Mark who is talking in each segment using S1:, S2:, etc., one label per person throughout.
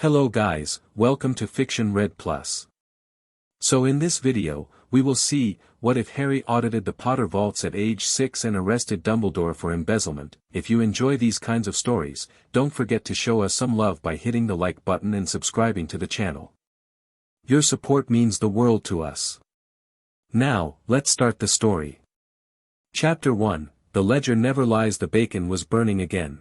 S1: Hello guys, welcome to Fiction Red Plus. So in this video, we will see, what if Harry audited the Potter vaults at age 6 and arrested Dumbledore for embezzlement. If you enjoy these kinds of stories, don't forget to show us some love by hitting the like button and subscribing to the channel. Your support means the world to us. Now, let's start the story. Chapter 1, The Ledger Never Lies. The bacon was burning again.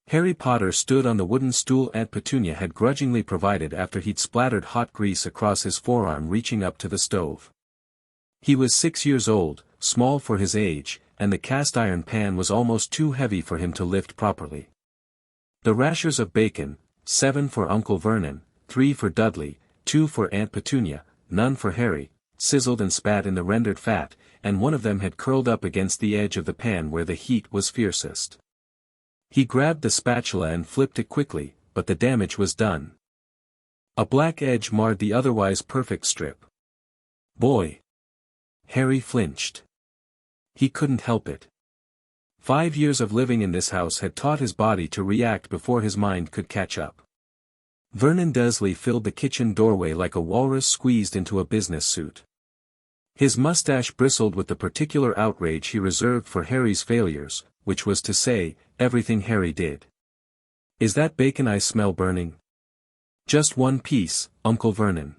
S1: Harry Potter stood on the wooden stool Aunt Petunia had grudgingly provided after he'd splattered hot grease across his forearm reaching up to the stove. He was 6 years old, small for his age, and the cast-iron pan was almost too heavy for him to lift properly. The rashers of bacon, 7 for Uncle Vernon, 3 for Dudley, 2 for Aunt Petunia, none for Harry, sizzled and spat in the rendered fat, and one of them had curled up against the edge of the pan where the heat was fiercest. He grabbed the spatula and flipped it quickly, but the damage was done. A black edge marred the otherwise perfect strip. Boy! Harry flinched. He couldn't help it. 5 years of living in this house had taught his body to react before his mind could catch up. Vernon Dursley filled the kitchen doorway like a walrus squeezed into a business suit. His mustache bristled with the particular outrage he reserved for Harry's failures, which was to say, everything Harry did. "Is that bacon I smell burning?" "Just one piece, Uncle Vernon."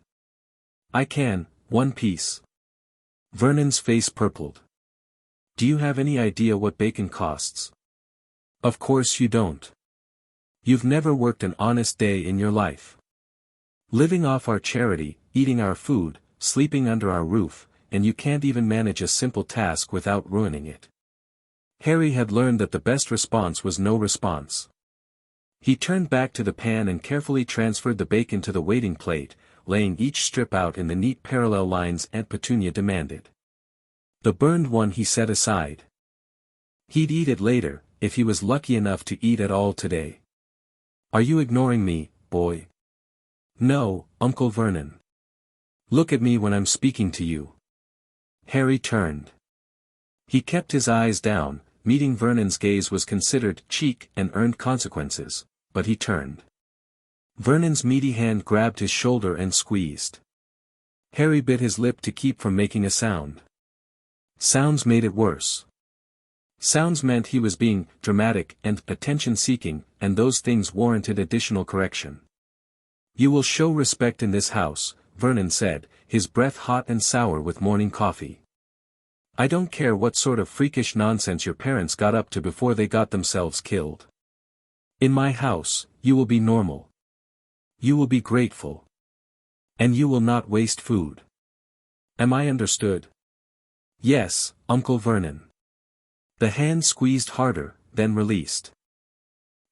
S1: "I can, one piece." Vernon's face purpled. "Do you have any idea what bacon costs?" "Of course you don't. You've never worked an honest day in your life. Living off our charity, eating our food, sleeping under our roof, and you can't even manage a simple task without ruining it." Harry had learned that the best response was no response. He turned back to the pan and carefully transferred the bacon to the waiting plate, laying each strip out in the neat parallel lines Aunt Petunia demanded. The burned one he set aside. He'd eat it later, if he was lucky enough to eat at all today. "Are you ignoring me, boy?" "No, Uncle Vernon. Look at me when I'm speaking to you." Harry turned. He kept his eyes down. Meeting Vernon's gaze was considered cheek and earned consequences, but he turned. Vernon's meaty hand grabbed his shoulder and squeezed. Harry bit his lip to keep from making a sound. Sounds made it worse. Sounds meant he was being dramatic and attention-seeking, and those things warranted additional correction. "You will show respect in this house," Vernon said, his breath hot and sour with morning coffee. "I don't care what sort of freakish nonsense your parents got up to before they got themselves killed. In my house, you will be normal. You will be grateful. And you will not waste food. Am I understood?" "Yes, Uncle Vernon." The hand squeezed harder, then released.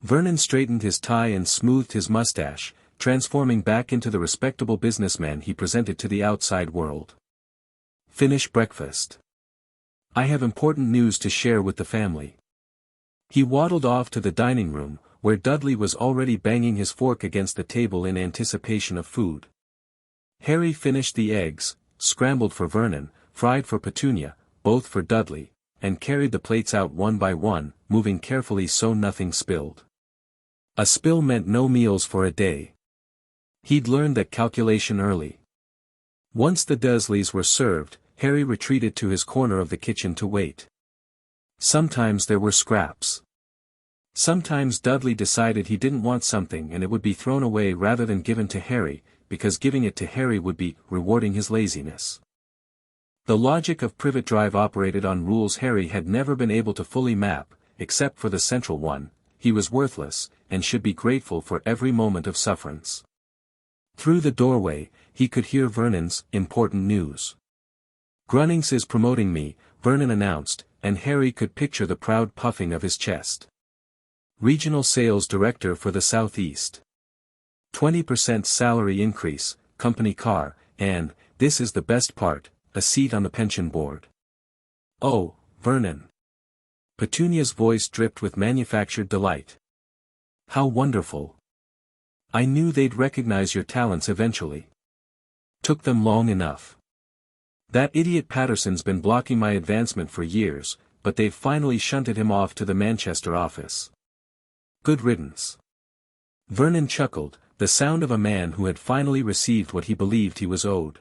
S1: Vernon straightened his tie and smoothed his mustache, transforming back into the respectable businessman he presented to the outside world. "Finish breakfast. I have important news to share with the family." He waddled off to the dining room, where Dudley was already banging his fork against the table in anticipation of food. Harry finished the eggs, scrambled for Vernon, fried for Petunia, both for Dudley, and carried the plates out one by one, moving carefully so nothing spilled. A spill meant no meals for a day. He'd learned that calculation early. Once the Dursleys were served, Harry retreated to his corner of the kitchen to wait. Sometimes there were scraps. Sometimes Dudley decided he didn't want something and it would be thrown away rather than given to Harry, because giving it to Harry would be rewarding his laziness. The logic of Privet Drive operated on rules Harry had never been able to fully map, except for the central one: he was worthless, and should be grateful for every moment of sufferance. Through the doorway, he could hear Vernon's important news. "Grunnings is promoting me," Vernon announced, and Harry could picture the proud puffing of his chest. "Regional Sales Director for the Southeast. 20% salary increase, company car, and, this is the best part, a seat on the pension board." "Oh, Vernon." Petunia's voice dripped with manufactured delight. "How wonderful. I knew they'd recognize your talents eventually. Took them long enough. That idiot Patterson's been blocking my advancement for years, but they've finally shunted him off to the Manchester office. Good riddance." Vernon chuckled, the sound of a man who had finally received what he believed he was owed.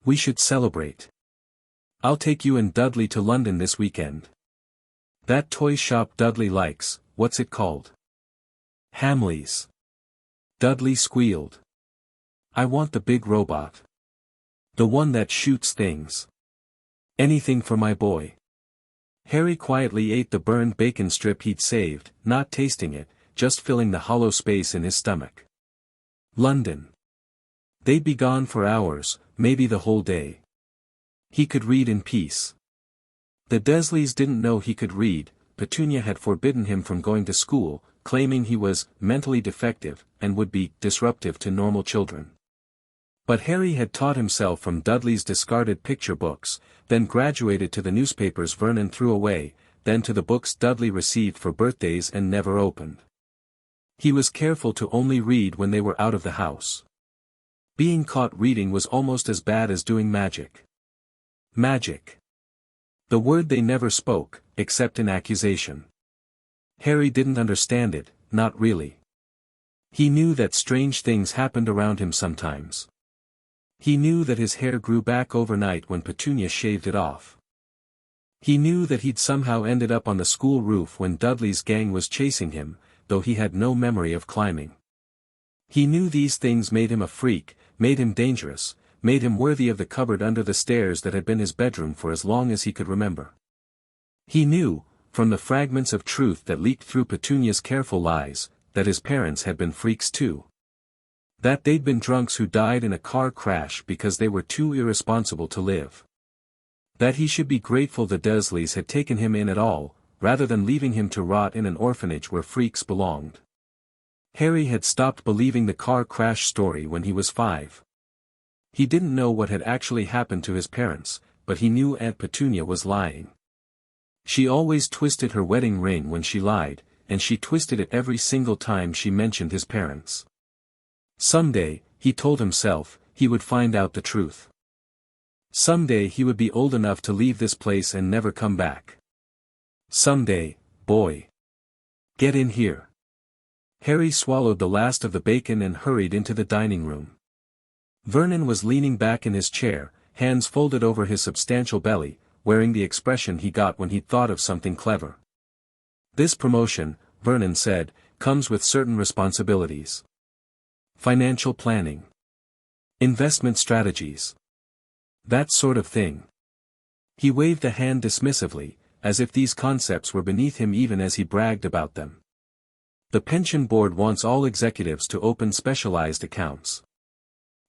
S1: "We should celebrate. I'll take you and Dudley to London this weekend. That toy shop Dudley likes, what's it called?" "Hamley's." Dudley squealed. "I want the big robot. The one that shoots things. Anything for my boy." Harry quietly ate the burned bacon strip he'd saved, not tasting it, just filling the hollow space in his stomach. London. They'd be gone for hours, maybe the whole day. He could read in peace. The Dursleys didn't know he could read. Petunia had forbidden him from going to school, claiming he was mentally defective and would be disruptive to normal children. But Harry had taught himself from Dudley's discarded picture books, then graduated to the newspapers Vernon threw away, then to the books Dudley received for birthdays and never opened. He was careful to only read when they were out of the house. Being caught reading was almost as bad as doing magic. Magic. The word they never spoke, except in accusation. Harry didn't understand it, not really. He knew that strange things happened around him sometimes. He knew that his hair grew back overnight when Petunia shaved it off. He knew that he'd somehow ended up on the school roof when Dudley's gang was chasing him, though he had no memory of climbing. He knew these things made him a freak, made him dangerous, made him worthy of the cupboard under the stairs that had been his bedroom for as long as he could remember. He knew, from the fragments of truth that leaked through Petunia's careful lies, that his parents had been freaks too. That they'd been drunks who died in a car crash because they were too irresponsible to live. That he should be grateful the Dursleys had taken him in at all, rather than leaving him to rot in an orphanage where freaks belonged. Harry had stopped believing the car crash story when he was 5. He didn't know what had actually happened to his parents, but he knew Aunt Petunia was lying. She always twisted her wedding ring when she lied, and she twisted it every single time she mentioned his parents. Someday, he told himself, he would find out the truth. Someday he would be old enough to leave this place and never come back. Someday, boy. Get in here. Harry swallowed the last of the bacon and hurried into the dining room. Vernon was leaning back in his chair, hands folded over his substantial belly, wearing the expression he got when he'd thought of something clever. "This promotion," Vernon said, "comes with certain responsibilities. Financial planning. Investment strategies. That sort of thing." He waved a hand dismissively, as if these concepts were beneath him even as he bragged about them. "The pension board wants all executives to open specialized accounts.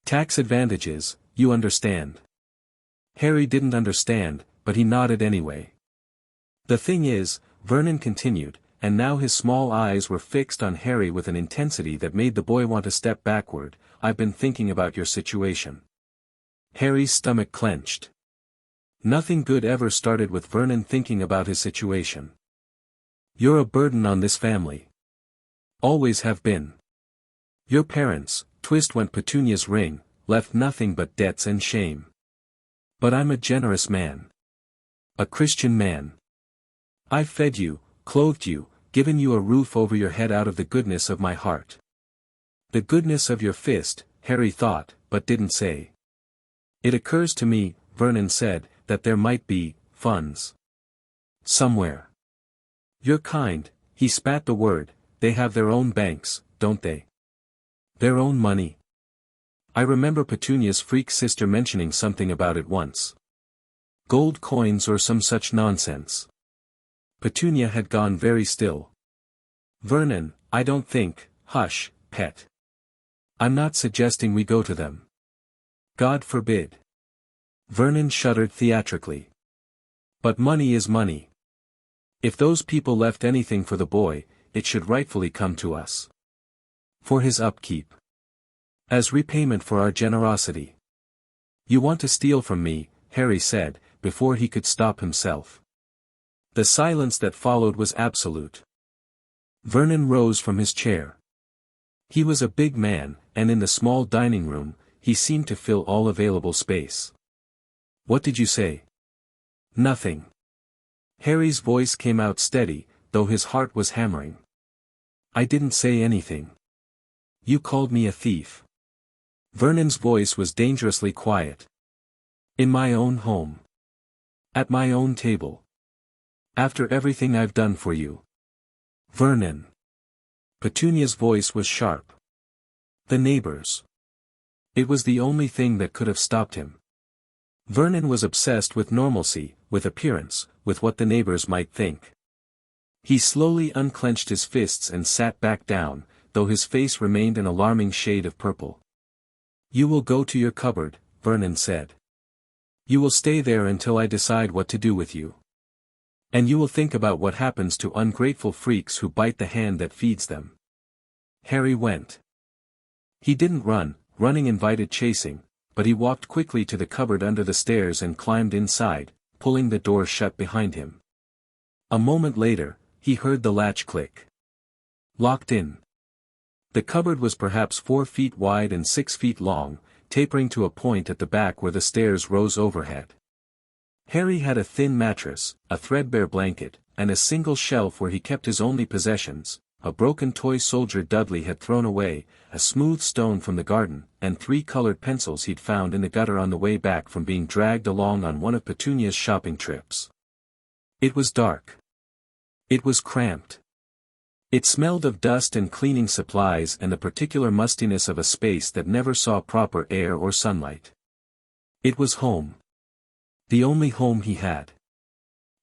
S1: Tax advantages, you understand." Harry didn't understand, but he nodded anyway. "The thing is," Vernon continued, and now his small eyes were fixed on Harry with an intensity that made the boy want to step backward, "I've been thinking about your situation." Harry's stomach clenched. Nothing good ever started with Vernon thinking about his situation. "You're a burden on this family. Always have been. Your parents," twist went Petunia's ring, "left nothing but debts and shame. But I'm a generous man. A Christian man. I've fed you, clothed you, given you a roof over your head out of the goodness of my heart." The goodness of your fist, Harry thought, but didn't say. "It occurs to me," Vernon said, "that there might be funds. Somewhere. You're kind," he spat the word, "they have their own banks, don't they? Their own money. I remember Petunia's freak sister mentioning something about it once. Gold coins or some such nonsense." Petunia had gone very still. "Vernon, I don't think," "Hush, pet. I'm not suggesting we go to them. God forbid." Vernon shuddered theatrically. "But money is money. If those people left anything for the boy, it should rightfully come to us. For his upkeep. As repayment for our generosity." "You want to steal from me," Harry said, before he could stop himself. The silence that followed was absolute. Vernon rose from his chair. He was a big man, and in the small dining room, he seemed to fill all available space. "What did you say?" "Nothing." Harry's voice came out steady, though his heart was hammering. "I didn't say anything. You called me a thief. Vernon's voice was dangerously quiet. In my own home. At my own table. After everything I've done for you. Vernon. Petunia's voice was sharp. The neighbors. It was the only thing that could have stopped him. Vernon was obsessed with normalcy, with appearance, with what the neighbors might think. He slowly unclenched his fists and sat back down, though his face remained an alarming shade of purple. You will go to your cupboard, Vernon said. You will stay there until I decide what to do with you. And you will think about what happens to ungrateful freaks who bite the hand that feeds them. Harry went. He didn't run, running invited chasing, but he walked quickly to the cupboard under the stairs and climbed inside, pulling the door shut behind him. A moment later, he heard the latch click. Locked in. The cupboard was perhaps 4 feet wide and 6 feet long, tapering to a point at the back where the stairs rose overhead. Harry had a thin mattress, a threadbare blanket, and a single shelf where he kept his only possessions, a broken toy soldier Dudley had thrown away, a smooth stone from the garden, and 3 colored pencils he'd found in the gutter on the way back from being dragged along on one of Petunia's shopping trips. It was dark. It was cramped. It smelled of dust and cleaning supplies and the particular mustiness of a space that never saw proper air or sunlight. It was home. The only home he had.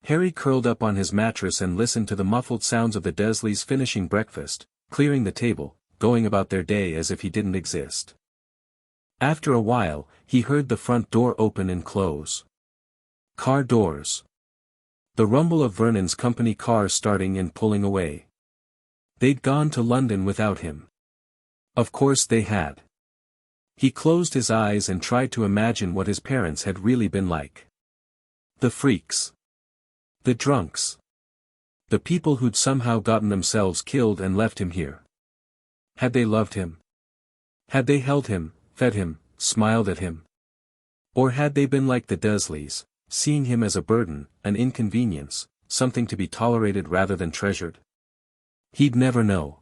S1: Harry curled up on his mattress and listened to the muffled sounds of the Dursleys finishing breakfast, clearing the table, going about their day as if he didn't exist. After a while, he heard the front door open and close. Car doors. The rumble of Vernon's company car starting and pulling away. They'd gone to London without him. Of course they had. He closed his eyes and tried to imagine what his parents had really been like. The freaks. The drunks. The people who'd somehow gotten themselves killed and left him here. Had they loved him? Had they held him, fed him, smiled at him? Or had they been like the Dursleys, seeing him as a burden, an inconvenience, something to be tolerated rather than treasured? He'd never know.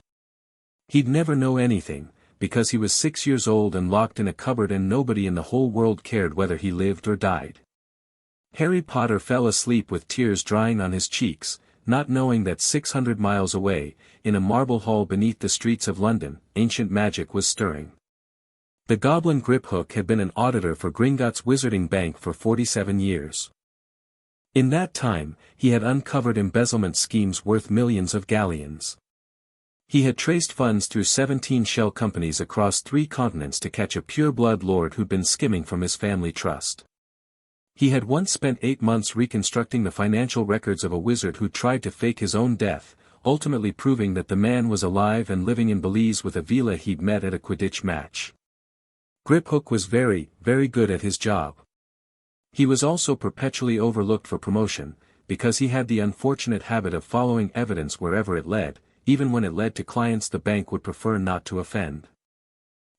S1: He'd never know anything, because he was 6 years old and locked in a cupboard and nobody in the whole world cared whether he lived or died. Harry Potter fell asleep with tears drying on his cheeks, not knowing that 600 miles away, in a marble hall beneath the streets of London, ancient magic was stirring. The goblin Griphook had been an auditor for Gringotts Wizarding Bank for 47 years. In that time, he had uncovered embezzlement schemes worth millions of galleons. He had traced funds through 17 shell companies across 3 continents to catch a pure-blood lord who'd been skimming from his family trust. He had once spent 8 months reconstructing the financial records of a wizard who tried to fake his own death, ultimately proving that the man was alive and living in Belize with a villa he'd met at a Quidditch match. Griphook was very, very good at his job. He was also perpetually overlooked for promotion, because he had the unfortunate habit of following evidence wherever it led, even when it led to clients the bank would prefer not to offend.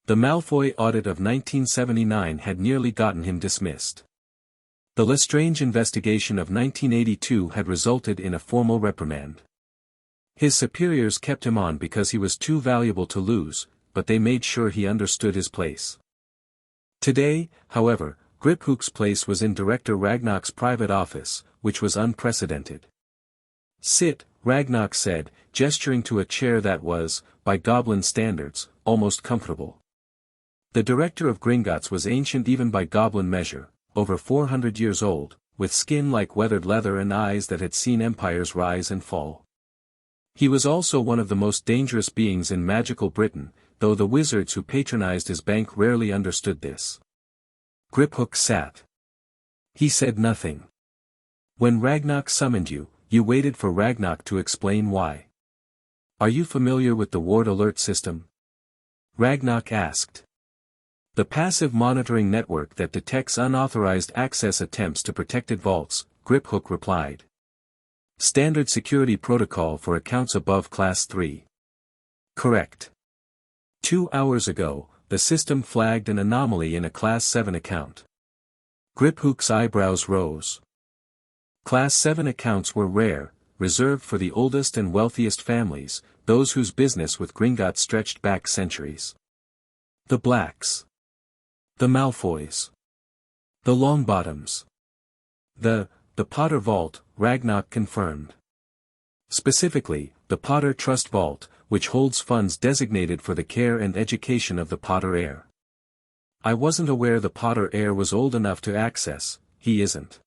S1: The Malfoy audit of 1979 had nearly gotten him dismissed. The Lestrange investigation of 1982 had resulted in a formal reprimand. His superiors kept him on because he was too valuable to lose, but they made sure he understood his place. Today, however, Griphook's place was in Director Ragnarok's private office, which was unprecedented. Sit, Ragnarok said, gesturing to a chair that was, by goblin standards, almost comfortable. The director of Gringotts was ancient even by goblin measure, over 400 years old, with skin like weathered leather and eyes that had seen empires rise and fall. He was also one of the most dangerous beings in magical Britain, though the wizards who patronized his bank rarely understood this. Griphook sat. He said nothing. When Ragnarok summoned you, you waited for Ragnarok to explain why. Are you familiar with the ward alert system? Ragnarok asked. The passive monitoring network that detects unauthorized access attempts to protected vaults, Griphook replied. Standard security protocol for accounts above Class 3. Correct. 2 hours ago, the system flagged an anomaly in a Class 7 account. Griphook's eyebrows rose. Class 7 accounts were rare, reserved for the oldest and wealthiest families, those whose business with Gringotts stretched back centuries. The Blacks. The Malfoys. The Longbottoms. The Potter Vault, Ragnarok confirmed. Specifically, the Potter Trust Vault, which holds funds designated for the care and education of the Potter heir. I wasn't aware the Potter heir was old enough to access. He isn't.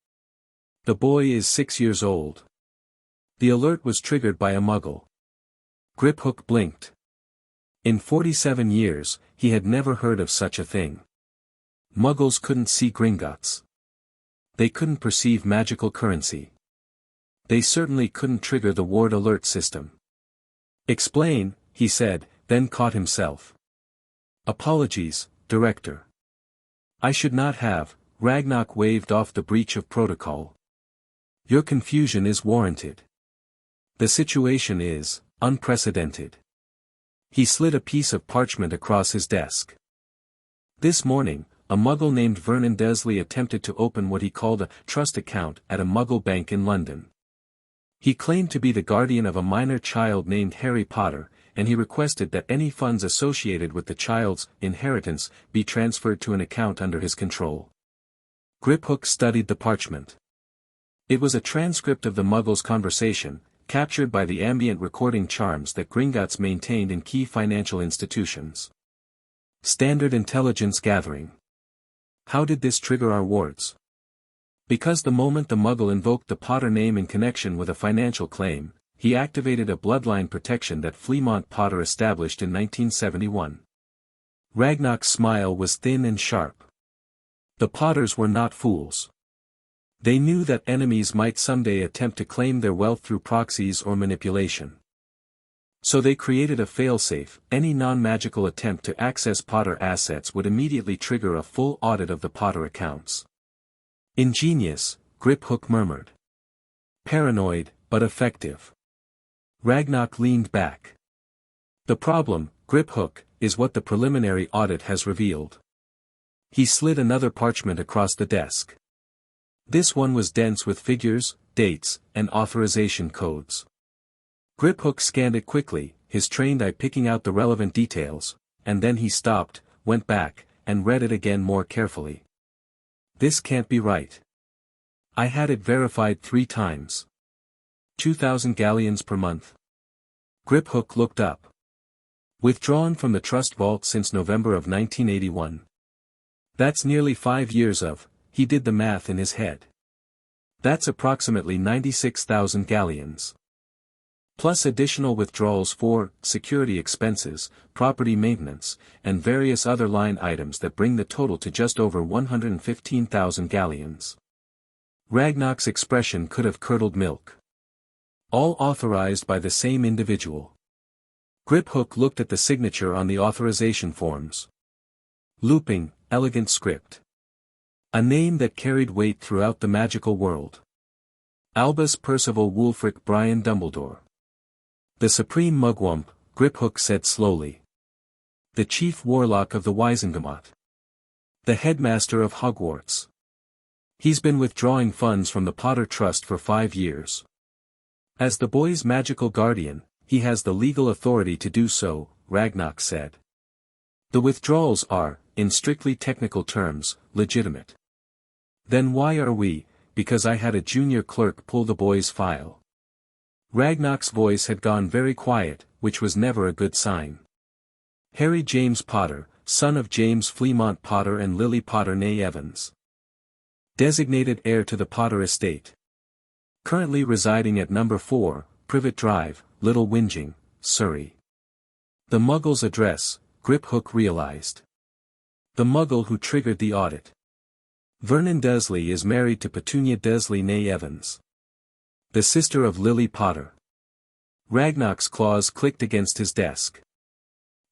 S1: The boy is 6 years old. The alert was triggered by a muggle. Griphook blinked. In 47 years, he had never heard of such a thing. Muggles couldn't see Gringotts. They couldn't perceive magical currency. They certainly couldn't trigger the ward alert system. Explain, he said, then caught himself. Apologies, Director. I should not have. Ragnarok waved off the breach of protocol. Your confusion is warranted. The situation is unprecedented. He slid a piece of parchment across his desk. This morning, a muggle named Vernon Dursley attempted to open what he called a trust account at a muggle bank in London. He claimed to be the guardian of a minor child named Harry Potter, and he requested that any funds associated with the child's inheritance be transferred to an account under his control. Griphook studied the parchment. It was a transcript of the muggle's conversation, captured by the ambient recording charms that Gringotts maintained in key financial institutions. Standard intelligence gathering. How did this trigger our wards? Because the moment the muggle invoked the Potter name in connection with a financial claim, he activated a bloodline protection that Fleamont Potter established in 1971. Ragnarok's smile was thin and sharp. The Potters were not fools. They knew that enemies might someday attempt to claim their wealth through proxies or manipulation. So they created a failsafe. Any non-magical attempt to access Potter assets would immediately trigger a full audit of the Potter accounts. Ingenious, Griphook murmured. Paranoid, but effective. Ragnarok leaned back. The problem, Griphook, is what the preliminary audit has revealed. He slid another parchment across the desk. This one was dense with figures, dates, and authorization codes. Griphook scanned it quickly, his trained eye picking out the relevant details, and then he stopped, went back, and read it again more carefully. This can't be right. I had it verified 3 times. 2,000 galleons per month. Griphook looked up. Withdrawn from the trust vault since November of 1981. That's nearly 5 years of, he did the math in his head. That's approximately 96,000 galleons. Plus additional withdrawals for security expenses, property maintenance, and various other line items that bring the total to just over 115,000 galleons. Ragnarok's expression could have curdled milk. All authorized by the same individual. Griphook looked at the signature on the authorization forms. Looping, elegant script. A name that carried weight throughout the magical world. Albus Percival Wulfric Brian Dumbledore. The Supreme Mugwump, Griphook said slowly. The Chief Warlock of the Wizengamot. The Headmaster of Hogwarts. He's been withdrawing funds from the Potter Trust for 5 years. As the boy's magical guardian, he has the legal authority to do so, Ragnarok said. The withdrawals are, in strictly technical terms, legitimate. Then why are we? Because I had a junior clerk pull the boy's file. Ragnarok's voice had gone very quiet, which was never a good sign. Harry James Potter, son of James Fleamont Potter and Lily Potter née Evans. Designated heir to the Potter estate. Currently residing at number 4, Privet Drive, Little Whinging, Surrey. The Muggle's address, Griphook realized. The Muggle who triggered the audit. Vernon Dursley is married to Petunia Dursley née Evans. The sister of Lily Potter. Ragnarok's claws clicked against his desk.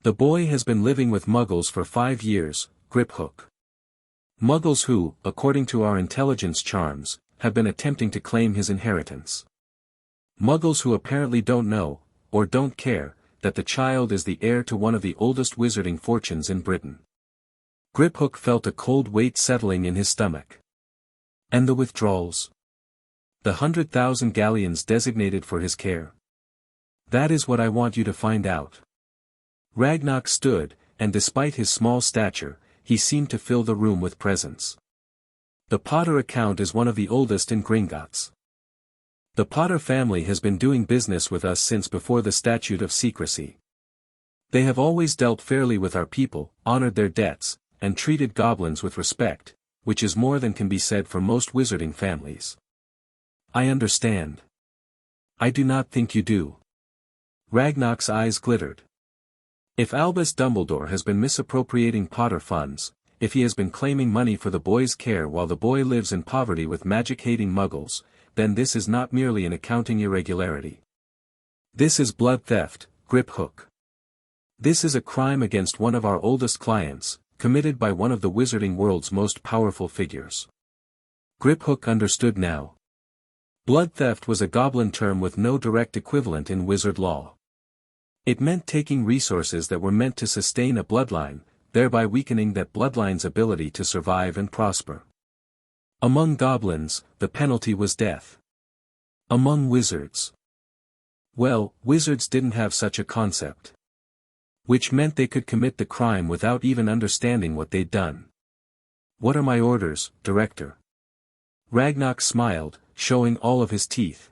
S1: The boy has been living with Muggles for 5 years, Griphook. Muggles who, according to our intelligence charms, have been attempting to claim his inheritance. Muggles who apparently don't know, or don't care, that the child is the heir to one of the oldest wizarding fortunes in Britain. Griphook felt a cold weight settling in his stomach. And the withdrawals? The 100,000 galleons designated for his care. That is what I want you to find out. Ragnar stood, and despite his small stature, he seemed to fill the room with presence. The Potter account is one of the oldest in Gringotts. The Potter family has been doing business with us since before the Statute of Secrecy. They have always dealt fairly with our people, honored their debts, and treated goblins with respect, which is more than can be said for most wizarding families. I understand. I do not think you do. Ragnar's eyes glittered. If Albus Dumbledore has been misappropriating Potter funds, if he has been claiming money for the boy's care while the boy lives in poverty with magic-hating muggles, then this is not merely an accounting irregularity. This is blood theft, Griphook. This is a crime against one of our oldest clients, committed by one of the wizarding world's most powerful figures. Griphook understood now. Blood theft was a goblin term with no direct equivalent in wizard law. It meant taking resources that were meant to sustain a bloodline, thereby weakening that bloodline's ability to survive and prosper. Among goblins, the penalty was death. Among wizards, well, wizards didn't have such a concept. Which meant they could commit the crime without even understanding what they'd done. What are my orders, Director? Ragnar smiled, showing all of his teeth.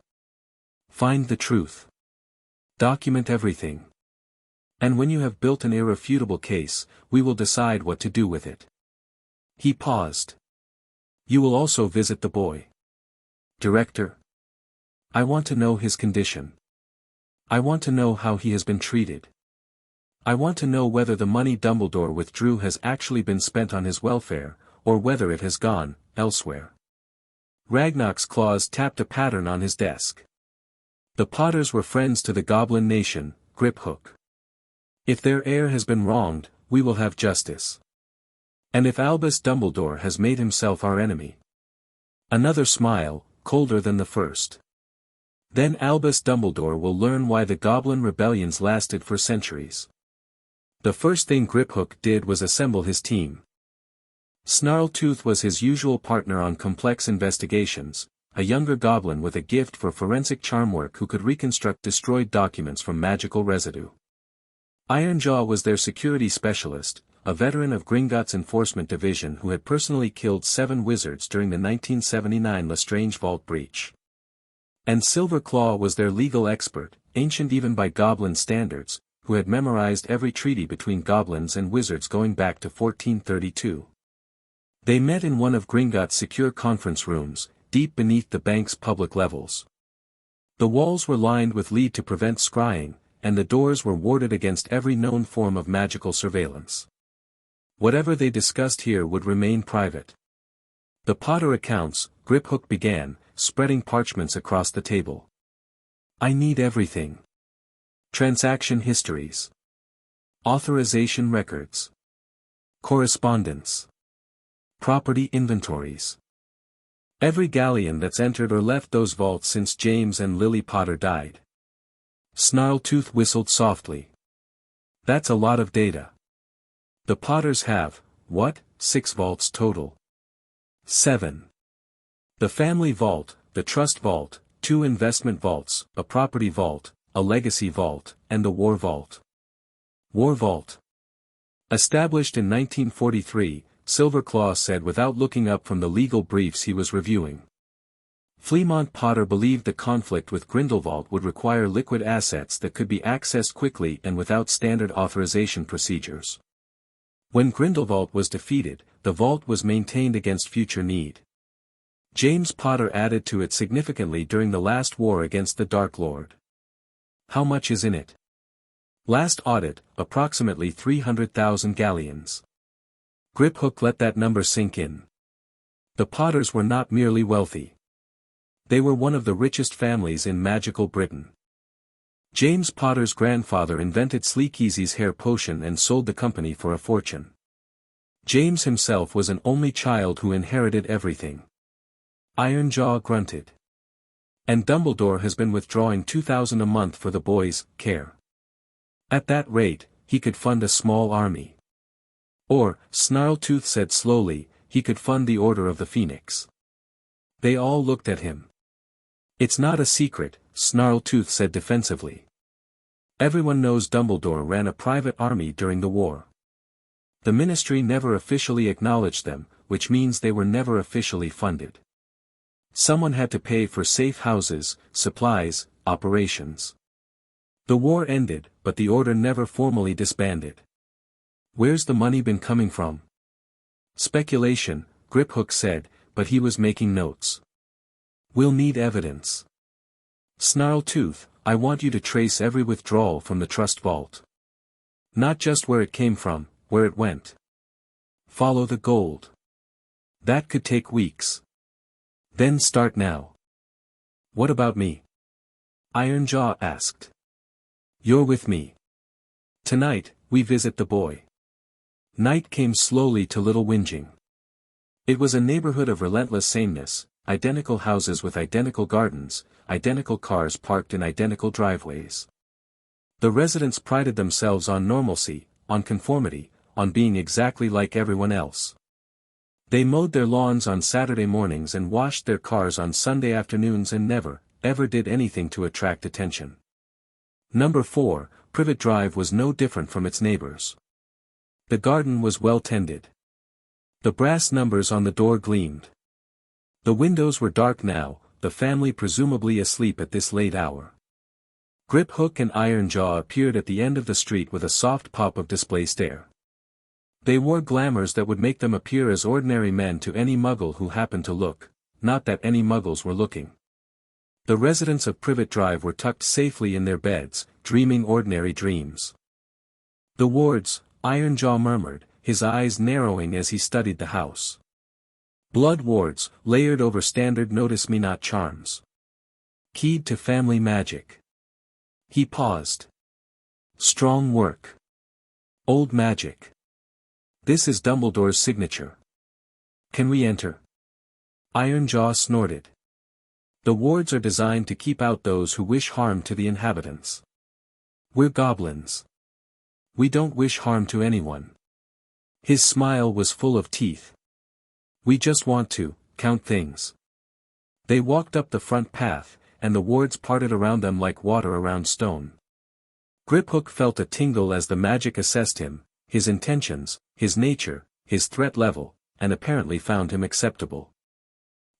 S1: Find the truth. Document everything. And when you have built an irrefutable case, we will decide what to do with it. He paused. You will also visit the boy. Director. I want to know his condition. I want to know how he has been treated. I want to know whether the money Dumbledore withdrew has actually been spent on his welfare, or whether it has gone elsewhere. Ragnar's claws tapped a pattern on his desk. The Potters were friends to the Goblin Nation, Griphook. If their heir has been wronged, we will have justice. And if Albus Dumbledore has made himself our enemy. Another smile, colder than the first. Then Albus Dumbledore will learn why the Goblin rebellions lasted for centuries. The first thing Griphook did was assemble his team. Snarltooth was his usual partner on complex investigations, a younger goblin with a gift for forensic charm work who could reconstruct destroyed documents from magical residue. Ironjaw was their security specialist, a veteran of Gringotts Enforcement Division who had personally killed 7 wizards during the 1979 Lestrange Vault breach. And Silverclaw was their legal expert, ancient even by goblin standards, who had memorized every treaty between goblins and wizards going back to 1432. They met in one of Gringotts' secure conference rooms, deep beneath the bank's public levels. The walls were lined with lead to prevent scrying, and the doors were warded against every known form of magical surveillance. Whatever they discussed here would remain private. The Potter accounts, Griphook began, spreading parchments across the table. I need everything. Transaction histories. Authorization records. Correspondence. Property inventories. Every galleon that's entered or left those vaults since James and Lily Potter died. Snarltooth whistled softly. That's a lot of data. The Potters have, what, 6 vaults total? 7. The family vault, the trust vault, 2 investment vaults, a property vault, a legacy vault, and the war vault. War vault. Established in 1943, Silverclaw said without looking up from the legal briefs he was reviewing. Fleamont Potter believed the conflict with Grindelwald would require liquid assets that could be accessed quickly and without standard authorization procedures. When Grindelwald was defeated, the vault was maintained against future need. James Potter added to it significantly during the last war against the Dark Lord. How much is in it? Last audit, approximately 300,000 galleons. Griphook let that number sink in. The Potters were not merely wealthy. They were one of the richest families in magical Britain. James Potter's grandfather invented Sleekeasy's hair potion and sold the company for a fortune. James himself was an only child who inherited everything. Ironjaw grunted. And Dumbledore has been withdrawing 2,000 a month for the boy's care. At that rate, he could fund a small army. Or, Snarltooth said slowly, he could fund the Order of the Phoenix. They all looked at him. It's not a secret, Snarltooth said defensively. Everyone knows Dumbledore ran a private army during the war. The Ministry never officially acknowledged them, which means they were never officially funded. Someone had to pay for safe houses, supplies, operations. The war ended, but the order never formally disbanded. Where's the money been coming from? Speculation, Griphook said, but he was making notes. We'll need evidence. Snarltooth, I want you to trace every withdrawal from the trust vault. Not just where it came from, where it went. Follow the gold. That could take weeks. Then start now. What about me? Ironjaw asked. You're with me. Tonight, we visit the boy. Night came slowly to Little Whinging. It was a neighborhood of relentless sameness, identical houses with identical gardens, identical cars parked in identical driveways. The residents prided themselves on normalcy, on conformity, on being exactly like everyone else. They mowed their lawns on Saturday mornings and washed their cars on Sunday afternoons and never, ever did anything to attract attention. Number 4, Privet Drive was no different from its neighbors. The garden was well tended. The brass numbers on the door gleamed. The windows were dark now, the family presumably asleep at this late hour. Griphook and Ironjaw appeared at the end of the street with a soft pop of displaced air. They wore glamours that would make them appear as ordinary men to any muggle who happened to look, not that any muggles were looking. The residents of Privet Drive were tucked safely in their beds, dreaming ordinary dreams. The wards, Ironjaw murmured, his eyes narrowing as he studied the house. Blood wards, layered over standard notice-me-not charms. Keyed to family magic. He paused. Strong work. Old magic. This is Dumbledore's signature. Can we enter? Ironjaw snorted. The wards are designed to keep out those who wish harm to the inhabitants. We're goblins. We don't wish harm to anyone. His smile was full of teeth. We just want to count things. They walked up the front path, and the wards parted around them like water around stone. Griphook felt a tingle as the magic assessed him, his intentions, his nature, his threat level, and apparently found him acceptable.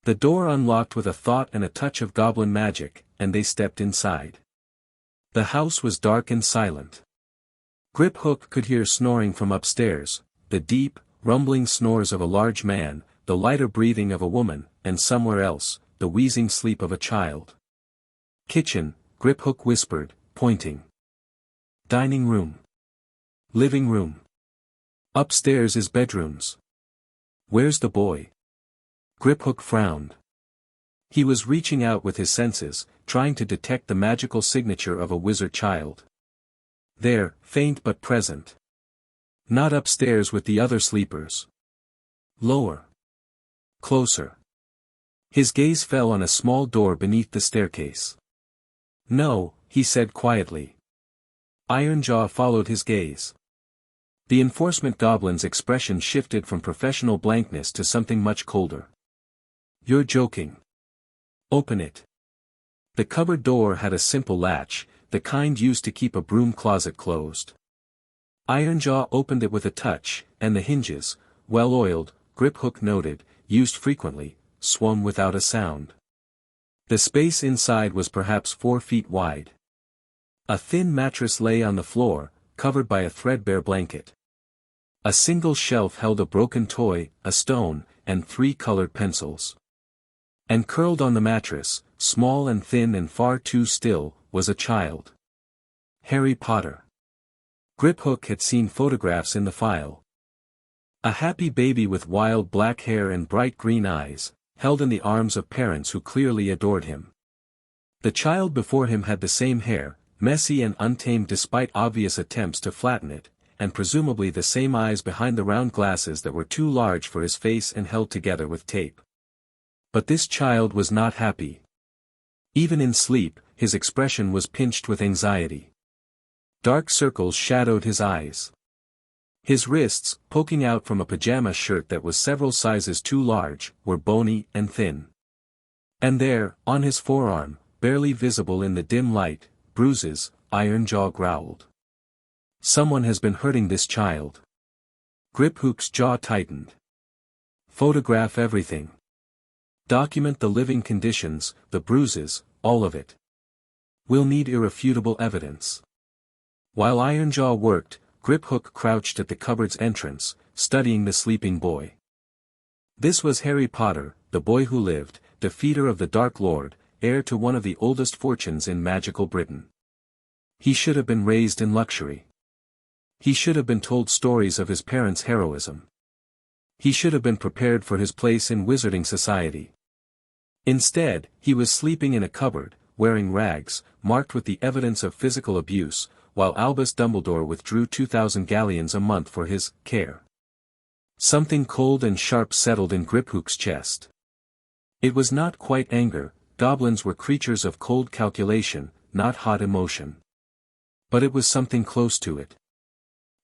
S1: The door unlocked with a thought and a touch of goblin magic, and they stepped inside. The house was dark and silent. Griphook could hear snoring from upstairs, the deep, rumbling snores of a large man, the lighter breathing of a woman, and somewhere else, the wheezing sleep of a child. Kitchen, Griphook whispered, pointing. Dining room. Living room. Upstairs is bedrooms. Where's the boy? Griphook frowned. He was reaching out with his senses, trying to detect the magical signature of a wizard child. There, faint but present. Not upstairs with the other sleepers. Lower. Closer. His gaze fell on a small door beneath the staircase. No, he said quietly. Ironjaw followed his gaze. The enforcement goblin's expression shifted from professional blankness to something much colder. You're joking. Open it. The cupboard door had a simple latch, the kind used to keep a broom closet closed. Ironjaw opened it with a touch, and the hinges, well-oiled, Griphook noted, used frequently, swung without a sound. The space inside was perhaps 4 feet wide. A thin mattress lay on the floor, covered by a threadbare blanket. A single shelf held a broken toy, a stone, and 3 colored pencils. And curled on the mattress, small and thin and far too still, was a child. Harry Potter. Griphook had seen photographs in the file. A happy baby with wild black hair and bright green eyes, held in the arms of parents who clearly adored him. The child before him had the same hair, messy and untamed despite obvious attempts to flatten it, and presumably the same eyes behind the round glasses that were too large for his face and held together with tape. But this child was not happy. Even in sleep, his expression was pinched with anxiety. Dark circles shadowed his eyes. His wrists, poking out from a pajama shirt that was several sizes too large, were bony and thin. And there, on his forearm, barely visible in the dim light, bruises, Ironjaw growled. Someone has been hurting this child. Griphook's jaw tightened. Photograph everything. Document the living conditions, the bruises, all of it. We'll need irrefutable evidence. While Ironjaw worked, Griphook crouched at the cupboard's entrance, studying the sleeping boy. This was Harry Potter, the boy who lived, defeater of the Dark Lord, heir to one of the oldest fortunes in magical Britain. He should have been raised in luxury. He should have been told stories of his parents' heroism. He should have been prepared for his place in wizarding society. Instead, he was sleeping in a cupboard, wearing rags, marked with the evidence of physical abuse, while Albus Dumbledore withdrew 2,000 galleons a month for his care. Something cold and sharp settled in Griphook's chest. It was not quite anger, goblins were creatures of cold calculation, not hot emotion. But it was something close to it.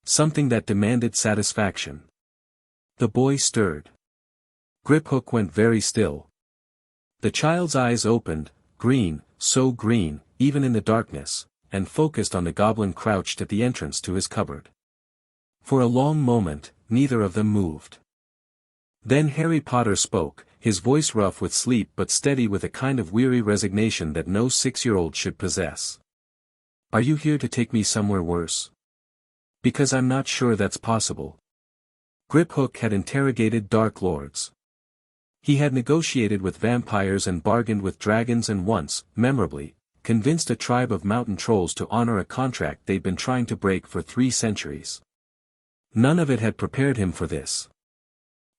S1: Something that demanded satisfaction. The boy stirred. Griphook went very still. The child's eyes opened, green, so green, even in the darkness, and focused on the goblin crouched at the entrance to his cupboard. For a long moment, neither of them moved. Then Harry Potter spoke, his voice rough with sleep but steady with a kind of weary resignation that no 6-year-old should possess. Are you here to take me somewhere worse? Because I'm not sure that's possible. Griphook had interrogated Dark Lords. He had negotiated with vampires and bargained with dragons and once, memorably, convinced a tribe of mountain trolls to honor a contract they'd been trying to break for 3 centuries. None of it had prepared him for this.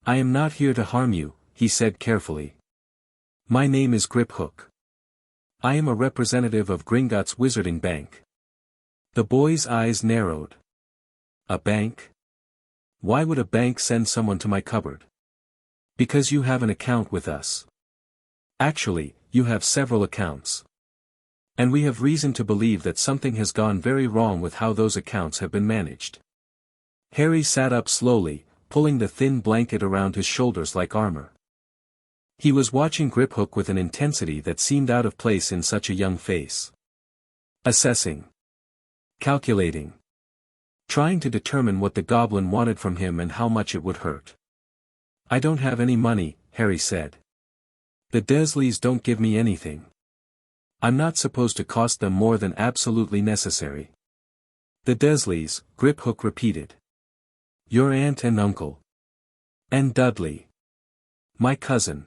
S1: I am not here to harm you, he said carefully. My name is Griphook. I am a representative of Gringotts Wizarding Bank. The boy's eyes narrowed. A bank? Why would a bank send someone to my cupboard? Because you have an account with us. Actually, you have several accounts. And we have reason to believe that something has gone very wrong with how those accounts have been managed. Harry sat up slowly, pulling the thin blanket around his shoulders like armor. He was watching Griphook with an intensity that seemed out of place in such a young face. Assessing. Calculating. Trying to determine what the goblin wanted from him and how much it would hurt. I don't have any money, Harry said. The Dursleys don't give me anything. I'm not supposed to cost them more than absolutely necessary. The Dursleys, Griphook repeated. Your aunt and uncle. And Dudley. My cousin.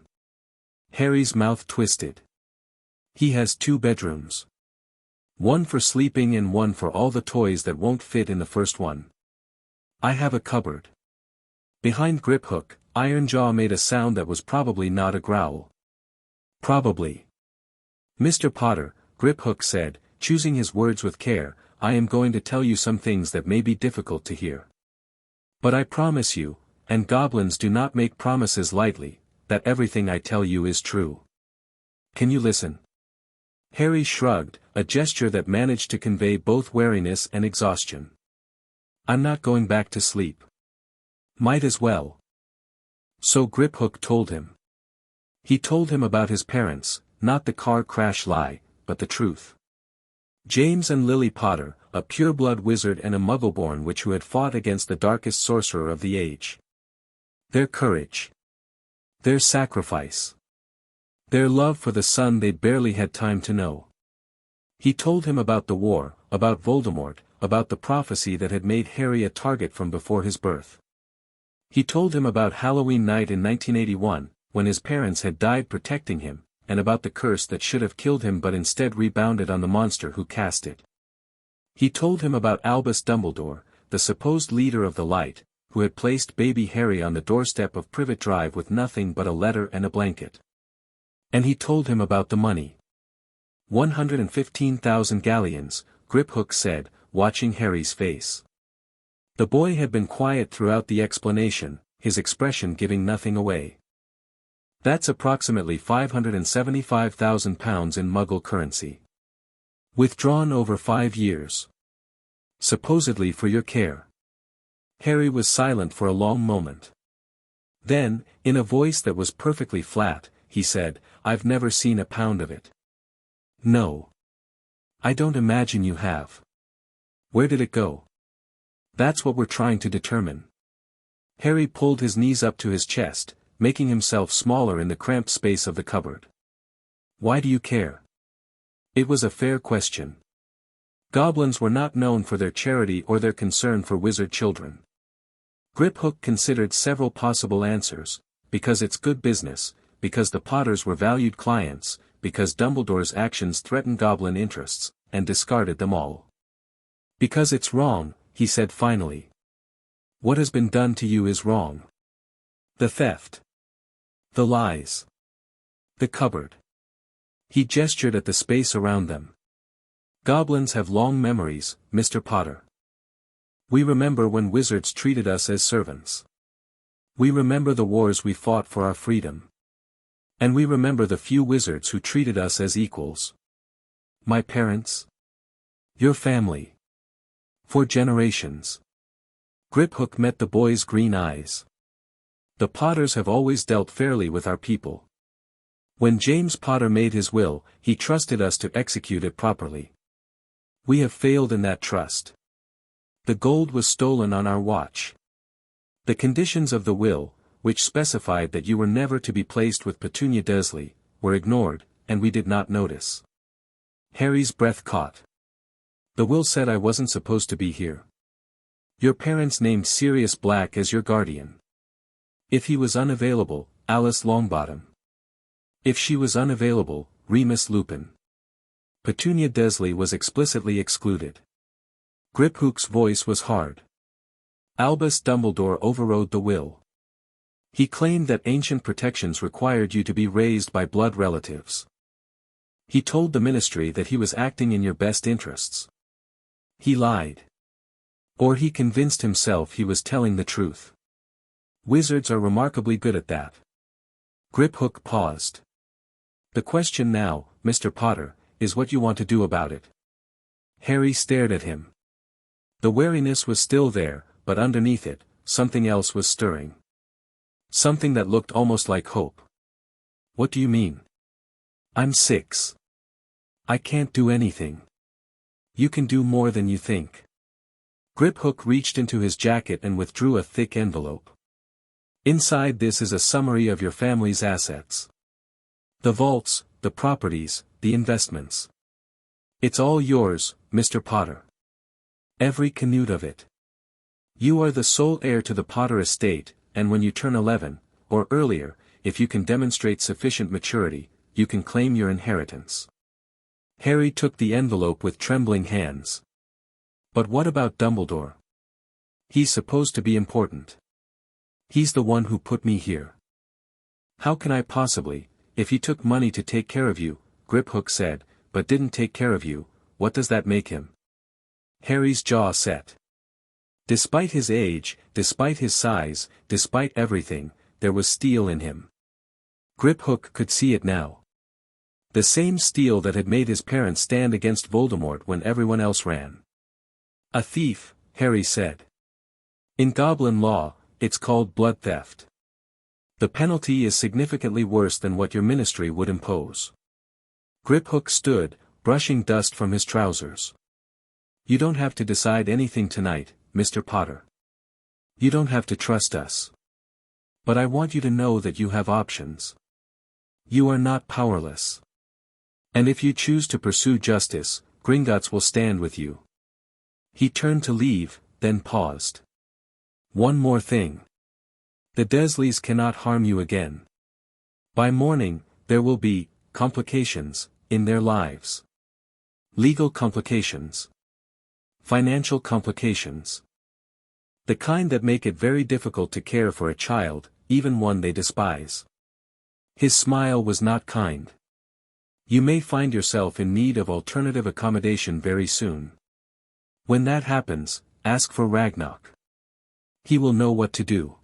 S1: Harry's mouth twisted. He has 2 bedrooms. One for sleeping and one for all the toys that won't fit in the first one. I have a cupboard. Behind Griphook, Ironjaw made a sound that was probably not a growl. Probably. Mr. Potter, Griphook said, choosing his words with care, I am going to tell you some things that may be difficult to hear. But I promise you, and goblins do not make promises lightly, that everything I tell you is true. Can you listen? Harry shrugged, a gesture that managed to convey both wariness and exhaustion. I'm not going back to sleep. Might as well. So Griphook told him. He told him about his parents, not the car crash lie, but the truth. James and Lily Potter, a pure-blood wizard and a Muggleborn witch who had fought against the darkest sorcerer of the age. Their courage. Their sacrifice. Their love for the son they'd barely had time to know. He told him about the war, about Voldemort, about the prophecy that had made Harry a target from before his birth. He told him about Halloween night in 1981, when his parents had died protecting him, and about the curse that should have killed him but instead rebounded on the monster who cast it. He told him about Albus Dumbledore, the supposed leader of the Light, who had placed baby Harry on the doorstep of Privet Drive with nothing but a letter and a blanket. And he told him about the money. 115,000 galleons, Griphook said, watching Harry's face. The boy had been quiet throughout the explanation, his expression giving nothing away. That's approximately £575,000 in Muggle currency. Withdrawn over 5 years. Supposedly for your care. Harry was silent for a long moment. Then, in a voice that was perfectly flat, he said, I've never seen a pound of it. No. I don't imagine you have. Where did it go? That's what we're trying to determine. Harry pulled his knees up to his chest, making himself smaller in the cramped space of the cupboard. Why do you care? It was a fair question. Goblins were not known for their charity or their concern for wizard children. Griphook considered several possible answers: because it's good business, because the Potters were valued clients, because Dumbledore's actions threatened goblin interests, and discarded them all. Because it's wrong, he said finally. What has been done to you is wrong. The theft. The lies. The cupboard. He gestured at the space around them. Goblins have long memories, Mr. Potter. We remember when wizards treated us as servants. We remember the wars we fought for our freedom. And we remember the few wizards who treated us as equals. My parents? Your family. For generations. Griphook met the boy's green eyes. The Potters have always dealt fairly with our people. When James Potter made his will, he trusted us to execute it properly. We have failed in that trust. The gold was stolen on our watch. The conditions of the will, which specified that you were never to be placed with Petunia Dursley, were ignored, and we did not notice. Harry's breath caught. The will said I wasn't supposed to be here. Your parents named Sirius Black as your guardian. If he was unavailable, Alice Longbottom. If she was unavailable, Remus Lupin. Petunia Dursley was explicitly excluded. Griphook's voice was hard. Albus Dumbledore overrode the will. He claimed that ancient protections required you to be raised by blood relatives. He told the Ministry that he was acting in your best interests. He lied. Or he convinced himself he was telling the truth. Wizards are remarkably good at that. Griphook paused. The question now, Mr. Potter, is what you want to do about it. Harry stared at him. The wariness was still there, but underneath it, something else was stirring. Something that looked almost like hope. What do you mean? I'm 6. I can't do anything. You can do more than you think. Griphook reached into his jacket and withdrew a thick envelope. Inside this is a summary of your family's assets. The vaults, the properties, the investments. It's all yours, Mr. Potter. Every canute of it. You are the sole heir to the Potter estate, and when you turn 11, or earlier, if you can demonstrate sufficient maturity, you can claim your inheritance. Harry took the envelope with trembling hands. But what about Dumbledore? He's supposed to be important. He's the one who put me here. How can I possibly, if he took money to take care of you, Griphook said, but didn't take care of you, what does that make him? Harry's jaw set. Despite his age, despite his size, despite everything, there was steel in him. Griphook could see it now. The same steel that had made his parents stand against Voldemort when everyone else ran. A thief, Harry said. In Goblin law, it's called blood theft. The penalty is significantly worse than what your ministry would impose. Griphook stood, brushing dust from his trousers. You don't have to decide anything tonight, Mr. Potter. You don't have to trust us. But I want you to know that you have options. You are not powerless. And if you choose to pursue justice, Gringotts will stand with you. He turned to leave, then paused. One more thing. The Dursleys cannot harm you again. By morning, there will be complications in their lives. Legal complications. Financial complications. The kind that make it very difficult to care for a child, even one they despise. His smile was not kind. You may find yourself in need of alternative accommodation very soon. When that happens, ask for Ragnarok. He will know what to do.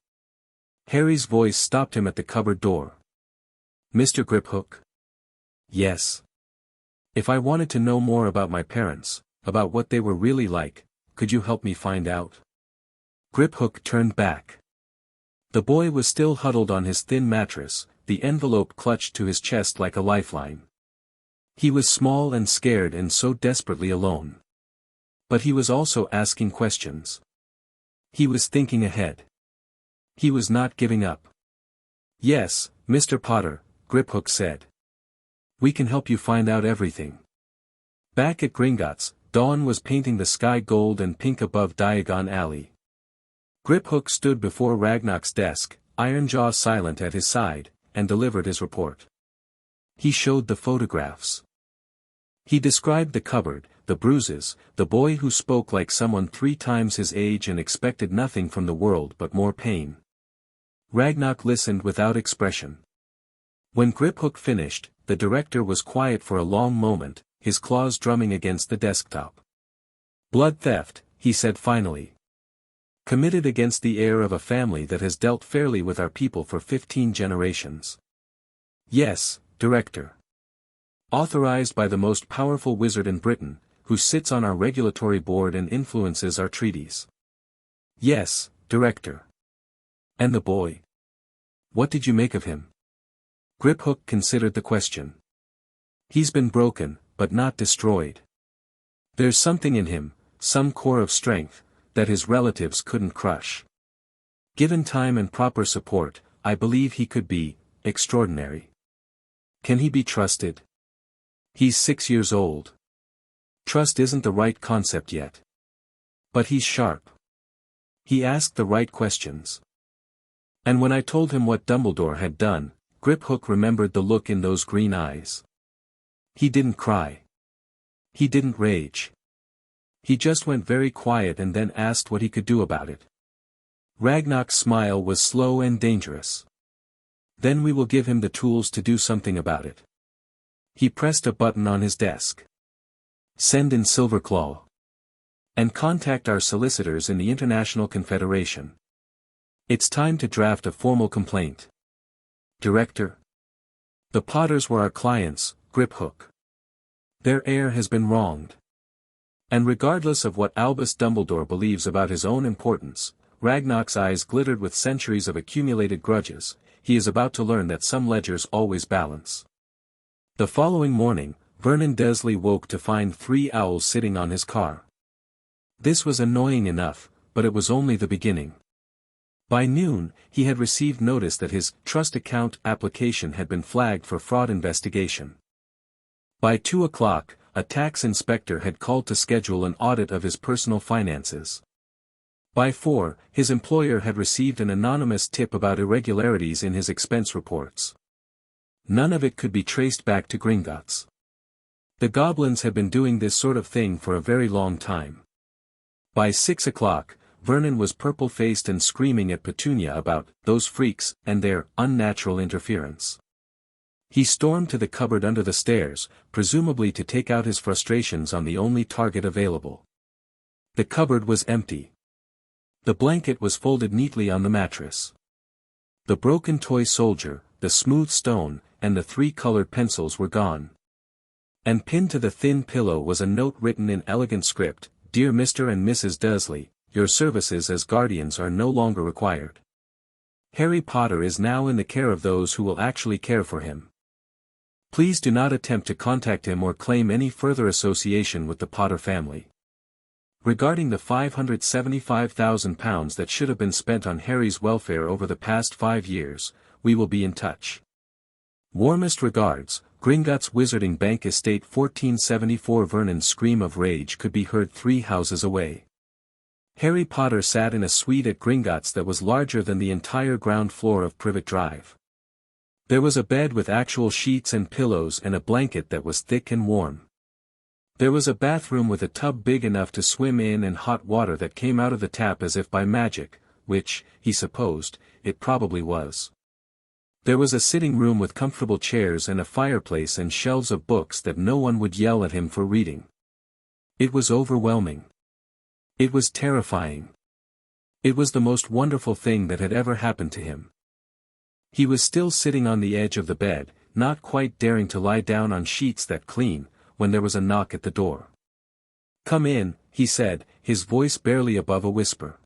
S1: Harry's voice stopped him at the cupboard door. Mr. Griphook? Yes. If I wanted to know more about my parents, about what they were really like, could you help me find out? Griphook turned back. The boy was still huddled on his thin mattress, the envelope clutched to his chest like a lifeline. He was small and scared and so desperately alone. But he was also asking questions. He was thinking ahead. He was not giving up. "Yes, Mr. Potter," Griphook said. "We can help you find out everything." Back at Gringotts, dawn was painting the sky gold and pink above Diagon Alley. Griphook stood before Ragnar's desk, Ironjaw silent at his side, and delivered his report. He showed the photographs. He described the cupboard, the bruises, the boy who spoke like someone 3 times his age and expected nothing from the world but more pain. Ragnar listened without expression. When Griphook finished, the director was quiet for a long moment, his claws drumming against the desktop. "Blood theft," he said finally. "Committed against the heir of a family that has dealt fairly with our people for 15 generations. Yes, Director. Authorized by the most powerful wizard in Britain, who sits on our regulatory board and influences our treaties. Yes, Director. And the boy? What did you make of him?" Griphook considered the question. "He's been broken, but not destroyed. There's something in him, some core of strength, that his relatives couldn't crush. Given time and proper support, I believe he could be extraordinary. Can he be trusted? He's 6 years old. Trust isn't the right concept yet. But he's sharp. He asked the right questions. And when I told him what Dumbledore had done, Griphook remembered the look in those green eyes. He didn't cry. He didn't rage. He just went very quiet and then asked what he could do about it. Ragnar's smile was slow and dangerous. Then we will give him the tools to do something about it. He pressed a button on his desk. Send in Silverclaw. And contact our solicitors in the International Confederation. It's time to draft a formal complaint. Director. The Potters were our clients, Griphook. Their heir has been wronged. And regardless of what Albus Dumbledore believes about his own importance, Ragnar's eyes glittered with centuries of accumulated grudges, he is about to learn that some ledgers always balance. The following morning, Vernon Dursley woke to find 3 owls sitting on his car. This was annoying enough, but it was only the beginning. By noon, he had received notice that his trust account application had been flagged for fraud investigation. By 2 o'clock, a tax inspector had called to schedule an audit of his personal finances. By 4, his employer had received an anonymous tip about irregularities in his expense reports. None of it could be traced back to Gringotts. The goblins had been doing this sort of thing for a very long time. By 6 o'clock, Vernon was purple-faced and screaming at Petunia about those freaks and their unnatural interference. He stormed to the cupboard under the stairs, presumably to take out his frustrations on the only target available. The cupboard was empty. The blanket was folded neatly on the mattress. The broken toy soldier, the smooth stone, and the 3 colored pencils were gone. And pinned to the thin pillow was a note written in elegant script, "Dear Mr. and Mrs. Dursley, your services as guardians are no longer required. Harry Potter is now in the care of those who will actually care for him. Please do not attempt to contact him or claim any further association with the Potter family. Regarding the £575,000 that should have been spent on Harry's welfare over the past 5 years, we will be in touch. Warmest regards, Gringotts Wizarding Bank Estate 1474." Vernon's scream of rage could be heard 3 houses away. Harry Potter sat in a suite at Gringotts that was larger than the entire ground floor of Privet Drive. There was a bed with actual sheets and pillows and a blanket that was thick and warm. There was a bathroom with a tub big enough to swim in and hot water that came out of the tap as if by magic, which, he supposed, it probably was. There was a sitting room with comfortable chairs and a fireplace and shelves of books that no one would yell at him for reading. It was overwhelming. It was terrifying. It was the most wonderful thing that had ever happened to him. He was still sitting on the edge of the bed, not quite daring to lie down on sheets that clean, when there was a knock at the door. "Come in," he said, his voice barely above a whisper.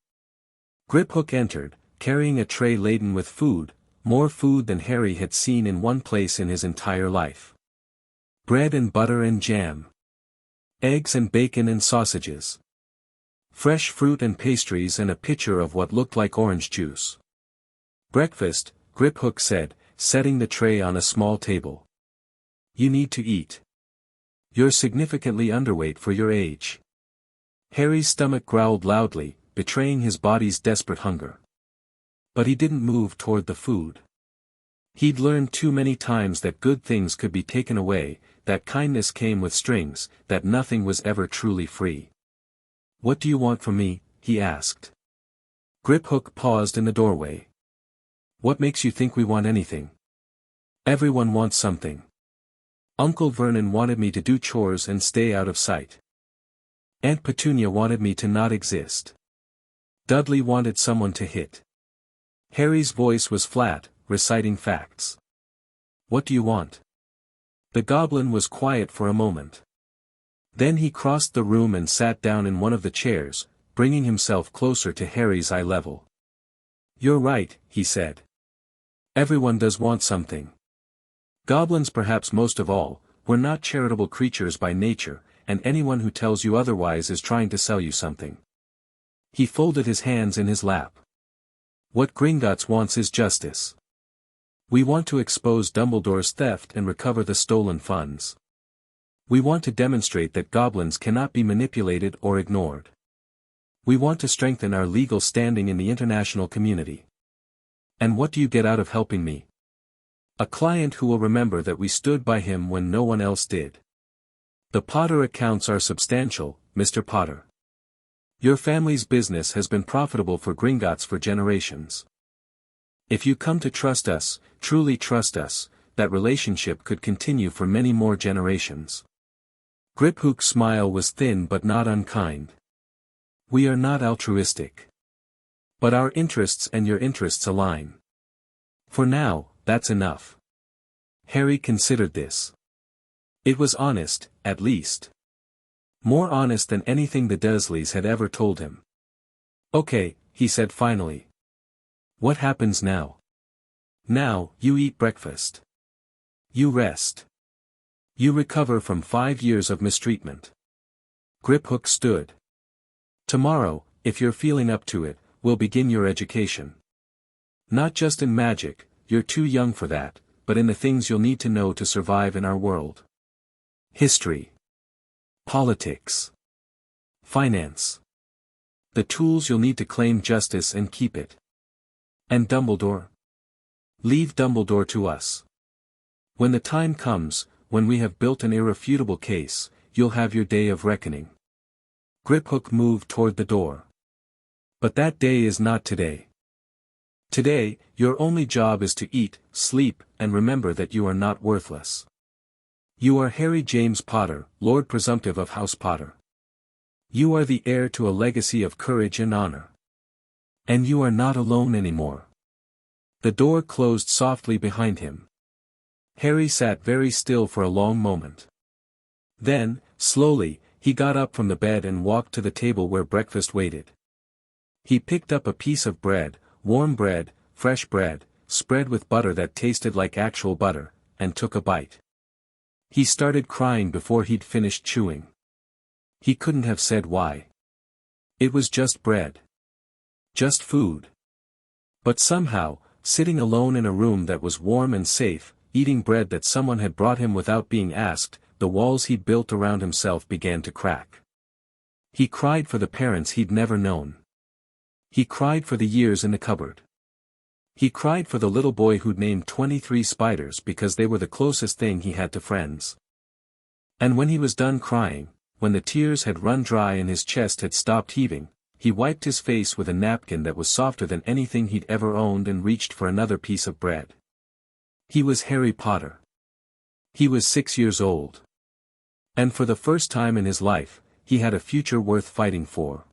S1: Griphook entered, carrying a tray laden with food, more food than Harry had seen in one place in his entire life. Bread and butter and jam. Eggs and bacon and sausages. Fresh fruit and pastries and a pitcher of what looked like orange juice. Breakfast, Griphook said, setting the tray on a small table. You need to eat. You're significantly underweight for your age. Harry's stomach growled loudly, betraying his body's desperate hunger. But he didn't move toward the food. He'd learned too many times that good things could be taken away, that kindness came with strings, that nothing was ever truly free. What do you want from me? He asked. Griphook paused in the doorway. What makes you think we want anything? Everyone wants something. Uncle Vernon wanted me to do chores and stay out of sight. Aunt Petunia wanted me to not exist. Dudley wanted someone to hit. Harry's voice was flat, reciting facts. What do you want? The goblin was quiet for a moment. Then he crossed the room and sat down in one of the chairs, bringing himself closer to Harry's eye level. You're right, he said. Everyone does want something. Goblins, perhaps most of all, were not charitable creatures by nature, and anyone who tells you otherwise is trying to sell you something. He folded his hands in his lap. What Gringotts wants is justice. We want to expose Dumbledore's theft and recover the stolen funds. We want to demonstrate that goblins cannot be manipulated or ignored. We want to strengthen our legal standing in the international community. And what do you get out of helping me? A client who will remember that we stood by him when no one else did. The Potter accounts are substantial, Mr. Potter. Your family's business has been profitable for Gringotts for generations. If you come to trust us, truly trust us, that relationship could continue for many more generations. Griphook's smile was thin but not unkind. We are not altruistic. But our interests and your interests align. For now, that's enough. Harry considered this. It was honest, at least. More honest than anything the Dursleys had ever told him. Okay, he said finally. What happens now? Now, you eat breakfast. You rest. You recover from 5 years of mistreatment. Griphook stood. Tomorrow, if you're feeling up to it, we'll begin your education. Not just in magic, you're too young for that, but in the things you'll need to know to survive in our world. History. Politics. Finance. The tools you'll need to claim justice and keep it. And Dumbledore? Leave Dumbledore to us. When the time comes, when we have built an irrefutable case, you'll have your day of reckoning. Griphook moved toward the door. But that day is not today. Today, your only job is to eat, sleep, and remember that you are not worthless. You are Harry James Potter, Lord Presumptive of House Potter. You are the heir to a legacy of courage and honor. And you are not alone anymore. The door closed softly behind him. Harry sat very still for a long moment. Then, slowly, he got up from the bed and walked to the table where breakfast waited. He picked up a piece of bread, warm bread, fresh bread, spread with butter that tasted like actual butter, and took a bite. He started crying before he'd finished chewing. He couldn't have said why. It was just bread. Just food. But somehow, sitting alone in a room that was warm and safe, eating bread that someone had brought him without being asked, the walls he'd built around himself began to crack. He cried for the parents he'd never known. He cried for the years in the cupboard. He cried for the little boy who'd named 23 spiders because they were the closest thing he had to friends. And when he was done crying, when the tears had run dry and his chest had stopped heaving, he wiped his face with a napkin that was softer than anything he'd ever owned and reached for another piece of bread. He was Harry Potter. He was 6 years old. And for the first time in his life, he had a future worth fighting for.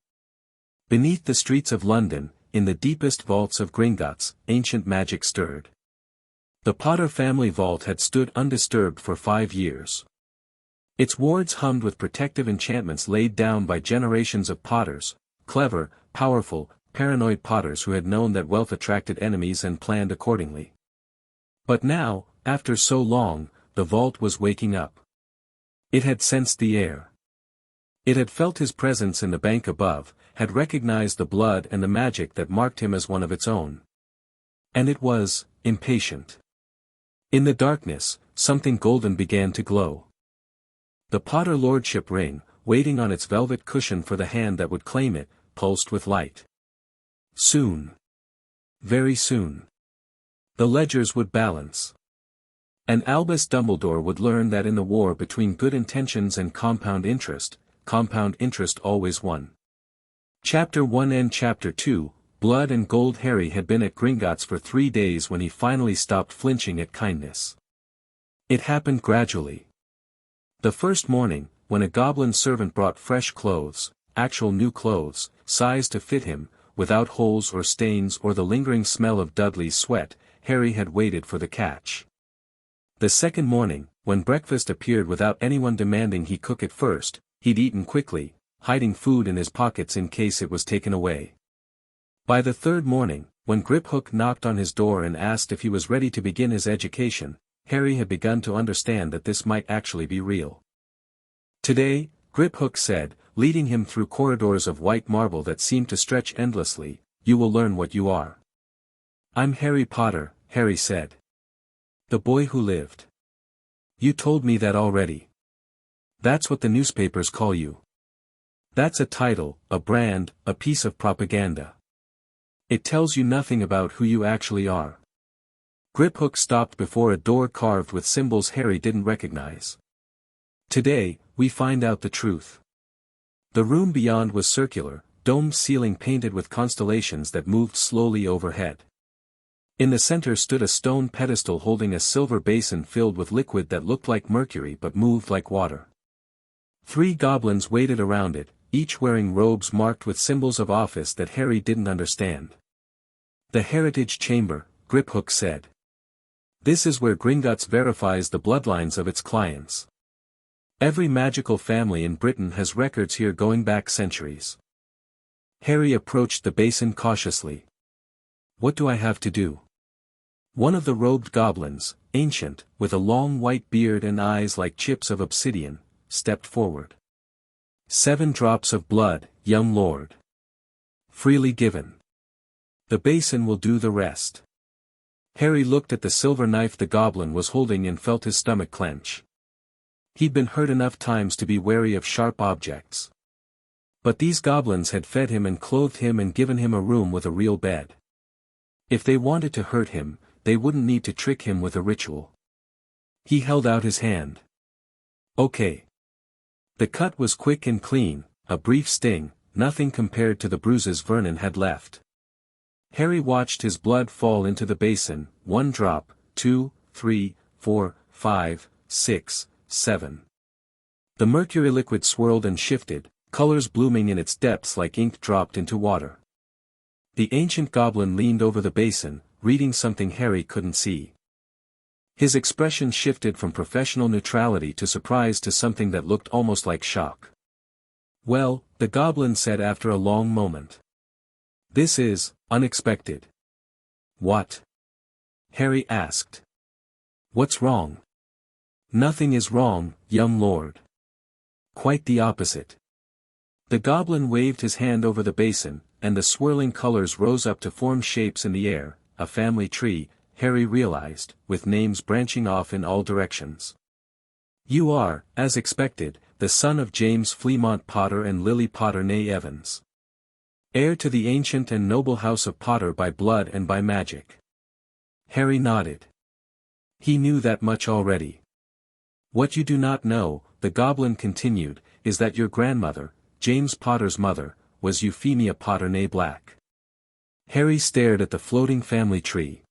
S1: Beneath the streets of London, in the deepest vaults of Gringotts, ancient magic stirred. The Potter family vault had stood undisturbed for 5 years. Its wards hummed with protective enchantments laid down by generations of Potters, clever, powerful, paranoid Potters who had known that wealth attracted enemies and planned accordingly. But now, after so long, the vault was waking up. It had sensed the air. It had felt his presence in the bank above, had recognized the blood and the magic that marked him as one of its own. And it was impatient. In the darkness, something golden began to glow. The Potter Lordship ring, waiting on its velvet cushion for the hand that would claim it, pulsed with light. Soon. Very soon. The ledgers would balance. And Albus Dumbledore would learn that in the war between good intentions and compound interest always won. Chapter 1 and Chapter 2, Blood and Gold. Harry had been at Gringotts for 3 days when he finally stopped flinching at kindness. It happened gradually. The first morning, when a goblin servant brought fresh clothes, actual new clothes, sized to fit him, without holes or stains or the lingering smell of Dudley's sweat, Harry had waited for the catch. The second morning, when breakfast appeared without anyone demanding he cook it first, he'd eaten quickly, hiding food in his pockets in case it was taken away. By the third morning, when Griphook knocked on his door and asked if he was ready to begin his education, Harry had begun to understand that this might actually be real. Today, Griphook said, leading him through corridors of white marble that seemed to stretch endlessly, "You will learn what you are." "I'm Harry Potter," Harry said. "The boy who lived." "You told me that already." "That's what the newspapers call you." "That's a title, a brand, a piece of propaganda. It tells you nothing about who you actually are." Griphook stopped before a door carved with symbols Harry didn't recognize. "Today, we find out the truth." The room beyond was circular, domed ceiling painted with constellations that moved slowly overhead. In the center stood a stone pedestal holding a silver basin filled with liquid that looked like mercury but moved like water. 3 goblins waited around it, each wearing robes marked with symbols of office that Harry didn't understand. "The Heritage Chamber," Griphook said. "This is where Gringotts verifies the bloodlines of its clients. Every magical family in Britain has records here going back centuries." Harry approached the basin cautiously. "What do I have to do?" One of the robed goblins, ancient, with a long white beard and eyes like chips of obsidian, stepped forward. "7 drops of blood, young lord. Freely given. The basin will do the rest." Harry looked at the silver knife the goblin was holding and felt his stomach clench. He'd been hurt enough times to be wary of sharp objects. But these goblins had fed him and clothed him and given him a room with a real bed. If they wanted to hurt him, they wouldn't need to trick him with a ritual. He held out his hand. "Okay." The cut was quick and clean, a brief sting, nothing compared to the bruises Vernon had left. Harry watched his blood fall into the basin, 1 drop, 2, 3, 4, 5, 6, 7. The mercury liquid swirled and shifted, colors blooming in its depths like ink dropped into water. The ancient goblin leaned over the basin, reading something Harry couldn't see. His expression shifted from professional neutrality to surprise to something that looked almost like shock. "Well," the goblin said after a long moment. "This is unexpected." "What?" Harry asked. "What's wrong?" "Nothing is wrong, young lord. Quite the opposite." The goblin waved his hand over the basin, and the swirling colors rose up to form shapes in the air, a family tree, Harry realized, with names branching off in all directions. "You are, as expected, the son of James Fleamont Potter and Lily Potter née Evans. Heir to the ancient and noble house of Potter by blood and by magic." Harry nodded. He knew that much already. "What you do not know," the goblin continued, "is that your grandmother, James Potter's mother, was Euphemia Potter née Black." Harry stared at the floating family tree.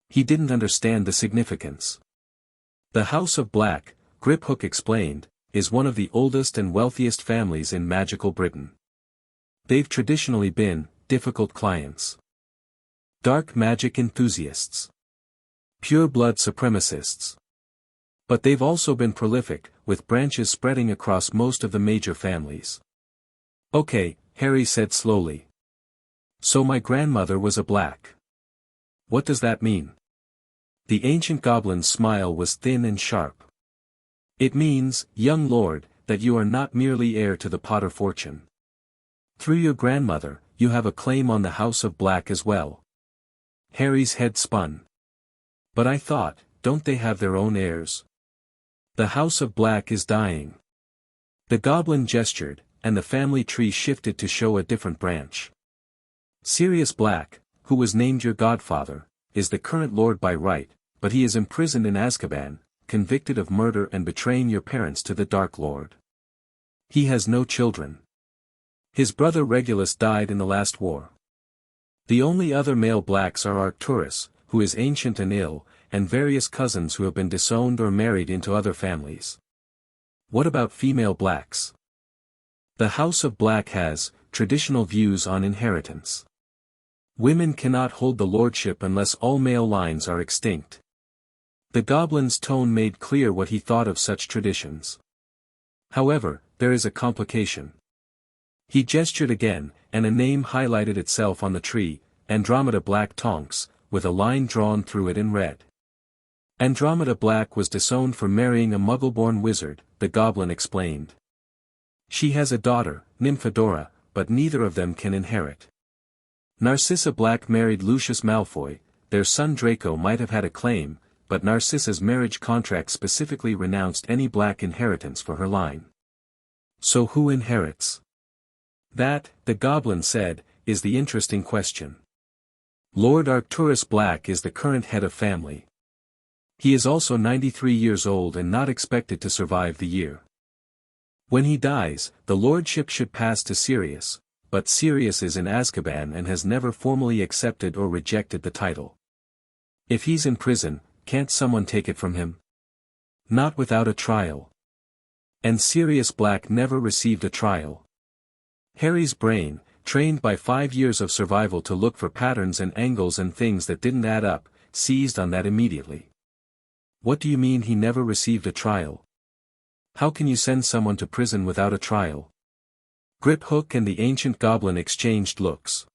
S1: He didn't understand the significance. "The House of Black," Griphook explained, "is one of the oldest and wealthiest families in magical Britain. They've traditionally been difficult clients. Dark magic enthusiasts. Pure-blood supremacists. But they've also been prolific, with branches spreading across most of the major families." "Okay," Harry said slowly. "So my grandmother was a Black. What does that mean?" The ancient goblin's smile was thin and sharp. It means, young lord, that you are not merely heir to the Potter fortune. Through your grandmother, you have a claim on the House of Black as well. Harry's head spun. But I thought, don't they have their own heirs? The House of Black is dying. The goblin gestured, and the family tree shifted to show a different branch. Sirius Black, who was named your godfather, is the current lord by right, but he is imprisoned in Azkaban, convicted of murder and betraying your parents to the Dark Lord. He has no children. His brother Regulus died in the last war. The only other male Blacks are Arcturus, who is ancient and ill, and various cousins who have been disowned or married into other families. What about female Blacks? The House of Black has traditional views on inheritance. Women cannot hold the lordship unless all male lines are extinct. The goblin's tone made clear what he thought of such traditions. However, there is a complication. He gestured again, and a name highlighted itself on the tree, Andromeda Black Tonks, with a line drawn through it in red. Andromeda Black was disowned for marrying a Muggle-born wizard, the goblin explained. She has a daughter, Nymphadora, but neither of them can inherit. Narcissa Black married Lucius Malfoy. Their son Draco might have had a claim, but Narcissa's marriage contract specifically renounced any Black inheritance for her line. So who inherits? That, the goblin said, is the interesting question. Lord Arcturus Black is the current head of family. He is also 93 years old and not expected to survive the year. When he dies, the lordship should pass to Sirius, but Sirius is in Azkaban and has never formally accepted or rejected the title. If he's in prison, can't someone take it from him? Not without a trial. And Sirius Black never received a trial. Harry's brain, trained by 5 years of survival to look for patterns and angles and things that didn't add up, seized on that immediately. What do you mean he never received a trial? How can you send someone to prison without a trial? Griphook and the ancient goblin exchanged looks.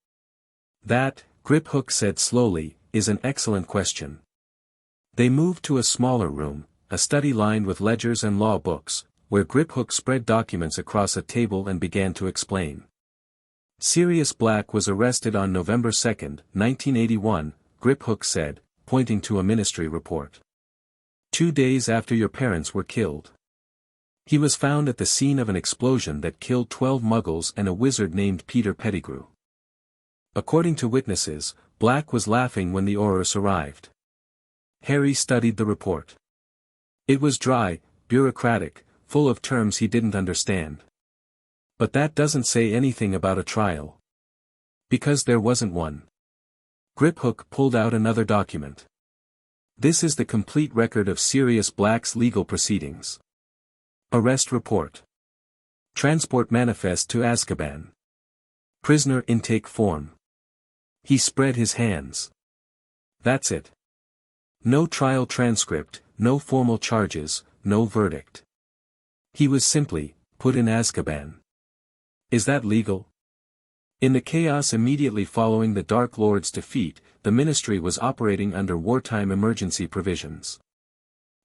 S1: That, Griphook said slowly, is an excellent question. They moved to a smaller room, a study lined with ledgers and law books, where Griphook spread documents across a table and began to explain. Sirius Black was arrested on November 2, 1981, Griphook said, pointing to a ministry report. 2 days after your parents were killed. He was found at the scene of an explosion that killed 12 Muggles and a wizard named Peter Pettigrew. According to witnesses, Black was laughing when the Aurors arrived. Harry studied the report. It was dry, bureaucratic, full of terms he didn't understand. But that doesn't say anything about a trial. Because there wasn't one. Griphook pulled out another document. This is the complete record of Sirius Black's legal proceedings. Arrest report. Transport manifest to Azkaban. Prisoner intake form. He spread his hands. That's it. No trial transcript, no formal charges, no verdict. He was simply put in Azkaban. Is that legal? In the chaos immediately following the Dark Lord's defeat, the Ministry was operating under wartime emergency provisions.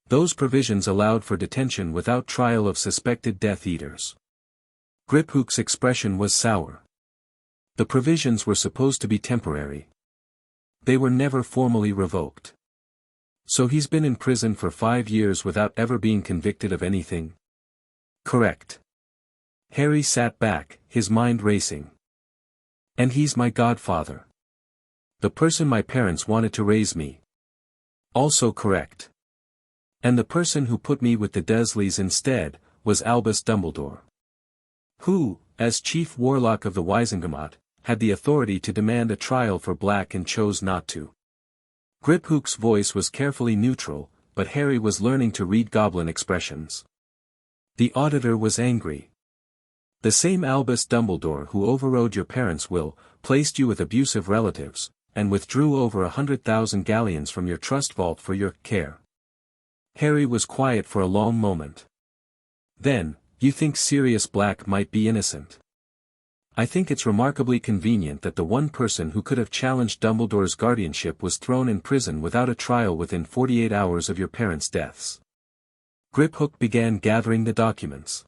S1: Those provisions allowed for detention without trial of suspected Death Eaters. Griphook's expression was sour. The provisions were supposed to be temporary. They were never formally revoked. So he's been in prison for 5 years without ever being convicted of anything? Correct. Harry sat back, his mind racing. And he's my godfather. The person my parents wanted to raise me. Also correct. And the person who put me with the Dursleys instead, was Albus Dumbledore. Who, as chief warlock of the Wizengamot, had the authority to demand a trial for Black and chose not to. Griphook's voice was carefully neutral, but Harry was learning to read goblin expressions. The auditor was angry. The same Albus Dumbledore who overrode your parents' will, placed you with abusive relatives, and withdrew over 100,000 galleons from your trust vault for your care. Harry was quiet for a long moment. Then, you think Sirius Black might be innocent? I think it's remarkably convenient that the one person who could have challenged Dumbledore's guardianship was thrown in prison without a trial within 48 hours of your parents' deaths. Griphook began gathering the documents.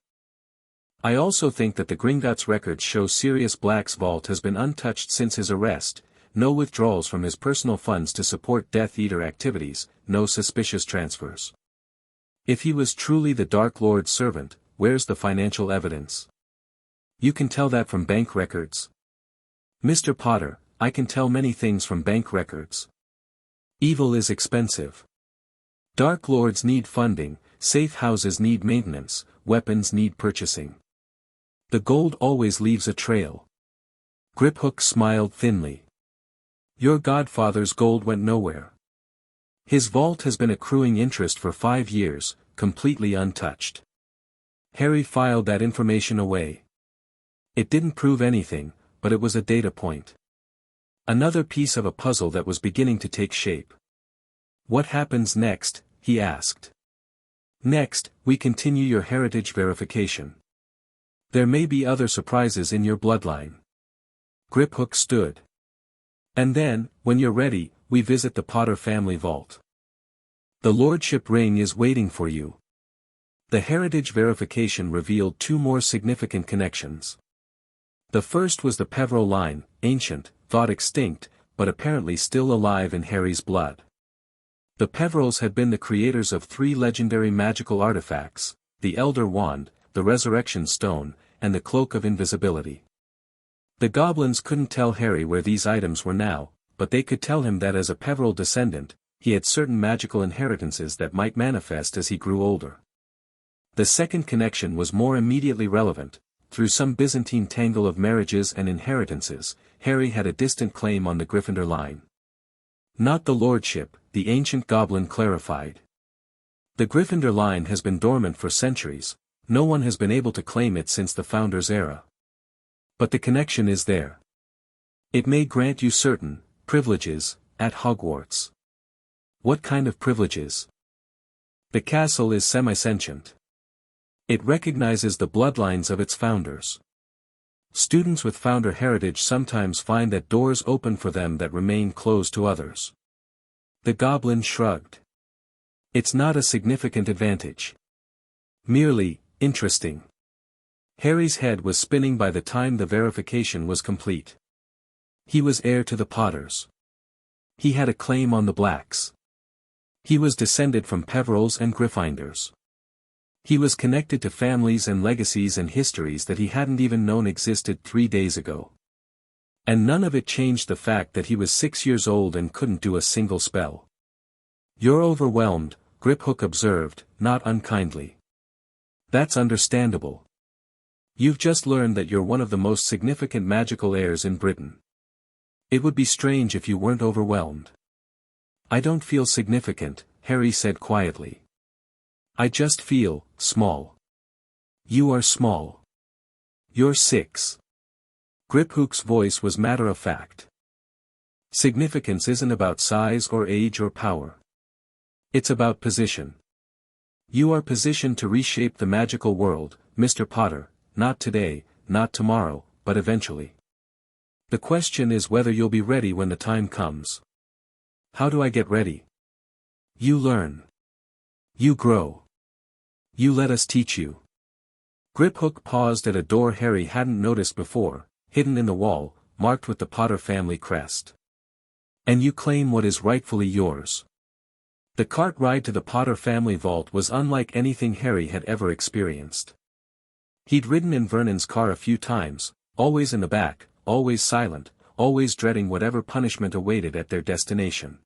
S1: I also think that the Gringotts records show Sirius Black's vault has been untouched since his arrest, no withdrawals from his personal funds to support Death Eater activities, no suspicious transfers. If he was truly the Dark Lord's servant, where's the financial evidence? You can tell that from bank records. Mr. Potter, I can tell many things from bank records. Evil is expensive. Dark Lords need funding, safe houses need maintenance, weapons need purchasing. The gold always leaves a trail. Griphook smiled thinly. Your godfather's gold went nowhere. His vault has been accruing interest for 5 years, completely untouched. Harry filed that information away. It didn't prove anything, but it was a data point. Another piece of a puzzle that was beginning to take shape. What happens next? He asked. Next, we continue your heritage verification. There may be other surprises in your bloodline. Griphook stood. And then, when you're ready, we visit the Potter family vault. The lordship ring is waiting for you. The heritage verification revealed 2 more significant connections. The first was the Peveril line, ancient, thought extinct, but apparently still alive in Harry's blood. The Peverils had been the creators of 3 legendary magical artifacts, the Elder Wand, the Resurrection Stone, and the Cloak of Invisibility. The goblins couldn't tell Harry where these items were now, but they could tell him that as a Peveril descendant, he had certain magical inheritances that might manifest as he grew older. The second connection was more immediately relevant. Through some Byzantine tangle of marriages and inheritances, Harry had a distant claim on the Gryffindor line. Not the lordship, the ancient goblin clarified. The Gryffindor line has been dormant for centuries, no one has been able to claim it since the Founders' era. But the connection is there. It may grant you certain privileges at Hogwarts. What kind of privileges? The castle is semi-sentient. It recognizes the bloodlines of its founders. Students with founder heritage sometimes find that doors open for them that remain closed to others. The goblin shrugged. It's not a significant advantage. Merely, interesting. Harry's head was spinning by the time the verification was complete. He was heir to the Potters. He had a claim on the Blacks. He was descended from Peverils and Gryffindors. He was connected to families and legacies and histories that he hadn't even known existed 3 days ago. And none of it changed the fact that he was 6 years old and couldn't do a single spell. You're overwhelmed, Griphook observed, not unkindly. That's understandable. You've just learned that you're one of the most significant magical heirs in Britain. It would be strange if you weren't overwhelmed. I don't feel significant, Harry said quietly. I just feel small. You are small. You're 6. Griphook's voice was matter-of-fact. Significance isn't about size or age or power. It's about position. You are positioned to reshape the magical world, Mr. Potter, not today, not tomorrow, but eventually. The question is whether you'll be ready when the time comes. How do I get ready? You learn. You grow. You let us teach you. Griphook paused at a door Harry hadn't noticed before, hidden in the wall, marked with the Potter family crest. And you claim what is rightfully yours. The cart ride to the Potter family vault was unlike anything Harry had ever experienced. He'd ridden in Vernon's car a few times, always in the back, always silent, always dreading whatever punishment awaited at their destination.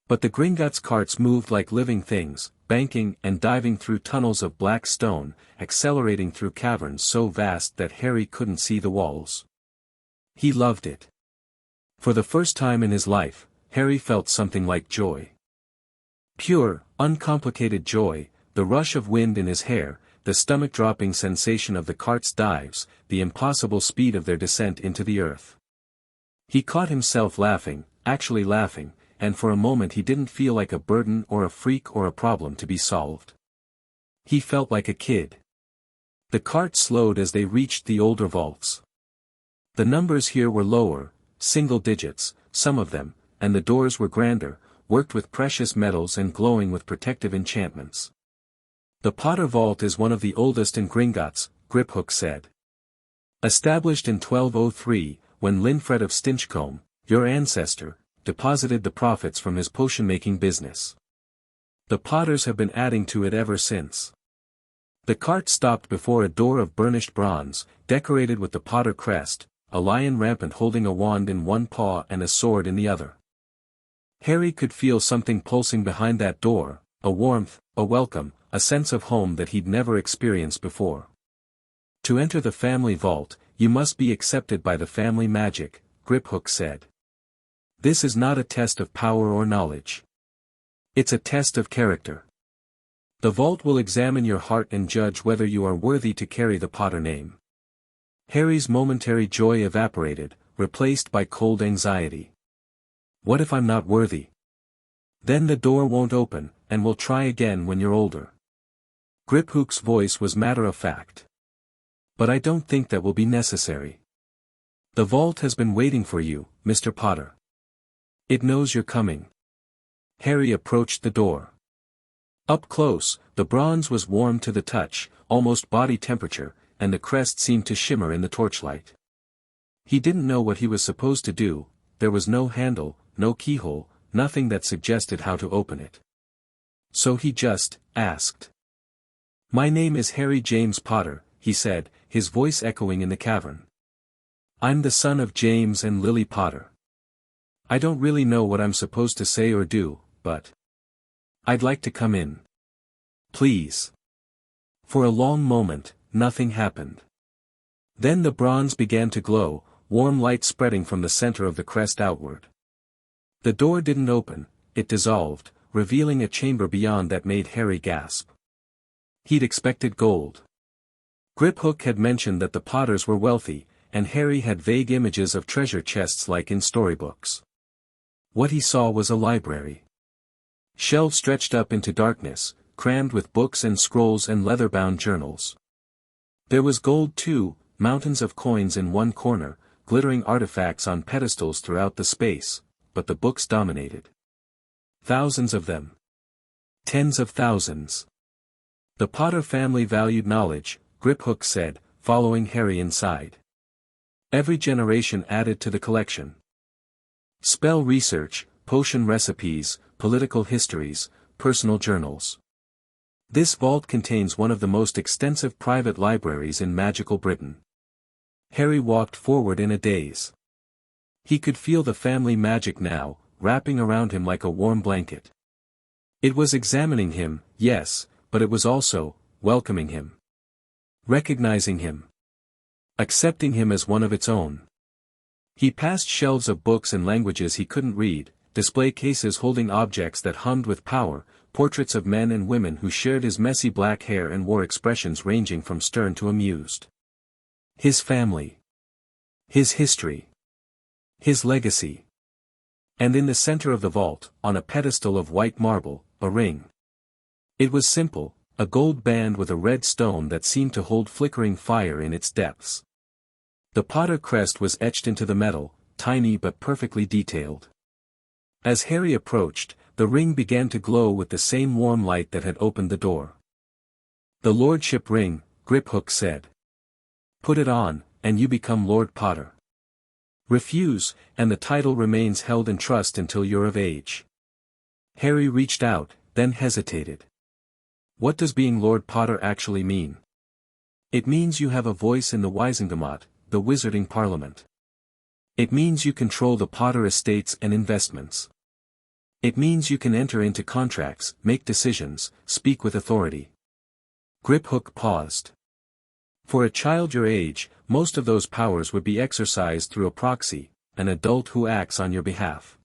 S1: But the Gringotts carts moved like living things, banking and diving through tunnels of black stone, accelerating through caverns so vast that Harry couldn't see the walls. He loved it. For the first time in his life, Harry felt something like joy. Pure, uncomplicated joy, the rush of wind in his hair, the stomach-dropping sensation of the cart's dives, the impossible speed of their descent into the earth. He caught himself laughing, actually laughing, and for a moment he didn't feel like a burden or a freak or a problem to be solved. He felt like a kid. The cart slowed as they reached the older vaults. The numbers here were lower, single digits, some of them, and the doors were grander, worked with precious metals and glowing with protective enchantments. The Potter Vault is one of the oldest in Gringotts, Griphook said. Established in 1203, when Linfred of Stinchcombe, your ancestor, deposited the profits from his potion-making business. The Potters have been adding to it ever since. The cart stopped before a door of burnished bronze, decorated with the Potter crest, a lion rampant holding a wand in one paw and a sword in the other. Harry could feel something pulsing behind that door, a warmth, a welcome, a sense of home that he'd never experienced before. To enter the family vault, you must be accepted by the family magic, Griphook said. This is not a test of power or knowledge. It's a test of character. The vault will examine your heart and judge whether you are worthy to carry the Potter name. Harry's momentary joy evaporated, replaced by cold anxiety. What if I'm not worthy? Then the door won't open, and we'll try again when you're older. Griphook's voice was matter-of-fact. But I don't think that will be necessary. The vault has been waiting for you, Mr. Potter. It knows you're coming. Harry approached the door. Up close, the bronze was warm to the touch, almost body temperature, and the crest seemed to shimmer in the torchlight. He didn't know what he was supposed to do, there was no handle, no keyhole, nothing that suggested how to open it. So he just asked. My name is Harry James Potter, he said, his voice echoing in the cavern. I'm the son of James and Lily Potter. I don't really know what I'm supposed to say or do, but I'd like to come in. Please. For a long moment, nothing happened. Then the bronze began to glow, warm light spreading from the center of the crest outward. The door didn't open, it dissolved, revealing a chamber beyond that made Harry gasp. He'd expected gold. Griphook had mentioned that the Potters were wealthy, and Harry had vague images of treasure chests like in storybooks. What he saw was a library. Shelves stretched up into darkness, crammed with books and scrolls and leather-bound journals. There was gold too, mountains of coins in one corner, glittering artifacts on pedestals throughout the space, but the books dominated. Thousands of them. Tens of thousands. The Potter family valued knowledge, Griphook said, following Harry inside. Every generation added to the collection. Spell research, potion recipes, political histories, personal journals. This vault contains one of the most extensive private libraries in magical Britain. Harry walked forward in a daze. He could feel the family magic now, wrapping around him like a warm blanket. It was examining him, yes, but it was also welcoming him. Recognizing him. Accepting him as one of its own. He passed shelves of books in languages he couldn't read, display cases holding objects that hummed with power, portraits of men and women who shared his messy black hair and wore expressions ranging from stern to amused. His family. His history. His legacy. And in the center of the vault, on a pedestal of white marble, a ring. It was simple, a gold band with a red stone that seemed to hold flickering fire in its depths. The Potter crest was etched into the metal, tiny but perfectly detailed. As Harry approached, the ring began to glow with the same warm light that had opened the door. The Lordship ring, Griphook said. Put it on, and you become Lord Potter. Refuse, and the title remains held in trust until you're of age. Harry reached out, then hesitated. What does being Lord Potter actually mean? It means you have a voice in the Wisengamot, the Wizarding Parliament. It means you control the Potter estates and investments. It means you can enter into contracts, make decisions, speak with authority. Griphook paused. For a child your age, most of those powers would be exercised through a proxy, an adult who acts on your behalf.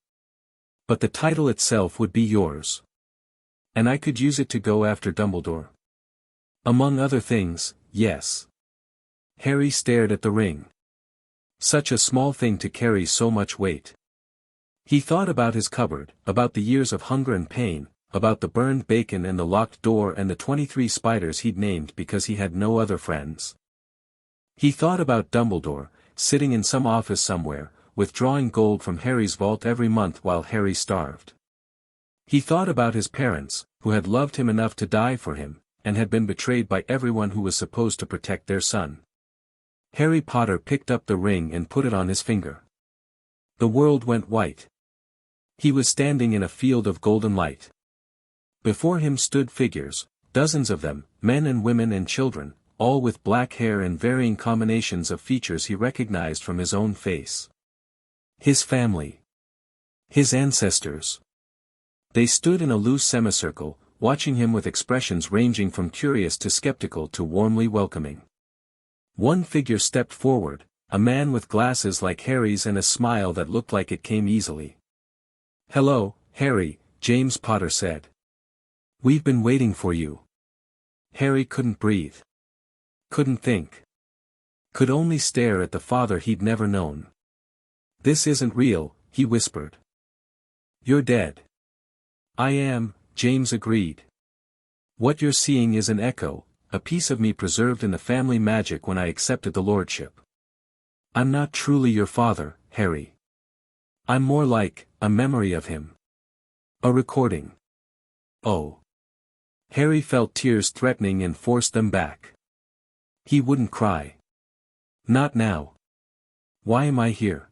S1: But the title itself would be yours. And I could use it to go after Dumbledore. Among other things, yes. Harry stared at the ring. Such a small thing to carry so much weight. He thought about his cupboard, about the years of hunger and pain, about the burned bacon and the locked door and the 23 spiders he'd named because he had no other friends. He thought about Dumbledore, sitting in some office somewhere, withdrawing gold from Harry's vault every month while Harry starved. He thought about his parents, who had loved him enough to die for him, and had been betrayed by everyone who was supposed to protect their son. Harry Potter picked up the ring and put it on his finger. The world went white. He was standing in a field of golden light. Before him stood figures, dozens of them, men and women and children, all with black hair and varying combinations of features he recognized from his own face. His family. His ancestors. They stood in a loose semicircle, watching him with expressions ranging from curious to skeptical to warmly welcoming. One figure stepped forward, a man with glasses like Harry's and a smile that looked like it came easily. "Hello, Harry," James Potter said. "We've been waiting for you." Harry couldn't breathe. Couldn't think. Could only stare at the father he'd never known. "This isn't real," he whispered. "You're dead." "I am," James agreed. "What you're seeing is an echo, a piece of me preserved in the family magic when I accepted the lordship. I'm not truly your father, Harry. I'm more like, a memory of him. A recording." "Oh." Harry felt tears threatening and forced them back. He wouldn't cry. "Not now." "Why am I here?"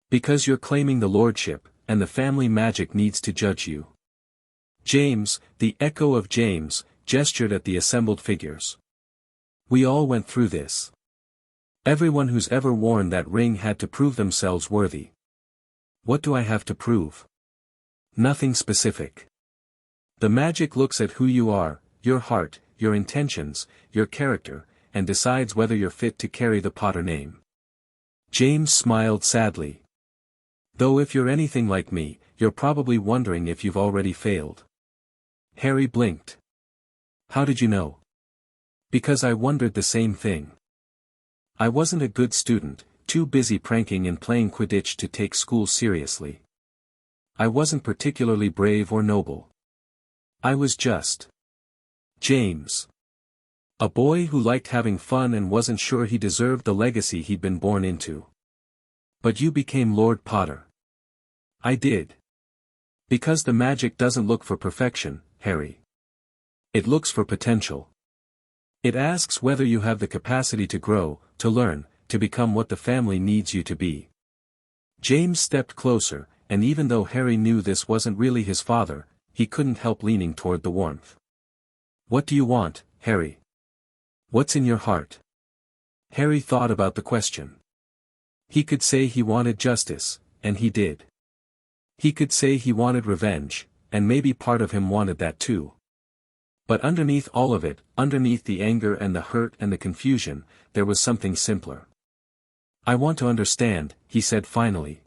S1: "Because you're claiming the lordship, and the family magic needs to judge you." James, the echo of James, gestured at the assembled figures. "We all went through this. Everyone who's ever worn that ring had to prove themselves worthy." "What do I have to prove?" "Nothing specific. The magic looks at who you are, your heart, your intentions, your character, and decides whether you're fit to carry the Potter name." James smiled sadly. "Though if you're anything like me, you're probably wondering if you've already failed." Harry blinked. "How did you know?" "Because I wondered the same thing. I wasn't a good student, too busy pranking and playing Quidditch to take school seriously. I wasn't particularly brave or noble. I was just James. A boy who liked having fun and wasn't sure he deserved the legacy he'd been born into. But you became Lord Potter." "I did. Because the magic doesn't look for perfection, Harry. It looks for potential. It asks whether you have the capacity to grow, to learn, to become what the family needs you to be." James stepped closer, and even though Harry knew this wasn't really his father, he couldn't help leaning toward the warmth. "What do you want, Harry? What's in your heart?" Harry thought about the question. He could say he wanted justice, and he did. He could say he wanted revenge, and maybe part of him wanted that too. But underneath all of it, underneath the anger and the hurt and the confusion, there was something simpler. "I want to understand," he said finally.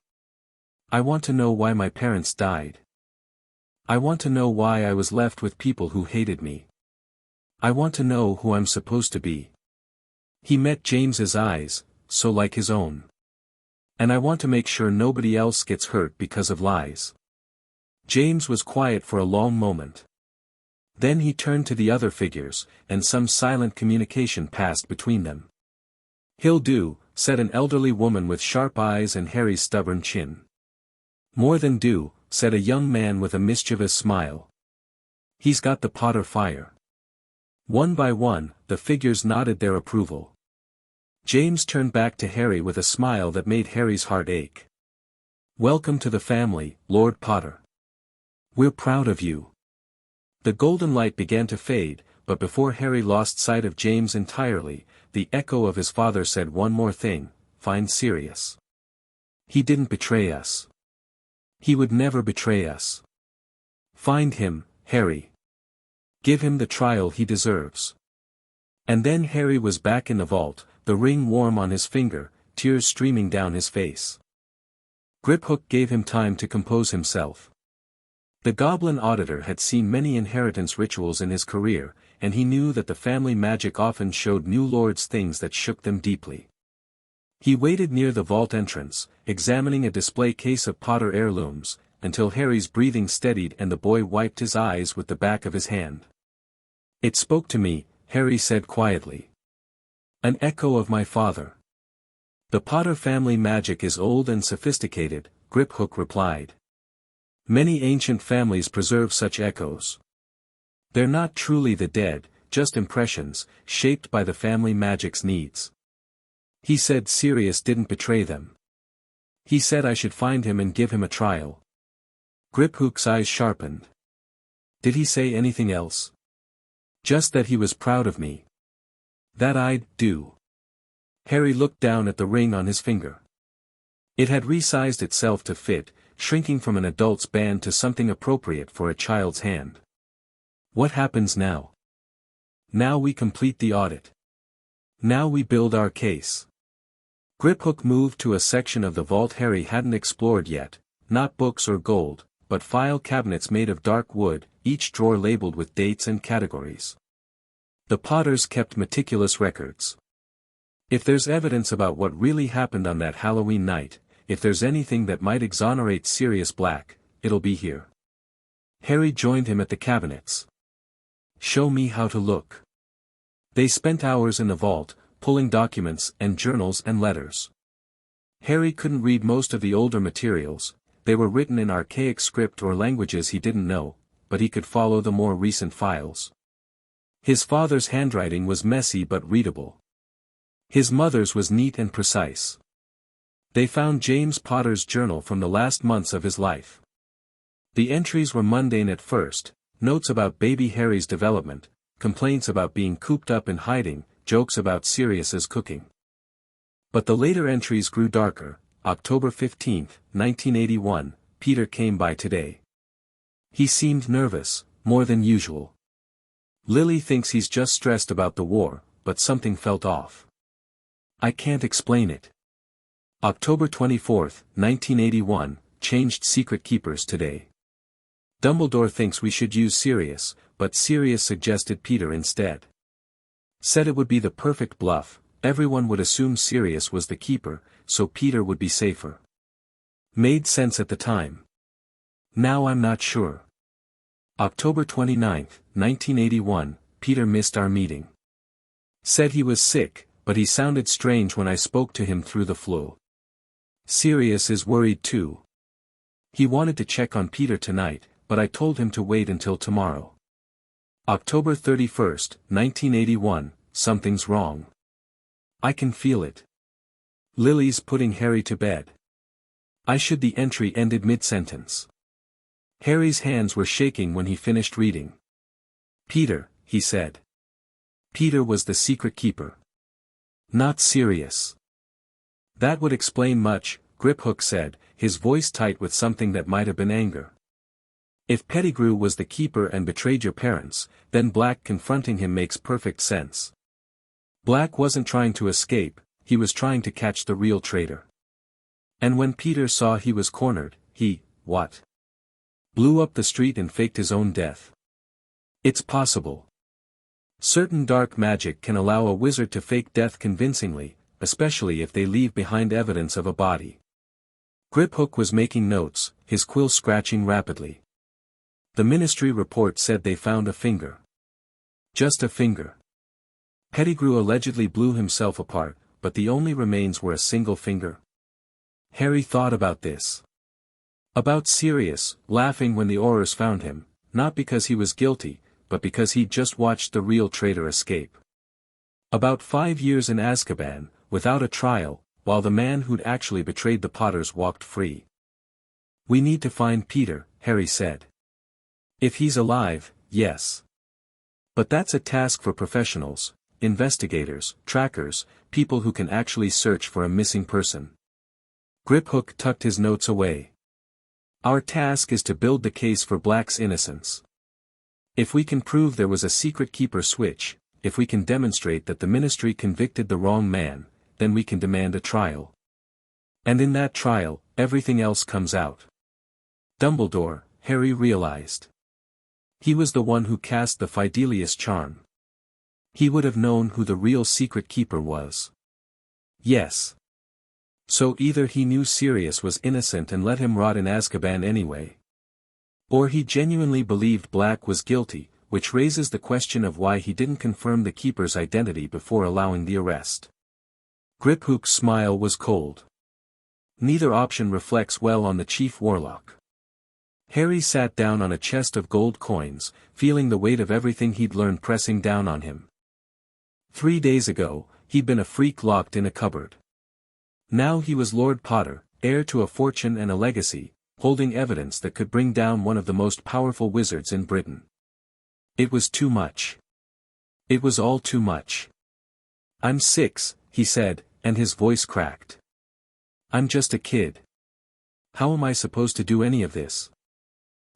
S1: "I want to know why my parents died. I want to know why I was left with people who hated me. I want to know who I'm supposed to be." He met James's eyes, so like his own. "And I want to make sure nobody else gets hurt because of lies." James was quiet for a long moment. Then he turned to the other figures, and some silent communication passed between them. "He'll do," said an elderly woman with sharp eyes and Harry's stubborn chin. "More than do," said a young man with a mischievous smile. "He's got the Potter fire." One by one, the figures nodded their approval. James turned back to Harry with a smile that made Harry's heart ache. "Welcome to the family, Lord Potter. We're proud of you." The golden light began to fade, but before Harry lost sight of James entirely, the echo of his father said one more thing, "Find Sirius. He didn't betray us. He would never betray us. Find him, Harry. Give him the trial he deserves." And then Harry was back in the vault, the ring warm on his finger, tears streaming down his face. Griphook gave him time to compose himself. The Goblin Auditor had seen many inheritance rituals in his career, and he knew that the family magic often showed new lords things that shook them deeply. He waited near the vault entrance, examining a display case of Potter heirlooms, until Harry's breathing steadied and the boy wiped his eyes with the back of his hand. "It spoke to me," Harry said quietly. "An echo of my father. The Potter family magic is old and sophisticated, Griphook replied. Many ancient families preserve such echoes. They're not truly the dead, just impressions, shaped by the family magic's needs. He said Sirius didn't betray them. He said I should find him and give him a trial. Griphook's eyes sharpened. Did he say anything else? Just that he was proud of me. That I'd do. Harry looked down at the ring on his finger. It had resized itself to fit, shrinking from an adult's band to something appropriate for a child's hand. What happens now? Now we complete the audit. Now we build our case. Griphook moved to a section of the vault Harry hadn't explored yet, not books or gold, but file cabinets made of dark wood, each drawer labeled with dates and categories. The Potters kept meticulous records. If there's evidence about what really happened on that Halloween night, if there's anything that might exonerate Sirius Black, it'll be here. Harry joined him at the cabinets. Show me how to look. They spent hours in the vault, pulling documents and journals and letters. Harry couldn't read most of the older materials, they were written in archaic script or languages he didn't know, but he could follow the more recent files. His father's handwriting was messy but readable. His mother's was neat and precise. They found James Potter's journal from the last months of his life. The entries were mundane at first, notes about baby Harry's development, complaints about being cooped up in hiding, jokes about Sirius's cooking. But the later entries grew darker. October 15, 1981, Peter came by today. He seemed nervous, more than usual. Lily thinks he's just stressed about the war, but something felt off. I can't explain it. October 24, 1981, changed secret keepers today. Dumbledore thinks we should use Sirius, but Sirius suggested Peter instead. Said it would be the perfect bluff, everyone would assume Sirius was the keeper, so Peter would be safer. Made sense at the time. Now I'm not sure. October 29, 1981, Peter missed our meeting. Said he was sick, but he sounded strange when I spoke to him through the flu. Sirius is worried too. He wanted to check on Peter tonight, but I told him to wait until tomorrow. October 31, 1981, something's wrong. I can feel it. Lily's putting Harry to bed. The entry ended mid-sentence. Harry's hands were shaking when he finished reading. Peter, he said. Peter was the secret keeper. Not Sirius. That would explain much, Griphook said, his voice tight with something that might have been anger. If Pettigrew was the keeper and betrayed your parents, then Black confronting him makes perfect sense. Black wasn't trying to escape, he was trying to catch the real traitor. And when Peter saw he was cornered, he, what? Blew up the street and faked his own death. It's possible. Certain dark magic can allow a wizard to fake death convincingly, especially if they leave behind evidence of a body. Griphook was making notes, his quill scratching rapidly. The ministry report said they found a finger. Just a finger. Pettigrew allegedly blew himself apart, but the only remains were a single finger. Harry thought about this. About Sirius, laughing when the Aurors found him, not because he was guilty, but because he'd just watched the real traitor escape. About 5 years in Azkaban, without a trial, while the man who'd actually betrayed the Potters walked free. We need to find Peter, Harry said. If he's alive, yes. But that's a task for professionals, investigators, trackers, people who can actually search for a missing person. Griphook tucked his notes away. Our task is to build the case for Black's innocence. If we can prove there was a secret keeper switch, if we can demonstrate that the ministry convicted the wrong man, then we can demand a trial. And in that trial, everything else comes out. Dumbledore, Harry realized. He was the one who cast the Fidelius charm. He would have known who the real secret keeper was. Yes. So either he knew Sirius was innocent and let him rot in Azkaban anyway. Or he genuinely believed Black was guilty, which raises the question of why he didn't confirm the keeper's identity before allowing the arrest. Griphook's smile was cold. Neither option reflects well on the chief warlock. Harry sat down on a chest of gold coins, feeling the weight of everything he'd learned pressing down on him. 3 days ago, he'd been a freak locked in a cupboard. Now he was Lord Potter, heir to a fortune and a legacy, holding evidence that could bring down one of the most powerful wizards in Britain. It was too much. It was all too much. "I'm 6, he said, and his voice cracked. "I'm just a kid. How am I supposed to do any of this?"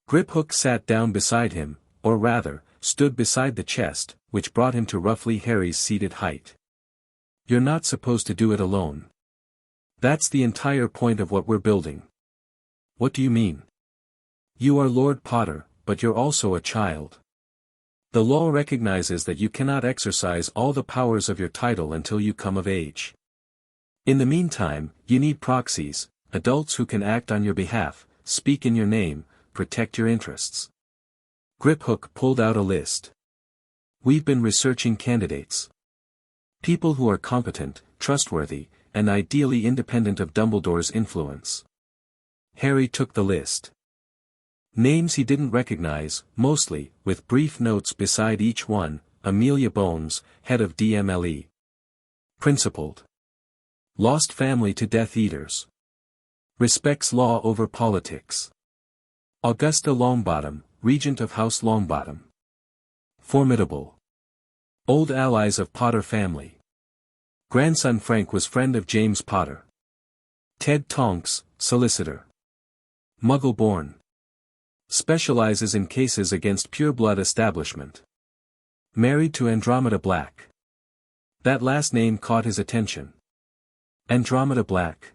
S1: Griphook sat down beside him, or rather, stood beside the chest, which brought him to roughly Harry's seated height. "You're not supposed to do it alone. That's the entire point of what we're building." "What do you mean?" "You are Lord Potter, but you're also a child. The law recognizes that you cannot exercise all the powers of your title until you come of age. In the meantime, you need proxies, adults who can act on your behalf, speak in your name, protect your interests." Griphook pulled out a list. "We've been researching candidates. People who are competent, trustworthy, and ideally independent of Dumbledore's influence." Harry took the list. Names he didn't recognize, mostly, with brief notes beside each one: Amelia Bones, head of DMLE. Principled. Lost family to Death Eaters. Respects law over politics. Augusta Longbottom, regent of House Longbottom. Formidable. Old allies of Potter family. Grandson Frank was friend of James Potter. Ted Tonks, solicitor. Muggle-born. Specializes in cases against pureblood establishment. Married to Andromeda Black. That last name caught his attention. Andromeda Black.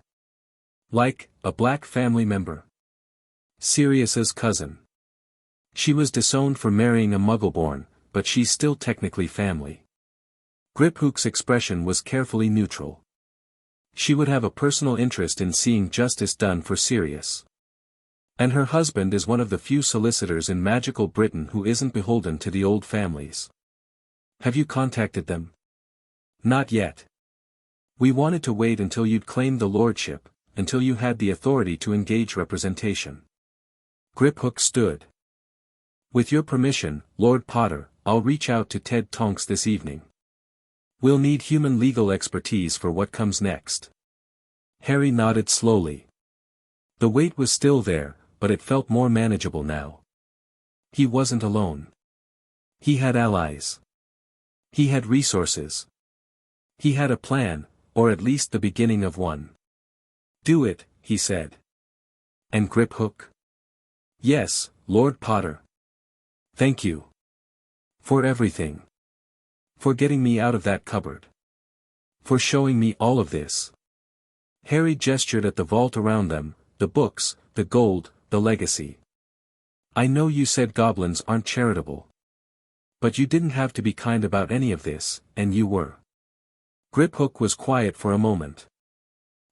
S1: Like, a black family member. Sirius's cousin. She was disowned for marrying a Muggle-born, but she's still technically family. Griphook's expression was carefully neutral. She would have a personal interest in seeing justice done for Sirius. And her husband is one of the few solicitors in magical Britain who isn't beholden to the old families. Have you contacted them? Not yet. We wanted to wait until you'd claimed the lordship, until you had the authority to engage representation. Griphook stood. With your permission, Lord Potter, I'll reach out to Ted Tonks this evening. We'll need human legal expertise for what comes next. Harry nodded slowly. The weight was still there, but it felt more manageable now. He wasn't alone. He had allies. He had resources. He had a plan, or at least the beginning of one. "Do it," he said. "And Griphook?" "Yes, Lord Potter. Thank you. For everything. For getting me out of that cupboard. For showing me all of this." Harry gestured at the vault around them, the books, the gold, the legacy. "I know you said goblins aren't charitable. But you didn't have to be kind about any of this, and you were." Griphook was quiet for a moment.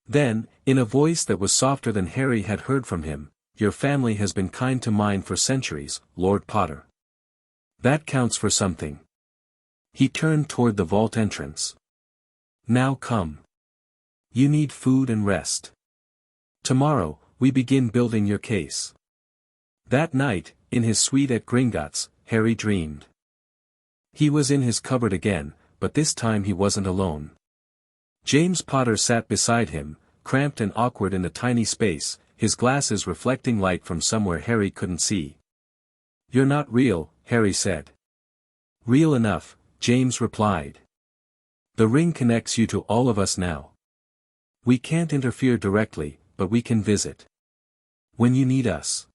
S1: Then, in a voice that was softer than Harry had heard from him, "Your family has been kind to mine for centuries, Lord Potter. That counts for something." He turned toward the vault entrance. "Now come. You need food and rest. Tomorrow, we begin building your case." That night, in his suite at Gringotts, Harry dreamed. He was in his cupboard again, but this time he wasn't alone. James Potter sat beside him, cramped and awkward in the tiny space, his glasses reflecting light from somewhere Harry couldn't see. "You're not real," Harry said. "Real enough," James replied. "The ring connects you to all of us now. We can't interfere directly, but we can visit. When you need us."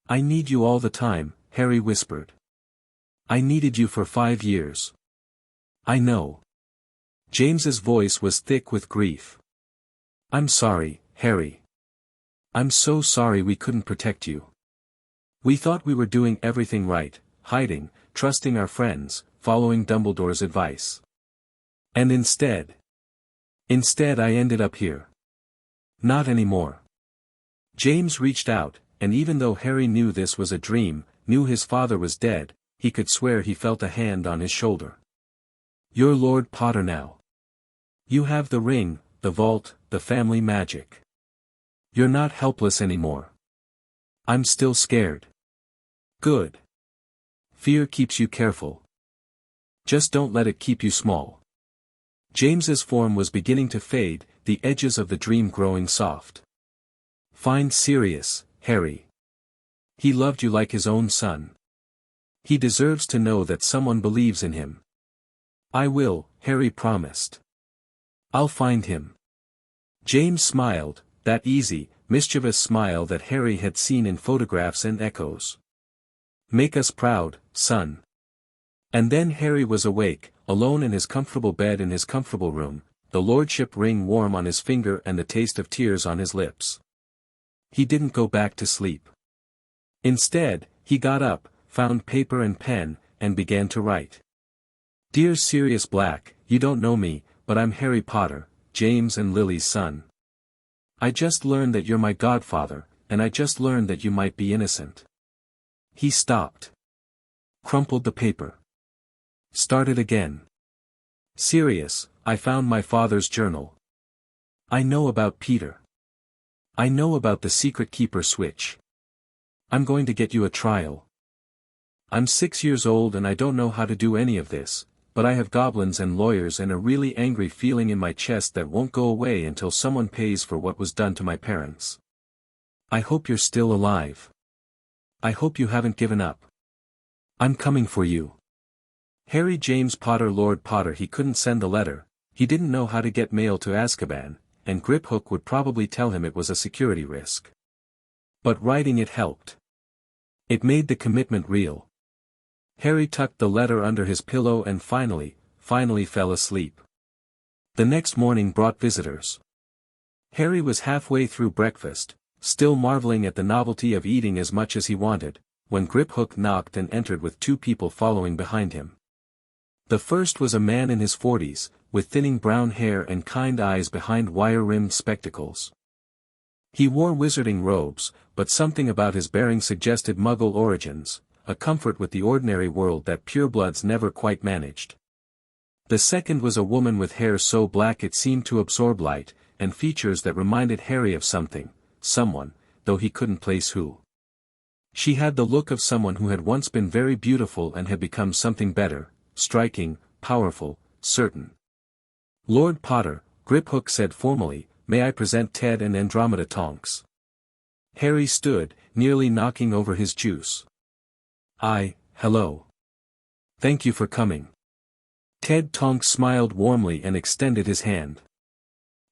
S1: "I need you all the time," Harry whispered. "I needed you for 5 years." "I know." James's voice was thick with grief. "I'm sorry, Harry. I'm so sorry we couldn't protect you. We thought we were doing everything right, hiding, trusting our friends, following Dumbledore's advice. And instead I ended up here. Not anymore." James reached out, and even though Harry knew this was a dream, knew his father was dead, he could swear he felt a hand on his shoulder. "You're Lord Potter now. You have the ring, the vault, the family magic. You're not helpless anymore. I'm still scared. Good. Fear keeps you careful. Just don't let it keep you small. James's form was beginning to fade, the edges of the dream growing soft. Find Sirius, Harry. He loved you like his own son. He deserves to know that someone believes in him. I will, Harry promised. I'll find him. James smiled, that easy, mischievous smile that Harry had seen in photographs and echoes. Make us proud, son. And then Harry was awake, alone in his comfortable bed in his comfortable room, the lordship ring warm on his finger and the taste of tears on his lips. He didn't go back to sleep. Instead, he got up, found paper and pen, and began to write. Dear Sirius Black, you don't know me, but I'm Harry Potter, James and Lily's son. I just learned that you're my godfather, and I just learned that you might be innocent. He stopped. Crumpled the paper. Started again. Sirius, I found my father's journal. I know about Peter. I know about the secret keeper switch. I'm going to get you a trial. I'm 6 years old and I don't know how to do any of this, but I have goblins and lawyers and a really angry feeling in my chest that won't go away until someone pays for what was done to my parents. I hope you're still alive. I hope you haven't given up. I'm coming for you. Harry James Potter Lord Potter. He couldn't send the letter, he didn't know how to get mail to Azkaban, and Griphook would probably tell him it was a security risk. But writing it helped. It made the commitment real. Harry tucked the letter under his pillow and finally fell asleep. The next morning brought visitors. Harry was halfway through breakfast, still marveling at the novelty of eating as much as he wanted, when Griphook knocked and entered with 2 people following behind him. The first was a man in his 40s, with thinning brown hair and kind eyes behind wire-rimmed spectacles. He wore wizarding robes, but something about his bearing suggested Muggle origins, a comfort with the ordinary world that purebloods never quite managed. The second was a woman with hair so black it seemed to absorb light, and features that reminded Harry of someone, though he couldn't place who. She had the look of someone who had once been very beautiful and had become something better, striking, powerful, certain. Lord Potter, Griphook said formally, may I present Ted and Andromeda Tonks. Harry stood, nearly knocking over his juice. Hello. Thank you for coming. Ted Tonks smiled warmly and extended his hand.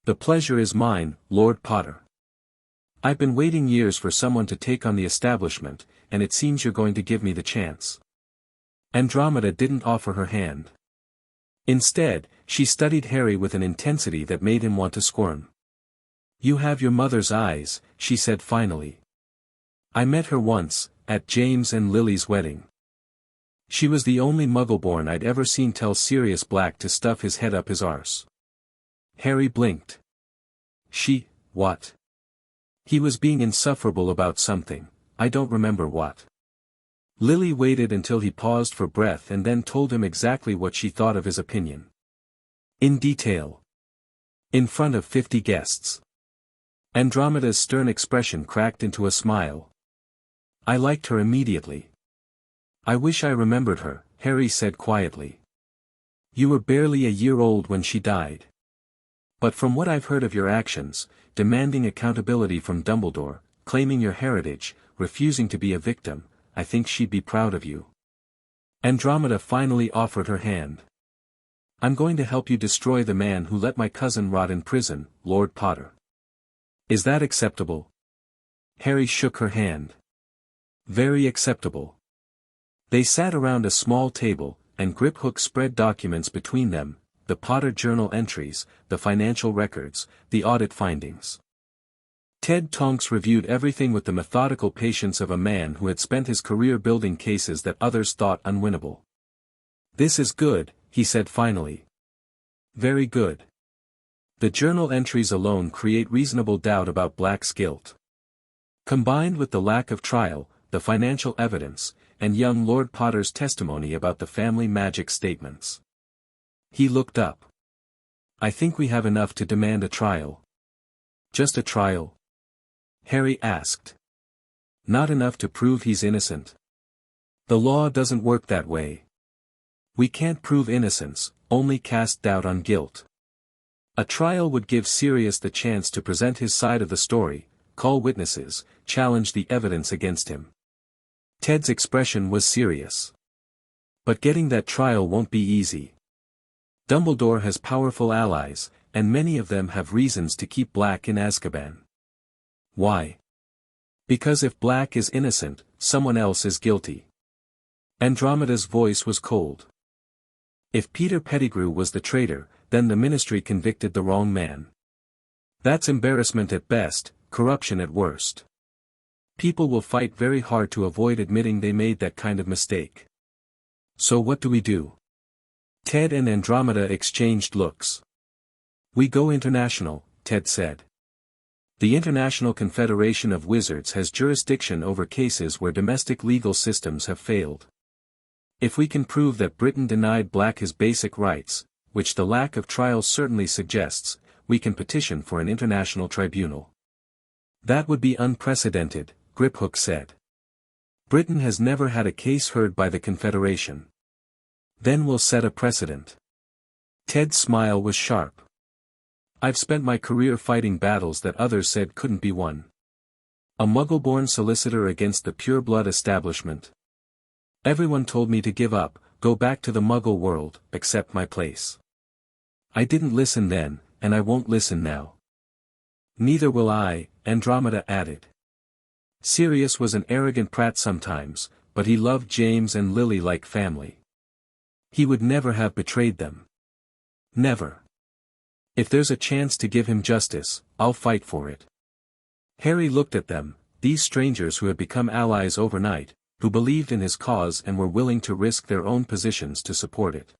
S1: The pleasure is mine, Lord Potter. I've been waiting years for someone to take on the establishment, and it seems you're going to give me the chance. Andromeda didn't offer her hand. Instead, she studied Harry with an intensity that made him want to squirm. You have your mother's eyes, she said finally. I met her once, at James and Lily's wedding. She was the only Muggle-born I'd ever seen tell Sirius Black to stuff his head up his arse. Harry blinked. What? He was being insufferable about something, I don't remember what. Lily waited until he paused for breath and then told him exactly what she thought of his opinion. In detail. In front of 50 guests. Andromeda's stern expression cracked into a smile. I liked her immediately. I wish I remembered her, Harry said quietly. You were barely a year old when she died. But from what I've heard of your actions, demanding accountability from Dumbledore, claiming your heritage, refusing to be a victim, I think she'd be proud of you. Andromeda finally offered her hand. I'm going to help you destroy the man who let my cousin rot in prison, Lord Potter. Is that acceptable? Harry shook her hand. Very acceptable. They sat around a small table, and Griphook spread documents between them, the Potter journal entries, the financial records, the audit findings. Ted Tonks reviewed everything with the methodical patience of a man who had spent his career building cases that others thought unwinnable. This is good, he said finally. Very good. The journal entries alone create reasonable doubt about Black's guilt. Combined with the lack of trial, the financial evidence, and young Lord Potter's testimony about the family magic statements. He looked up. I think we have enough to demand a trial. Just a trial? Harry asked. Not enough to prove he's innocent. The law doesn't work that way. We can't prove innocence, only cast doubt on guilt. A trial would give Sirius the chance to present his side of the story, call witnesses, challenge the evidence against him. Ted's expression was serious. But getting that trial won't be easy. Dumbledore has powerful allies, and many of them have reasons to keep Black in Azkaban. Why? Because if Black is innocent, someone else is guilty. Andromeda's voice was cold. If Peter Pettigrew was the traitor, then the Ministry convicted the wrong man. That's embarrassment at best, corruption at worst. People will fight very hard to avoid admitting they made that kind of mistake. So what do we do? Ted and Andromeda exchanged looks. We go international, Ted said. The International Confederation of Wizards has jurisdiction over cases where domestic legal systems have failed. If we can prove that Britain denied Black his basic rights, which the lack of trials certainly suggests, we can petition for an international tribunal. That would be unprecedented, Griphook said. Britain has never had a case heard by the Confederation. Then we'll set a precedent. Ted's smile was sharp. I've spent my career fighting battles that others said couldn't be won. A Muggle-born solicitor against the pure-blood establishment. Everyone told me to give up, go back to the Muggle world, accept my place. I didn't listen then, and I won't listen now. Neither will I, Andromeda added. Sirius was an arrogant prat sometimes, but he loved James and Lily like family. He would never have betrayed them. Never. If there's a chance to give him justice, I'll fight for it. Harry looked at them, these strangers who had become allies overnight, who believed in his cause and were willing to risk their own positions to support it.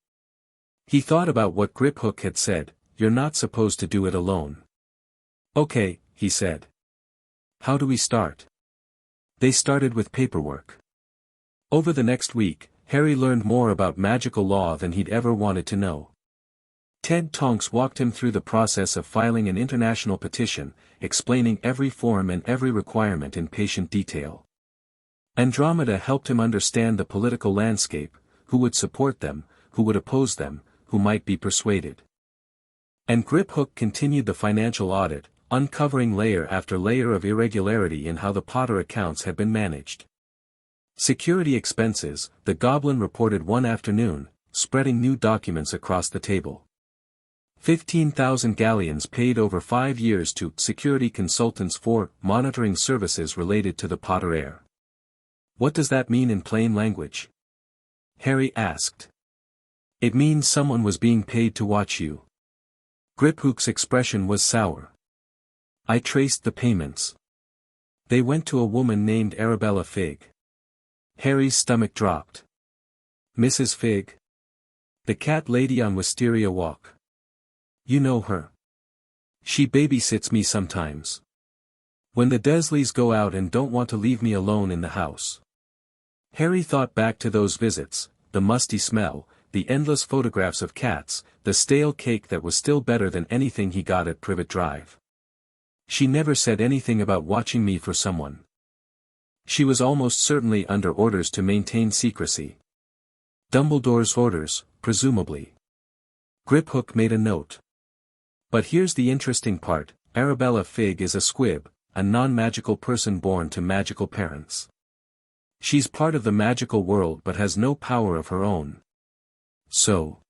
S1: He thought about what Griphook had said, you're not supposed to do it alone. Okay, he said. How do we start? They started with paperwork. Over the next week, Harry learned more about magical law than he'd ever wanted to know. Ted Tonks walked him through the process of filing an international petition, explaining every form and every requirement in patient detail. Andromeda helped him understand the political landscape, who would support them, who would oppose them, who might be persuaded. And Griphook continued the financial audit, uncovering layer after layer of irregularity in how the Potter accounts had been managed. Security expenses, the Goblin reported one afternoon, spreading new documents across the table. 15,000 galleons paid over 5 years to security consultants for monitoring services related to the Potter heir. What does that mean in plain language? Harry asked. It means someone was being paid to watch you. Griphook's expression was sour. I traced the payments. They went to a woman named Arabella Figg. Harry's stomach dropped. Mrs. Figg? The cat lady on Wisteria Walk. You know her. She babysits me sometimes. When the Dursleys go out and don't want to leave me alone in the house. Harry thought back to those visits, the musty smell, the endless photographs of cats, the stale cake that was still better than anything he got at Privet Drive. She never said anything about watching me for someone. She was almost certainly under orders to maintain secrecy. Dumbledore's orders, presumably. Griphook made a note. But here's the interesting part, Arabella Figg is a squib, a non-magical person born to magical parents. She's part of the magical world but has no power of her own. So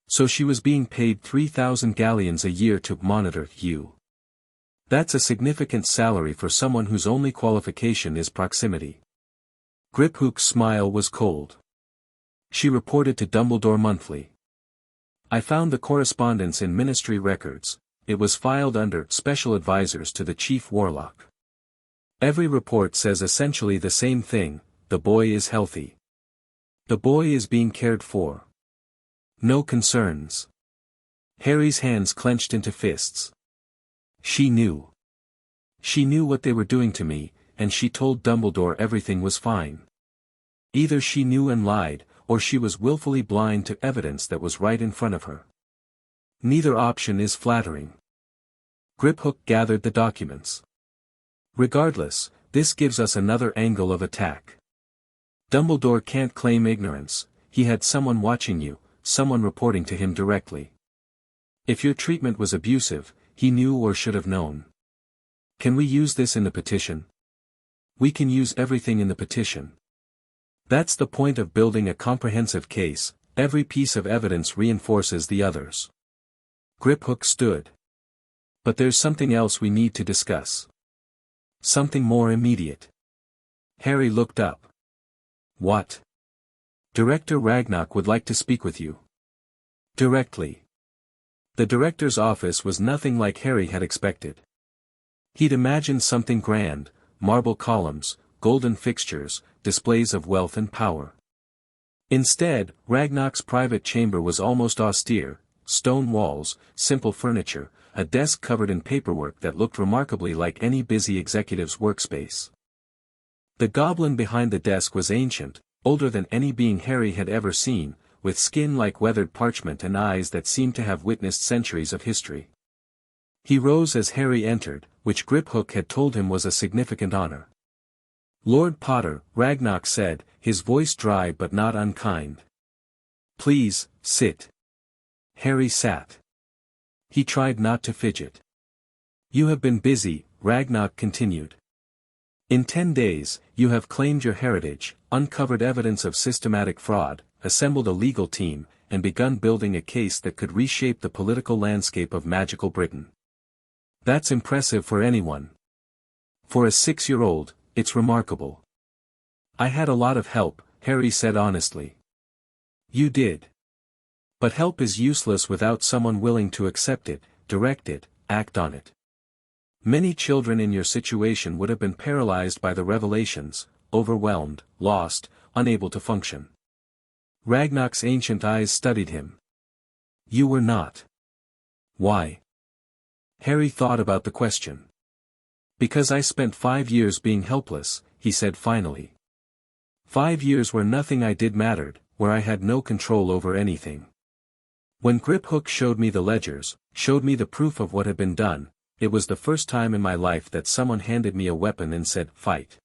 S1: she was being paid 3,000 galleons a year to monitor you. That's a significant salary for someone whose only qualification is proximity. Griphook's smile was cold. She reported to Dumbledore monthly. I found the correspondence in Ministry records, it was filed under Special Advisors to the Chief Warlock. Every report says essentially the same thing, the boy is healthy. The boy is being cared for. No concerns. Harry's hands clenched into fists. She knew. She knew what they were doing to me, and she told Dumbledore everything was fine. Either she knew and lied, or she was willfully blind to evidence that was right in front of her. Neither option is flattering. Griphook gathered the documents. Regardless, this gives us another angle of attack. Dumbledore can't claim ignorance, he had someone watching you, someone reporting to him directly. If your treatment was abusive, he knew or should have known. Can we use this in the petition? We can use everything in the petition. That's the point of building a comprehensive case, every piece of evidence reinforces the others. Griphook stood. But there's something else we need to discuss. Something more immediate. Harry looked up. What? Director Ragnarok would like to speak with you. Directly. The director's office was nothing like Harry had expected. He'd imagined something grand, marble columns, golden fixtures, displays of wealth and power. Instead, Ragnarok's private chamber was almost austere, stone walls, simple furniture, a desk covered in paperwork that looked remarkably like any busy executive's workspace. The goblin behind the desk was ancient, older than any being Harry had ever seen, with skin like weathered parchment and eyes that seemed to have witnessed centuries of history. He rose as Harry entered, which Griphook had told him was a significant honor. Lord Potter, Ragnarok said, his voice dry but not unkind. Please, sit. Harry sat. He tried not to fidget. You have been busy, Ragnarok continued. In 10 days, you have claimed your heritage, uncovered evidence of systematic fraud, assembled a legal team, and begun building a case that could reshape the political landscape of magical Britain. That's impressive for anyone. For a 6-year-old, it's remarkable. I had a lot of help, Harry said honestly. You did. But help is useless without someone willing to accept it, direct it, act on it. Many children in your situation would have been paralyzed by the revelations, overwhelmed, lost, unable to function. Ragnarok's ancient eyes studied him. You were not. Why? Harry thought about the question. Because I spent 5 years being helpless, he said finally. 5 years where nothing I did mattered, where I had no control over anything. When Griphook showed me the ledgers, showed me the proof of what had been done, it was the first time in my life that someone handed me a weapon and said, fight.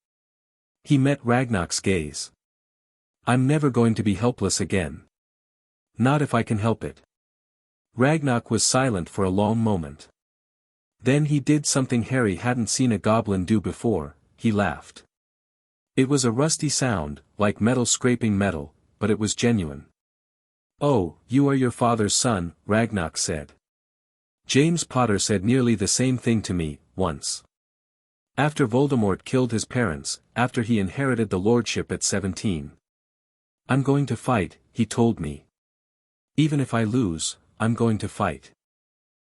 S1: He met Ragnarok's gaze. I'm never going to be helpless again. Not if I can help it. Ragnarok was silent for a long moment. Then he did something Harry hadn't seen a goblin do before, he laughed. It was a rusty sound, like metal scraping metal, but it was genuine. Oh, you are your father's son, Ragnarok said. James Potter said nearly the same thing to me, once. After Voldemort killed his parents, after he inherited the lordship at 17. I'm going to fight, he told me. Even if I lose, I'm going to fight.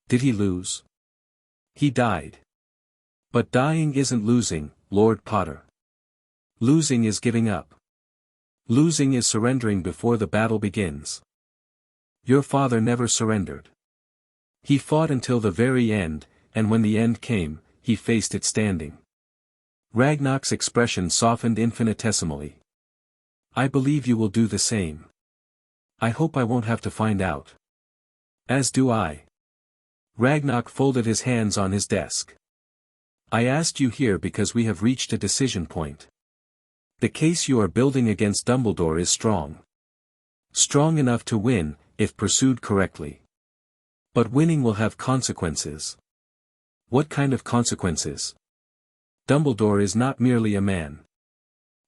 S1: Did he lose? He died. But dying isn't losing, Lord Potter. Losing is giving up. Losing is surrendering before the battle begins. Your father never surrendered. He fought until the very end, and when the end came, he faced it standing. Ragnarok's expression softened infinitesimally. I believe you will do the same. I hope I won't have to find out. As do I. Ragnarok folded his hands on his desk. I asked you here because we have reached a decision point. The case you are building against Dumbledore is strong. Strong enough to win, if pursued correctly. But winning will have consequences. What kind of consequences? Dumbledore is not merely a man.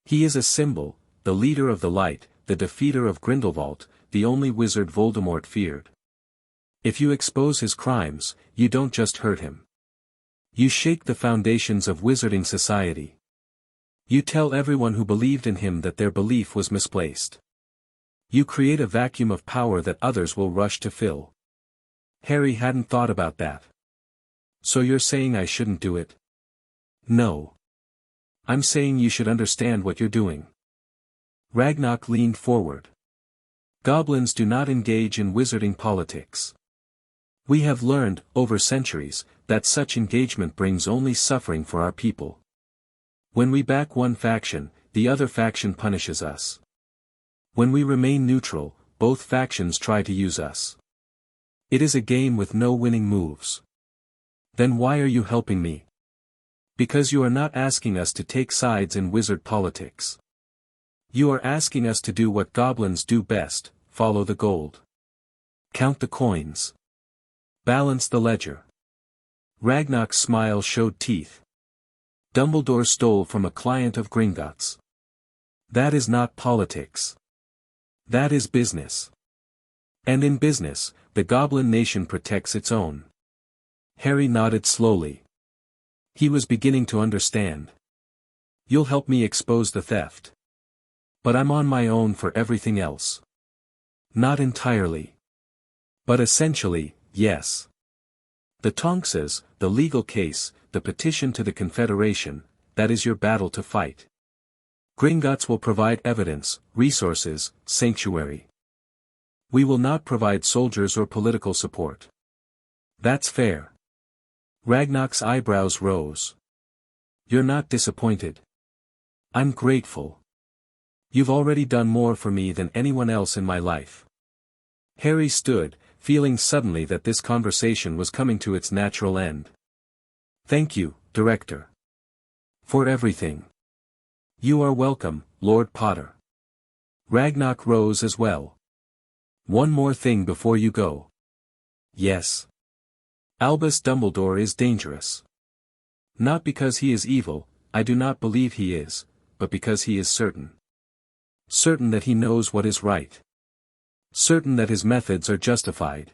S1: He is a symbol, the leader of the light, the defeater of Grindelwald, the only wizard Voldemort feared. If you expose his crimes, you don't just hurt him. You shake the foundations of wizarding society. You tell everyone who believed in him that their belief was misplaced. You create a vacuum of power that others will rush to fill. Harry hadn't thought about that. So you're saying I shouldn't do it? No. I'm saying you should understand what you're doing. Ragnarok leaned forward. Goblins do not engage in wizarding politics. We have learned, over centuries, that such engagement brings only suffering for our people. When we back one faction, the other faction punishes us. When we remain neutral, both factions try to use us. It is a game with no winning moves. Then why are you helping me? Because you are not asking us to take sides in wizard politics. You are asking us to do what goblins do best, follow the gold. Count the coins. Balance the ledger. Ragnar's smile showed teeth. Dumbledore stole from a client of Gringotts. That is not politics. That is business. And in business, the goblin nation protects its own. Harry nodded slowly. He was beginning to understand. You'll help me expose the theft. But I'm on my own for everything else. Not entirely. But essentially, yes. The Tonks's, the legal case, the petition to the Confederation, that is your battle to fight. Gringotts will provide evidence, resources, sanctuary. We will not provide soldiers or political support. That's fair. Ragnar's eyebrows rose. You're not disappointed. I'm grateful. You've already done more for me than anyone else in my life. Harry stood, feeling suddenly that this conversation was coming to its natural end. Thank you, Director. For everything. You are welcome, Lord Potter. Ragnar rose as well. One more thing before you go. Yes. Albus Dumbledore is dangerous. Not because he is evil, I do not believe he is, but because he is certain. Certain that he knows what is right. Certain that his methods are justified.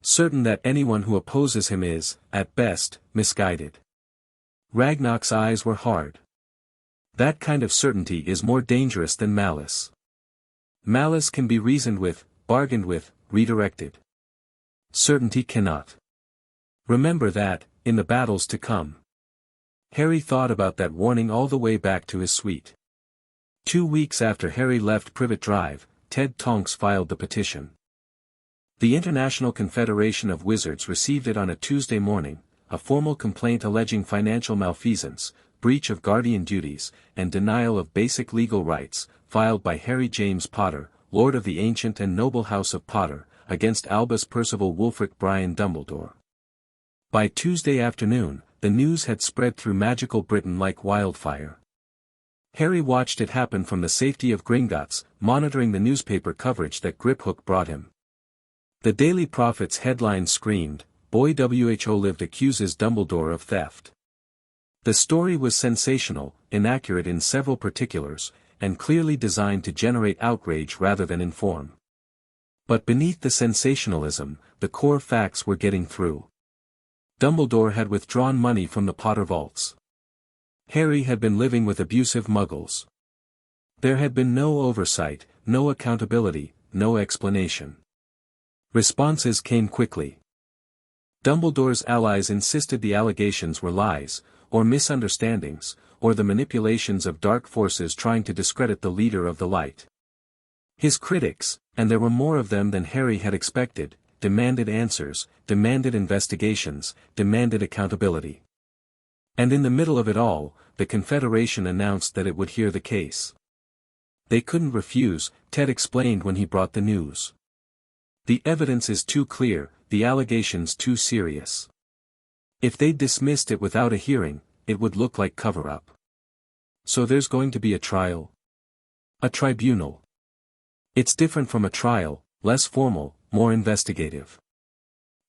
S1: Certain that anyone who opposes him is, at best, misguided. Ragnar's eyes were hard. That kind of certainty is more dangerous than malice. Malice can be reasoned with, bargained with, redirected. Certainty cannot. Remember that, in the battles to come. Harry thought about that warning all the way back to his suite. 2 weeks after Harry left Privet Drive, Ted Tonks filed the petition. The International Confederation of Wizards received it on a Tuesday morning, a formal complaint alleging financial malfeasance, breach of guardian duties, and denial of basic legal rights, filed by Harry James Potter, Lord of the Ancient and Noble House of Potter, against Albus Percival Wulfric Brian Dumbledore. By Tuesday afternoon, the news had spread through magical Britain like wildfire. Harry watched it happen from the safety of Gringotts, monitoring the newspaper coverage that Griphook brought him. The Daily Prophet's headline screamed, "Boy WHO lived accuses Dumbledore of theft." The story was sensational, inaccurate in several particulars, and clearly designed to generate outrage rather than inform. But beneath the sensationalism, the core facts were getting through. Dumbledore had withdrawn money from the Potter vaults. Harry had been living with abusive muggles. There had been no oversight, no accountability, no explanation. Responses came quickly. Dumbledore's allies insisted the allegations were lies, or misunderstandings, or the manipulations of dark forces trying to discredit the leader of the light. His critics, and there were more of them than Harry had expected, demanded answers, demanded investigations, demanded accountability. And in the middle of it all, the Confederation announced that it would hear the case. They couldn't refuse, Ted explained when he brought the news. The evidence is too clear, the allegations too serious. If they dismissed it without a hearing, it would look like cover-up. So there's going to be a trial? A tribunal. It's different from a trial, less formal, more investigative.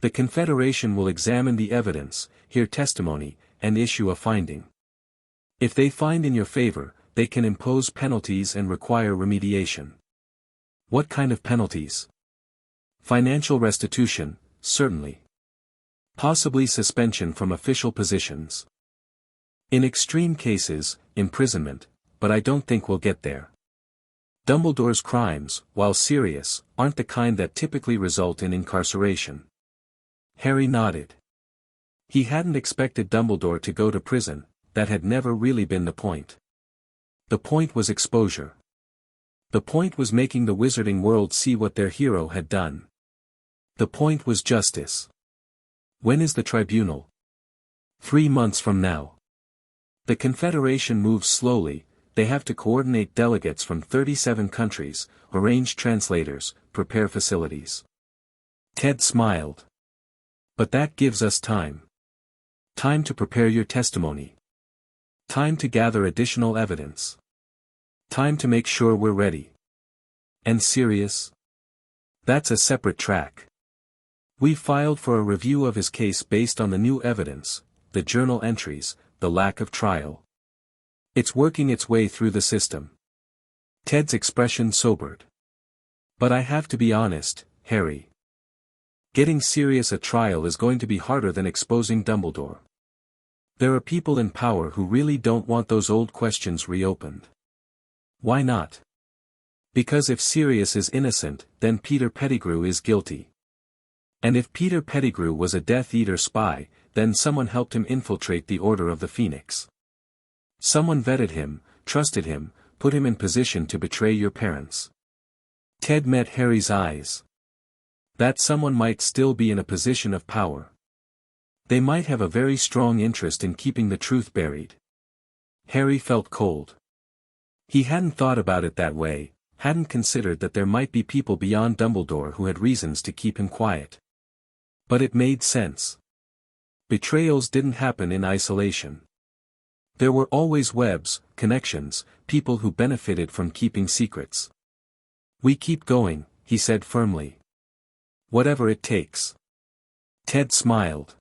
S1: The Confederation will examine the evidence, hear testimony, and issue a finding. If they find in your favor, they can impose penalties and require remediation. What kind of penalties? Financial restitution, certainly. Possibly suspension from official positions. In extreme cases, imprisonment, but I don't think we'll get there. Dumbledore's crimes, while serious, aren't the kind that typically result in incarceration. Harry nodded. He hadn't expected Dumbledore to go to prison, that had never really been the point. The point was exposure. The point was making the wizarding world see what their hero had done. The point was justice. When is the tribunal? 3 months from now. The Confederation moves slowly, they have to coordinate delegates from 37 countries, arrange translators, prepare facilities. Ted smiled. But that gives us time. Time to prepare your testimony. Time to gather additional evidence. Time to make sure we're ready. And Sirius? That's a separate track. We filed for a review of his case based on the new evidence, the journal entries, the lack of trial. It's working its way through the system. Ted's expression sobered. But I have to be honest, Harry. Getting Sirius a trial is going to be harder than exposing Dumbledore. There are people in power who really don't want those old questions reopened. Why not? Because if Sirius is innocent, then Peter Pettigrew is guilty. And if Peter Pettigrew was a Death Eater spy, then someone helped him infiltrate the Order of the Phoenix. Someone vetted him, trusted him, put him in position to betray your parents. Ted met Harry's eyes. That someone might still be in a position of power. They might have a very strong interest in keeping the truth buried. Harry felt cold. He hadn't thought about it that way, hadn't considered that there might be people beyond Dumbledore who had reasons to keep him quiet. But it made sense. Betrayals didn't happen in isolation. There were always webs, connections, people who benefited from keeping secrets. We keep going, he said firmly. Whatever it takes. Ted smiled.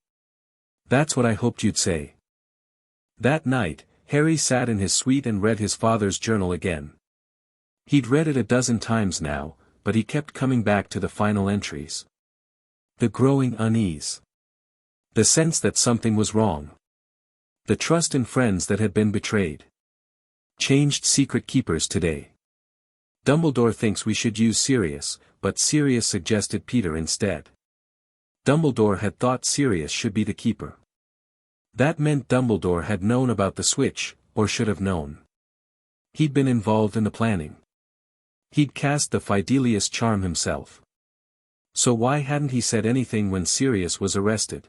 S1: That's what I hoped you'd say. That night, Harry sat in his suite and read his father's journal again. He'd read it a dozen times now, but he kept coming back to the final entries. The growing unease. The sense that something was wrong. The trust in friends that had been betrayed. Changed secret keepers today. Dumbledore thinks we should use Sirius, but Sirius suggested Peter instead. Dumbledore had thought Sirius should be the keeper. That meant Dumbledore had known about the switch, or should have known. He'd been involved in the planning. He'd cast the Fidelius charm himself. So why hadn't he said anything when Sirius was arrested?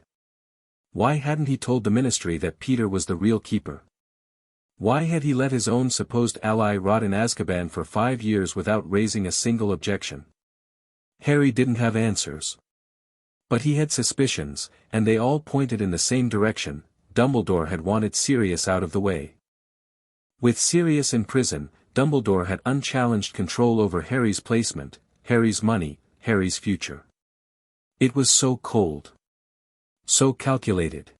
S1: Why hadn't he told the Ministry that Peter was the real keeper? Why had he let his own supposed ally rot in Azkaban for 5 years without raising a single objection? Harry didn't have answers. But he had suspicions, and they all pointed in the same direction. Dumbledore had wanted Sirius out of the way. With Sirius in prison, Dumbledore had unchallenged control over Harry's placement, Harry's money, Harry's future. It was so cold. So calculated.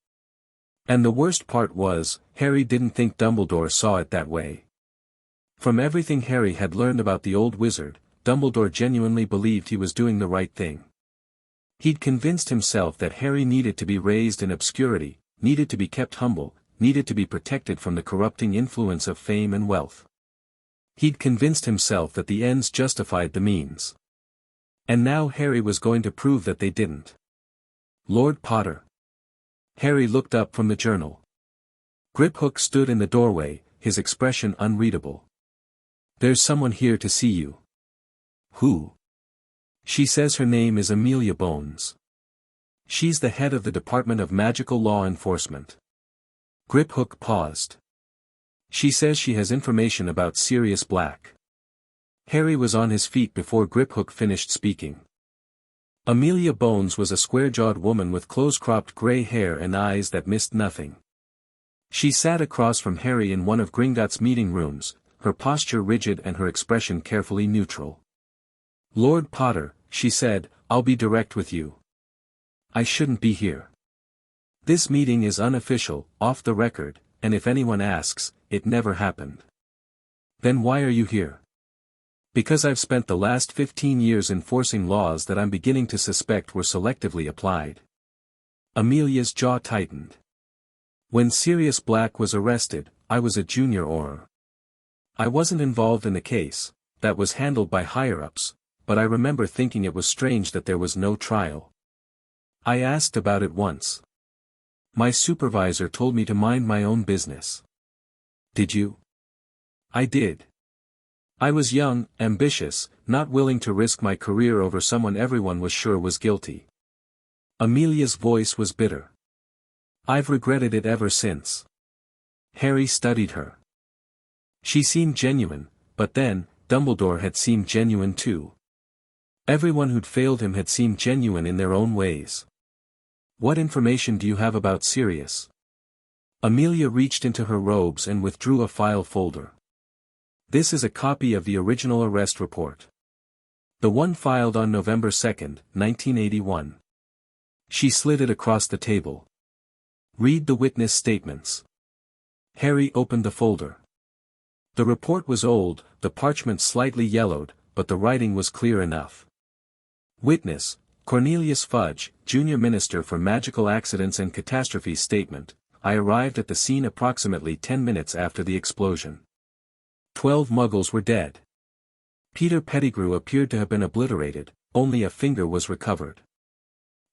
S1: And the worst part was, Harry didn't think Dumbledore saw it that way. From everything Harry had learned about the old wizard, Dumbledore genuinely believed he was doing the right thing. He'd convinced himself that Harry needed to be raised in obscurity, needed to be kept humble, needed to be protected from the corrupting influence of fame and wealth. He'd convinced himself that the ends justified the means. And now Harry was going to prove that they didn't. Lord Potter. Harry looked up from the journal. Griphook stood in the doorway, his expression unreadable. There's someone here to see you. Who? She says her name is Amelia Bones. She's the head of the Department of Magical Law Enforcement. Griphook paused. She says she has information about Sirius Black. Harry was on his feet before Griphook finished speaking. Amelia Bones was a square-jawed woman with close-cropped gray hair and eyes that missed nothing. She sat across from Harry in one of Gringotts' meeting rooms, her posture rigid and her expression carefully neutral. Lord Potter, she said, I'll be direct with you. I shouldn't be here. This meeting is unofficial, off the record, and if anyone asks, it never happened. Then why are you here? Because I've spent the last 15 years enforcing laws that I'm beginning to suspect were selectively applied. Amelia's jaw tightened. When Sirius Black was arrested, I was a junior Auror. I wasn't involved in the case, that was handled by higher-ups, but I remember thinking it was strange that there was no trial. I asked about it once. My supervisor told me to mind my own business. Did you? I did. I was young, ambitious, not willing to risk my career over someone everyone was sure was guilty. Amelia's voice was bitter. I've regretted it ever since. Harry studied her. She seemed genuine, but then, Dumbledore had seemed genuine too. Everyone who'd failed him had seemed genuine in their own ways. What information do you have about Sirius? Amelia reached into her robes and withdrew a file folder. This is a copy of the original arrest report. The one filed on November 2, 1981. She slid it across the table. Read the witness statements. Harry opened the folder. The report was old, the parchment slightly yellowed, but the writing was clear enough. Witness, Cornelius Fudge, Junior Minister for Magical Accidents and Catastrophes Statement. I arrived at the scene approximately 10 minutes after the explosion. 12 Muggles were dead. Peter Pettigrew appeared to have been obliterated, only a finger was recovered.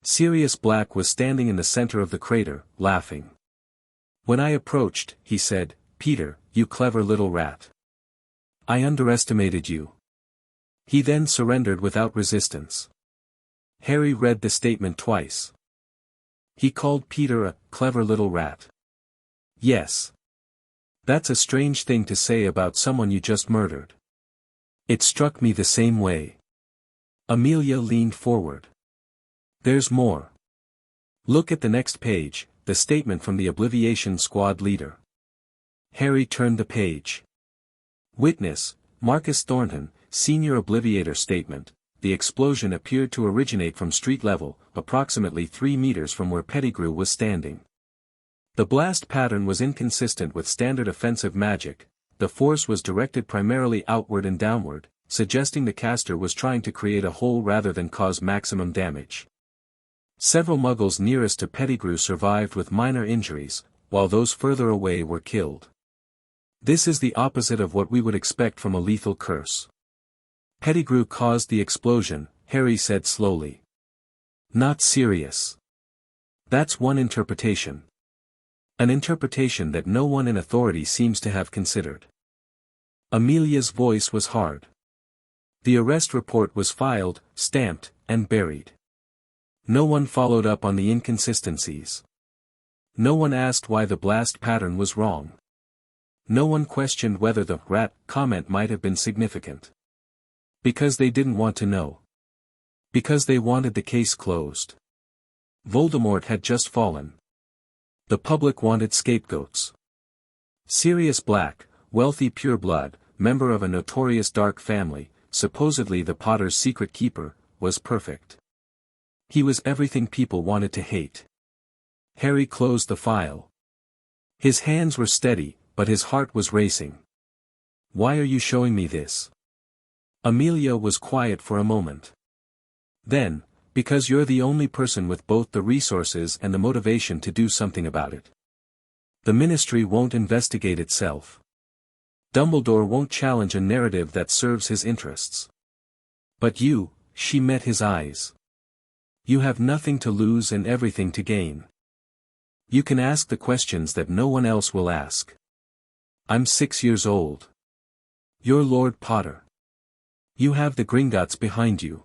S1: Sirius Black was standing in the center of the crater, laughing. When I approached, he said, "Peter, you clever little rat. I underestimated you." He then surrendered without resistance. Harry read the statement twice. He called Peter a clever little rat. Yes. That's a strange thing to say about someone you just murdered. It struck me the same way. Amelia leaned forward. There's more. Look at the next page, the statement from the Obliviation Squad leader. Harry turned the page. Witness, Marcus Thornton, Senior Obliviator Statement. The explosion appeared to originate from street level, approximately 3 meters from where Pettigrew was standing. The blast pattern was inconsistent with standard offensive magic. The force was directed primarily outward and downward, suggesting the caster was trying to create a hole rather than cause maximum damage. Several Muggles nearest to Pettigrew survived with minor injuries, while those further away were killed. This is the opposite of what we would expect from a lethal curse. Pettigrew caused the explosion, Harry said slowly. Not Sirius. That's one interpretation. An interpretation that no one in authority seems to have considered. Amelia's voice was hard. The arrest report was filed, stamped, and buried. No one followed up on the inconsistencies. No one asked why the blast pattern was wrong. No one questioned whether the rat comment might have been significant. Because they didn't want to know. Because they wanted the case closed. Voldemort had just fallen. The public wanted scapegoats. Sirius Black, wealthy pureblood, member of a notorious dark family, supposedly the Potter's secret keeper, was perfect. He was everything people wanted to hate. Harry closed the file. His hands were steady, but his heart was racing. Why are you showing me this? Amelia was quiet for a moment. Then, because you're the only person with both the resources and the motivation to do something about it. The Ministry won't investigate itself. Dumbledore won't challenge a narrative that serves his interests. But you, she met his eyes. You have nothing to lose and everything to gain. You can ask the questions that no one else will ask. I'm 6 years old. You're Lord Potter. You have the Gringotts behind you.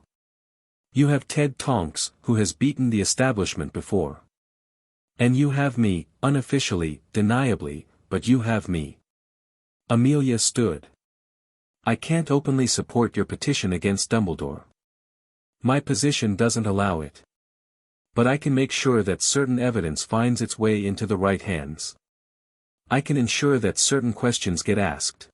S1: You have Ted Tonks, who has beaten the establishment before. And you have me, unofficially, deniably, but you have me. Amelia stood. I can't openly support your petition against Dumbledore. My position doesn't allow it. But I can make sure that certain evidence finds its way into the right hands. I can ensure that certain questions get asked.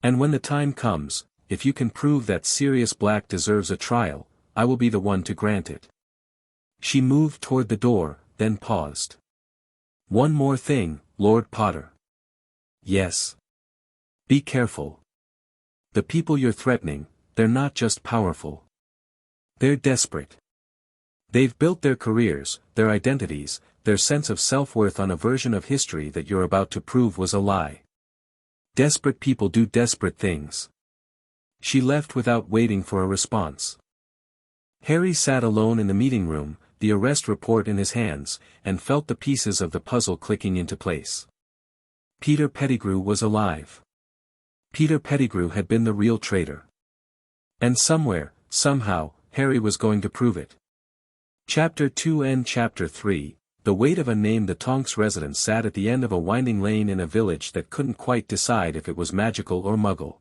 S1: And when the time comes, if you can prove that Sirius Black deserves a trial, I will be the one to grant it. She moved toward the door, then paused. One more thing, Lord Potter. Yes. Be careful. The people you're threatening, they're not just powerful. They're desperate. They've built their careers, their identities, their sense of self-worth on a version of history that you're about to prove was a lie. Desperate people do desperate things. She left without waiting for a response. Harry sat alone in the meeting room, the arrest report in his hands, and felt the pieces of the puzzle clicking into place. Peter Pettigrew was alive. Peter Pettigrew had been the real traitor. And somewhere, somehow, Harry was going to prove it. Chapter 2 and Chapter 3, The weight of a name. The Tonks resident sat at the end of a winding lane in a village that couldn't quite decide if it was magical or muggle.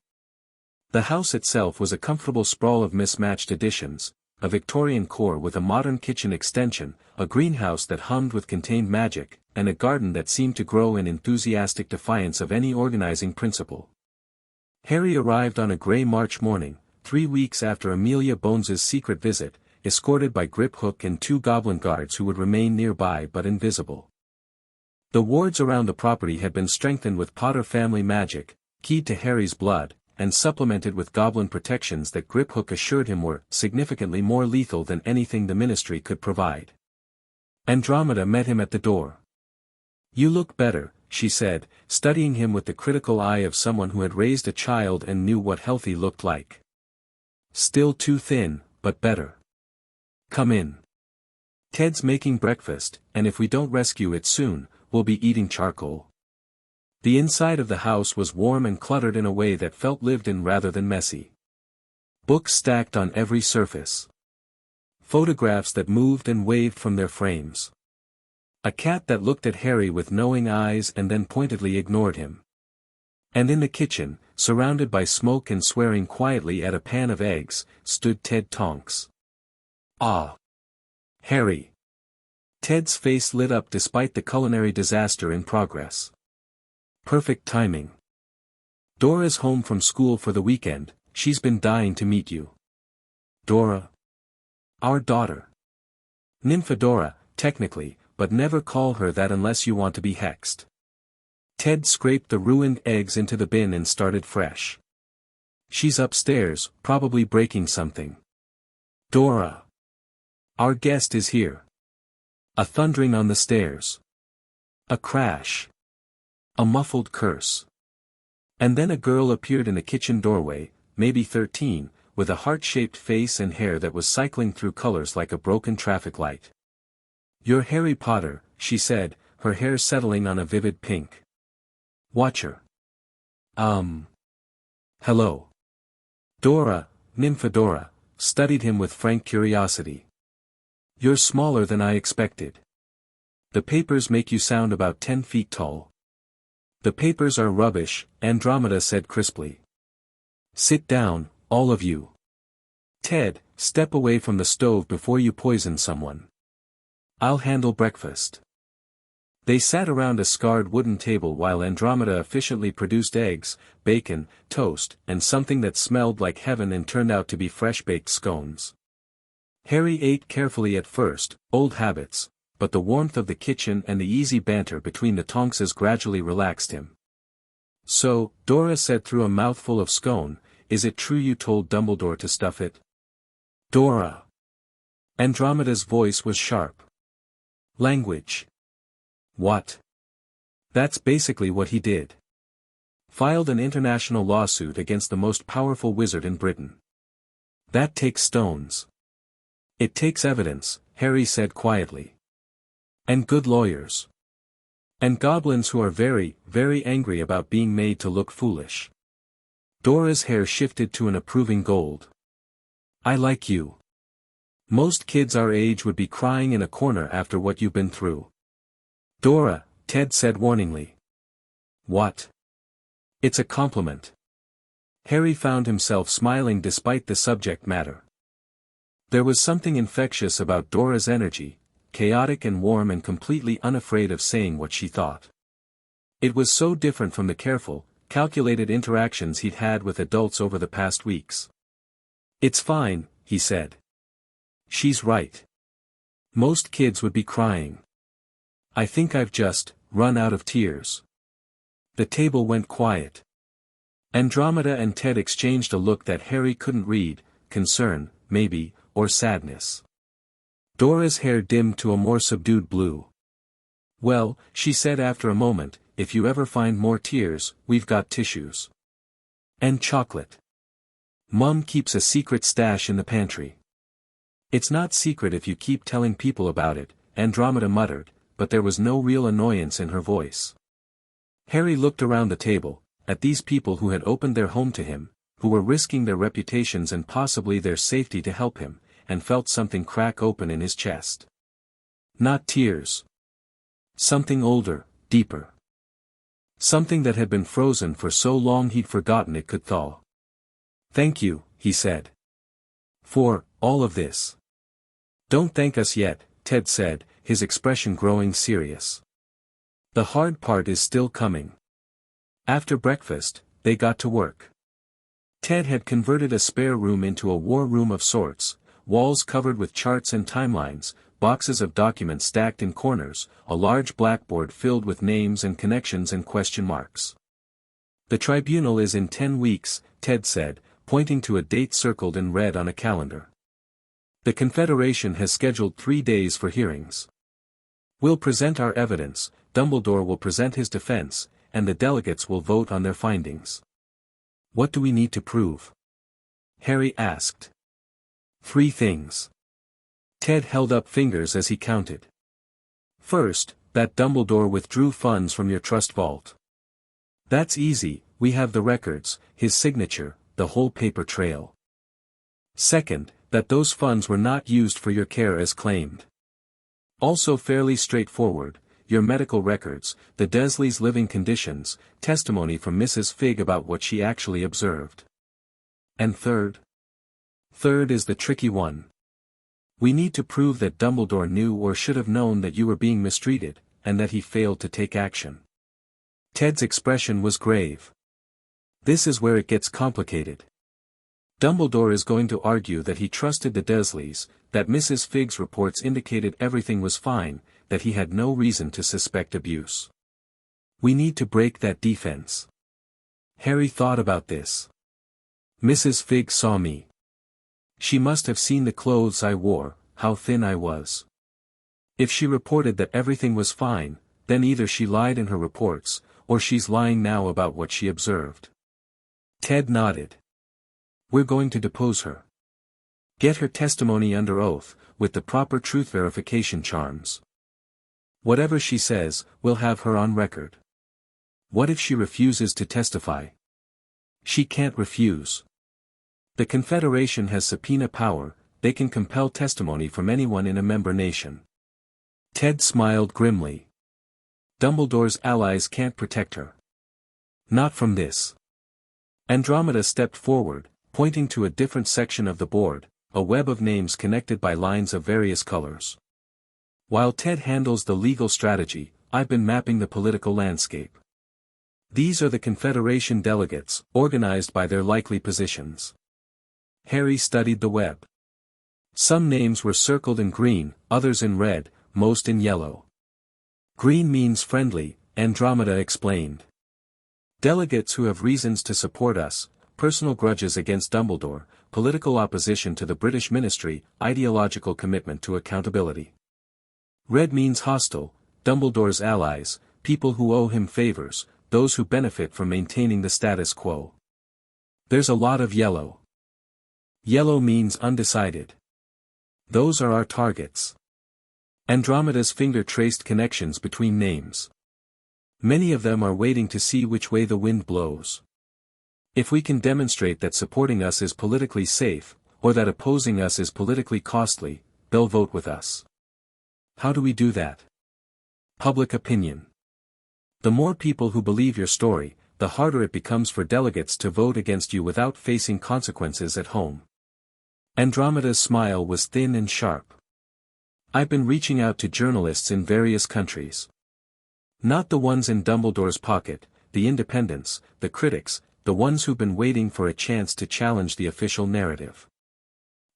S1: The house itself was a comfortable sprawl of mismatched additions, a Victorian core with a modern kitchen extension, a greenhouse that hummed with contained magic, and a garden that seemed to grow in enthusiastic defiance of any organizing principle. Harry arrived on a grey March morning, 3 weeks after Amelia Bones's secret visit, escorted by Griphook and 2 goblin guards who would remain nearby but invisible. The wards around the property had been strengthened with Potter family magic, keyed to Harry's blood, and supplemented with goblin protections that Griphook assured him were significantly more lethal than anything the Ministry could provide. Andromeda met him at the door. "You look better," she said, studying him with the critical eye of someone who had raised a child and knew what healthy looked like. "Still too thin, but better. Come in. Ted's making breakfast, and if we don't rescue it soon, we'll be eating charcoal." The inside of the house was warm and cluttered in a way that felt lived in rather than messy. Books stacked on every surface. Photographs that moved and waved from their frames. A cat that looked at Harry with knowing eyes and then pointedly ignored him. And in the kitchen, surrounded by smoke and swearing quietly at a pan of eggs, stood Ted Tonks. "Ah! Harry!" Ted's face lit up despite the culinary disaster in progress. "Perfect timing. Dora's home from school for the weekend, she's been dying to meet you." "Dora?" "Our daughter. Nymphadora, technically, but never call her that unless you want to be hexed." Ted scraped the ruined eggs into the bin and started fresh. "She's upstairs, probably breaking something." "Dora! Our guest is here." A thundering on the stairs. A crash. A muffled curse. And then a girl appeared in the kitchen doorway, maybe 13, with a heart-shaped face and hair that was cycling through colors like a broken traffic light. "You're Harry Potter," she said, her hair settling on a vivid pink. "Watch her." Hello." Dora, Nymphadora, studied him with frank curiosity. "You're smaller than I expected. The papers make you sound about 10 feet tall." "The papers are rubbish," Andromeda said crisply. "Sit down, all of you. Ted, step away from the stove before you poison someone. I'll handle breakfast." They sat around a scarred wooden table while Andromeda efficiently produced eggs, bacon, toast, and something that smelled like heaven and turned out to be fresh-baked scones. Harry ate carefully at first, old habits, but the warmth of the kitchen and the easy banter between the Tonkses gradually relaxed him. "So," Dora said through a mouthful of scone, "is it true you told Dumbledore to stuff it?" "Dora!" Andromeda's voice was sharp. "Language. What?" "That's basically what he did. Filed an international lawsuit against the most powerful wizard in Britain. That takes stones." "It takes evidence," Harry said quietly. "And good lawyers. And goblins who are very, very angry about being made to look foolish." Dora's hair shifted to an approving gold. "I like you. Most kids our age would be crying in a corner after what you've been through." "Dora," Ted said warningly. "What?" "It's a compliment." Harry found himself smiling despite the subject matter. There was something infectious about Dora's energy, chaotic and warm and completely unafraid of saying what she thought. It was so different from the careful, calculated interactions he'd had with adults over the past weeks. "It's fine," he said. "She's right. Most kids would be crying. I think I've just run out of tears." The table went quiet. Andromeda and Ted exchanged a look that Harry couldn't read, concern, maybe, or sadness. Dora's hair dimmed to a more subdued blue. "Well," she said after a moment, "if you ever find more tears, we've got tissues. And chocolate. Mum keeps a secret stash in the pantry." "It's not secret if you keep telling people about it," Andromeda muttered, but there was no real annoyance in her voice. Harry looked around the table, at these people who had opened their home to him, who were risking their reputations and possibly their safety to help him, and felt something crack open in his chest. Not tears. Something older, deeper. Something that had been frozen for so long he'd forgotten it could thaw. Thank you, he said. For all of this. Don't thank us yet, Ted said, his expression growing serious. The hard part is still coming. After breakfast, they got to work. Ted had converted a spare room into a war room of sorts, walls covered with charts and timelines, boxes of documents stacked in corners, a large blackboard filled with names and connections and question marks. The tribunal is in 10 weeks, Ted said, pointing to a date circled in red on a calendar. The Confederation has scheduled 3 days for hearings. We'll present our evidence, Dumbledore will present his defense, and the delegates will vote on their findings. What do we need to prove? Harry asked. 3 things. Ted held up fingers as he counted. First, that Dumbledore withdrew funds from your trust vault. That's easy, we have the records, his signature, the whole paper trail. Second, that those funds were not used for your care as claimed. Also fairly straightforward, your medical records, the Dursleys' living conditions, testimony from Mrs. Figg about what she actually observed. And third? Third is the tricky one. We need to prove that Dumbledore knew or should have known that you were being mistreated, and that he failed to take action. Ted's expression was grave. This is where it gets complicated. Dumbledore is going to argue that he trusted the Dursleys, that Mrs. Figg's reports indicated everything was fine, that he had no reason to suspect abuse. We need to break that defense. Harry thought about this. Mrs. Figg saw me. She must have seen the clothes I wore, how thin I was. If she reported that everything was fine, then either she lied in her reports, or she's lying now about what she observed. Ted nodded. We're going to depose her. Get her testimony under oath, with the proper truth verification charms. Whatever she says, we'll have her on record. What if she refuses to testify? She can't refuse. The Confederation has subpoena power, they can compel testimony from anyone in a member nation. Ted smiled grimly. Dumbledore's allies can't protect her. Not from this. Andromeda stepped forward, pointing to a different section of the board, a web of names connected by lines of various colors. While Ted handles the legal strategy, I've been mapping the political landscape. These are the Confederation delegates, organized by their likely positions. Harry studied the web. Some names were circled in green, others in red, most in yellow. Green means friendly, Andromeda explained. Delegates who have reasons to support us, personal grudges against Dumbledore, political opposition to the British ministry, ideological commitment to accountability. Red means hostile, Dumbledore's allies, people who owe him favors, those who benefit from maintaining the status quo. There's a lot of yellow. Yellow means undecided. Those are our targets. Andromeda's finger traced connections between names. Many of them are waiting to see which way the wind blows. If we can demonstrate that supporting us is politically safe, or that opposing us is politically costly, they'll vote with us. How do we do that? Public opinion. The more people who believe your story, the harder it becomes for delegates to vote against you without facing consequences at home. Andromeda's smile was thin and sharp. I've been reaching out to journalists in various countries. Not the ones in Dumbledore's pocket, the independents, the critics, the ones who've been waiting for a chance to challenge the official narrative.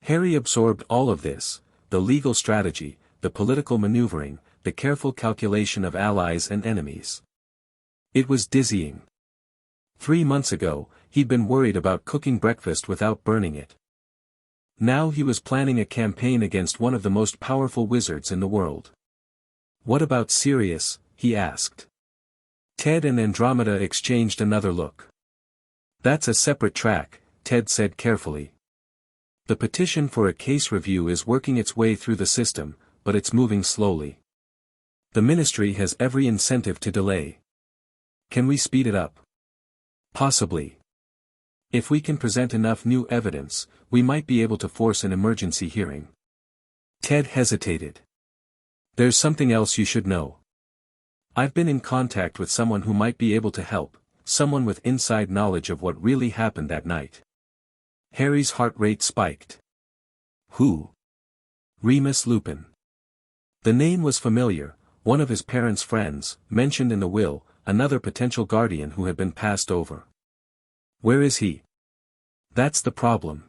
S1: Harry absorbed all of this, the legal strategy, the political maneuvering, the careful calculation of allies and enemies. It was dizzying. 3 months ago, he'd been worried about cooking breakfast without burning it. Now he was planning a campaign against one of the most powerful wizards in the world. What about Sirius? He asked. Ted and Andromeda exchanged another look. That's a separate track, Ted said carefully. The petition for a case review is working its way through the system, but it's moving slowly. The ministry has every incentive to delay. Can we speed it up? Possibly. If we can present enough new evidence, we might be able to force an emergency hearing. Ted hesitated. There's something else you should know. I've been in contact with someone who might be able to help, someone with inside knowledge of what really happened that night. Harry's heart rate spiked. Who? Remus Lupin. The name was familiar, one of his parents' friends, mentioned in the will, another potential guardian who had been passed over. Where is he? That's the problem.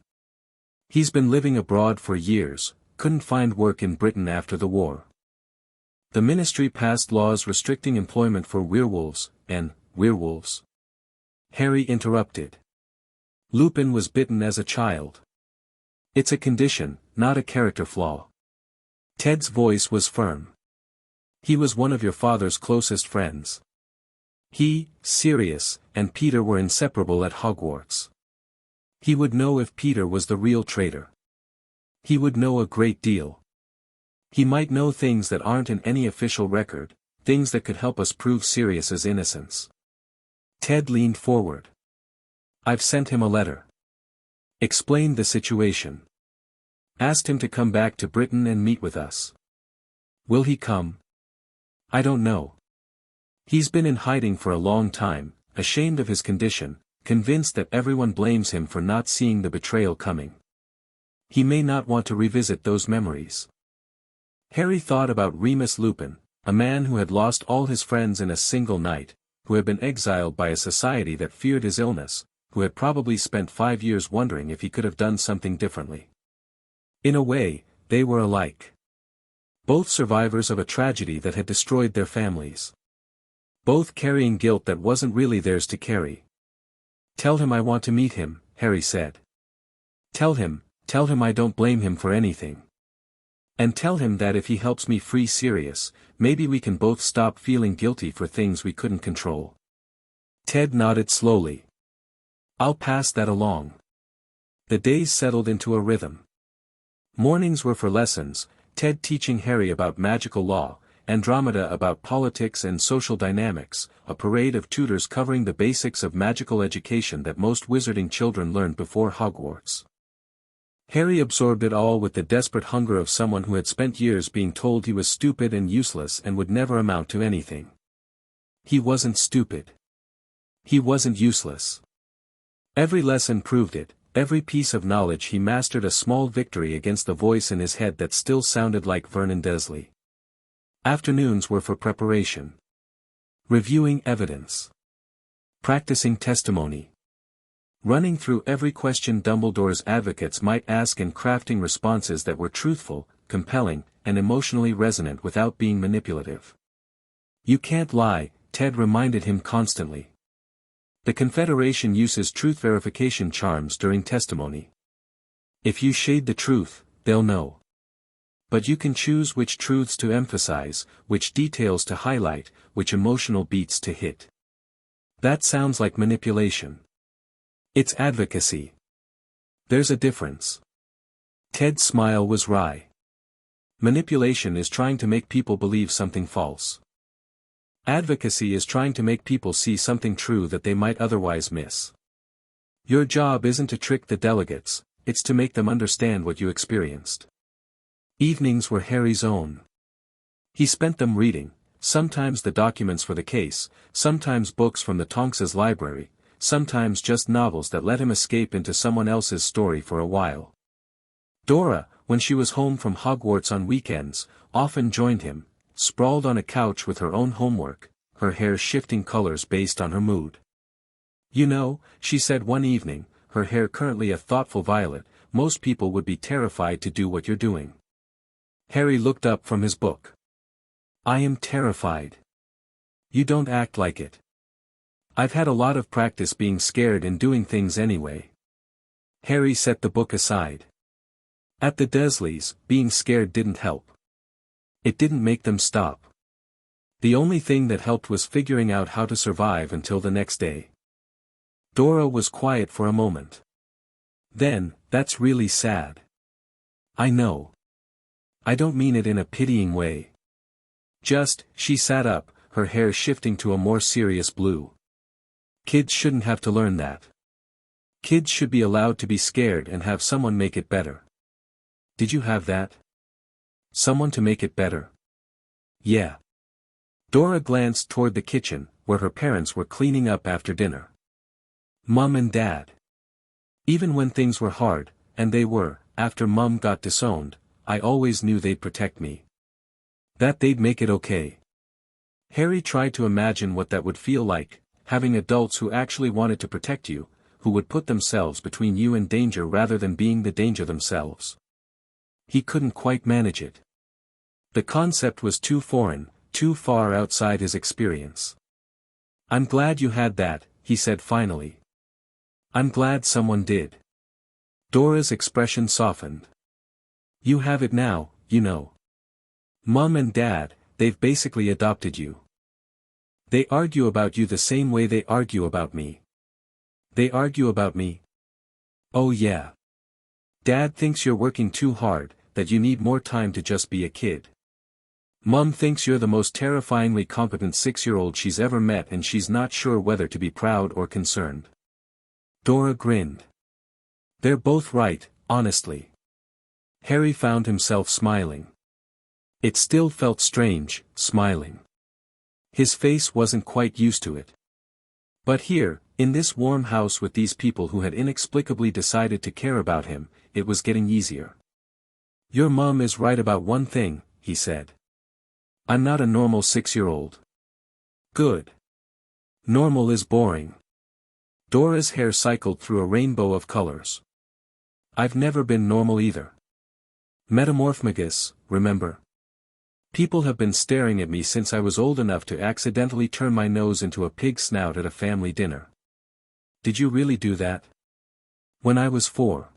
S1: He's been living abroad for years, couldn't find work in Britain after the war. The ministry passed laws restricting employment for werewolves, and werewolves. Harry interrupted. Lupin was bitten as a child. It's a condition, not a character flaw. Ted's voice was firm. He was one of your father's closest friends. He, Sirius, and Peter were inseparable at Hogwarts. He would know if Peter was the real traitor. He would know a great deal. He might know things that aren't in any official record, things that could help us prove Sirius's innocence. Ted leaned forward. I've sent him a letter. Explained the situation. Asked him to come back to Britain and meet with us. Will he come? I don't know. He's been in hiding for a long time, ashamed of his condition, convinced that everyone blames him for not seeing the betrayal coming. He may not want to revisit those memories. Harry thought about Remus Lupin, a man who had lost all his friends in a single night, who had been exiled by a society that feared his illness, who had probably spent 5 years wondering if he could have done something differently. In a way, they were alike. Both survivors of a tragedy that had destroyed their families. Both carrying guilt that wasn't really theirs to carry. Tell him I want to meet him, Harry said. Tell him I don't blame him for anything. And tell him that if he helps me free Sirius, maybe we can both stop feeling guilty for things we couldn't control. Ted nodded slowly. I'll pass that along. The days settled into a rhythm. Mornings were for lessons, Ted teaching Harry about magical law, Andromeda about politics and social dynamics, a parade of tutors covering the basics of magical education that most wizarding children learned before Hogwarts. Harry absorbed it all with the desperate hunger of someone who had spent years being told he was stupid and useless and would never amount to anything. He wasn't stupid. He wasn't useless. Every lesson proved it, every piece of knowledge he mastered a small victory against the voice in his head that still sounded like Vernon Dursley. Afternoons were for preparation. Reviewing evidence. Practicing testimony. Running through every question Dumbledore's advocates might ask and crafting responses that were truthful, compelling, and emotionally resonant without being manipulative. You can't lie, Ted reminded him constantly. The Confederation uses truth verification charms during testimony. If you shade the truth, they'll know. But you can choose which truths to emphasize, which details to highlight, which emotional beats to hit. That sounds like manipulation. It's advocacy. There's a difference. Ted's smile was wry. Manipulation is trying to make people believe something false. Advocacy is trying to make people see something true that they might otherwise miss. Your job isn't to trick the delegates, it's to make them understand what you experienced. Evenings were Harry's own. He spent them reading, sometimes the documents for the case, sometimes books from the Tonks's library, sometimes just novels that let him escape into someone else's story for a while. Dora, when she was home from Hogwarts on weekends, often joined him, sprawled on a couch with her own homework, her hair shifting colors based on her mood. You know, she said one evening, her hair currently a thoughtful violet, most people would be terrified to do what you're doing. Harry looked up from his book. I am terrified. You don't act like it. I've had a lot of practice being scared and doing things anyway. Harry set the book aside. At the Dursleys, being scared didn't help. It didn't make them stop. The only thing that helped was figuring out how to survive until the next day. Dora was quiet for a moment. Then, that's really sad. I know. I don't mean it in a pitying way. Just, she sat up, her hair shifting to a more serious blue. Kids shouldn't have to learn that. Kids should be allowed to be scared and have someone make it better. Did you have that? Someone to make it better? Yeah. Dora glanced toward the kitchen, where her parents were cleaning up after dinner. Mom and Dad. Even when things were hard, and they were, after Mum got disowned, I always knew they'd protect me. That they'd make it okay. Harry tried to imagine what that would feel like, having adults who actually wanted to protect you, who would put themselves between you and danger rather than being the danger themselves. He couldn't quite manage it. The concept was too foreign, too far outside his experience. "I'm glad you had that," he said finally. "I'm glad someone did." Dora's expression softened. "You have it now, you know. Mum and Dad, they've basically adopted you. They argue about you the same way they argue about me." "They argue about me?" "Oh yeah. Dad thinks you're working too hard, that you need more time to just be a kid. Mum thinks you're the most terrifyingly competent 6-year-old she's ever met and she's not sure whether to be proud or concerned." Dora grinned. "They're both right, honestly." Harry found himself smiling. It still felt strange, smiling. His face wasn't quite used to it. But here, in this warm house with these people who had inexplicably decided to care about him, it was getting easier. "Your mum is right about one thing," he said. "I'm not a normal 6-year-old. Good. Normal is boring." Dora's hair cycled through a rainbow of colors. "I've never been normal either. Metamorphmagus, remember? People have been staring at me since I was old enough to accidentally turn my nose into a pig's snout at a family dinner." "Did you really do that?" "When I was 4.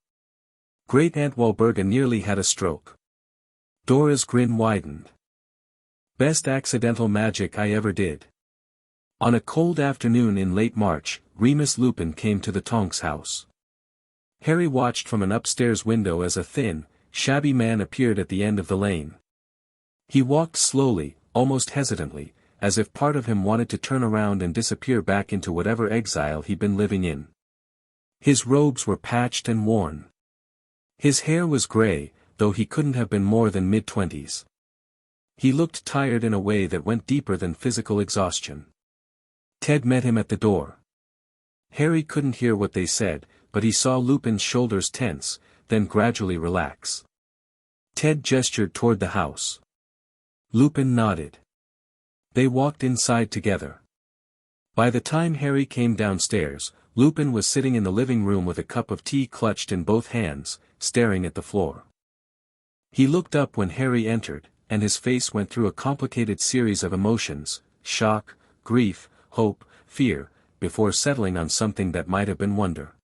S1: Great Aunt Walburga nearly had a stroke." Dora's grin widened. "Best accidental magic I ever did." On a cold afternoon in late March, Remus Lupin came to the Tonks house. Harry watched from an upstairs window as a thin, shabby man appeared at the end of the lane. He walked slowly, almost hesitantly, as if part of him wanted to turn around and disappear back into whatever exile he'd been living in. His robes were patched and worn. His hair was gray, though he couldn't have been more than mid-20s. He looked tired in a way that went deeper than physical exhaustion. Ted met him at the door. Harry couldn't hear what they said, but he saw Lupin's shoulders tense, then gradually relax. Ted gestured toward the house. Lupin nodded. They walked inside together. By the time Harry came downstairs, Lupin was sitting in the living room with a cup of tea clutched in both hands, staring at the floor. He looked up when Harry entered, and his face went through a complicated series of emotions: shock, grief, hope, fear, before settling on something that might have been wonder.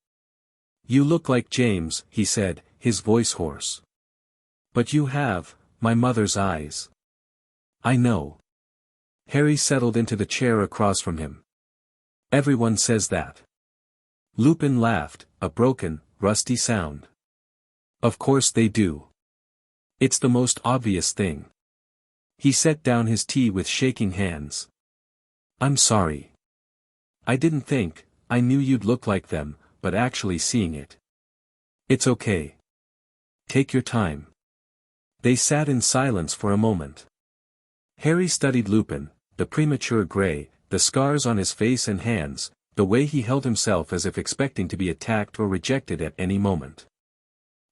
S1: "You look like James," he said, his voice hoarse. "But you have my mother's eyes." "I know." Harry settled into the chair across from him. "Everyone says that." Lupin laughed, a broken, rusty sound. "Of course they do. It's the most obvious thing." He set down his tea with shaking hands. "I'm sorry. I didn't think, I knew you'd look like them, but actually seeing it. It's okay. Take your time." They sat in silence for a moment. Harry studied Lupin, the premature gray, the scars on his face and hands, the way he held himself as if expecting to be attacked or rejected at any moment.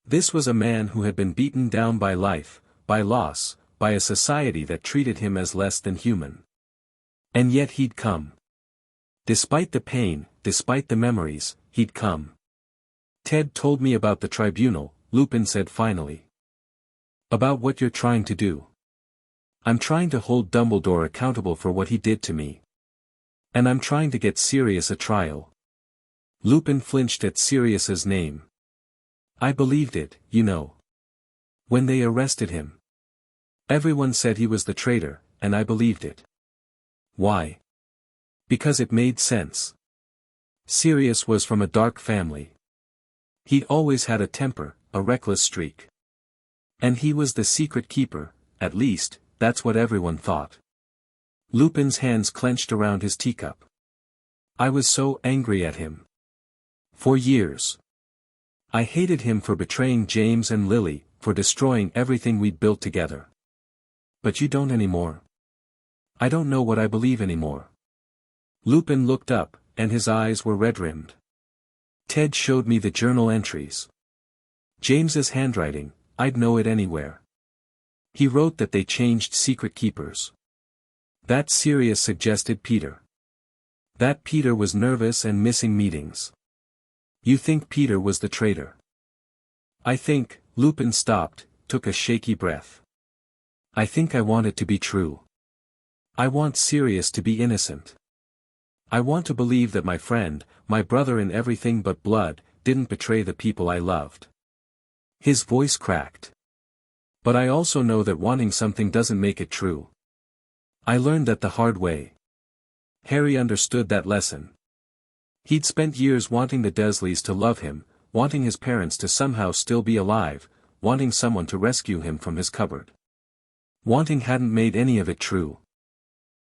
S1: This was a man who had been beaten down by life, by loss, by a society that treated him as less than human. And yet he'd come. Despite the pain, despite the memories, he'd come. "Ted told me about the tribunal," Lupin said finally. "About what you're trying to do." "I'm trying to hold Dumbledore accountable for what he did to me. And I'm trying to get Sirius a trial." Lupin flinched at Sirius's name. "I believed it, you know. When they arrested him. Everyone said he was the traitor, and I believed it." "Why?" "Because it made sense. Sirius was from a dark family. He'd always had a temper, a reckless streak. And he was the secret keeper, at least, that's what everyone thought." Lupin's hands clenched around his teacup. "I was so angry at him. For years. I hated him for betraying James and Lily, for destroying everything we'd built together. But you don't anymore. I don't know what I believe anymore." Lupin looked up, and his eyes were red-rimmed. Ted showed me the journal entries. James's handwriting, I'd know it anywhere. He wrote that they changed secret keepers. That's Sirius, suggested Peter. That Peter was nervous and missing meetings. You think Peter was the traitor? I think, Lupin stopped, took a shaky breath. I think I want it to be true. I want Sirius to be innocent. I want to believe that my friend, my brother in everything but blood, didn't betray the people I loved. His voice cracked. But I also know that wanting something doesn't make it true. I learned that the hard way. Harry understood that lesson. He'd spent years wanting the Dursleys to love him, wanting his parents to somehow still be alive, wanting someone to rescue him from his cupboard. Wanting hadn't made any of it true.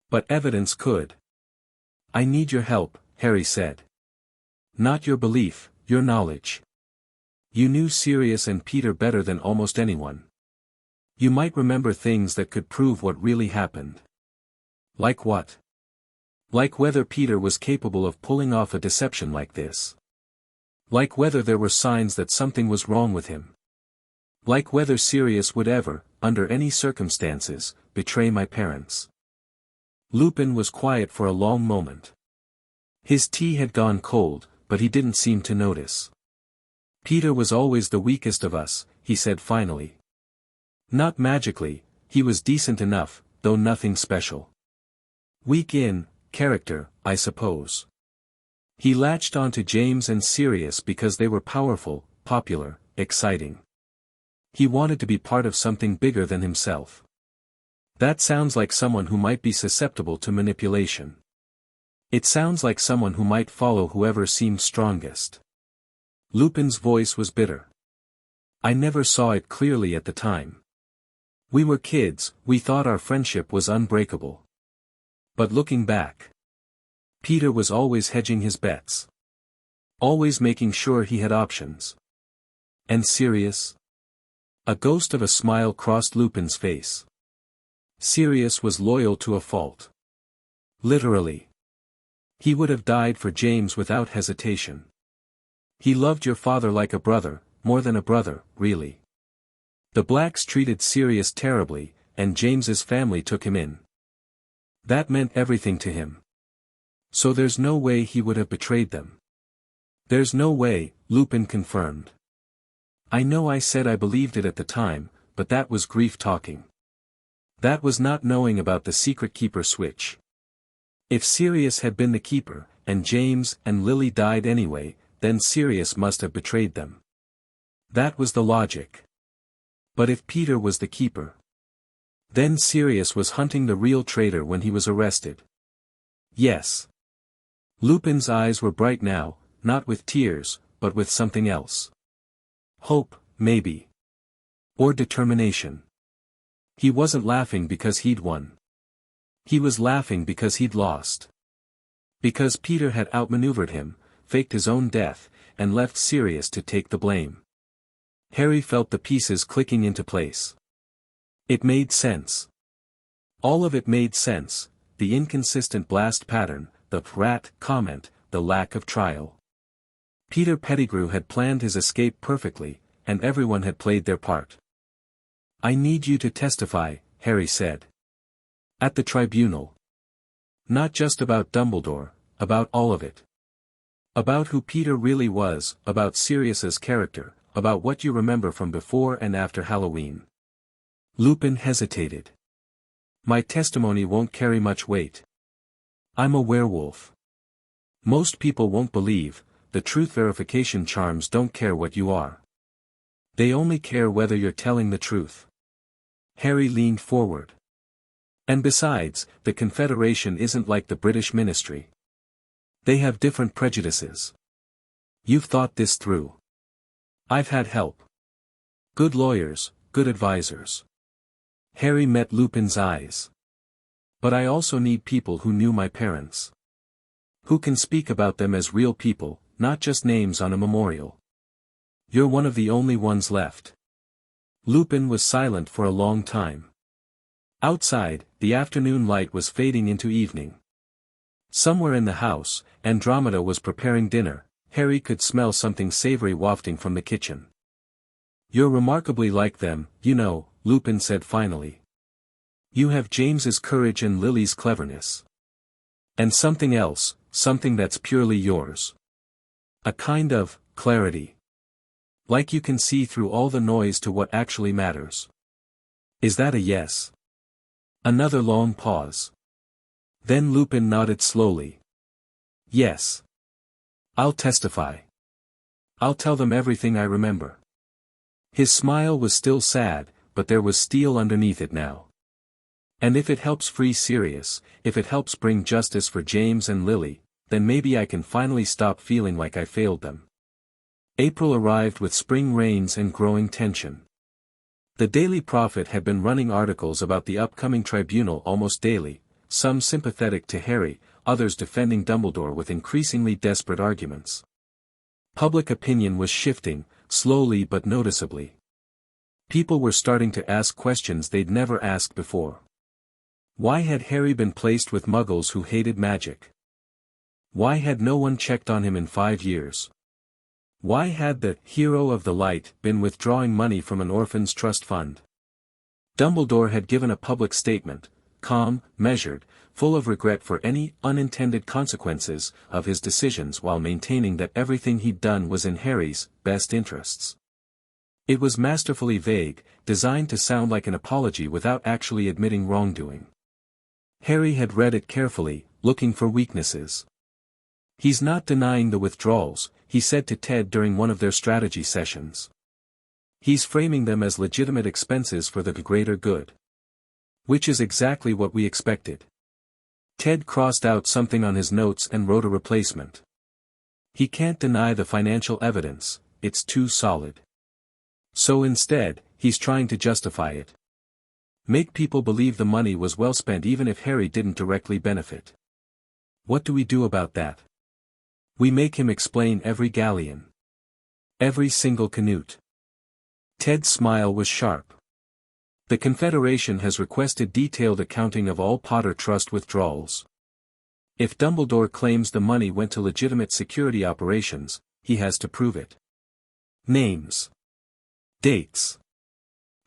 S1: But evidence could. I need your help, Harry said. Not your belief, your knowledge. You knew Sirius and Peter better than almost anyone. You might remember things that could prove what really happened. Like what? Like whether Peter was capable of pulling off a deception like this. Like whether there were signs that something was wrong with him. Like whether Sirius would ever, under any circumstances, betray my parents. Lupin was quiet for a long moment. His tea had gone cold, but he didn't seem to notice. Peter was always the weakest of us, he said finally. Not magically, he was decent enough, though nothing special. Weak in character, I suppose. He latched onto James and Sirius because they were powerful, popular, exciting. He wanted to be part of something bigger than himself. That sounds like someone who might be susceptible to manipulation. It sounds like someone who might follow whoever seemed strongest. Lupin's voice was bitter. I never saw it clearly at the time. We were kids, we thought our friendship was unbreakable. But looking back, Peter was always hedging his bets. Always making sure he had options. And Sirius? A ghost of a smile crossed Lupin's face. Sirius was loyal to a fault. Literally. He would have died for James without hesitation. He loved your father like a brother, more than a brother, really. The Blacks treated Sirius terribly, and James's family took him in. That meant everything to him. So there's no way he would have betrayed them. There's no way, Lupin confirmed. I know I said I believed it at the time, but that was grief talking. That was not knowing about the secret keeper switch. If Sirius had been the keeper, and James and Lily died anyway, then Sirius must have betrayed them. That was the logic. But if Peter was the keeper, then Sirius was hunting the real traitor when he was arrested. Yes. Lupin's eyes were bright now, not with tears, but with something else. Hope, maybe. Or determination. He wasn't laughing because he'd won. He was laughing because he'd lost. Because Peter had outmaneuvered him, faked his own death, and left Sirius to take the blame. Harry felt the pieces clicking into place. It made sense. All of it made sense, the inconsistent blast pattern, the rat comment, the lack of trial. Peter Pettigrew had planned his escape perfectly, and everyone had played their part. I need you to testify, Harry said. At the tribunal. Not just about Dumbledore, about all of it. About who Peter really was, about Sirius's character, about what you remember from before and after Halloween. Lupin hesitated. My testimony won't carry much weight. I'm a werewolf. Most people won't believe, the truth verification charms don't care what you are. They only care whether you're telling the truth. Harry leaned forward. And besides, the Confederation isn't like the British ministry. They have different prejudices. You've thought this through. I've had help. Good lawyers, good advisors. Harry met Lupin's eyes. But I also need people who knew my parents. Who can speak about them as real people, not just names on a memorial. You're one of the only ones left. Lupin was silent for a long time. Outside, the afternoon light was fading into evening. Somewhere in the house, Andromeda was preparing dinner, Harry could smell something savory wafting from the kitchen. "You're remarkably like them, you know," Lupin said finally. "You have James's courage and Lily's cleverness. And something else, something that's purely yours. A kind of clarity. Like you can see through all the noise to what actually matters." "Is that a yes?" Another long pause. Then Lupin nodded slowly. "Yes. I'll testify. I'll tell them everything I remember." His smile was still sad, but there was steel underneath it now. "And if it helps free Sirius, if it helps bring justice for James and Lily, then maybe I can finally stop feeling like I failed them." April arrived with spring rains and growing tension. The Daily Prophet had been running articles about the upcoming tribunal almost daily, some sympathetic to Harry, others defending Dumbledore with increasingly desperate arguments. Public opinion was shifting, slowly but noticeably. People were starting to ask questions they'd never asked before. Why had Harry been placed with muggles who hated magic? Why had no one checked on him in 5 years? Why had the hero of the light been withdrawing money from an orphan's trust fund? Dumbledore had given a public statement, calm, measured, full of regret for any unintended consequences of his decisions while maintaining that everything he'd done was in Harry's best interests. It was masterfully vague, designed to sound like an apology without actually admitting wrongdoing. Harry had read it carefully, looking for weaknesses. "He's not denying the withdrawals," he said to Ted during one of their strategy sessions. "He's framing them as legitimate expenses for the greater good." Which is exactly what we expected. Ted crossed out something on his notes and wrote a replacement. "He can't deny the financial evidence, it's too solid. So instead, he's trying to justify it. Make people believe the money was well spent even if Harry didn't directly benefit. What do we do about that? We make him explain every galleon. Every single canute." Ted's smile was sharp. "The Confederation has requested detailed accounting of all Potter Trust withdrawals. If Dumbledore claims the money went to legitimate security operations, he has to prove it. Names. Dates.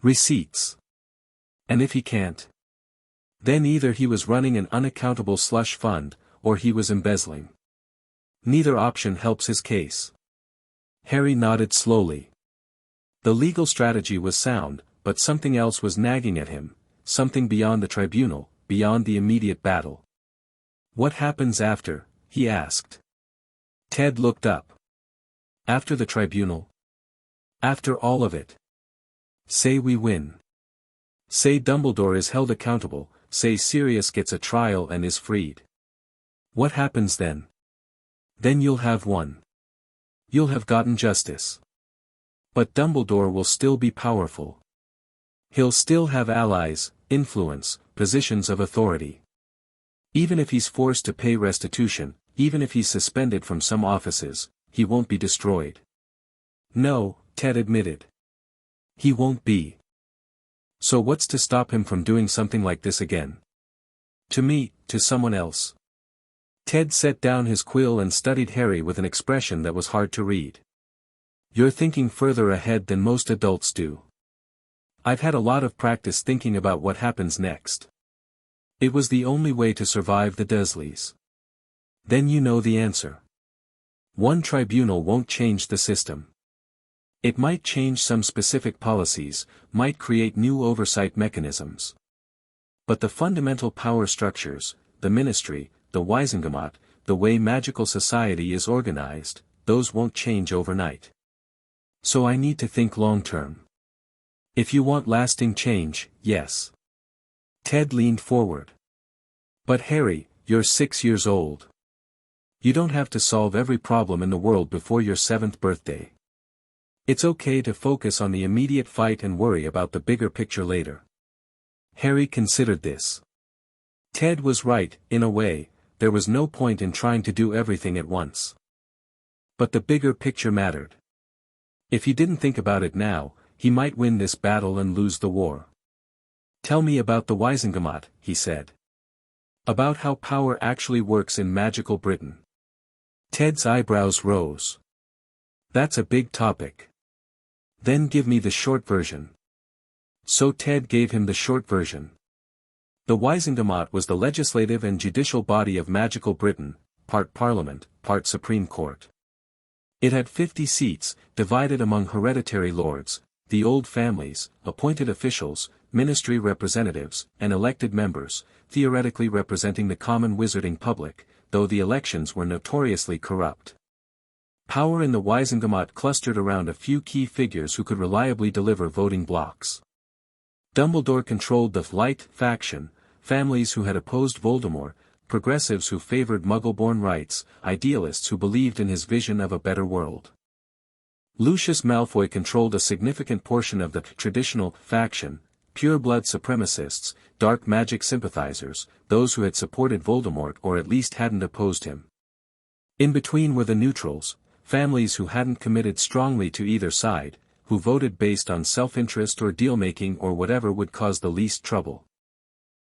S1: Receipts. And if he can't, then either he was running an unaccountable slush fund, or he was embezzling. Neither option helps his case." Harry nodded slowly. The legal strategy was sound, but something else was nagging at him, something beyond the tribunal, beyond the immediate battle. "What happens after?" he asked. Ted looked up. "After the tribunal? After all of it. Say we win. Say Dumbledore is held accountable, say Sirius gets a trial and is freed. What happens then? Then you'll have won. You'll have gotten justice. But Dumbledore will still be powerful. He'll still have allies, influence, positions of authority. Even if he's forced to pay restitution, even if he's suspended from some offices, he won't be destroyed." "No," Ted admitted. "He won't be. So what's to stop him from doing something like this again? To me, to someone else?" Ted set down his quill and studied Harry with an expression that was hard to read. "You're thinking further ahead than most adults do. I've had a lot of practice thinking about what happens next. It was the only way to survive the Dursleys. Then you know the answer. One tribunal won't change the system. It might change some specific policies, might create new oversight mechanisms. But the fundamental power structures, the ministry, the Wisengamot, the way magical society is organized, those won't change overnight. So I need to think long-term. If you want lasting change, yes." Ted leaned forward. "But Harry, you're 6 years old. You don't have to solve every problem in the world before your 7th birthday. It's okay to focus on the immediate fight and worry about the bigger picture later." Harry considered this. Ted was right, in a way, there was no point in trying to do everything at once. But the bigger picture mattered. If he didn't think about it now, he might win this battle and lose the war. "Tell me about the Wisengamot," he said. "About how power actually works in magical Britain." Ted's eyebrows rose. That's a big topic. Then give me the short version. So Ted gave him the short version. The Wisengamot was the legislative and judicial body of magical Britain, part Parliament, part Supreme Court. It had 50 seats, divided among hereditary lords, the old families, appointed officials, ministry representatives, and elected members, theoretically representing the common wizarding public, though the elections were notoriously corrupt. Power in the Wisengamot clustered around a few key figures who could reliably deliver voting blocks. Dumbledore controlled the Light faction, families who had opposed Voldemort, progressives who favored Muggle-born rights, idealists who believed in his vision of a better world. Lucius Malfoy controlled a significant portion of the traditional faction, pure-blood supremacists, dark magic sympathizers, those who had supported Voldemort or at least hadn't opposed him. In between were the neutrals, families who hadn't committed strongly to either side, who voted based on self-interest or deal-making or whatever would cause the least trouble.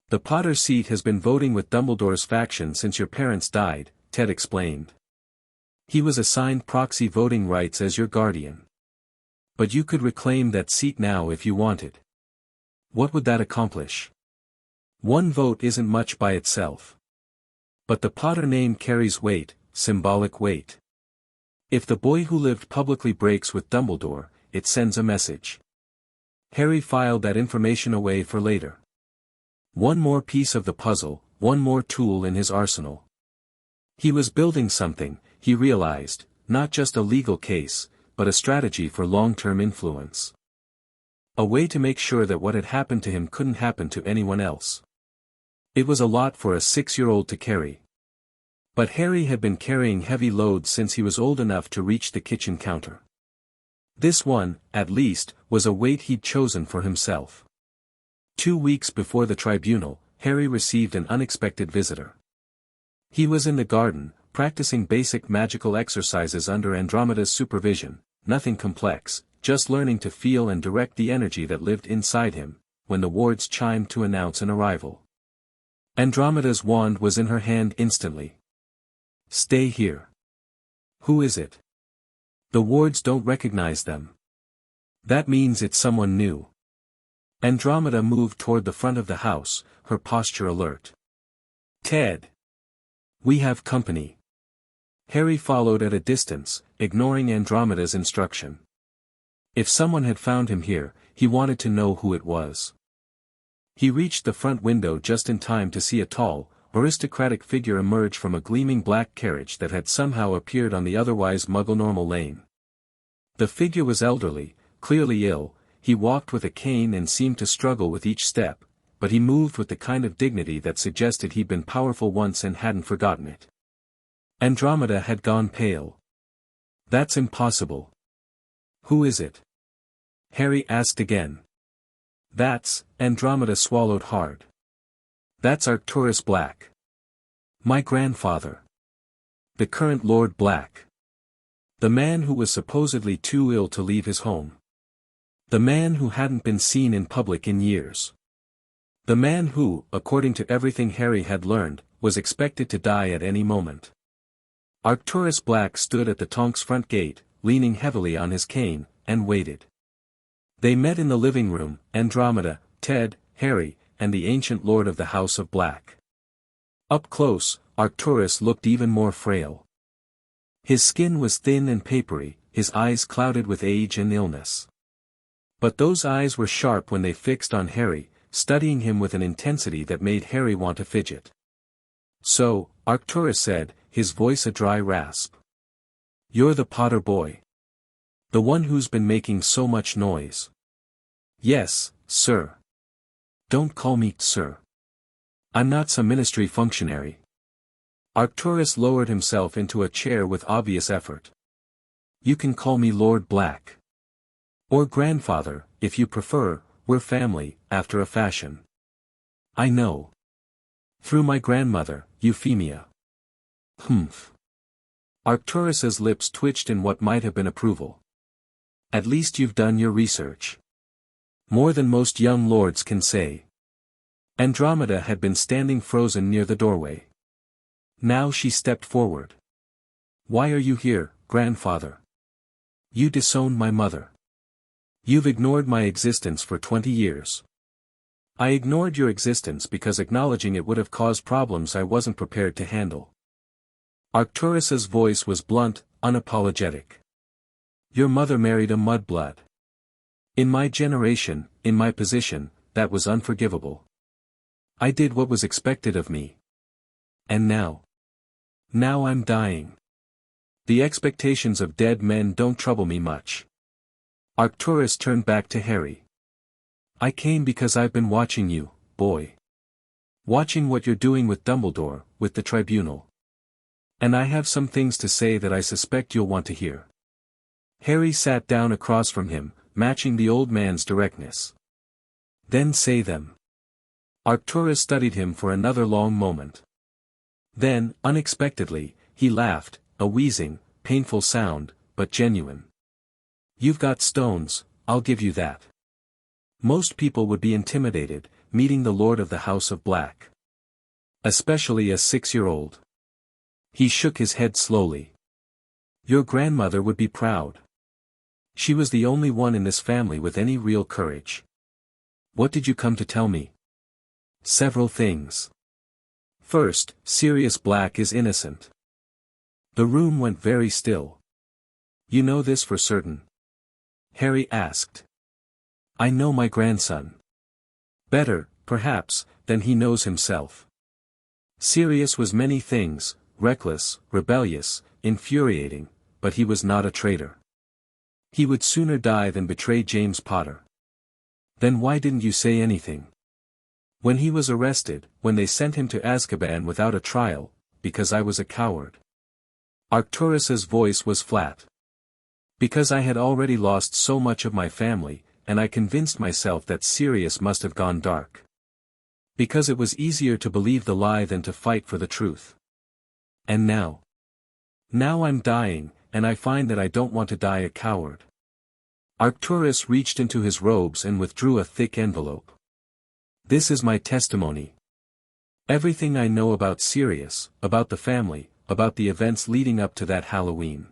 S1: The Potter seat has been voting with Dumbledore's faction since your parents died, Ted explained. He was assigned proxy voting rights as your guardian. But you could reclaim that seat now if you wanted. What would that accomplish? One vote isn't much by itself. But the Potter name carries weight, symbolic weight. If the boy who lived publicly breaks with Dumbledore, it sends a message. Harry filed that information away for later. One more piece of the puzzle, one more tool in his arsenal. He was building something, he realized, not just a legal case, but a strategy for long-term influence. A way to make sure that what had happened to him couldn't happen to anyone else. It was a lot for a 6-year-old to carry. But Harry had been carrying heavy loads since he was old enough to reach the kitchen counter. This one, at least, was a weight he'd chosen for himself. 2 weeks before the tribunal, Harry received an unexpected visitor. He was in the garden, practicing basic magical exercises under Andromeda's supervision, nothing complex, just learning to feel and direct the energy that lived inside him, when the wards chimed to announce an arrival. Andromeda's wand was in her hand instantly. Stay here. Who is it? The wards don't recognize them. That means it's someone new. Andromeda moved toward the front of the house, her posture alert. Ted. We have company. Harry followed at a distance, ignoring Andromeda's instruction. If someone had found him here, he wanted to know who it was. He reached the front window just in time to see a tall, aristocratic figure emerge from a gleaming black carriage that had somehow appeared on the otherwise Muggle-normal lane. The figure was elderly, clearly ill, he walked with a cane and seemed to struggle with each step, but he moved with the kind of dignity that suggested he'd been powerful once and hadn't forgotten it. Andromeda had gone pale. That's impossible. Who is it? Harry asked again. Andromeda swallowed hard. That's Arcturus Black. My grandfather. The current Lord Black. The man who was supposedly too ill to leave his home. The man who hadn't been seen in public in years. The man who, according to everything Harry had learned, was expected to die at any moment. Arcturus Black stood at the Tonk's front gate, leaning heavily on his cane, and waited. They met in the living room, Andromeda, Ted, Harry, and the ancient lord of the House of Black. Up close, Arcturus looked even more frail. His skin was thin and papery, his eyes clouded with age and illness. But those eyes were sharp when they fixed on Harry, studying him with an intensity that made Harry want to fidget. So, Arcturus said, his voice a dry rasp. You're the Potter boy. The one who's been making so much noise. Yes, sir. Don't call me sir. I'm not some ministry functionary. Arcturus lowered himself into a chair with obvious effort. You can call me Lord Black. Or grandfather, if you prefer, we're family, after a fashion. I know. Through my grandmother, Euphemia. Humph. Arcturus's lips twitched in what might have been approval. At least you've done your research. More than most young lords can say. Andromeda had been standing frozen near the doorway. Now she stepped forward. Why are you here, grandfather? You disowned my mother. You've ignored my existence for 20 years. I ignored your existence because acknowledging it would have caused problems I wasn't prepared to handle. Arcturus's voice was blunt, unapologetic. Your mother married a mudblood. In my generation, in my position, that was unforgivable. I did what was expected of me. And now? Now I'm dying. The expectations of dead men don't trouble me much. Arcturus turned back to Harry. I came because I've been watching you, boy. Watching what you're doing with Dumbledore, with the tribunal. And I have some things to say that I suspect you'll want to hear. Harry sat down across from him, matching the old man's directness. Then say them. Arcturus studied him for another long moment. Then, unexpectedly, he laughed, a wheezing, painful sound, but genuine. You've got stones, I'll give you that. Most people would be intimidated, meeting the Lord of the House of Black. Especially a 6-year-old. He shook his head slowly. Your grandmother would be proud. She was the only one in this family with any real courage. What did you come to tell me? Several things. First, Sirius Black is innocent. The room went very still. You know this for certain? Harry asked. I know my grandson. Better, perhaps, than he knows himself. Sirius was many things, reckless, rebellious, infuriating, but he was not a traitor. He would sooner die than betray James Potter. Then why didn't you say anything? When he was arrested, when they sent him to Azkaban without a trial, because I was a coward. Arcturus's voice was flat. Because I had already lost so much of my family, and I convinced myself that Sirius must have gone dark. Because it was easier to believe the lie than to fight for the truth. And now? Now I'm dying, and I find that I don't want to die a coward. Arcturus reached into his robes and withdrew a thick envelope. This is my testimony. Everything I know about Sirius, about the family, about the events leading up to that Halloween.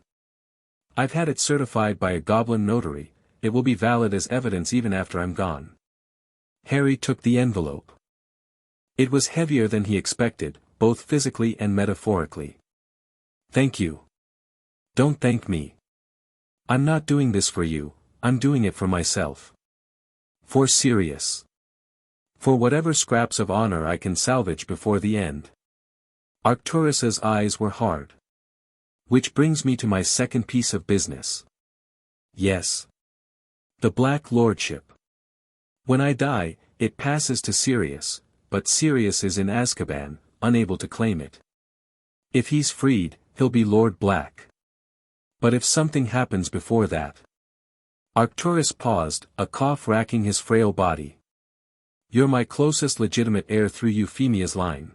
S1: I've had it certified by a goblin notary, it will be valid as evidence even after I'm gone. Harry took the envelope. It was heavier than he expected, both physically and metaphorically. Thank you. Don't thank me. I'm not doing this for you, I'm doing it for myself. For Sirius. For whatever scraps of honor I can salvage before the end. Arcturus's eyes were hard. Which brings me to my second piece of business. Yes. The Black Lordship. When I die, it passes to Sirius, but Sirius is in Azkaban, unable to claim it. If he's freed, he'll be Lord Black. But if something happens before that. Arcturus paused, a cough racking his frail body. You're my closest legitimate heir through Euphemia's line.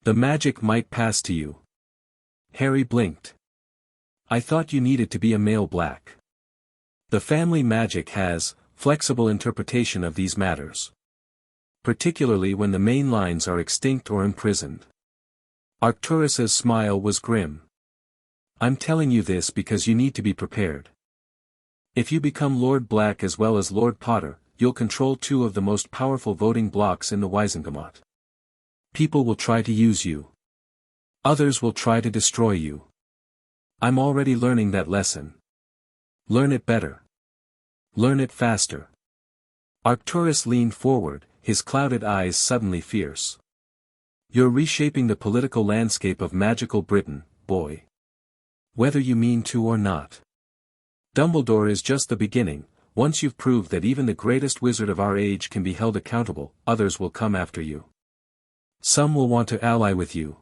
S1: The magic might pass to you. Harry blinked. I thought you needed to be a male Black. The family magic has flexible interpretation of these matters. Particularly when the main lines are extinct or imprisoned. Arcturus's smile was grim. I'm telling you this because you need to be prepared. If you become Lord Black as well as Lord Potter, you'll control two of the most powerful voting blocks in the Wizengamot. People will try to use you. Others will try to destroy you. I'm already learning that lesson. Learn it better. Learn it faster. Arcturus leaned forward, his clouded eyes suddenly fierce. You're reshaping the political landscape of magical Britain, boy. Whether you mean to or not. Dumbledore is just the beginning. Once you've proved that even the greatest wizard of our age can be held accountable, others will come after you. Some will want to ally with you.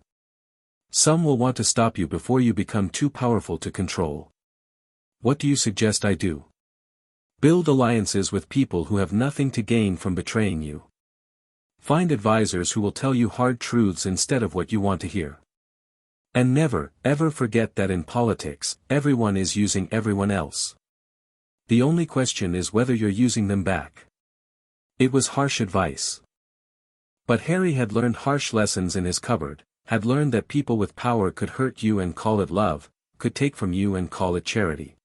S1: Some will want to stop you before you become too powerful to control. What do you suggest I do? Build alliances with people who have nothing to gain from betraying you. Find advisors who will tell you hard truths instead of what you want to hear. And never, ever forget that in politics, everyone is using everyone else. The only question is whether you're using them back. It was harsh advice. But Harry had learned harsh lessons in his cupboard, had learned that people with power could hurt you and call it love, could take from you and call it charity.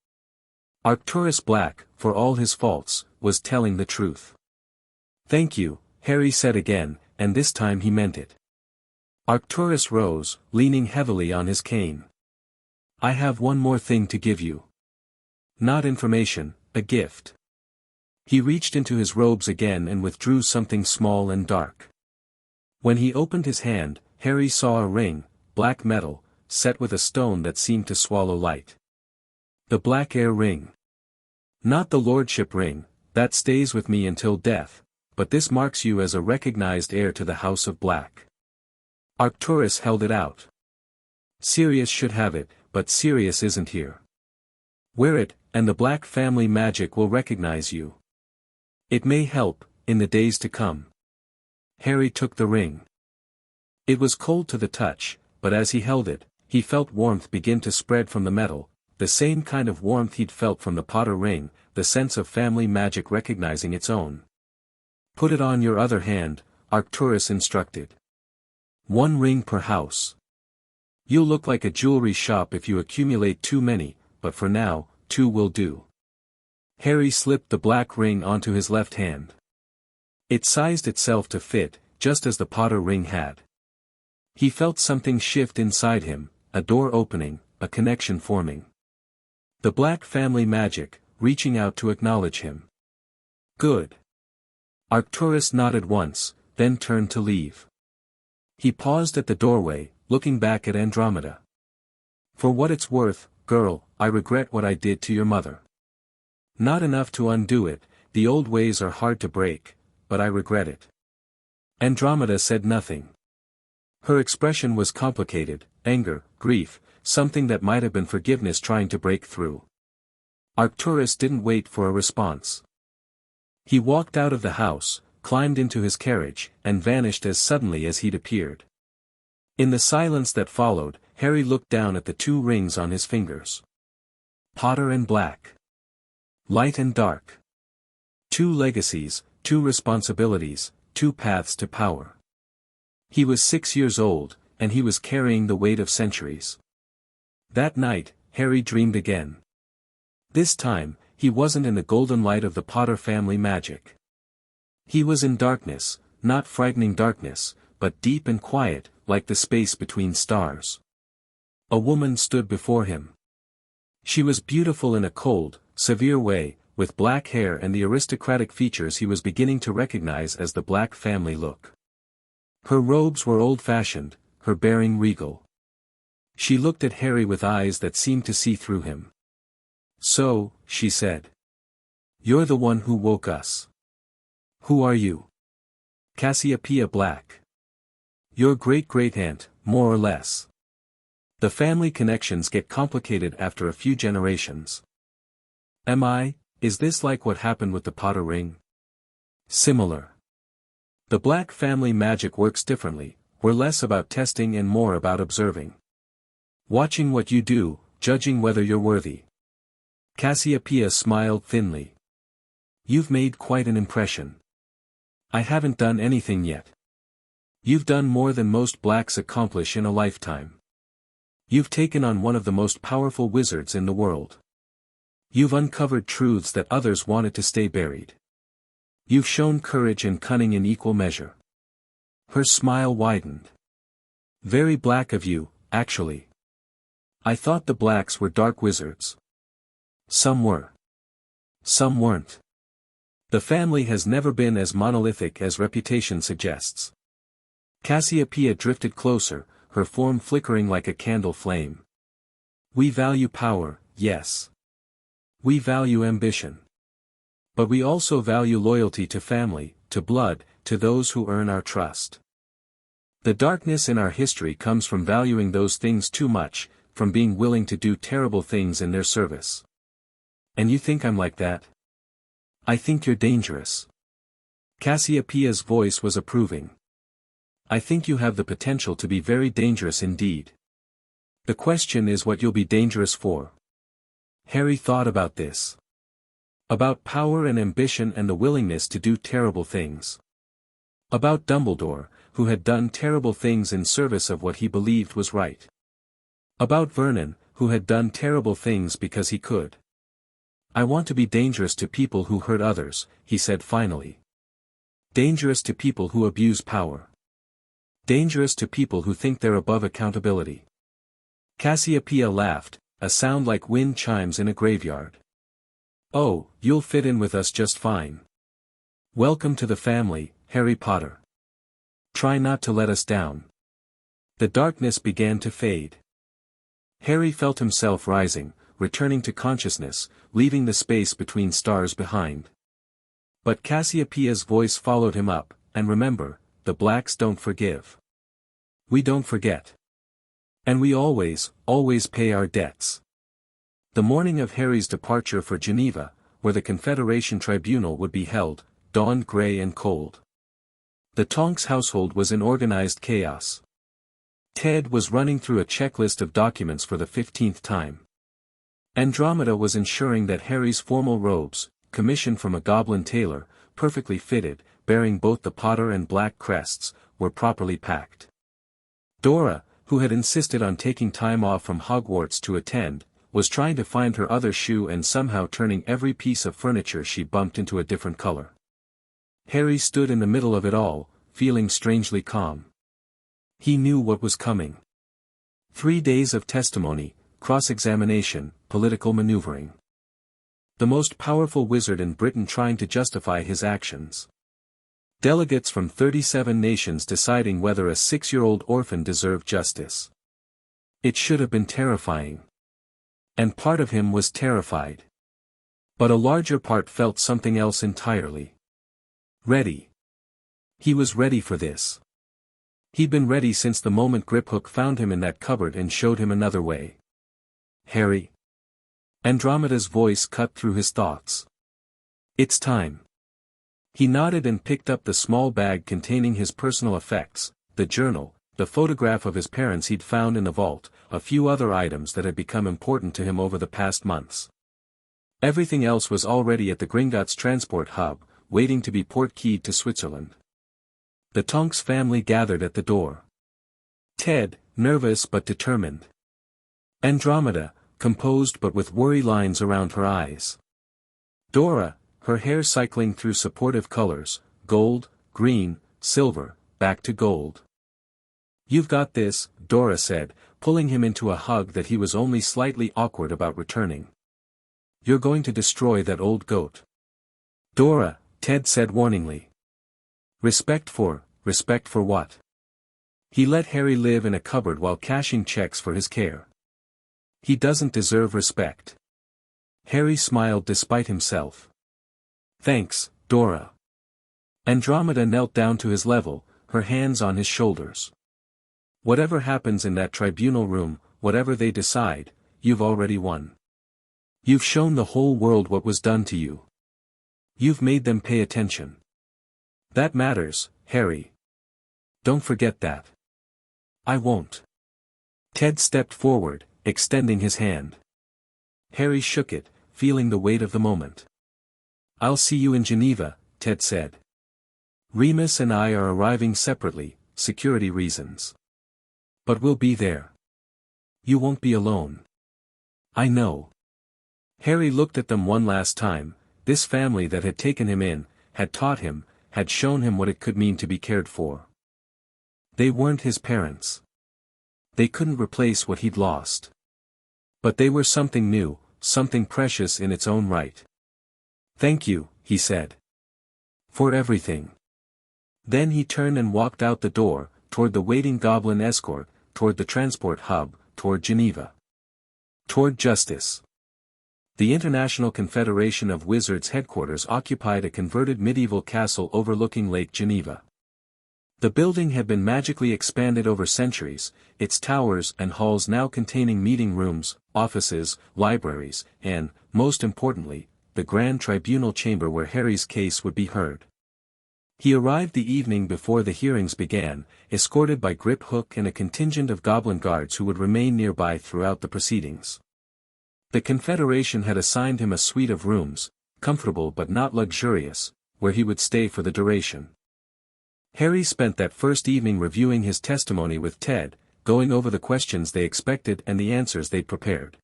S1: Arcturus Black, for all his faults, was telling the truth. "Thank you," Harry said again, and this time he meant it. Arcturus rose, leaning heavily on his cane. "I have one more thing to give you. Not information, a gift." He reached into his robes again and withdrew something small and dark. When he opened his hand, Harry saw a ring, black metal, set with a stone that seemed to swallow light. The Black Heir Ring. Not the lordship ring, that stays with me until death, but this marks you as a recognized heir to the House of Black. Arcturus held it out. "Sirius should have it, but Sirius isn't here. Wear it, and the Black family magic will recognize you. It may help, in the days to come." Harry took the ring. It was cold to the touch, but as he held it, he felt warmth begin to spread from the metal, the same kind of warmth he'd felt from the Potter ring, the sense of family magic recognizing its own. "Put it on your other hand," Arcturus instructed. "One ring per house. You'll look like a jewelry shop if you accumulate too many, but for now, 2 will do." Harry slipped the black ring onto his left hand. It sized itself to fit, just as the Potter ring had. He felt something shift inside him, a door opening, a connection forming. The Black family magic, reaching out to acknowledge him. "Good." Arcturus nodded once, then turned to leave. He paused at the doorway, looking back at Andromeda. "For what it's worth, girl, I regret what I did to your mother. Not enough to undo it, the old ways are hard to break, but I regret it." Andromeda said nothing. Her expression was complicated, anger, grief, something that might have been forgiveness trying to break through. Arcturus didn't wait for a response. He walked out of the house, climbed into his carriage, and vanished as suddenly as he'd appeared. In the silence that followed, Harry looked down at the 2 rings on his fingers. Potter and Black. Light and dark. 2 legacies, 2 responsibilities, 2 paths to power. He was 6 years old, and he was carrying the weight of centuries. That night, Harry dreamed again. This time, he wasn't in the golden light of the Potter family magic. He was in darkness, not frightening darkness, but deep and quiet, like the space between stars. A woman stood before him. She was beautiful in a cold, severe way, with black hair and the aristocratic features he was beginning to recognize as the Black family look. Her robes were old-fashioned, her bearing regal. She looked at Harry with eyes that seemed to see through him. "So," she said. "You're the one who woke us. Who are you?" "Cassiopeia Black. Your great-great-aunt, more or less. The family connections get complicated after a few generations." "Am I? Is this like what happened with the Potter ring?" "Similar. The Black family magic works differently, we're less about testing and more about observing. Watching what you do, judging whether you're worthy." Cassiopeia smiled thinly. "You've made quite an impression. I haven't done anything yet. You've done more than most Blacks accomplish in a lifetime. You've taken on one of the most powerful wizards in the world. You've uncovered truths that others wanted to stay buried. You've shown courage and cunning in equal measure." Her smile widened. "Very Black of you, actually. I thought the Blacks were dark wizards. Some were. Some weren't. The family has never been as monolithic as reputation suggests." Cassiopeia drifted closer, her form flickering like a candle flame. "We value power, yes. We value ambition. But we also value loyalty to family, to blood, to those who earn our trust. The darkness in our history comes from valuing those things too much, from being willing to do terrible things in their service. And you think I'm like that? I think you're dangerous." Cassiopeia's voice was approving. "I think you have the potential to be very dangerous indeed. The question is what you'll be dangerous for." Harry thought about this. About power and ambition and the willingness to do terrible things. About Dumbledore, who had done terrible things in service of what he believed was right. About Vernon, who had done terrible things because he could. "I want to be dangerous to people who hurt others," he said finally. "Dangerous to people who abuse power. Dangerous to people who think they're above accountability." Cassiopeia laughed, a sound like wind chimes in a graveyard. "Oh, you'll fit in with us just fine. Welcome to the family, Harry Potter. Try not to let us down." The darkness began to fade. Harry felt himself rising, returning to consciousness, leaving the space between stars behind. But Cassiopeia's voice followed him up, "And remember, the Blacks don't forgive. We don't forget. And we always pay our debts." The morning of Harry's departure for Geneva, where the Confederation Tribunal would be held, dawned grey and cold. The Tonks household was in organized chaos. Ted was running through a checklist of documents for the 15th time. Andromeda was ensuring that Harry's formal robes, commissioned from a goblin tailor, perfectly fitted, bearing both the Potter and Black crests, were properly packed. Dora, who had insisted on taking time off from Hogwarts to attend, was trying to find her other shoe and somehow turning every piece of furniture she bumped into a different color. Harry stood in the middle of it all, feeling strangely calm. He knew what was coming. 3 days of testimony, cross-examination, political maneuvering. The most powerful wizard in Britain trying to justify his actions. Delegates from 37 nations deciding whether a 6-year-old orphan deserved justice. It should have been terrifying. And part of him was terrified. But a larger part felt something else entirely. Ready. He was ready for this. He'd been ready since the moment Griphook found him in that cupboard and showed him another way. "Harry." Andromeda's voice cut through his thoughts. "It's time." He nodded and picked up the small bag containing his personal effects, the journal, the photograph of his parents he'd found in the vault, a few other items that had become important to him over the past months. Everything else was already at the Gringotts transport hub, waiting to be port-keyed to Switzerland. The Tonks family gathered at the door. Ted, nervous but determined. Andromeda, composed but with worry lines around her eyes. Dora, her hair cycling through supportive colors, gold, green, silver, back to gold. "You've got this," Dora said, pulling him into a hug that he was only slightly awkward about returning. "You're going to destroy that old goat." "Dora," Ted said warningly. Respect for what?" He let Harry live in a cupboard while cashing checks for his care. He doesn't deserve respect. Harry smiled despite himself. "Thanks, Dora." Andromeda knelt down to his level, her hands on his shoulders. "Whatever happens in that tribunal room, whatever they decide, you've already won. You've shown the whole world what was done to you. You've made them pay attention. That matters, Harry. Don't forget that." "I won't." Ted stepped forward, extending his hand. Harry shook it, feeling the weight of the moment. "I'll see you in Geneva," Ted said. "Remus and I are arriving separately, security reasons. But we'll be there. You won't be alone." "I know." Harry looked at them one last time, this family that had taken him in, had taught him, had shown him what it could mean to be cared for. They weren't his parents. They couldn't replace what he'd lost. But they were something new, something precious in its own right. "Thank you," he said. "For everything." Then he turned and walked out the door, toward the waiting goblin escort, toward the transport hub, toward Geneva. Toward justice. The International Confederation of Wizards headquarters occupied a converted medieval castle overlooking Lake Geneva. The building had been magically expanded over centuries, its towers and halls now containing meeting rooms, offices, libraries, and, most importantly, the Grand Tribunal chamber where Harry's case would be heard. He arrived the evening before the hearings began, escorted by Griphook and a contingent of goblin guards who would remain nearby throughout the proceedings. The Confederation had assigned him a suite of rooms, comfortable but not luxurious, where he would stay for the duration. Harry spent that first evening reviewing his testimony with Ted, going over the questions they expected and the answers they'd prepared.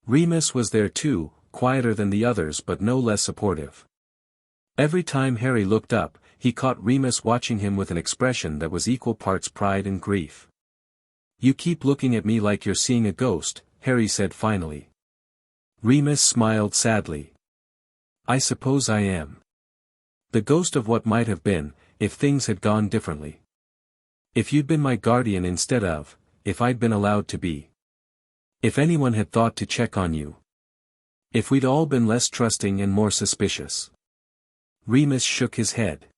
S1: Remus was there too, quieter than the others but no less supportive. Every time Harry looked up, he caught Remus watching him with an expression that was equal parts pride and grief. "You keep looking at me like you're seeing a ghost," Harry said finally. Remus smiled sadly. "I suppose I am. The ghost of what might have been, if things had gone differently. If you'd been my guardian instead of, if I'd been allowed to be. If anyone had thought to check on you. If we'd all been less trusting and more suspicious." Remus shook his head.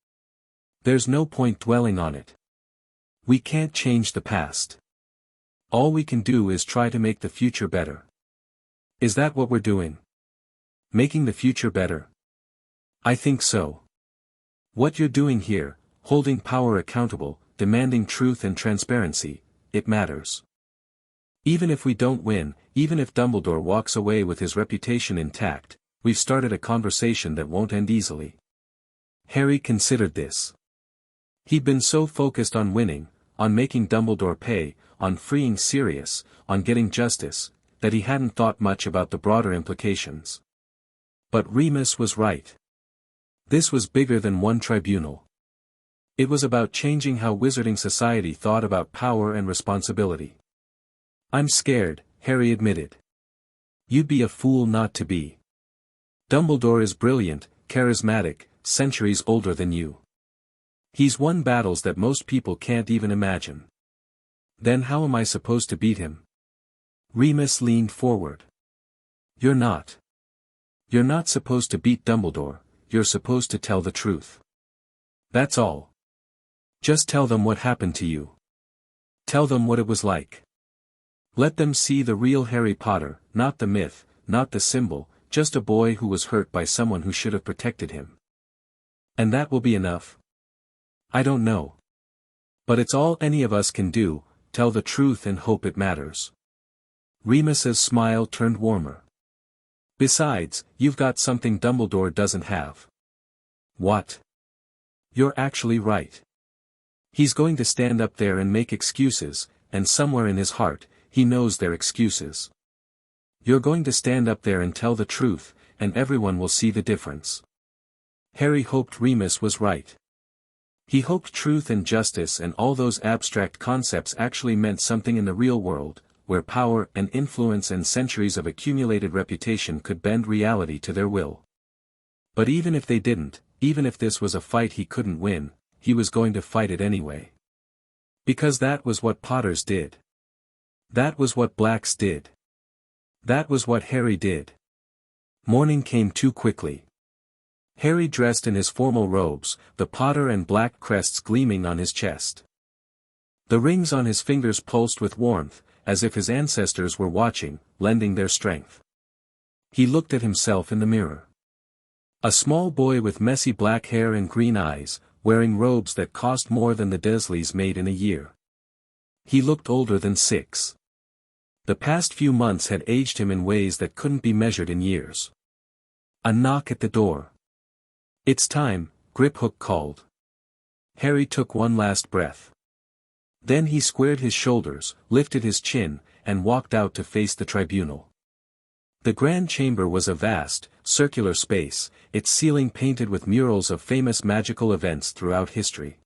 S1: "There's no point dwelling on it. We can't change the past. All we can do is try to make the future better." "Is that what we're doing? Making the future better?" "I think so. What you're doing here, holding power accountable, demanding truth and transparency, it matters. Even if we don't win, even if Dumbledore walks away with his reputation intact, we've started a conversation that won't end easily." Harry considered this. He'd been so focused on winning, on making Dumbledore pay, on freeing Sirius, on getting justice, that he hadn't thought much about the broader implications. But Remus was right. This was bigger than one tribunal. It was about changing how Wizarding society thought about power and responsibility. "I'm scared," Harry admitted. "You'd be a fool not to be. Dumbledore is brilliant, charismatic, centuries older than you. He's won battles that most people can't even imagine. Then how am I supposed to beat him?" Remus leaned forward. "You're not. You're not supposed to beat Dumbledore, you're supposed to tell the truth. That's all. Just tell them what happened to you. Tell them what it was like. Let them see the real Harry Potter, not the myth, not the symbol, just a boy who was hurt by someone who should have protected him. And that will be enough? I don't know. But it's all any of us can do, tell the truth and hope it matters." Remus's smile turned warmer. "Besides, you've got something Dumbledore doesn't have." "What?" "You're actually right. He's going to stand up there and make excuses, and somewhere in his heart, he knows they're excuses. You're going to stand up there and tell the truth, and everyone will see the difference." Harry hoped Remus was right. He hoped truth and justice and all those abstract concepts actually meant something in the real world, where power and influence and centuries of accumulated reputation could bend reality to their will. But even if they didn't, even if this was a fight he couldn't win, he was going to fight it anyway. Because that was what Potters did. That was what Blacks did. That was what Harry did. Morning came too quickly. Harry dressed in his formal robes, the Potter and Black crests gleaming on his chest. The rings on his fingers pulsed with warmth, as if his ancestors were watching, lending their strength. He looked at himself in the mirror. A small boy with messy black hair and green eyes, wearing robes that cost more than the Dursleys made in a year. He looked older than 6. The past few months had aged him in ways that couldn't be measured in years. A knock at the door. "It's time," Griphook called. Harry took one last breath. Then he squared his shoulders, lifted his chin, and walked out to face the tribunal. The Grand Chamber was a vast, circular space, its ceiling painted with murals of famous magical events throughout history.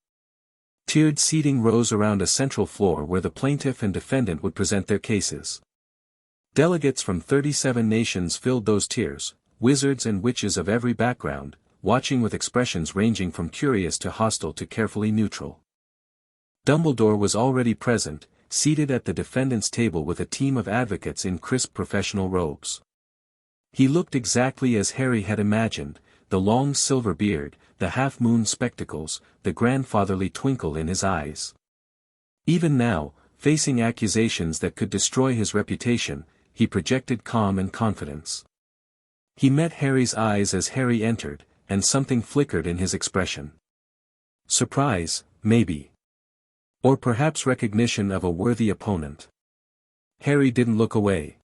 S1: Tiered seating rose around a central floor where the plaintiff and defendant would present their cases. Delegates from 37 nations filled those tiers, wizards and witches of every background, watching with expressions ranging from curious to hostile to carefully neutral. Dumbledore was already present, seated at the defendant's table with a team of advocates in crisp professional robes. He looked exactly as Harry had imagined, the long silver beard, the half-moon spectacles, the grandfatherly twinkle in his eyes. Even now, facing accusations that could destroy his reputation, he projected calm and confidence. He met Harry's eyes as Harry entered, and something flickered in his expression. Surprise, maybe. Or perhaps recognition of a worthy opponent. Harry didn't look away.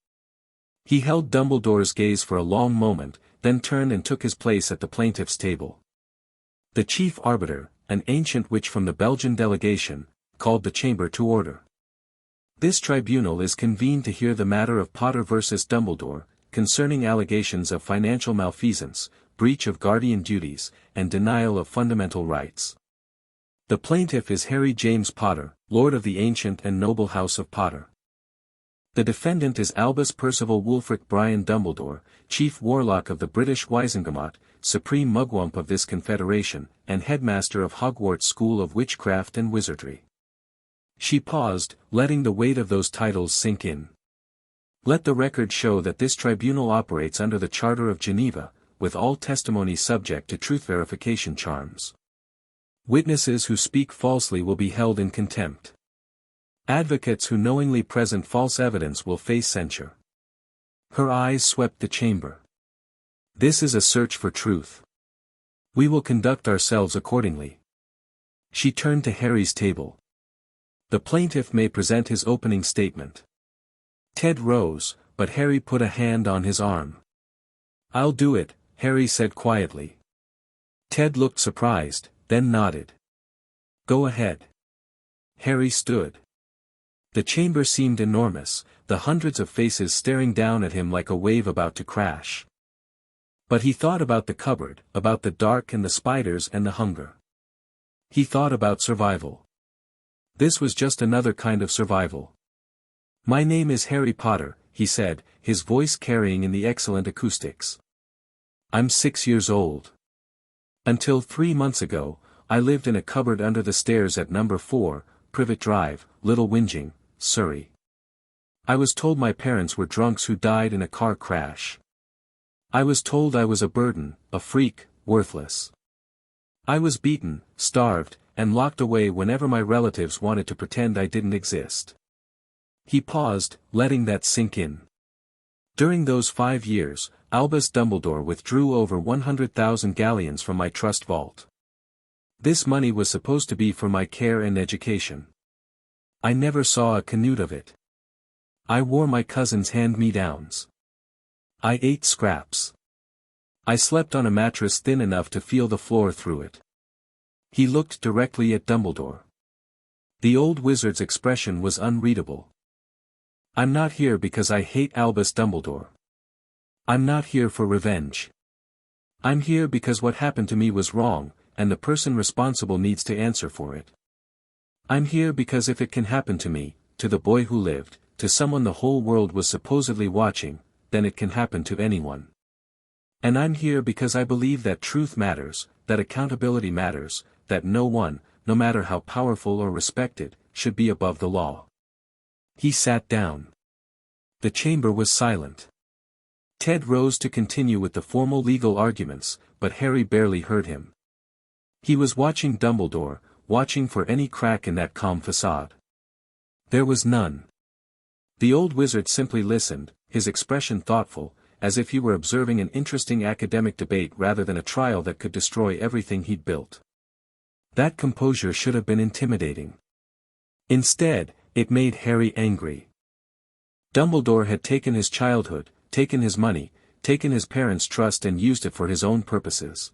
S1: He held Dumbledore's gaze for a long moment, then turned and took his place at the plaintiff's table. The chief arbiter, an ancient witch from the Belgian delegation, called the chamber to order. This tribunal is convened to hear the matter of Potter versus Dumbledore, concerning allegations of financial malfeasance, breach of guardian duties, and denial of fundamental rights. The plaintiff is Harry James Potter, Lord of the ancient and noble House of Potter. The defendant is Albus Percival Wulfric Brian Dumbledore, Chief Warlock of the British Wizengamot, Supreme Mugwump of this confederation, and Headmaster of Hogwarts School of Witchcraft and Wizardry. She paused, letting the weight of those titles sink in. Let the record show that this tribunal operates under the Charter of Geneva, with all testimony subject to truth verification charms. Witnesses who speak falsely will be held in contempt. Advocates who knowingly present false evidence will face censure. Her eyes swept the chamber. This is a search for truth. We will conduct ourselves accordingly. She turned to Harry's table. The plaintiff may present his opening statement. Ted rose, but Harry put a hand on his arm. I'll do it, Harry said quietly. Ted looked surprised, then nodded. Go ahead. Harry stood. The chamber seemed enormous, the hundreds of faces staring down at him like a wave about to crash. But he thought about the cupboard, about the dark and the spiders and the hunger. He thought about survival. This was just another kind of survival. My name is Harry Potter, he said, his voice carrying in the excellent acoustics. I'm 6 years old. Until 3 months ago, I lived in a cupboard under the stairs at number 4, Privet Drive, Little Whinging, Surrey. I was told my parents were drunks who died in a car crash. I was told I was a burden, a freak, worthless. I was beaten, starved, and locked away whenever my relatives wanted to pretend I didn't exist. He paused, letting that sink in. During those 5 years, Albus Dumbledore withdrew over 100,000 galleons from my trust vault. This money was supposed to be for my care and education. I never saw a canute of it. I wore my cousin's hand-me-downs. I ate scraps. I slept on a mattress thin enough to feel the floor through it. He looked directly at Dumbledore. The old wizard's expression was unreadable. I'm not here because I hate Albus Dumbledore. I'm not here for revenge. I'm here because what happened to me was wrong, and the person responsible needs to answer for it. I'm here because if it can happen to me, to the boy who lived, to someone the whole world was supposedly watching, then it can happen to anyone. And I'm here because I believe that truth matters, that accountability matters, that no one, no matter how powerful or respected, should be above the law. He sat down. The chamber was silent. Ted rose to continue with the formal legal arguments, but Harry barely heard him. He was watching Dumbledore, watching for any crack in that calm facade. There was none. The old wizard simply listened, his expression thoughtful, as if he were observing an interesting academic debate rather than a trial that could destroy everything he'd built. That composure should have been intimidating. Instead, it made Harry angry. Dumbledore had taken his childhood, taken his money, taken his parents' trust and used it for his own purposes.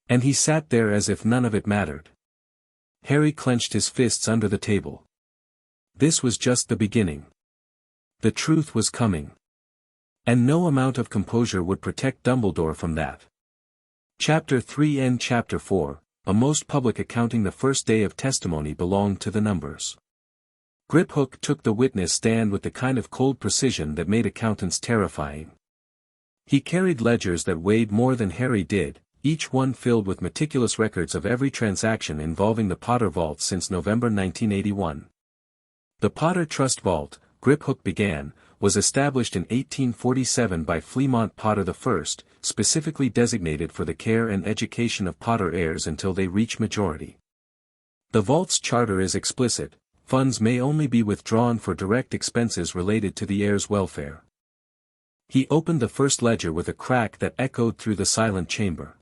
S1: And he sat there as if none of it mattered. Harry clenched his fists under the table. This was just the beginning. The truth was coming. And no amount of composure would protect Dumbledore from that. Chapter 3 and Chapter 4, a most public accounting. The first day of testimony belonged to the numbers. Griphook took the witness stand with the kind of cold precision that made accountants terrifying. He carried ledgers that weighed more than Harry did, each one filled with meticulous records of every transaction involving the Potter Vault since November 1981. The Potter Trust Vault, Griphook began, was established in 1847 by Fremont Potter I, specifically designated for the care and education of Potter heirs until they reach majority. The vault's charter is explicit: funds may only be withdrawn for direct expenses related to the heir's welfare. He opened the first ledger with a crack that echoed through the silent chamber.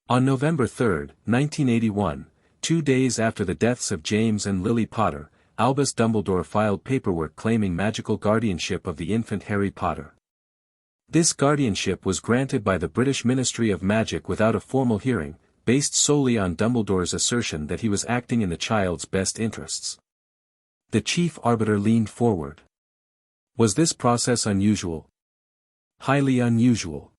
S1: On November 3, 1981, 2 days after the deaths of James and Lily Potter, Albus Dumbledore filed paperwork claiming magical guardianship of the infant Harry Potter. This guardianship was granted by the British Ministry of Magic without a formal hearing, based solely on Dumbledore's assertion that he was acting in the child's best interests. The chief arbiter leaned forward. Was this process unusual? Highly unusual.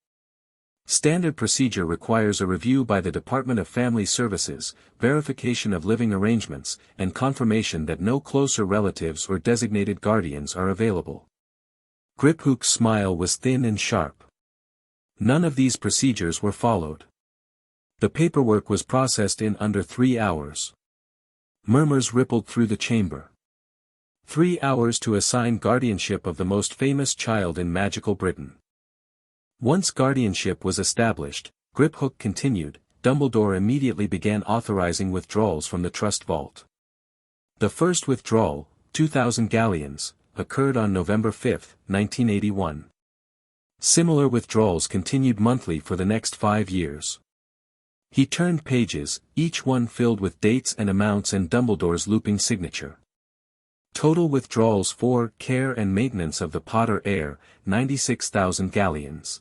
S1: Standard procedure requires a review by the Department of Family Services, verification of living arrangements, and confirmation that no closer relatives or designated guardians are available. Griphook's smile was thin and sharp. None of these procedures were followed. The paperwork was processed in under 3 hours. Murmurs rippled through the chamber. 3 hours to assign guardianship of the most famous child in magical Britain. Once guardianship was established, Griphook continued, Dumbledore immediately began authorizing withdrawals from the trust vault. The first withdrawal, 2,000 galleons, occurred on November 5, 1981. Similar withdrawals continued monthly for the next 5 years. He turned pages, each one filled with dates and amounts and Dumbledore's looping signature. Total withdrawals for care and maintenance of the Potter heir, 96,000 galleons.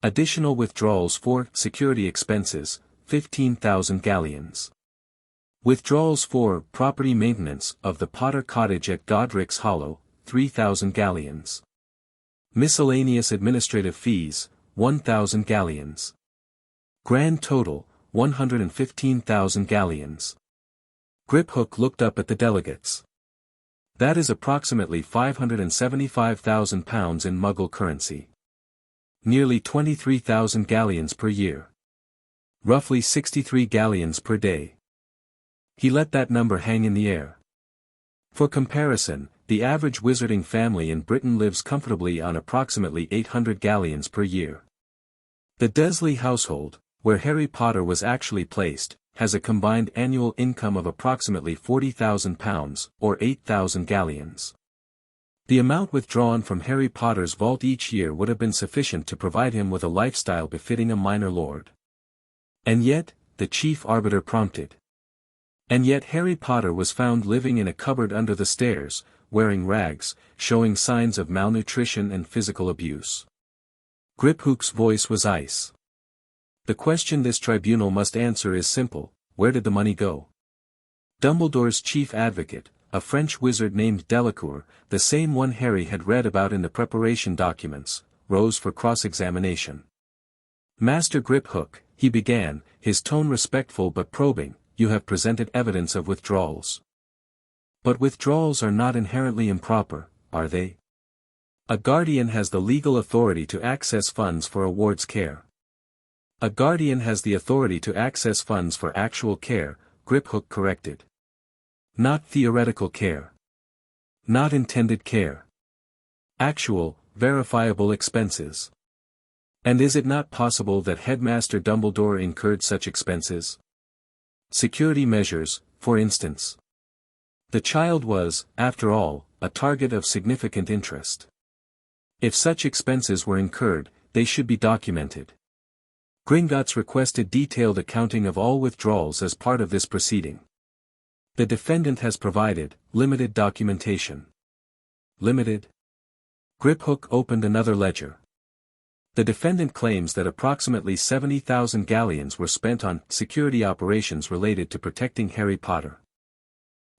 S1: Additional withdrawals for security expenses, 15,000 galleons. Withdrawals for property maintenance of the Potter cottage at Godric's Hollow, 3,000 galleons. Miscellaneous administrative fees, 1,000 galleons. Grand total, 115,000 galleons. Griphook looked up at the delegates. That is approximately £575,000 in Muggle currency. Nearly 23,000 galleons per year. Roughly 63 galleons per day. He let that number hang in the air. For comparison, the average wizarding family in Britain lives comfortably on approximately 800 galleons per year. The Dursley household, where Harry Potter was actually placed, has a combined annual income of approximately £40,000, or 8,000 galleons. The amount withdrawn from Harry Potter's vault each year would have been sufficient to provide him with a lifestyle befitting a minor lord. And yet, the chief arbiter prompted. And yet Harry Potter was found living in a cupboard under the stairs, wearing rags, showing signs of malnutrition and physical abuse. Griphook's voice was ice. The question this tribunal must answer is simple: where did the money go? Dumbledore's chief advocate, a French wizard named Delacour, the same one Harry had read about in the preparation documents, rose for cross-examination. Master Griphook, he began, his tone respectful but probing, you have presented evidence of withdrawals. But withdrawals are not inherently improper, are they? A guardian has the legal authority to access funds for a ward's care. A guardian has the authority to access funds for actual care, Griphook corrected. Not theoretical care. Not intended care. Actual, verifiable expenses. And is it not possible that Headmaster Dumbledore incurred such expenses? Security measures, for instance. The child was, after all, a target of significant interest. If such expenses were incurred, they should be documented. Gringotts requested detailed accounting of all withdrawals as part of this proceeding. The defendant has provided limited documentation. Limited? Griphook opened another ledger. The defendant claims that approximately 70,000 galleons were spent on security operations related to protecting Harry Potter.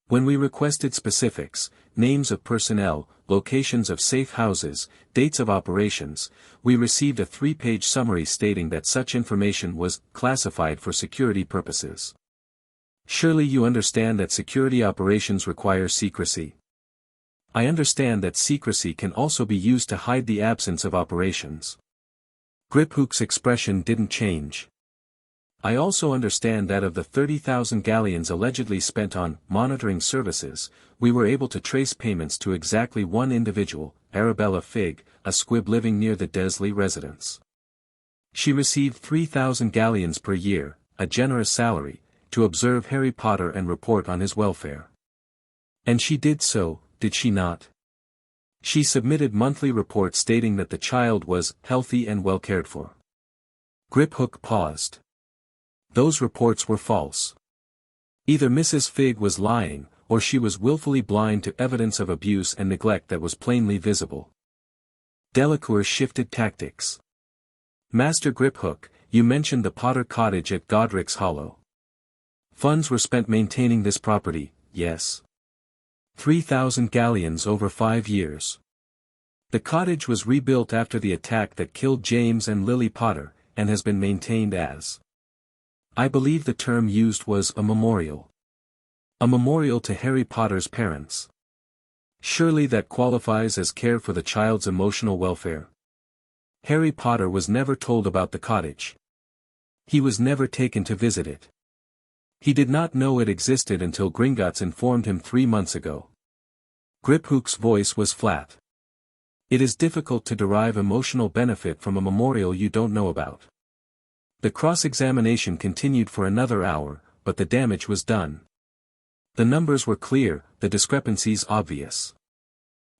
S1: When we requested specifics, names of personnel, locations of safe houses, dates of operations, we received a 3-page summary stating that such information was classified for security purposes. Surely you understand that security operations require secrecy. I understand that secrecy can also be used to hide the absence of operations. Griphook's expression didn't change. I also understand that of the 30,000 galleons allegedly spent on monitoring services, we were able to trace payments to exactly one individual, Arabella Figg, a squib living near the Dursley residence. She received 3,000 galleons per year, a generous salary, to observe Harry Potter and report on his welfare. And she did so, did she not? She submitted monthly reports stating that the child was healthy and well cared for. Griphook paused. Those reports were false. Either Mrs. Figg was lying, or she was willfully blind to evidence of abuse and neglect that was plainly visible. Delacour shifted tactics. Master Griphook, you mentioned the Potter cottage at Godric's Hollow. Funds were spent maintaining this property, yes. 3,000 galleons over 5 years. The cottage was rebuilt after the attack that killed James and Lily Potter, and has been maintained as. I believe the term used was a memorial. A memorial to Harry Potter's parents. Surely that qualifies as care for the child's emotional welfare. Harry Potter was never told about the cottage. He was never taken to visit it. He did not know it existed until Gringotts informed him 3 months ago. Griphook's voice was flat. It is difficult to derive emotional benefit from a memorial you don't know about. The cross-examination continued for another hour, but the damage was done. The numbers were clear, the discrepancies obvious.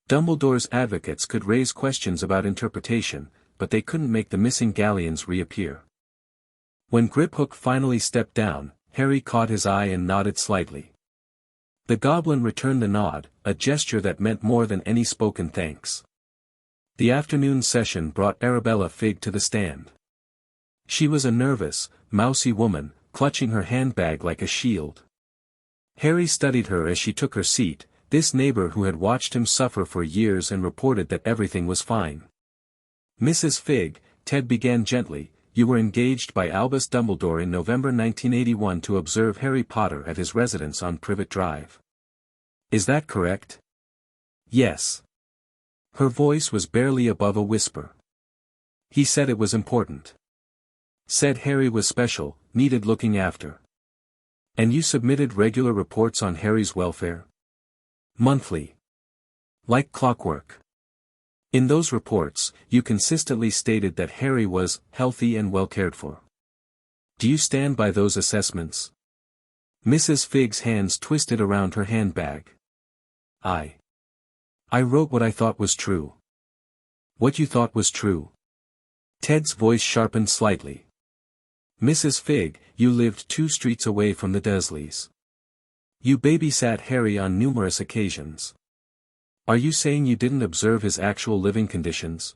S1: Dumbledore's advocates could raise questions about interpretation, but they couldn't make the missing galleons reappear. When Griphook finally stepped down, Harry caught his eye and nodded slightly. The goblin returned the nod, a gesture that meant more than any spoken thanks. The afternoon session brought Arabella Figg to the stand. She was a nervous, mousy woman, clutching her handbag like a shield. Harry studied her as she took her seat, this neighbor who had watched him suffer for years and reported that everything was fine. Mrs. Figg, Ted began gently, you were engaged by Albus Dumbledore in November 1981 to observe Harry Potter at his residence on Privet Drive. Is that correct? Yes. Her voice was barely above a whisper. He said it was important. Said Harry was special, needed looking after. And you submitted regular reports on Harry's welfare? Monthly. Like clockwork. In those reports, you consistently stated that Harry was healthy and well cared for. Do you stand by those assessments? Mrs. Figg's hands twisted around her handbag. I wrote what I thought was true. What you thought was true. Ted's voice sharpened slightly. Mrs. Figg, you lived 2 streets away from the Dursleys. You babysat Harry on numerous occasions. Are you saying you didn't observe his actual living conditions?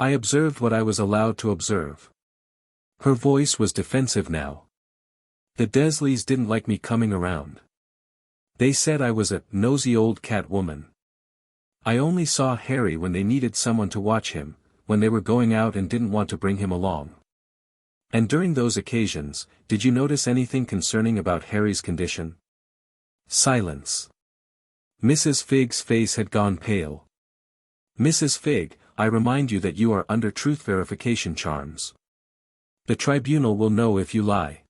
S1: I observed what I was allowed to observe. Her voice was defensive now. The Dursleys didn't like me coming around. They said I was a nosy old cat woman. I only saw Harry when they needed someone to watch him, when they were going out and didn't want to bring him along. And during those occasions, did you notice anything concerning about Harry's condition? Silence. Mrs. Figg's face had gone pale. Mrs. Figg, I remind you that you are under truth verification charms. The tribunal will know if you lie.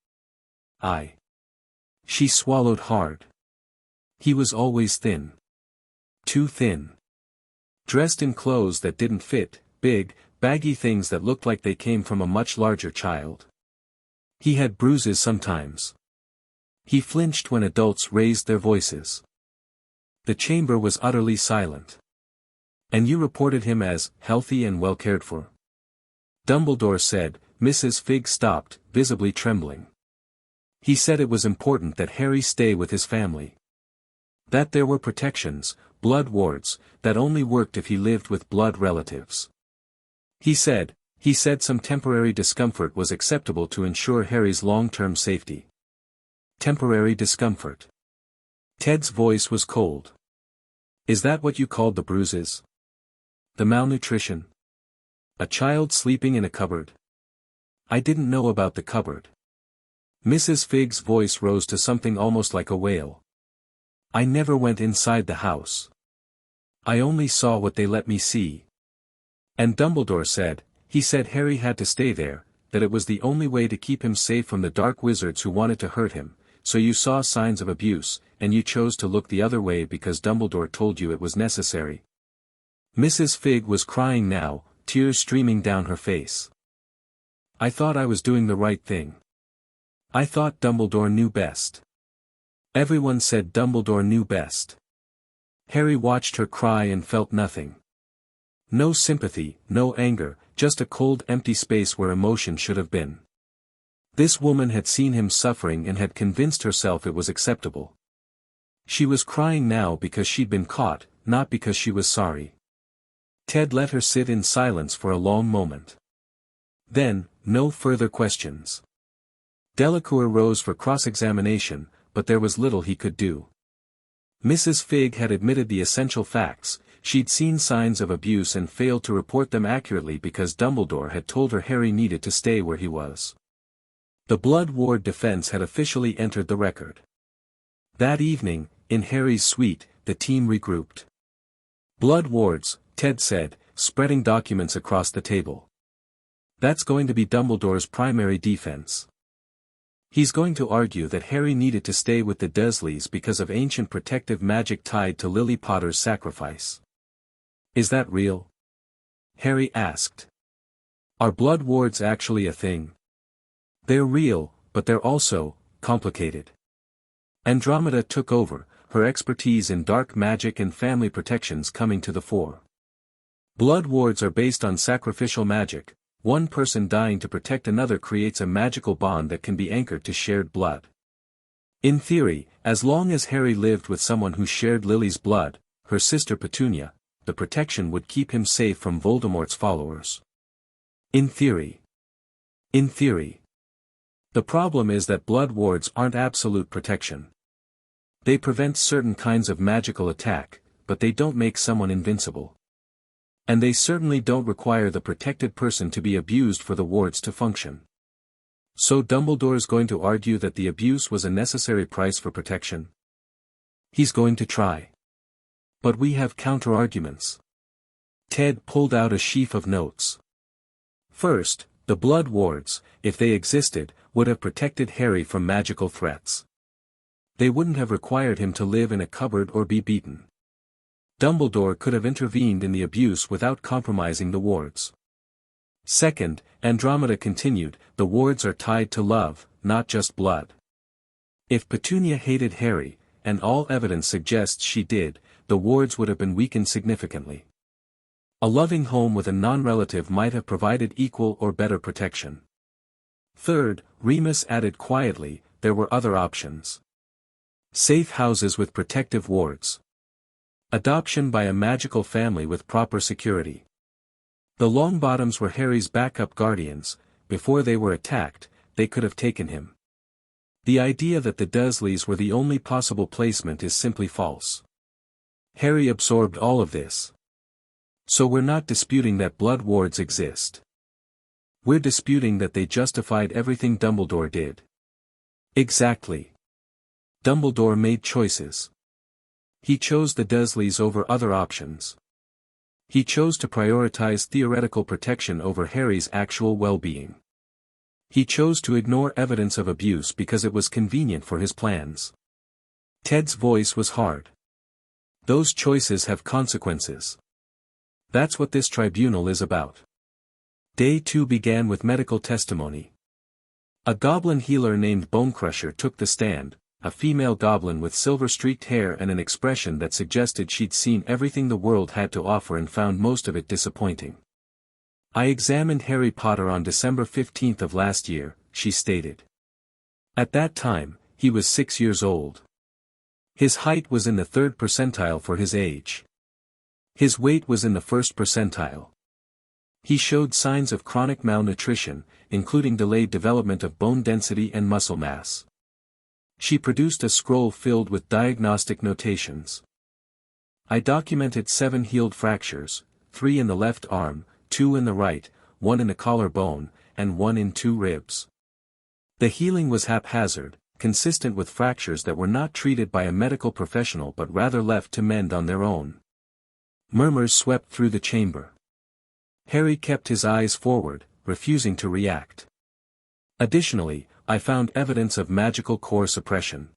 S1: She swallowed hard. He was always thin. Too thin. Dressed in clothes that didn't fit, big, baggy things that looked like they came from a much larger child. He had bruises sometimes. He flinched when adults raised their voices. The chamber was utterly silent. And you reported him as healthy and well cared for. Dumbledore said. Mrs. Figg stopped, visibly trembling. He said it was important that Harry stay with his family. That there were protections, blood wards, that only worked if he lived with blood relatives. He said some temporary discomfort was acceptable to ensure Harry's long-term safety. Temporary discomfort. Ted's voice was cold. Is that what you called the bruises? The malnutrition? A child sleeping in a cupboard? I didn't know about the cupboard. Mrs. Figg's voice rose to something almost like a wail. I never went inside the house. I only saw what they let me see. And Dumbledore said, he said Harry had to stay there, that it was the only way to keep him safe from the dark wizards who wanted to hurt him, so you saw signs of abuse, and you chose to look the other way because Dumbledore told you it was necessary. Mrs. Figg was crying now, tears streaming down her face. I thought I was doing the right thing. I thought Dumbledore knew best. Everyone said Dumbledore knew best. Harry watched her cry and felt nothing. No sympathy, no anger, just a cold empty space where emotion should have been. This woman had seen him suffering and had convinced herself it was acceptable. She was crying now because she'd been caught, not because she was sorry. Ted let her sit in silence for a long moment. Then, no further questions. Delacour rose for cross-examination, but there was little he could do. Mrs. Figg had admitted the essential facts. She'd seen signs of abuse and failed to report them accurately because Dumbledore had told her Harry needed to stay where he was. The Blood Ward defense had officially entered the record. That evening, in Harry's suite, the team regrouped. Blood Wards, Ted said, spreading documents across the table. That's going to be Dumbledore's primary defense. He's going to argue that Harry needed to stay with the Dursleys because of ancient protective magic tied to Lily Potter's sacrifice. Is that real? Harry asked. Are Blood Wards actually a thing? They're real, but they're also complicated. Andromeda took over, her expertise in dark magic and family protections coming to the fore. Blood Wards are based on sacrificial magic. One person dying to protect another creates a magical bond that can be anchored to shared blood. In theory, as long as Harry lived with someone who shared Lily's blood, her sister Petunia, the protection would keep him safe from Voldemort's followers. In theory. In theory. The problem is that Blood Wards aren't absolute protection. They prevent certain kinds of magical attack, but they don't make someone invincible. And they certainly don't require the protected person to be abused for the wards to function. So Dumbledore's going to argue that the abuse was a necessary price for protection? He's going to try. But we have counter-arguments. Ted pulled out a sheaf of notes. First, the Blood Wards, if they existed, would have protected Harry from magical threats. They wouldn't have required him to live in a cupboard or be beaten. Dumbledore could have intervened in the abuse without compromising the wards. Second, Andromeda continued, the wards are tied to love, not just blood. If Petunia hated Harry, and all evidence suggests she did, the wards would have been weakened significantly. A loving home with a non-relative might have provided equal or better protection. Third, Remus added quietly, there were other options. Safe houses with protective wards. Adoption by a magical family with proper security. The Longbottoms were Harry's backup guardians. Before they were attacked, they could have taken him. The idea that the Dursleys were the only possible placement is simply false. Harry absorbed all of this. So we're not disputing that Blood Wards exist. We're disputing that they justified everything Dumbledore did. Exactly. Dumbledore made choices. He chose the Dursleys over other options. He chose to prioritize theoretical protection over Harry's actual well-being. He chose to ignore evidence of abuse because it was convenient for his plans. Ted's voice was hard. Those choices have consequences. That's what this tribunal is about. Day 2 began with medical testimony. A goblin healer named Bonecrusher took the stand. A female goblin with silver-streaked hair and an expression that suggested she'd seen everything the world had to offer and found most of it disappointing. I examined Harry Potter on December 15th of last year, she stated. At that time, he was 6 years old. His height was in the 3rd percentile for his age. His weight was in the 1st percentile. He showed signs of chronic malnutrition, including delayed development of bone density and muscle mass. She produced a scroll filled with diagnostic notations. I documented 7 healed fractures, 3 in the left arm, 2 in the right, 1 in the collarbone, and 1 in 2 ribs. The healing was haphazard, consistent with fractures that were not treated by a medical professional but rather left to mend on their own. Murmurs swept through the chamber. Harry kept his eyes forward, refusing to react. Additionally, I found evidence of magical core suppression.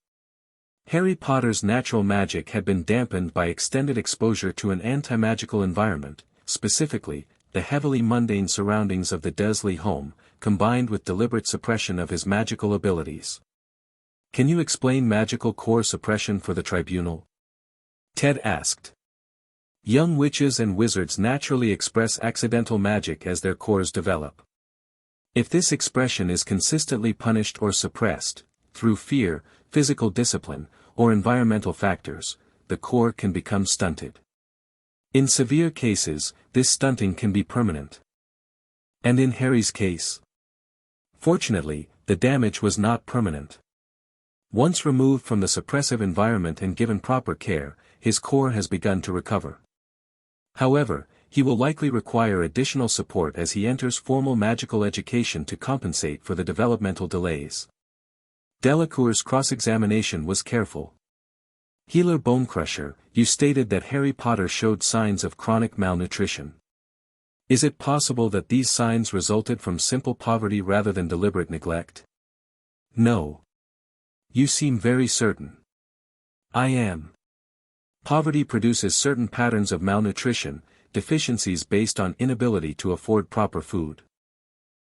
S1: Harry Potter's natural magic had been dampened by extended exposure to an anti-magical environment, specifically, the heavily mundane surroundings of the Dursley home, combined with deliberate suppression of his magical abilities. Can you explain magical core suppression for the tribunal? Ted asked. Young witches and wizards naturally express accidental magic as their cores develop. If this expression is consistently punished or suppressed, through fear, physical discipline, or environmental factors, the core can become stunted. In severe cases, this stunting can be permanent. And in Harry's case? Fortunately, the damage was not permanent. Once removed from the suppressive environment and given proper care, his core has begun to recover. However, he will likely require additional support as he enters formal magical education to compensate for the developmental delays. Delacour's cross-examination was careful. Healer Bonecrusher, you stated that Harry Potter showed signs of chronic malnutrition. Is it possible that these signs resulted from simple poverty rather than deliberate neglect? No. You seem very certain. I am. Poverty produces certain patterns of malnutrition, deficiencies based on inability to afford proper food.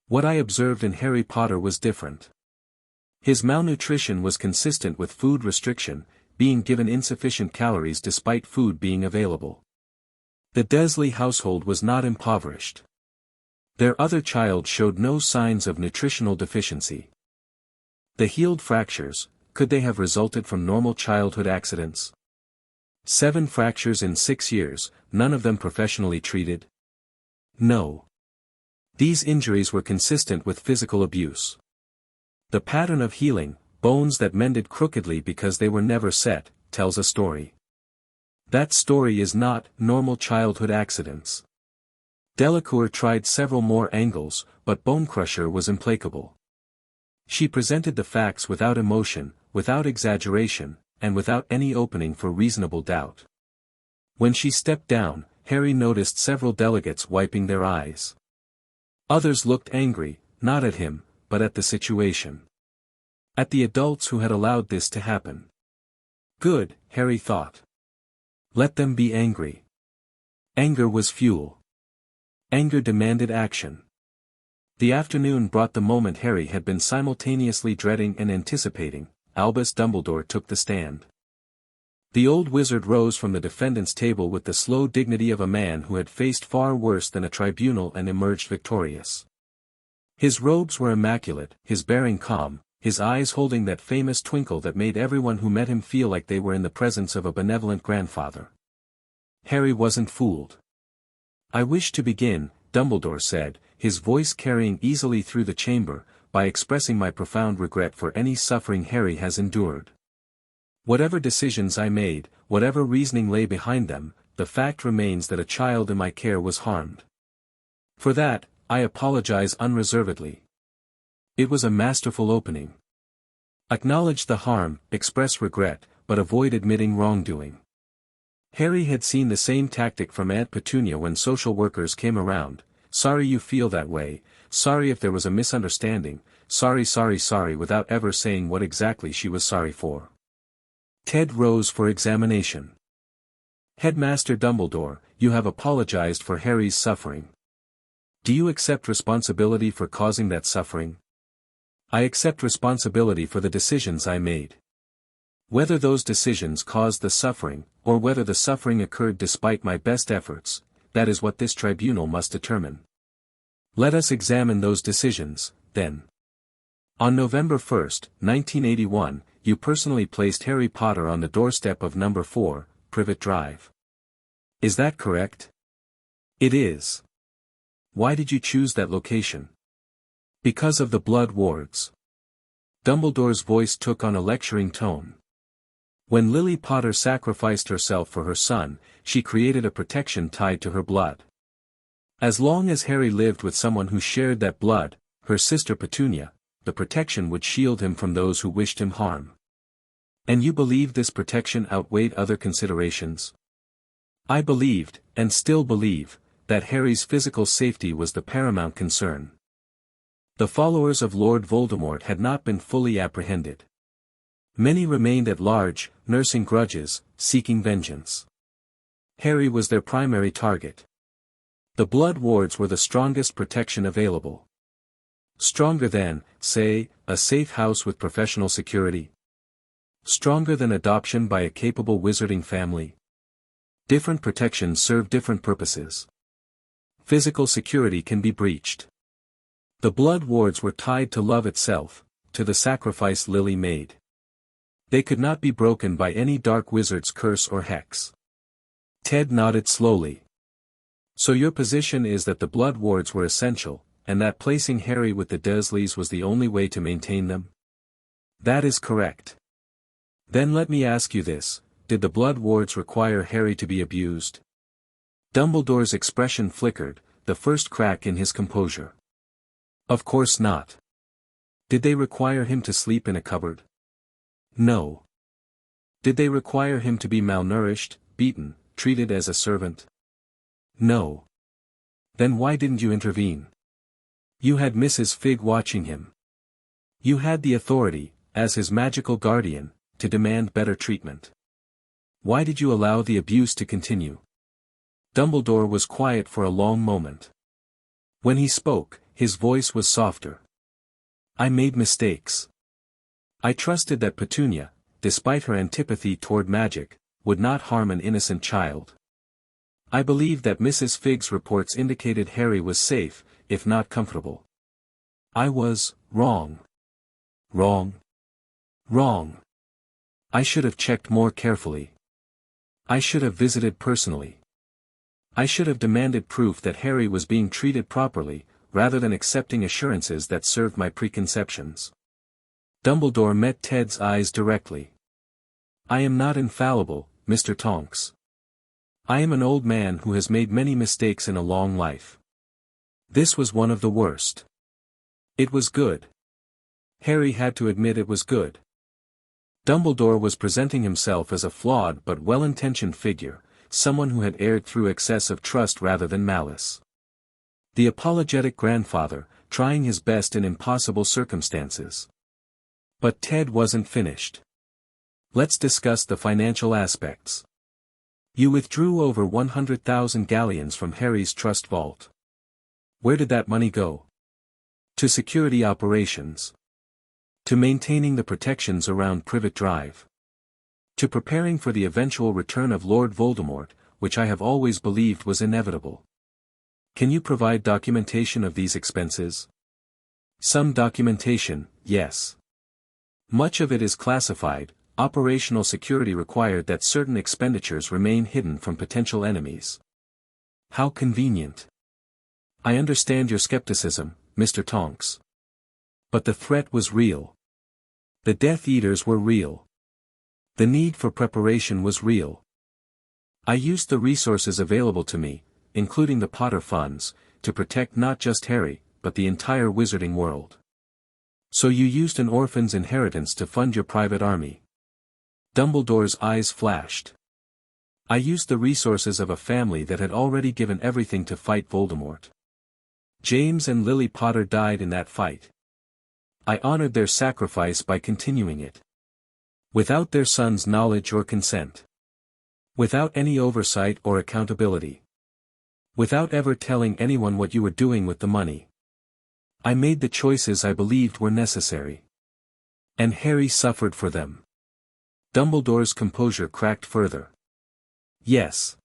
S1: What I observed in Harry Potter was different. His malnutrition was consistent with food restriction, being given insufficient calories despite food being available. The Dursley household was not impoverished. Their other child showed no signs of nutritional deficiency. The healed fractures, could they have resulted from normal childhood accidents? 7 fractures in 6 years, none of them professionally treated? No. These injuries were consistent with physical abuse. The pattern of healing, bones that mended crookedly because they were never set, tells a story. That story is not normal childhood accidents. Delacour tried several more angles, but Bonecrusher was implacable. She presented the facts without emotion, without exaggeration, and without any opening for reasonable doubt. When she stepped down, Harry noticed several delegates wiping their eyes. Others looked angry, not at him, but at the situation. At the adults who had allowed this to happen. Good, Harry thought. Let them be angry. Anger was fuel. Anger demanded action. The afternoon brought the moment Harry had been simultaneously dreading and anticipating. Albus Dumbledore took the stand. The old wizard rose from the defendant's table with the slow dignity of a man who had faced far worse than a tribunal and emerged victorious. His robes were immaculate, his bearing calm, his eyes holding that famous twinkle that made everyone who met him feel like they were in the presence of a benevolent grandfather. Harry wasn't fooled. I wish to begin, Dumbledore said, his voice carrying easily through the chamber, by expressing my profound regret for any suffering Harry has endured. Whatever decisions I made, whatever reasoning lay behind them, the fact remains that a child in my care was harmed. For that, I apologize unreservedly. It was a masterful opening. Acknowledge the harm, express regret, but avoid admitting wrongdoing. Harry had seen the same tactic from Aunt Petunia when social workers came around. Sorry you feel that way, sorry if there was a misunderstanding, sorry without ever saying what exactly she was sorry for. Ted rose for examination. Headmaster Dumbledore, you have apologized for Harry's suffering. Do you accept responsibility for causing that suffering? I accept responsibility for the decisions I made. Whether those decisions caused the suffering, or whether the suffering occurred despite my best efforts, that is what this tribunal must determine. Let us examine those decisions, then. On November 1, 1981, you personally placed Harry Potter on the doorstep of number 4, Privet Drive. Is that correct? It is. Why did you choose that location? Because of the blood wards. Dumbledore's voice took on a lecturing tone. When Lily Potter sacrificed herself for her son, she created a protection tied to her blood. As long as Harry lived with someone who shared that blood, her sister Petunia, the protection would shield him from those who wished him harm. And you believed this protection outweighed other considerations? I believed, and still believe, that Harry's physical safety was the paramount concern. The followers of Lord Voldemort had not been fully apprehended. Many remained at large, nursing grudges, seeking vengeance. Harry was their primary target. The blood wards were the strongest protection available. Stronger than, say, a safe house with professional security. Stronger than adoption by a capable wizarding family. Different protections serve different purposes. Physical security can be breached. The blood wards were tied to love itself, to the sacrifice Lily made. They could not be broken by any dark wizard's curse or hex. Ted nodded slowly. So your position is that the blood wards were essential, and that placing Harry with the Dursleys was the only way to maintain them? That is correct. Then let me ask you this, did the blood wards require Harry to be abused? Dumbledore's expression flickered, the first crack in his composure. Of course not. Did they require him to sleep in a cupboard? No. Did they require him to be malnourished, beaten, treated as a servant? No. Then why didn't you intervene? You had Mrs. Fig watching him. You had the authority, as his magical guardian, to demand better treatment. Why did you allow the abuse to continue? Dumbledore was quiet for a long moment. When he spoke, his voice was softer. I made mistakes. I trusted that Petunia, despite her antipathy toward magic, would not harm an innocent child. I believed that Mrs. Fig's reports indicated Harry was safe, if not comfortable. I was wrong. Wrong. Wrong. I should have checked more carefully. I should have visited personally. I should have demanded proof that Harry was being treated properly, rather than accepting assurances that served my preconceptions. Dumbledore met Ted's eyes directly. I am not infallible, Mr. Tonks. I am an old man who has made many mistakes in a long life. This was one of the worst. It was good. Harry had to admit it was good. Dumbledore was presenting himself as a flawed but well-intentioned figure, someone who had erred through excess of trust rather than malice. The apologetic grandfather, trying his best in impossible circumstances. But Ted wasn't finished. Let's discuss the financial aspects. You withdrew over 100,000 galleons from Harry's trust vault. Where did that money go? To security operations. To maintaining the protections around Privet Drive. To preparing for the eventual return of Lord Voldemort, which I have always believed was inevitable. Can you provide documentation of these expenses? Some documentation, yes. Much of it is classified. Operational security required that certain expenditures remain hidden from potential enemies. How convenient. I understand your skepticism, Mr. Tonks. But the threat was real. The Death Eaters were real. The need for preparation was real. I used the resources available to me, including the Potter funds, to protect not just Harry, but the entire wizarding world. So you used an orphan's inheritance to fund your private army. Dumbledore's eyes flashed. I used the resources of a family that had already given everything to fight Voldemort. James and Lily Potter died in that fight. I honored their sacrifice by continuing it. Without their son's knowledge or consent. Without any oversight or accountability. Without ever telling anyone what you were doing with the money. I made the choices I believed were necessary. And Harry suffered for them. Dumbledore's composure cracked further. Yes.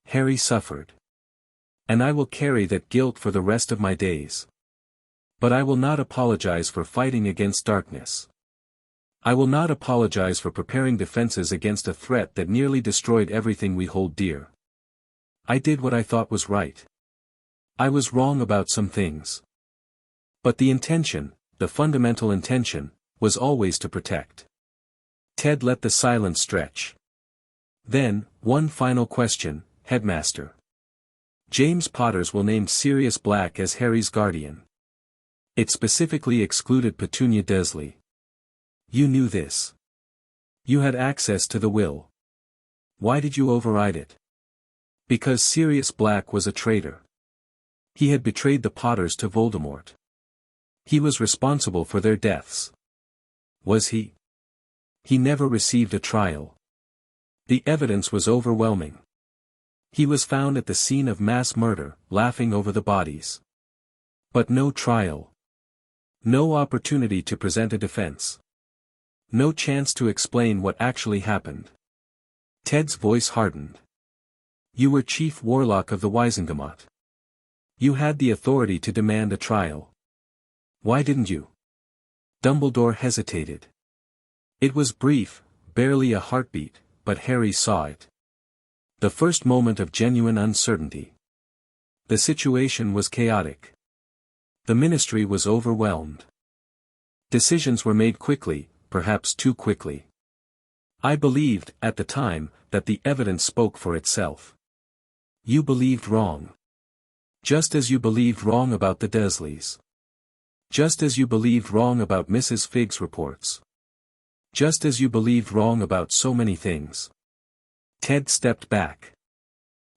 S1: Harry suffered. And I will carry that guilt for the rest of my days. But I will not apologize for fighting against darkness. I will not apologize for preparing defenses against a threat that nearly destroyed everything we hold dear. I did what I thought was right. I was wrong about some things. But the intention, the fundamental intention, was always to protect. Ted let the silence stretch. Then, one final question, Headmaster. James Potters will name Sirius Black as Harry's guardian. It specifically excluded Petunia Dursley. You knew this. You had access to the will. Why did you override it? Because Sirius Black was a traitor. He had betrayed the Potters to Voldemort. He was responsible for their deaths. Was he? He never received a trial. The evidence was overwhelming. He was found at the scene of mass murder, laughing over the bodies. But no trial. No opportunity to present a defense. No chance to explain what actually happened. Ted's voice hardened. You were chief warlock of the Wizengamot. You had the authority to demand a trial. Why didn't you? Dumbledore hesitated. It was brief, barely a heartbeat, but Harry saw it. The first moment of genuine uncertainty. The situation was chaotic. The ministry was overwhelmed. Decisions were made quickly, perhaps too quickly. I believed, at the time, that the evidence spoke for itself. You believed wrong. Just as you believed wrong about the Dursleys. Just as you believed wrong about Mrs. Figg's reports. Just as you believed wrong about so many things. Ted stepped back.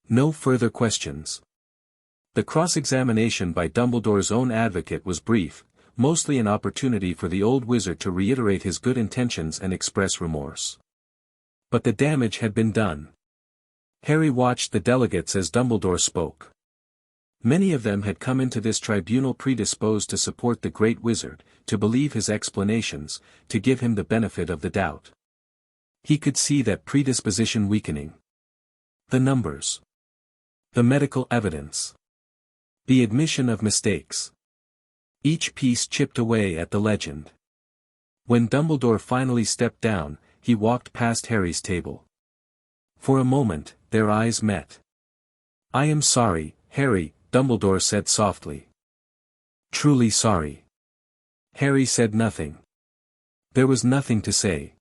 S1: No further questions. The cross-examination by Dumbledore's own advocate was brief, mostly an opportunity for the old wizard to reiterate his good intentions and express remorse. But the damage had been done. Harry watched the delegates as Dumbledore spoke. Many of them had come into this tribunal predisposed to support the great wizard, to believe his explanations, to give him the benefit of the doubt. He could see that predisposition weakening. The numbers. The medical evidence. The admission of mistakes. Each piece chipped away at the legend. When Dumbledore finally stepped down, he walked past Harry's table. For a moment, their eyes met. "I am sorry, Harry," Dumbledore said softly. "Truly sorry." Harry said nothing. There was nothing to say.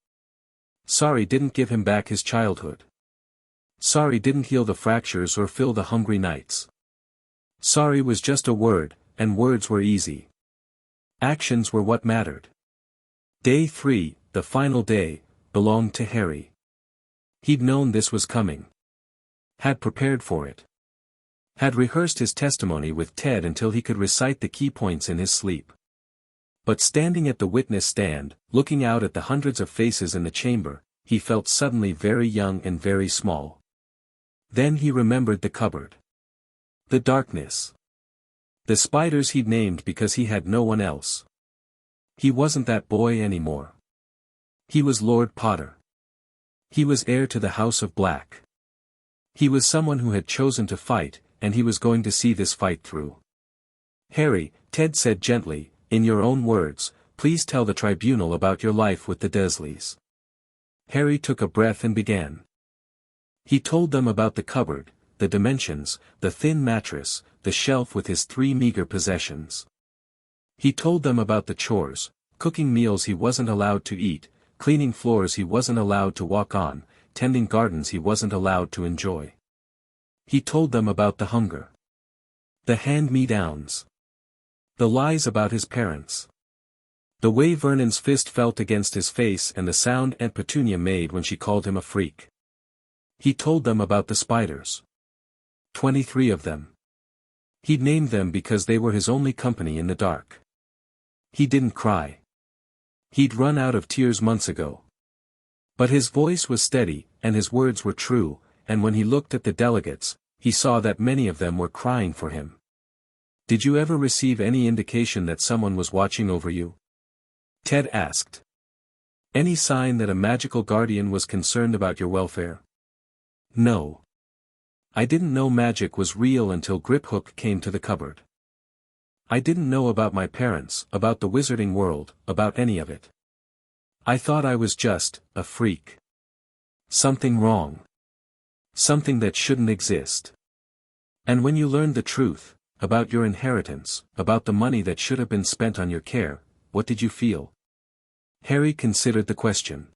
S1: Sorry didn't give him back his childhood. Sorry didn't heal the fractures or fill the hungry nights. Sorry was just a word, and words were easy. Actions were what mattered. Day 3, the final day, belonged to Harry. He'd known this was coming. Had prepared for it. Had rehearsed his testimony with Ted until he could recite the key points in his sleep. But standing at the witness stand, looking out at the hundreds of faces in the chamber, he felt suddenly very young and very small. Then he remembered the cupboard. The darkness. The spiders he'd named because he had no one else. He wasn't that boy anymore. He was Lord Potter. He was heir to the House of Black. He was someone who had chosen to fight, and he was going to see this fight through. "Harry," Ted said gently, "in your own words, please tell the tribunal about your life with the Dursleys." Harry took a breath and began. He told them about the cupboard, the dimensions, the thin mattress, the shelf with his 3 meager possessions. He told them about the chores, cooking meals he wasn't allowed to eat, cleaning floors he wasn't allowed to walk on, tending gardens he wasn't allowed to enjoy. He told them about the hunger. The hand-me-downs. The lies about his parents. The way Vernon's fist felt against his face and the sound Aunt Petunia made when she called him a freak. He told them about the spiders. 23 of them. He'd named them because they were his only company in the dark. He didn't cry. He'd run out of tears months ago. But his voice was steady, and his words were true, and when he looked at the delegates, he saw that many of them were crying for him. "Did you ever receive any indication that someone was watching over you?" Ted asked. "Any sign that a magical guardian was concerned about your welfare?" "No. I didn't know magic was real until Griphook came to the cupboard. I didn't know about my parents, about the wizarding world, about any of it. I thought I was just a freak. Something wrong. Something that shouldn't exist. And when you learned the truth, about your inheritance, about the money that should have been spent on your care, what did you feel?" Harry considered the question.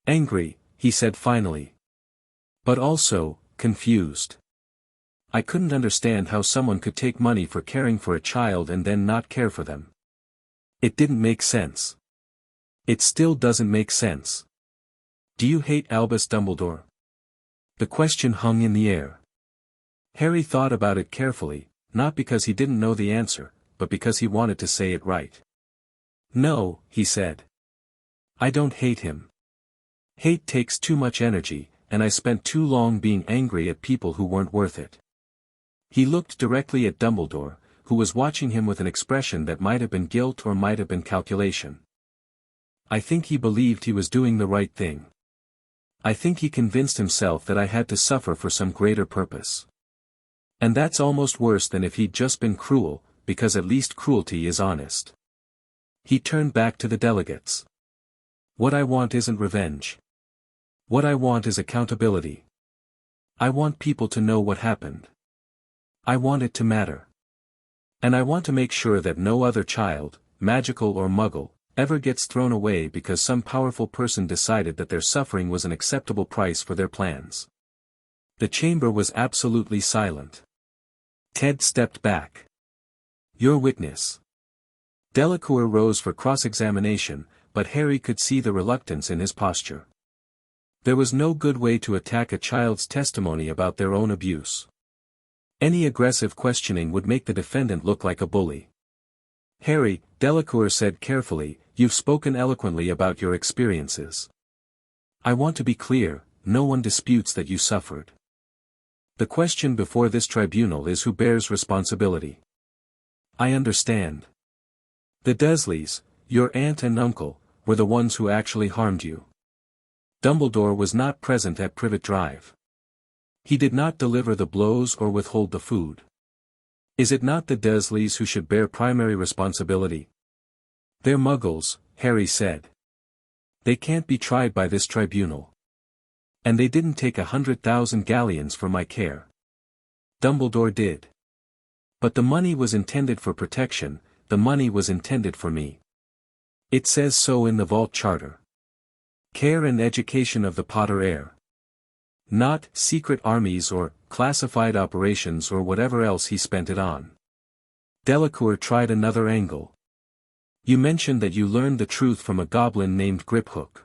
S1: "Angry," he said finally. "But also, confused. I couldn't understand how someone could take money for caring for a child and then not care for them. It didn't make sense. It still doesn't make sense. Do you hate Albus Dumbledore?" The question hung in the air. Harry thought about it carefully, not because he didn't know the answer, but because he wanted to say it right. "No," he said. "I don't hate him. Hate takes too much energy, and I spent too long being angry at people who weren't worth it." He looked directly at Dumbledore, who was watching him with an expression that might have been guilt or might have been calculation. "I think he believed he was doing the right thing. I think he convinced himself that I had to suffer for some greater purpose. And that's almost worse than if he'd just been cruel, because at least cruelty is honest." He turned back to the delegates. "What I want isn't revenge. What I want is accountability. I want people to know what happened. I want it to matter. And I want to make sure that no other child, magical or muggle, ever gets thrown away because some powerful person decided that their suffering was an acceptable price for their plans. The chamber was absolutely silent. Ted stepped back. Your witness. Delacour rose for cross-examination, but Harry could see the reluctance in his posture. There was no good way to attack a child's testimony about their own abuse. Any aggressive questioning would make the defendant look like a bully. Harry, Delacour said carefully, you've spoken eloquently about your experiences. I want to be clear, no one disputes that you suffered. The question before this tribunal is who bears responsibility. I understand. The Dursleys, your aunt and uncle, were the ones who actually harmed you. Dumbledore was not present at Privet Drive. He did not deliver the blows or withhold the food. Is it not the Dursleys who should bear primary responsibility? They're Muggles, Harry said. They can't be tried by this tribunal. And they didn't take 100,000 galleons for my care. Dumbledore did. But the money was intended for protection, the money was intended for me. It says so in the Vault Charter. Care and education of the Potter heir. Not secret armies or classified operations or whatever else he spent it on. Delacour tried another angle. You mentioned that you learned the truth from a goblin named Griphook.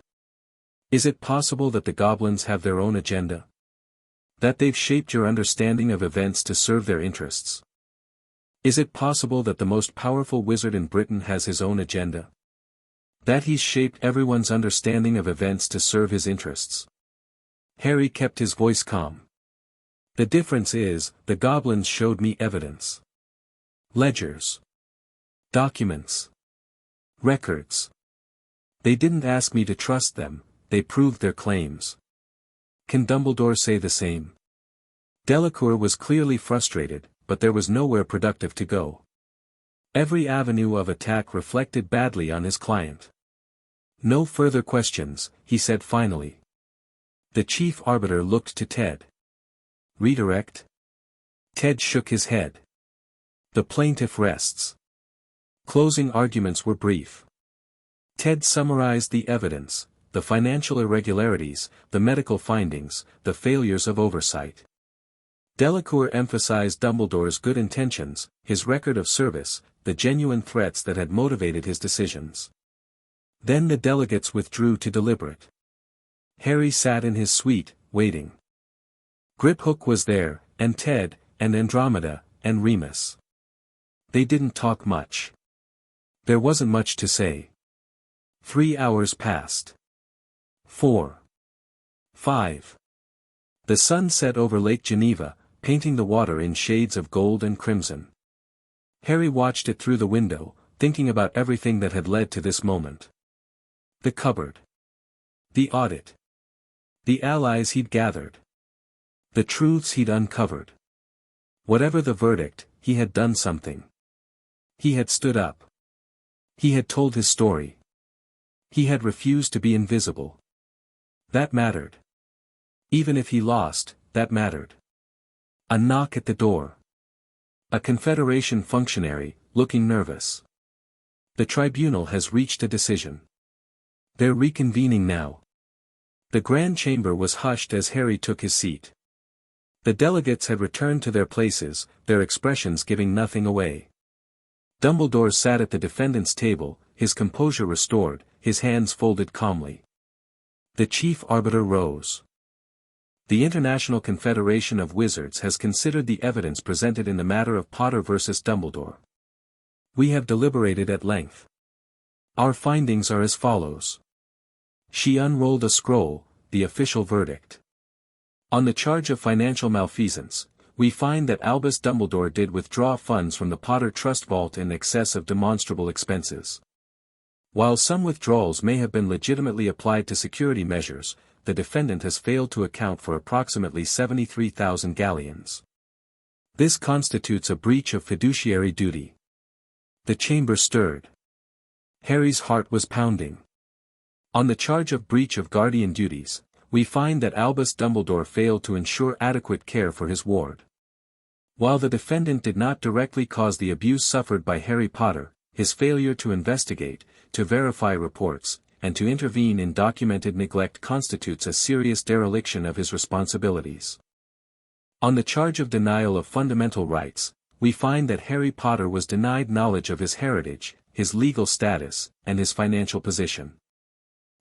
S1: Is it possible that the goblins have their own agenda? That they've shaped your understanding of events to serve their interests? Is it possible that the most powerful wizard in Britain has his own agenda? That he's shaped everyone's understanding of events to serve his interests? Harry kept his voice calm. The difference is, the goblins showed me evidence. Ledgers. Documents. Records. They didn't ask me to trust them, they proved their claims. Can Dumbledore say the same? Delacour was clearly frustrated, but there was nowhere productive to go. Every avenue of attack reflected badly on his client. No further questions, he said finally. The chief arbiter looked to Ted. Redirect? Ted shook his head. The plaintiff rests. Closing arguments were brief. Ted summarized the evidence, the financial irregularities, the medical findings, the failures of oversight. Delacour emphasized Dumbledore's good intentions, his record of service, the genuine threats that had motivated his decisions. Then the delegates withdrew to deliberate. Harry sat in his suite, waiting. Griphook was there, and Ted, and Andromeda, and Remus. They didn't talk much. There wasn't much to say. 3 hours passed. 4. 5. The sun set over Lake Geneva, painting the water in shades of gold and crimson. Harry watched it through the window, thinking about everything that had led to this moment. The cupboard. The audit. The allies he'd gathered. The truths he'd uncovered. Whatever the verdict, he had done something. He had stood up. He had told his story. He had refused to be invisible. That mattered. Even if he lost, that mattered. A knock at the door. A Confederation functionary, looking nervous. The tribunal has reached a decision. They're reconvening now. The Grand Chamber was hushed as Harry took his seat. The delegates had returned to their places, their expressions giving nothing away. Dumbledore sat at the defendant's table, his composure restored, his hands folded calmly. The chief arbiter rose. The International Confederation of Wizards has considered the evidence presented in the matter of Potter versus Dumbledore. We have deliberated at length. Our findings are as follows. She unrolled a scroll, the official verdict. On the charge of financial malfeasance, we find that Albus Dumbledore did withdraw funds from the Potter Trust Vault in excess of demonstrable expenses. While some withdrawals may have been legitimately applied to security measures, the defendant has failed to account for approximately 73,000 galleons. This constitutes a breach of fiduciary duty. The chamber stirred. Harry's heart was pounding. On the charge of breach of guardian duties, we find that Albus Dumbledore failed to ensure adequate care for his ward. While the defendant did not directly cause the abuse suffered by Harry Potter, his failure to investigate, to verify reports, and to intervene in documented neglect constitutes a serious dereliction of his responsibilities. On the charge of denial of fundamental rights, we find that Harry Potter was denied knowledge of his heritage, his legal status, and his financial position.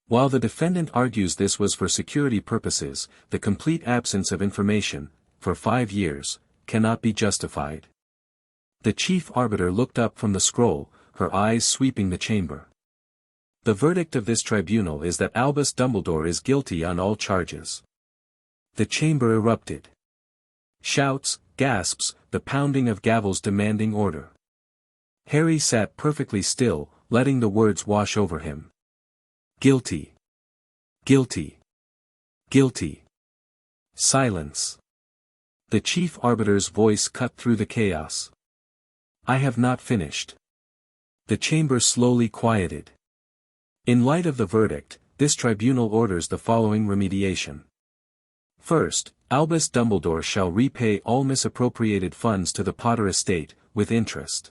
S1: While the defendant argues this was for security purposes, the complete absence of information, for 5 years, cannot be justified. The chief arbiter looked up from the scroll, her eyes sweeping the chamber. The verdict of this tribunal is that Albus Dumbledore is guilty on all charges. The chamber erupted. Shouts, gasps, the pounding of gavels demanding order. Harry sat perfectly still, letting the words wash over him. Guilty. Guilty. Guilty. Silence. The chief arbiter's voice cut through the chaos. I have not finished. The chamber slowly quieted. In light of the verdict, this tribunal orders the following remediation. First, Albus Dumbledore shall repay all misappropriated funds to the Potter estate, with interest.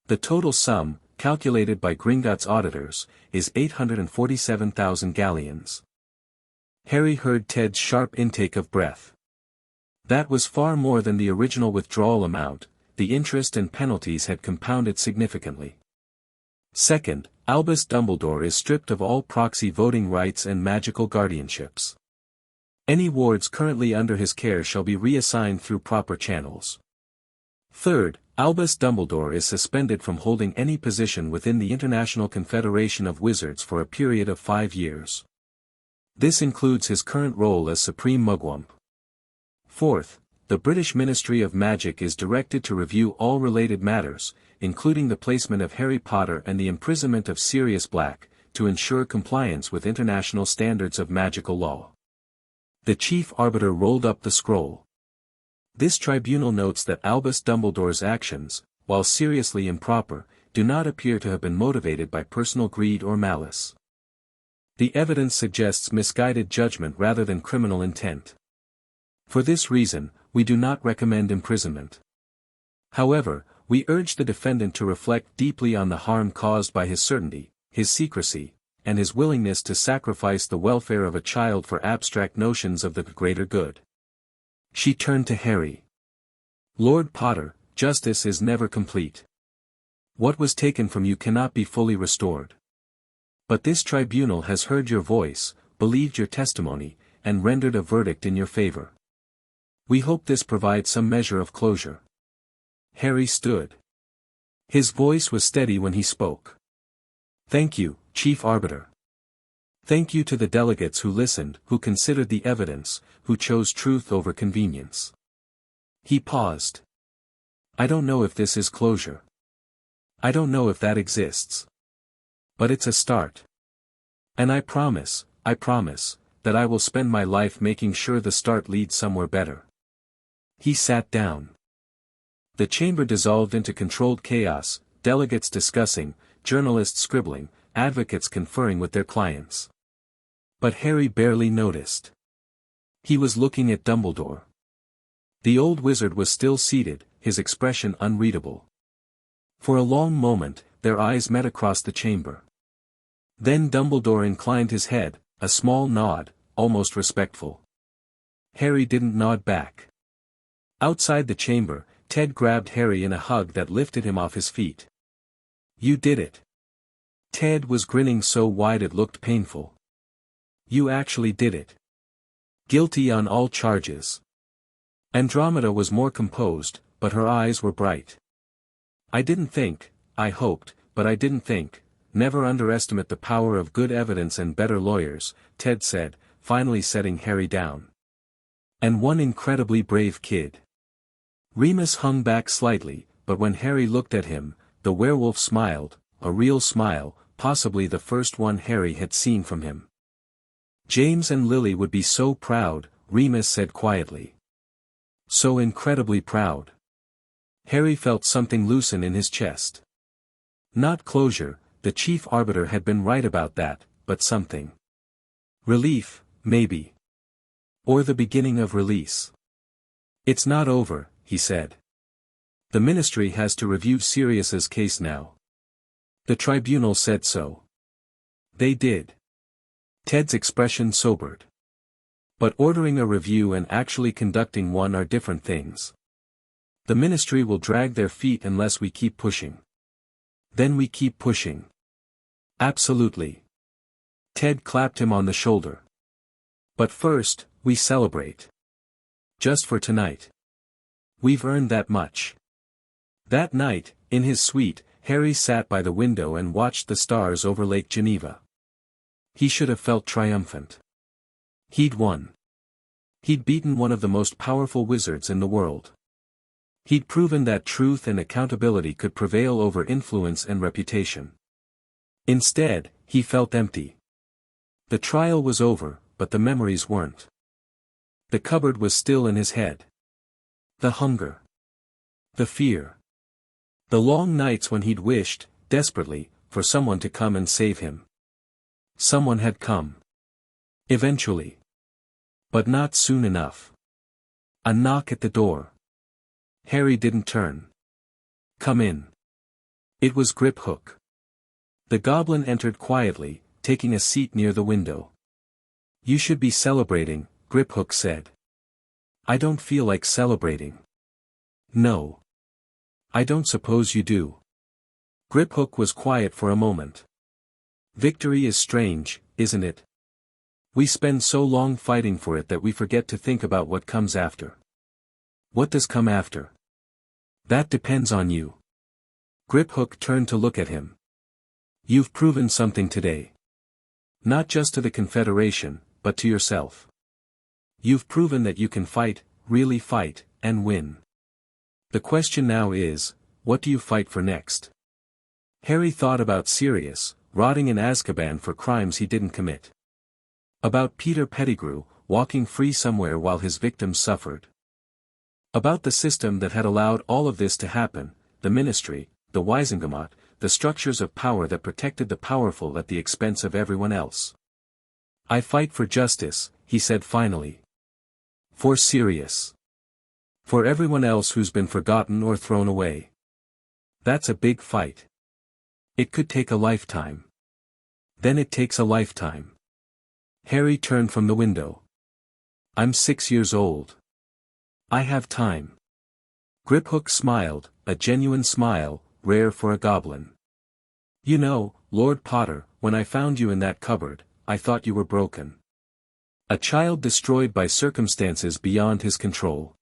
S1: The total sum, calculated by Gringotts auditors, is 847,000 galleons. Harry heard Ted's sharp intake of breath. That was far more than the original withdrawal amount, the interest and penalties had compounded significantly. Second, Albus Dumbledore is stripped of all proxy voting rights and magical guardianships. Any wards currently under his care shall be reassigned through proper channels. Third, Albus Dumbledore is suspended from holding any position within the International Confederation of Wizards for a period of 5 years. This includes his current role as Supreme Mugwump. Fourth, the British Ministry of Magic is directed to review all related matters, including the placement of Harry Potter and the imprisonment of Sirius Black, to ensure compliance with international standards of magical law. The chief arbiter rolled up the scroll. This tribunal notes that Albus Dumbledore's actions, while seriously improper, do not appear to have been motivated by personal greed or malice. The evidence suggests misguided judgment rather than criminal intent. For this reason, we do not recommend imprisonment. However, we urge the defendant to reflect deeply on the harm caused by his certainty, his secrecy, and his willingness to sacrifice the welfare of a child for abstract notions of the greater good. She turned to Harry. Lord Potter, justice is never complete. What was taken from you cannot be fully restored. But this tribunal has heard your voice, believed your testimony, and rendered a verdict in your favor. We hope this provides some measure of closure. Harry stood. His voice was steady when he spoke. Thank you, Chief Arbiter. Thank you to the delegates who listened, who considered the evidence, who chose truth over convenience. He paused. I don't know if this is closure. I don't know if that exists. But it's a start. And I promise, that I will spend my life making sure the start leads somewhere better. He sat down. The chamber dissolved into controlled chaos, delegates discussing, journalists scribbling, advocates conferring with their clients. But Harry barely noticed. He was looking at Dumbledore. The old wizard was still seated, his expression unreadable. For a long moment, their eyes met across the chamber. Then Dumbledore inclined his head, a small nod, almost respectful. Harry didn't nod back. Outside the chamber, Ted grabbed Harry in a hug that lifted him off his feet. You did it. Ted was grinning so wide it looked painful. You actually did it. Guilty on all charges. Andromeda was more composed, but her eyes were bright. I didn't think, I hoped, but I didn't think. Never underestimate the power of good evidence and better lawyers, Ted said, finally setting Harry down. And one incredibly brave kid. Remus hung back slightly, but when Harry looked at him, the werewolf smiled, a real smile, possibly the first one Harry had seen from him. James and Lily would be so proud, Remus said quietly. So incredibly proud. Harry felt something loosen in his chest. Not closure, the chief arbiter had been right about that, but something. Relief, maybe. Or the beginning of release. It's not over, he said. The ministry has to review Sirius's case now. The tribunal said so. They did. Ted's expression sobered. But ordering a review and actually conducting one are different things. The ministry will drag their feet unless we keep pushing. Then we keep pushing. Absolutely. Ted clapped him on the shoulder. But first, we celebrate. Just for tonight. We've earned that much. That night, in his suite, Harry sat by the window and watched the stars over Lake Geneva. He should have felt triumphant. He'd won. He'd beaten one of the most powerful wizards in the world. He'd proven that truth and accountability could prevail over influence and reputation. Instead, he felt empty. The trial was over, but the memories weren't. The cupboard was still in his head. The hunger. The fear. The long nights when he'd wished, desperately, for someone to come and save him. Someone had come. Eventually. But not soon enough. A knock at the door. Harry didn't turn. Come in. It was Griphook. The goblin entered quietly, taking a seat near the window. You should be celebrating, Griphook said. I don't feel like celebrating. No. I don't suppose you do. Griphook was quiet for a moment. Victory is strange, isn't it? We spend so long fighting for it that we forget to think about what comes after. What does come after? That depends on you. Griphook turned to look at him. You've proven something today. Not just to the Confederation, but to yourself. You've proven that you can fight, really fight, and win. The question now is, what do you fight for next? Harry thought about Sirius, rotting in Azkaban for crimes he didn't commit. About Peter Pettigrew, walking free somewhere while his victims suffered. About the system that had allowed all of this to happen, the Ministry, the Wisengamot, the structures of power that protected the powerful at the expense of everyone else. I fight for justice, he said finally. For Sirius. For everyone else who's been forgotten or thrown away. That's a big fight. It could take a lifetime. Then it takes a lifetime. Harry turned from the window. I'm 6 years old. I have time. Griphook smiled, a genuine smile, rare for a goblin. You know, Lord Potter, when I found you in that cupboard, I thought you were broken. A child destroyed by circumstances beyond his control.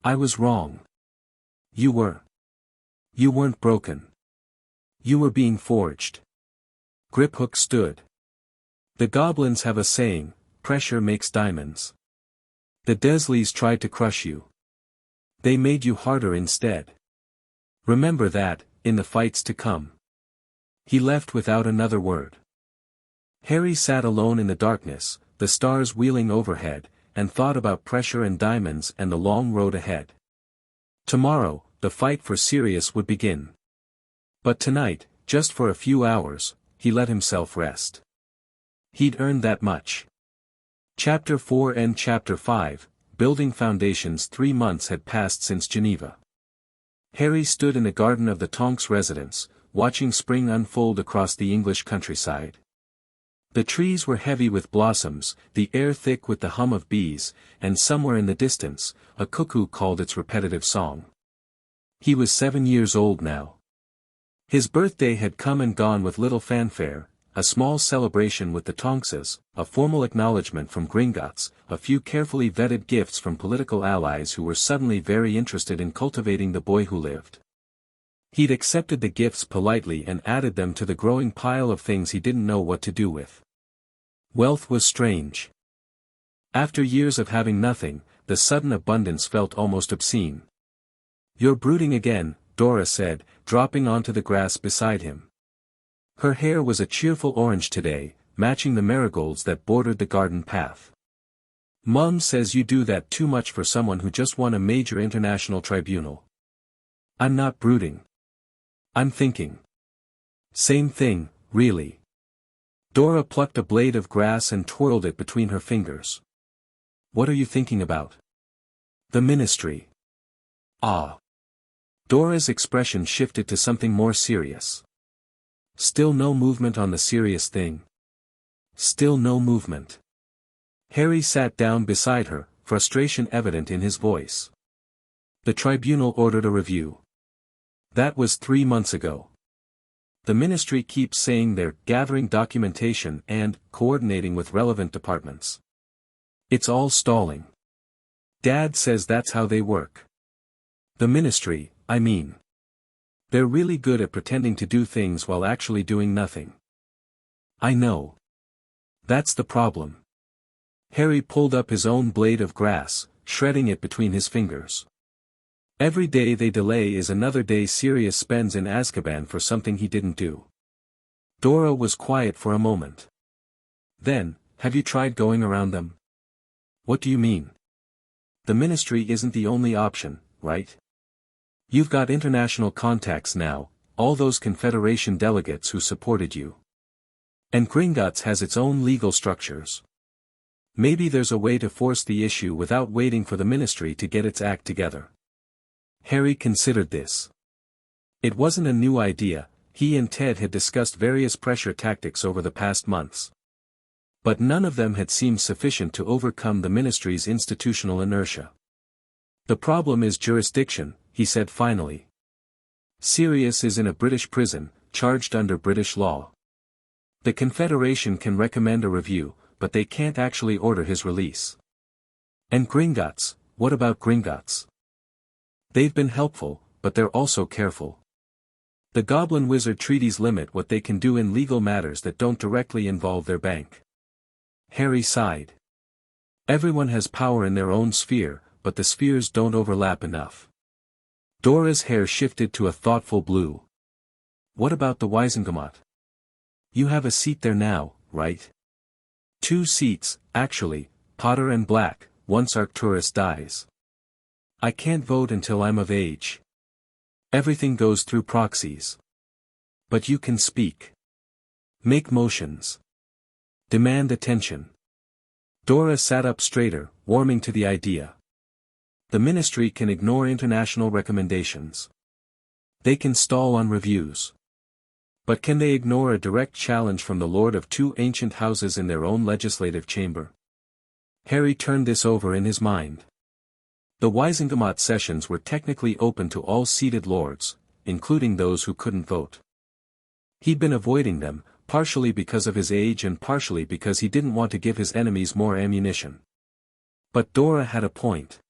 S1: I was wrong. You were. You weren't broken. You were being forged. Griphook stood. The goblins have a saying, pressure makes diamonds. The Dursleys tried to crush you. They made you harder instead. Remember that, in the fights to come. He left without another word. Harry sat alone in the darkness, the stars wheeling overhead, and thought about pressure and diamonds and the long road ahead. Tomorrow, the fight for Sirius would begin. But tonight, just for a few hours, he let himself rest. He'd earned that much. Chapter 4 and Chapter 5, Building Foundations. 3 months had passed since Geneva. Harry stood in the garden of the Tonks residence, watching spring unfold across the English countryside. The trees were heavy with blossoms, the air thick with the hum of bees, and somewhere in the distance, a cuckoo called its repetitive song. He was 7 years old now. His birthday had come and gone with little fanfare, a small celebration with the Tonkses, a formal acknowledgement from Gringotts, a few carefully vetted gifts from political allies who were suddenly very interested in cultivating the boy who lived. He'd accepted the gifts politely and added them to the growing pile of things he didn't know what to do with. Wealth was strange. After years of having nothing, the sudden abundance felt almost obscene. You're brooding again, Dora said, dropping onto the grass beside him. Her hair was a cheerful orange today, matching the marigolds that bordered the garden path. Mom says you do that too much for someone who just won a major international tribunal. I'm not brooding. I'm thinking. Same thing, really. Dora plucked a blade of grass and twirled it between her fingers. What are you thinking about? The Ministry. Ah. Dora's expression shifted to something more serious. Still no movement on the serious thing. Still no movement. Harry sat down beside her, frustration evident in his voice. The tribunal ordered a review. That was 3 months ago. The ministry keeps saying they're gathering documentation and coordinating with relevant departments. It's all stalling. Dad says that's how they work. The ministry, I mean. They're really good at pretending to do things while actually doing nothing. I know. That's the problem. Harry pulled up his own blade of grass, shredding it between his fingers. Every day they delay is another day Sirius spends in Azkaban for something he didn't do. Dora was quiet for a moment. Then, have you tried going around them? What do you mean? The ministry isn't the only option, right? You've got international contacts now, all those Confederation delegates who supported you. And Gringotts has its own legal structures. Maybe there's a way to force the issue without waiting for the ministry to get its act together. Harry considered this. It wasn't a new idea, he and Ted had discussed various pressure tactics over the past months. But none of them had seemed sufficient to overcome the ministry's institutional inertia. The problem is jurisdiction, he said finally. Sirius is in a British prison, charged under British law. The Confederation can recommend a review, but they can't actually order his release. And Gringotts, what about Gringotts? They've been helpful, but they're also careful. The Goblin Wizard treaties limit what they can do in legal matters that don't directly involve their bank. Harry sighed. Everyone has power in their own sphere, but the spheres don't overlap enough. Dora's hair shifted to a thoughtful blue. What about the Wizengamot? You have a seat there now, right? 2 seats, actually, Potter and Black, once Arcturus dies. I can't vote until I'm of age. Everything goes through proxies. But you can speak. Make motions. Demand attention. Dora sat up straighter, warming to the idea. The ministry can ignore international recommendations. They can stall on reviews. But can they ignore a direct challenge from the Lord of 2 ancient houses in their own legislative chamber? Harry turned this over in his mind. The Wizengamot sessions were technically open to all seated lords, including those who couldn't vote. He'd been avoiding them, partially because of his age and partially because he didn't want to give his enemies more ammunition. But Dora had a point.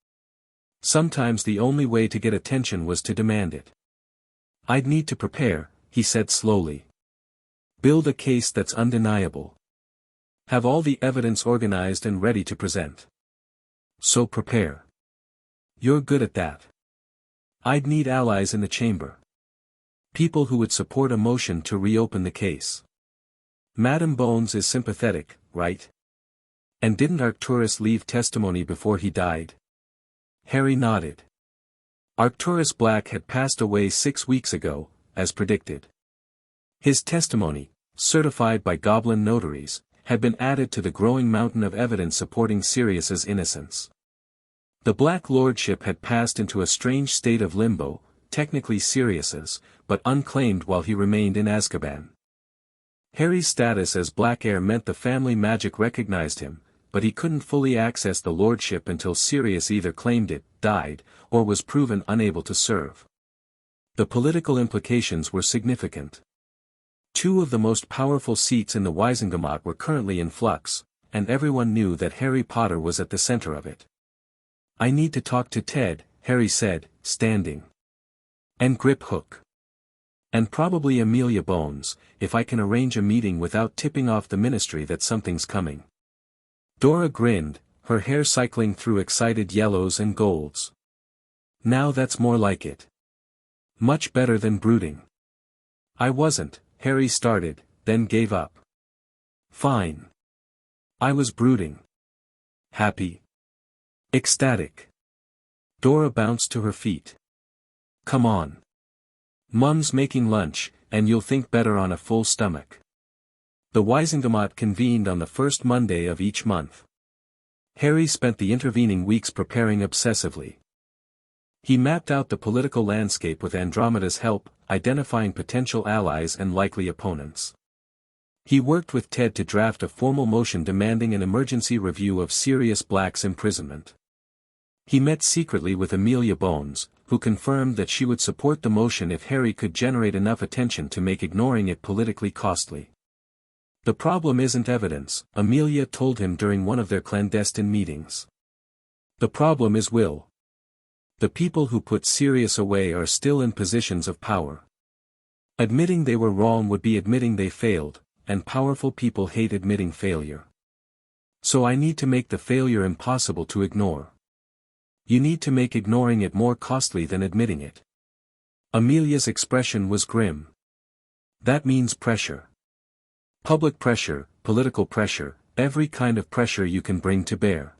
S1: Sometimes the only way to get attention was to demand it. I'd need to prepare, he said slowly. Build a case that's undeniable. Have all the evidence organized and ready to present. So prepare. You're good at that. I'd need allies in the chamber. People who would support a motion to reopen the case. Madam Bones is sympathetic, right? And didn't Arcturus leave testimony before he died? Harry nodded. Arcturus Black had passed away 6 weeks ago, as predicted. His testimony, certified by goblin notaries, had been added to the growing mountain of evidence supporting Sirius's innocence. The Black Lordship had passed into a strange state of limbo, technically Sirius's, but unclaimed while he remained in Azkaban. Harry's status as Black Heir meant the family magic recognized him, but he couldn't fully access the lordship until Sirius either claimed it, died, or was proven unable to serve. The political implications were significant. 2 of the most powerful seats in the Wizengamot were currently in flux, and everyone knew that Harry Potter was at the center of it. I need to talk to Ted, Harry said, standing. And Grip Hook. And probably Amelia Bones, if I can arrange a meeting without tipping off the ministry that something's coming. Dora grinned, her hair cycling through excited yellows and golds. Now that's more like it. Much better than brooding. I wasn't, Harry started, then gave up. Fine. I was brooding. Happy. Ecstatic. Dora bounced to her feet. Come on. Mum's making lunch, and you'll think better on a full stomach. The Wizengamot convened on the first Monday of each month. Harry spent the intervening weeks preparing obsessively. He mapped out the political landscape with Andromeda's help, identifying potential allies and likely opponents. He worked with Ted to draft a formal motion demanding an emergency review of Sirius Black's imprisonment. He met secretly with Amelia Bones, who confirmed that she would support the motion if Harry could generate enough attention to make ignoring it politically costly. The problem isn't evidence, Amelia told him during one of their clandestine meetings. The problem is will. The people who put Sirius away are still in positions of power. Admitting they were wrong would be admitting they failed, and powerful people hate admitting failure. So I need to make the failure impossible to ignore. You need to make ignoring it more costly than admitting it. Amelia's expression was grim. That means pressure. Public pressure, political pressure, every kind of pressure you can bring to bear.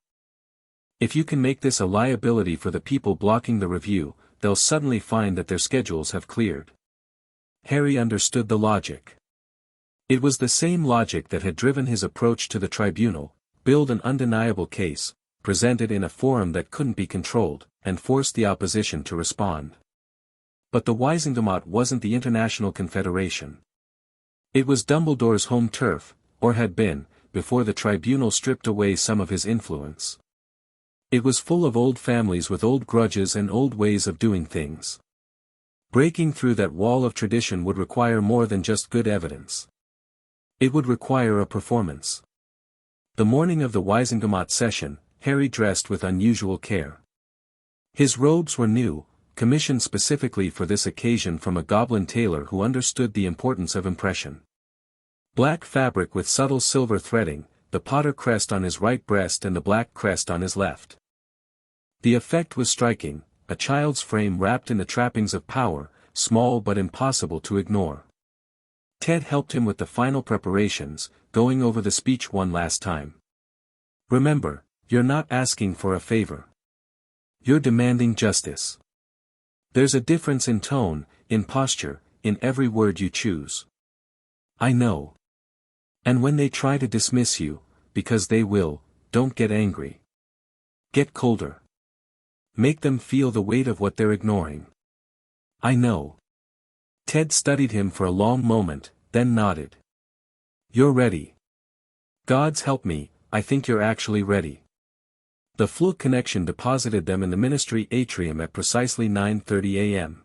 S1: If you can make this a liability for the people blocking the review, they'll suddenly find that their schedules have cleared. Harry understood the logic. It was the same logic that had driven his approach to the tribunal: build an undeniable case, present it in a forum that couldn't be controlled, and force the opposition to respond. But the Wizengamot wasn't the International Confederation. It was Dumbledore's home turf, or had been, before the tribunal stripped away some of his influence. It was full of old families with old grudges and old ways of doing things. Breaking through that wall of tradition would require more than just good evidence. It would require a performance. The morning of the Wizengamot session, Harry dressed with unusual care. His robes were new, commissioned specifically for this occasion from a goblin tailor who understood the importance of impression. Black fabric with subtle silver threading, the Potter crest on his right breast and the black crest on his left. The effect was striking, a child's frame wrapped in the trappings of power, small but impossible to ignore. Ted helped him with the final preparations, going over the speech one last time. Remember, you're not asking for a favor. You're demanding justice. There's a difference in tone, in posture, in every word you choose. I know. And when they try to dismiss you, because they will, don't get angry. Get colder. Make them feel the weight of what they're ignoring. I know. Ted studied him for a long moment, then nodded. You're ready. Gods help me, I think you're actually ready. The Fluke connection deposited them in the ministry atrium at precisely 9:30 a.m.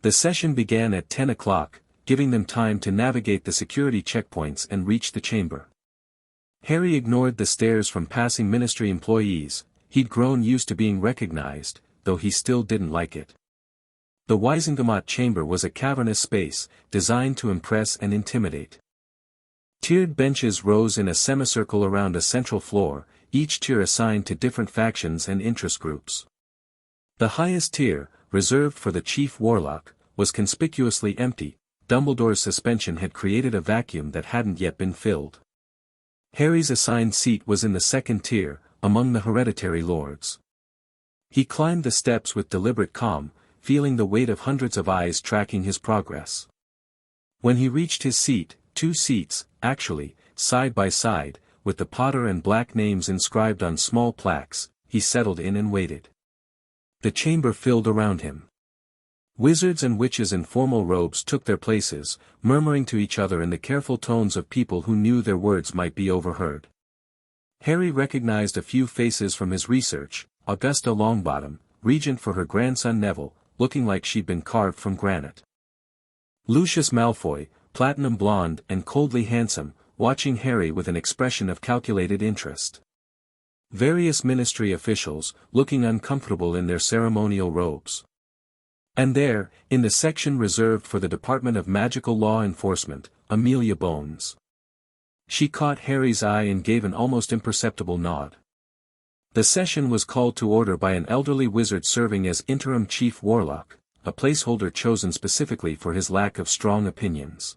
S1: The session began at 10 o'clock, giving them time to navigate the security checkpoints and reach the chamber. Harry ignored the stares from passing ministry employees. He'd grown used to being recognized, though he still didn't like it. The Wizengamot chamber was a cavernous space, designed to impress and intimidate. Tiered benches rose in a semicircle around a central floor, each tier assigned to different factions and interest groups. The highest tier, reserved for the chief warlock, was conspicuously empty. Dumbledore's suspension had created a vacuum that hadn't yet been filled. Harry's assigned seat was in the second tier, among the hereditary lords. He climbed the steps with deliberate calm, feeling the weight of hundreds of eyes tracking his progress. When he reached his seat, 2 seats, actually, side by side, with the Potter and Black names inscribed on small plaques, he settled in and waited. The chamber filled around him. Wizards and witches in formal robes took their places, murmuring to each other in the careful tones of people who knew their words might be overheard. Harry recognized a few faces from his research: Augusta Longbottom, regent for her grandson Neville, looking like she'd been carved from granite. Lucius Malfoy, platinum blonde and coldly handsome, watching Harry with an expression of calculated interest. Various ministry officials, looking uncomfortable in their ceremonial robes. And there, in the section reserved for the Department of Magical Law Enforcement, Amelia Bones. She caught Harry's eye and gave an almost imperceptible nod. The session was called to order by an elderly wizard serving as interim chief warlock, a placeholder chosen specifically for his lack of strong opinions.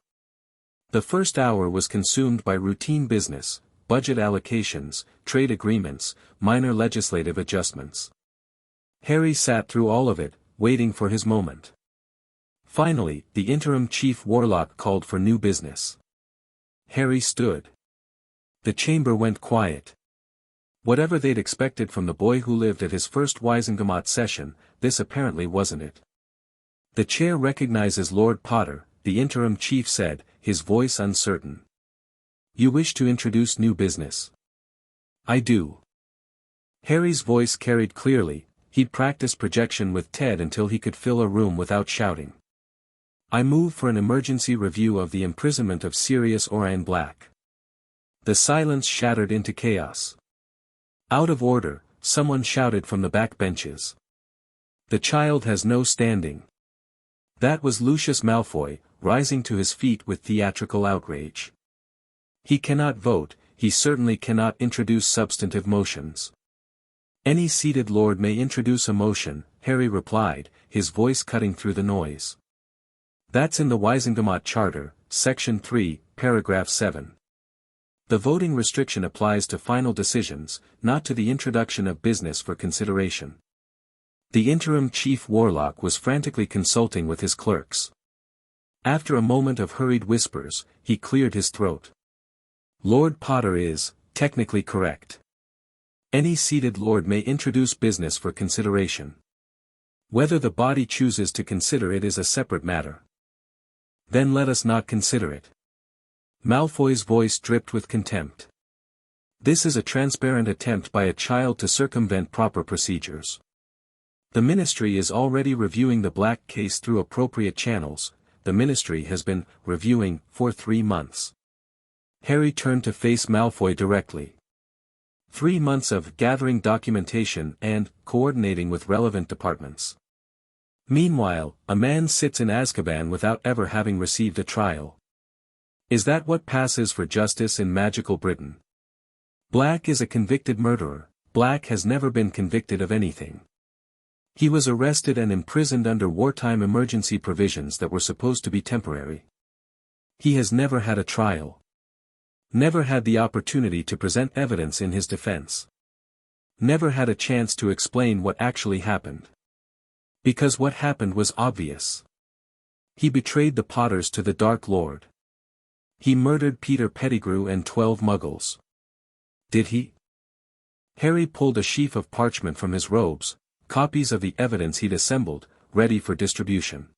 S1: The first hour was consumed by routine business, budget allocations, trade agreements, minor legislative adjustments. Harry sat through all of it, waiting for his moment. Finally, the interim chief warlock called for new business. Harry stood. The chamber went quiet. Whatever they'd expected from the boy who lived at his first Wizengamot session, this apparently wasn't it. The chair recognizes Lord Potter, the interim chief said, his voice uncertain. You wish to introduce new business? I do. Harry's voice carried clearly. He'd practiced projection with Ted until he could fill a room without shouting. I move for an emergency review of the imprisonment of Sirius Orion Black. The silence shattered into chaos. Out of order, someone shouted from the back benches. The child has no standing. That was Lucius Malfoy, rising to his feet with theatrical outrage. He cannot vote, he certainly cannot introduce substantive motions. Any seated lord may introduce a motion, Harry replied, his voice cutting through the noise. That's in the Wisengamot Charter, Section 3, Paragraph 7. The voting restriction applies to final decisions, not to the introduction of business for consideration. The interim chief warlock was frantically consulting with his clerks. After a moment of hurried whispers, he cleared his throat. Lord Potter is, technically correct. Any seated lord may introduce business for consideration. Whether the body chooses to consider it is a separate matter. Then let us not consider it. Malfoy's voice dripped with contempt. This is a transparent attempt by a child to circumvent proper procedures. The Ministry is already reviewing the Black case through appropriate channels. The Ministry has been reviewing for 3 months. Harry turned to face Malfoy directly. 3 months of gathering documentation and coordinating with relevant departments. Meanwhile, a man sits in Azkaban without ever having received a trial. Is that what passes for justice in magical Britain? Black is a convicted murderer. Black has never been convicted of anything. He was arrested and imprisoned under wartime emergency provisions that were supposed to be temporary. He has never had a trial. Never had the opportunity to present evidence in his defense. Never had a chance to explain what actually happened. Because what happened was obvious. He betrayed the Potters to the Dark Lord. He murdered Peter Pettigrew and 12 Muggles. Did he? Harry pulled a sheaf of parchment from his robes, copies of the evidence he'd assembled, ready for distribution.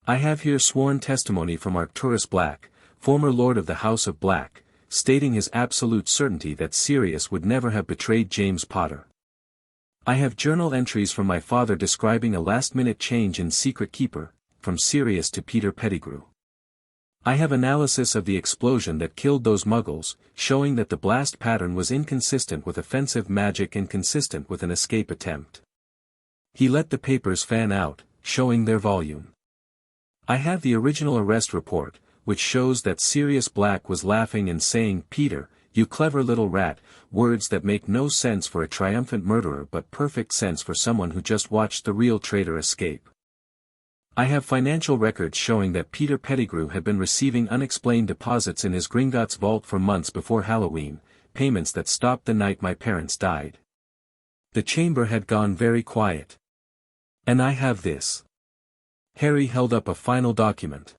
S1: I have here sworn testimony from Arcturus Black, former Lord of the House of Black, stating his absolute certainty that Sirius would never have betrayed James Potter. I have journal entries from my father describing a last-minute change in Secret Keeper, from Sirius to Peter Pettigrew. I have analysis of the explosion that killed those Muggles, showing that the blast pattern was inconsistent with offensive magic and consistent with an escape attempt. He let the papers fan out, showing their volume. I have the original arrest report, which shows that Sirius Black was laughing and saying, "Peter, you clever little rat," words that make no sense for a triumphant murderer but perfect sense for someone who just watched the real traitor escape. I have financial records showing that Peter Pettigrew had been receiving unexplained deposits in his Gringotts vault for months before Halloween, payments that stopped the night my parents died. The chamber had gone very quiet. And I have this. Harry held up a final document.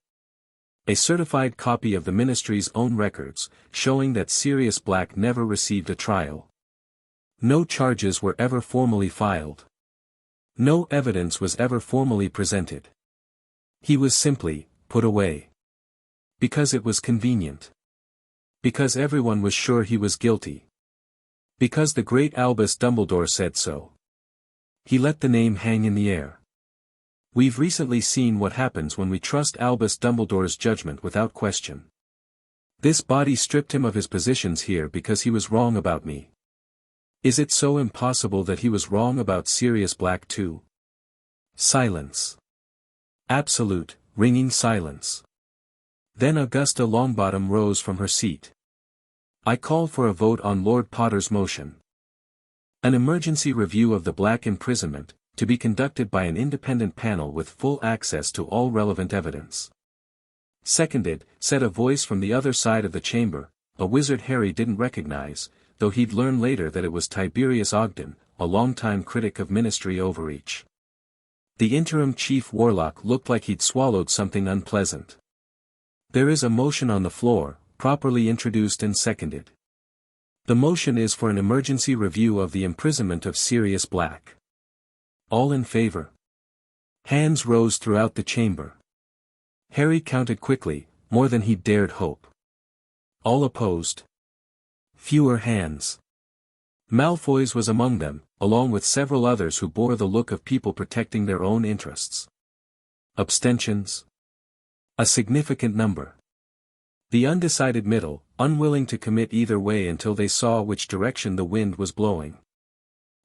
S1: A certified copy of the Ministry's own records, showing that Sirius Black never received a trial. No charges were ever formally filed. No evidence was ever formally presented. He was simply put away. Because it was convenient. Because everyone was sure he was guilty. Because the great Albus Dumbledore said so. He let the name hang in the air. We've recently seen what happens when we trust Albus Dumbledore's judgment without question. This body stripped him of his positions here because he was wrong about me. Is it so impossible that he was wrong about Sirius Black too? Silence. Absolute, ringing silence. Then Augusta Longbottom rose from her seat. I call for a vote on Lord Potter's motion. An emergency review of the Black imprisonment, to be conducted by an independent panel with full access to all relevant evidence. Seconded, said a voice from the other side of the chamber, a wizard Harry didn't recognize, though he'd learn later that it was Tiberius Ogden, a longtime critic of Ministry overreach. The interim chief warlock looked like he'd swallowed something unpleasant. There is a motion on the floor, properly introduced and seconded. The motion is for an emergency review of the imprisonment of Sirius Black. All in favor? Hands rose throughout the chamber. Harry counted quickly, more than he dared hope. All opposed. Fewer hands. Malfoy's was among them, along with several others who bore the look of people protecting their own interests. Abstentions? A significant number. The undecided middle, unwilling to commit either way until they saw which direction the wind was blowing.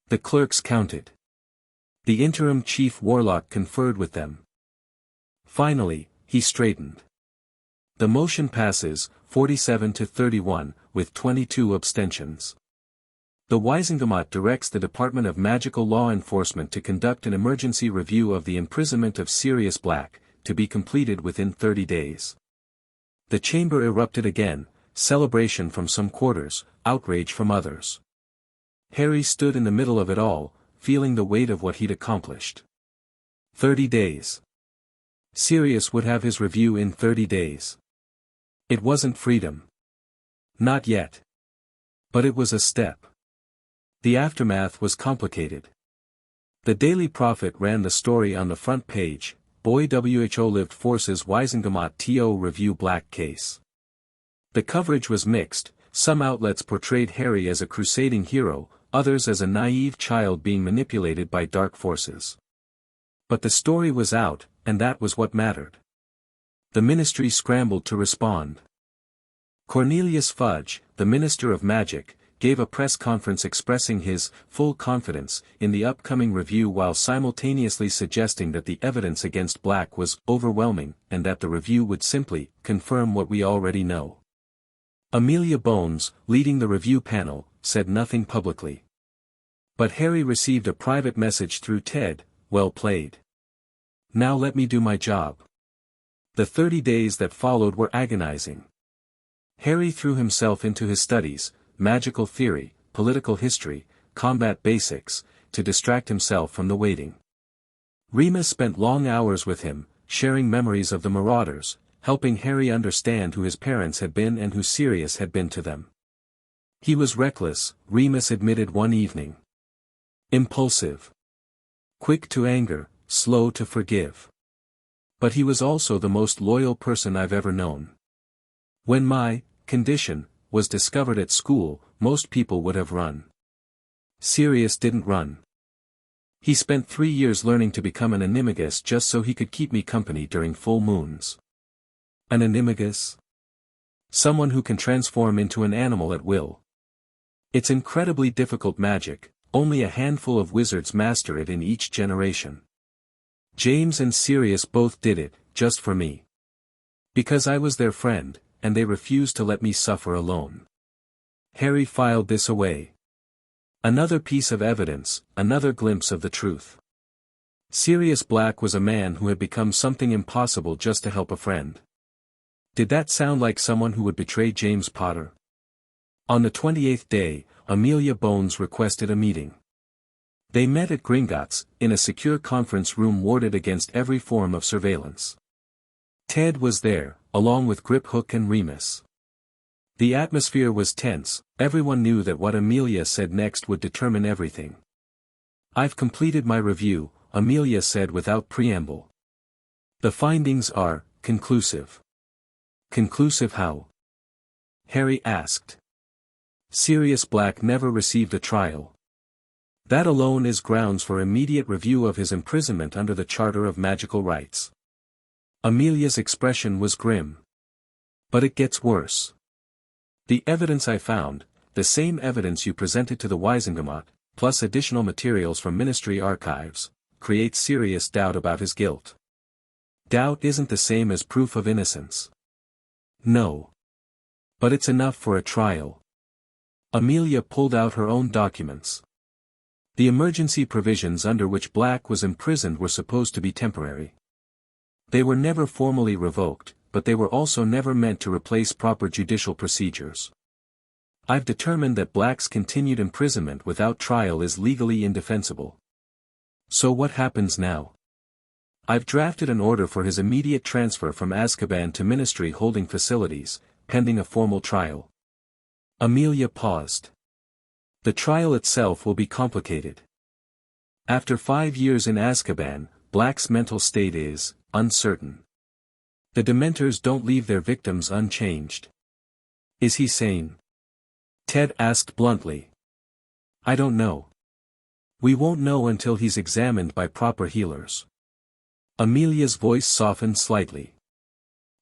S1: The clerks counted. The interim chief warlock conferred with them. Finally, he straightened. The motion passes, 47 to 31, with 22 abstentions. The Wisengamot directs the Department of Magical Law Enforcement to conduct an emergency review of the imprisonment of Sirius Black, to be completed within 30 days. The chamber erupted again, celebration from some quarters, outrage from others. Harry stood in the middle of it all, feeling the weight of what he'd accomplished. 30 days. Sirius would have his review in 30 days. It wasn't freedom. Not yet. But it was a step. The aftermath was complicated. The Daily Prophet ran the story on the front page, Boy WHO Lived Forces Wisengamot TO Review Black Case. The coverage was mixed, some outlets portrayed Harry as a crusading hero, others as a naive child being manipulated by dark forces. But the story was out, and that was what mattered. The ministry scrambled to respond. Cornelius Fudge, the Minister of Magic, gave a press conference expressing his full confidence in the upcoming review while simultaneously suggesting that the evidence against Black was overwhelming and that the review would simply confirm what we already know. Amelia Bones, leading the review panel, said nothing publicly. But Harry received a private message through Ted, "Well played. Now let me do my job." The 30 days that followed were agonizing. Harry threw himself into his studies, magical theory, political history, combat basics, to distract himself from the waiting. Remus spent long hours with him, sharing memories of the Marauders, helping Harry understand who his parents had been and who Sirius had been to them. He was reckless, Remus admitted one evening. Impulsive. Quick to anger, slow to forgive. But he was also the most loyal person I've ever known. When my condition was discovered at school, most people would have run. Sirius didn't run. He spent 3 years learning to become an animagus just so he could keep me company during full moons. An animagus? Someone who can transform into an animal at will. It's incredibly difficult magic, only a handful of wizards master it in each generation. James and Sirius both did it, just for me. Because I was their friend, and they refused to let me suffer alone. Harry filed this away. Another piece of evidence, another glimpse of the truth. Sirius Black was a man who had become something impossible just to help a friend. Did that sound like someone who would betray James Potter? On the 28th day, Amelia Bones requested a meeting. They met at Gringotts, in a secure conference room warded against every form of surveillance. Ted was there, along with Grip Hook and Remus. The atmosphere was tense, everyone knew that what Amelia said next would determine everything. "I've completed my review," Amelia said without preamble. "The findings are conclusive." Conclusive how? Harry asked. Sirius Black never received a trial. That alone is grounds for immediate review of his imprisonment under the Charter of Magical Rights. Amelia's expression was grim. But it gets worse. The evidence I found, the same evidence you presented to the Wisengamot, plus additional materials from Ministry archives, creates serious doubt about his guilt. Doubt isn't the same as proof of innocence. No. But it's enough for a trial. Amelia pulled out her own documents. The emergency provisions under which Black was imprisoned were supposed to be temporary. They were never formally revoked, but they were also never meant to replace proper judicial procedures. I've determined that Black's continued imprisonment without trial is legally indefensible. So what happens now? I've drafted an order for his immediate transfer from Azkaban to Ministry holding facilities, pending a formal trial. Amelia paused. The trial itself will be complicated. After 5 years in Azkaban, Black's mental state is uncertain. The Dementors don't leave their victims unchanged. Is he sane? Ted asked bluntly. I don't know. We won't know until he's examined by proper healers. Amelia's voice softened slightly.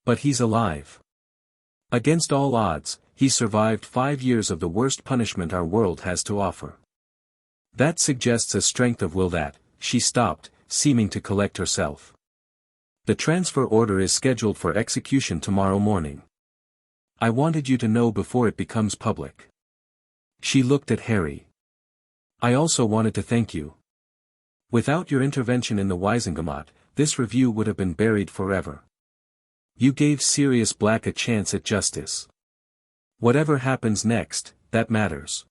S1: But he's alive. Against all odds, he survived 5 years of the worst punishment our world has to offer. That suggests a strength of will that, she stopped, seeming to collect herself. The transfer order is scheduled for execution tomorrow morning. I wanted you to know before it becomes public. She looked at Harry. I also wanted to thank you. Without your intervention in the Wisengamot, this review would have been buried forever. You gave Sirius Black a chance at justice. Whatever happens next, that matters.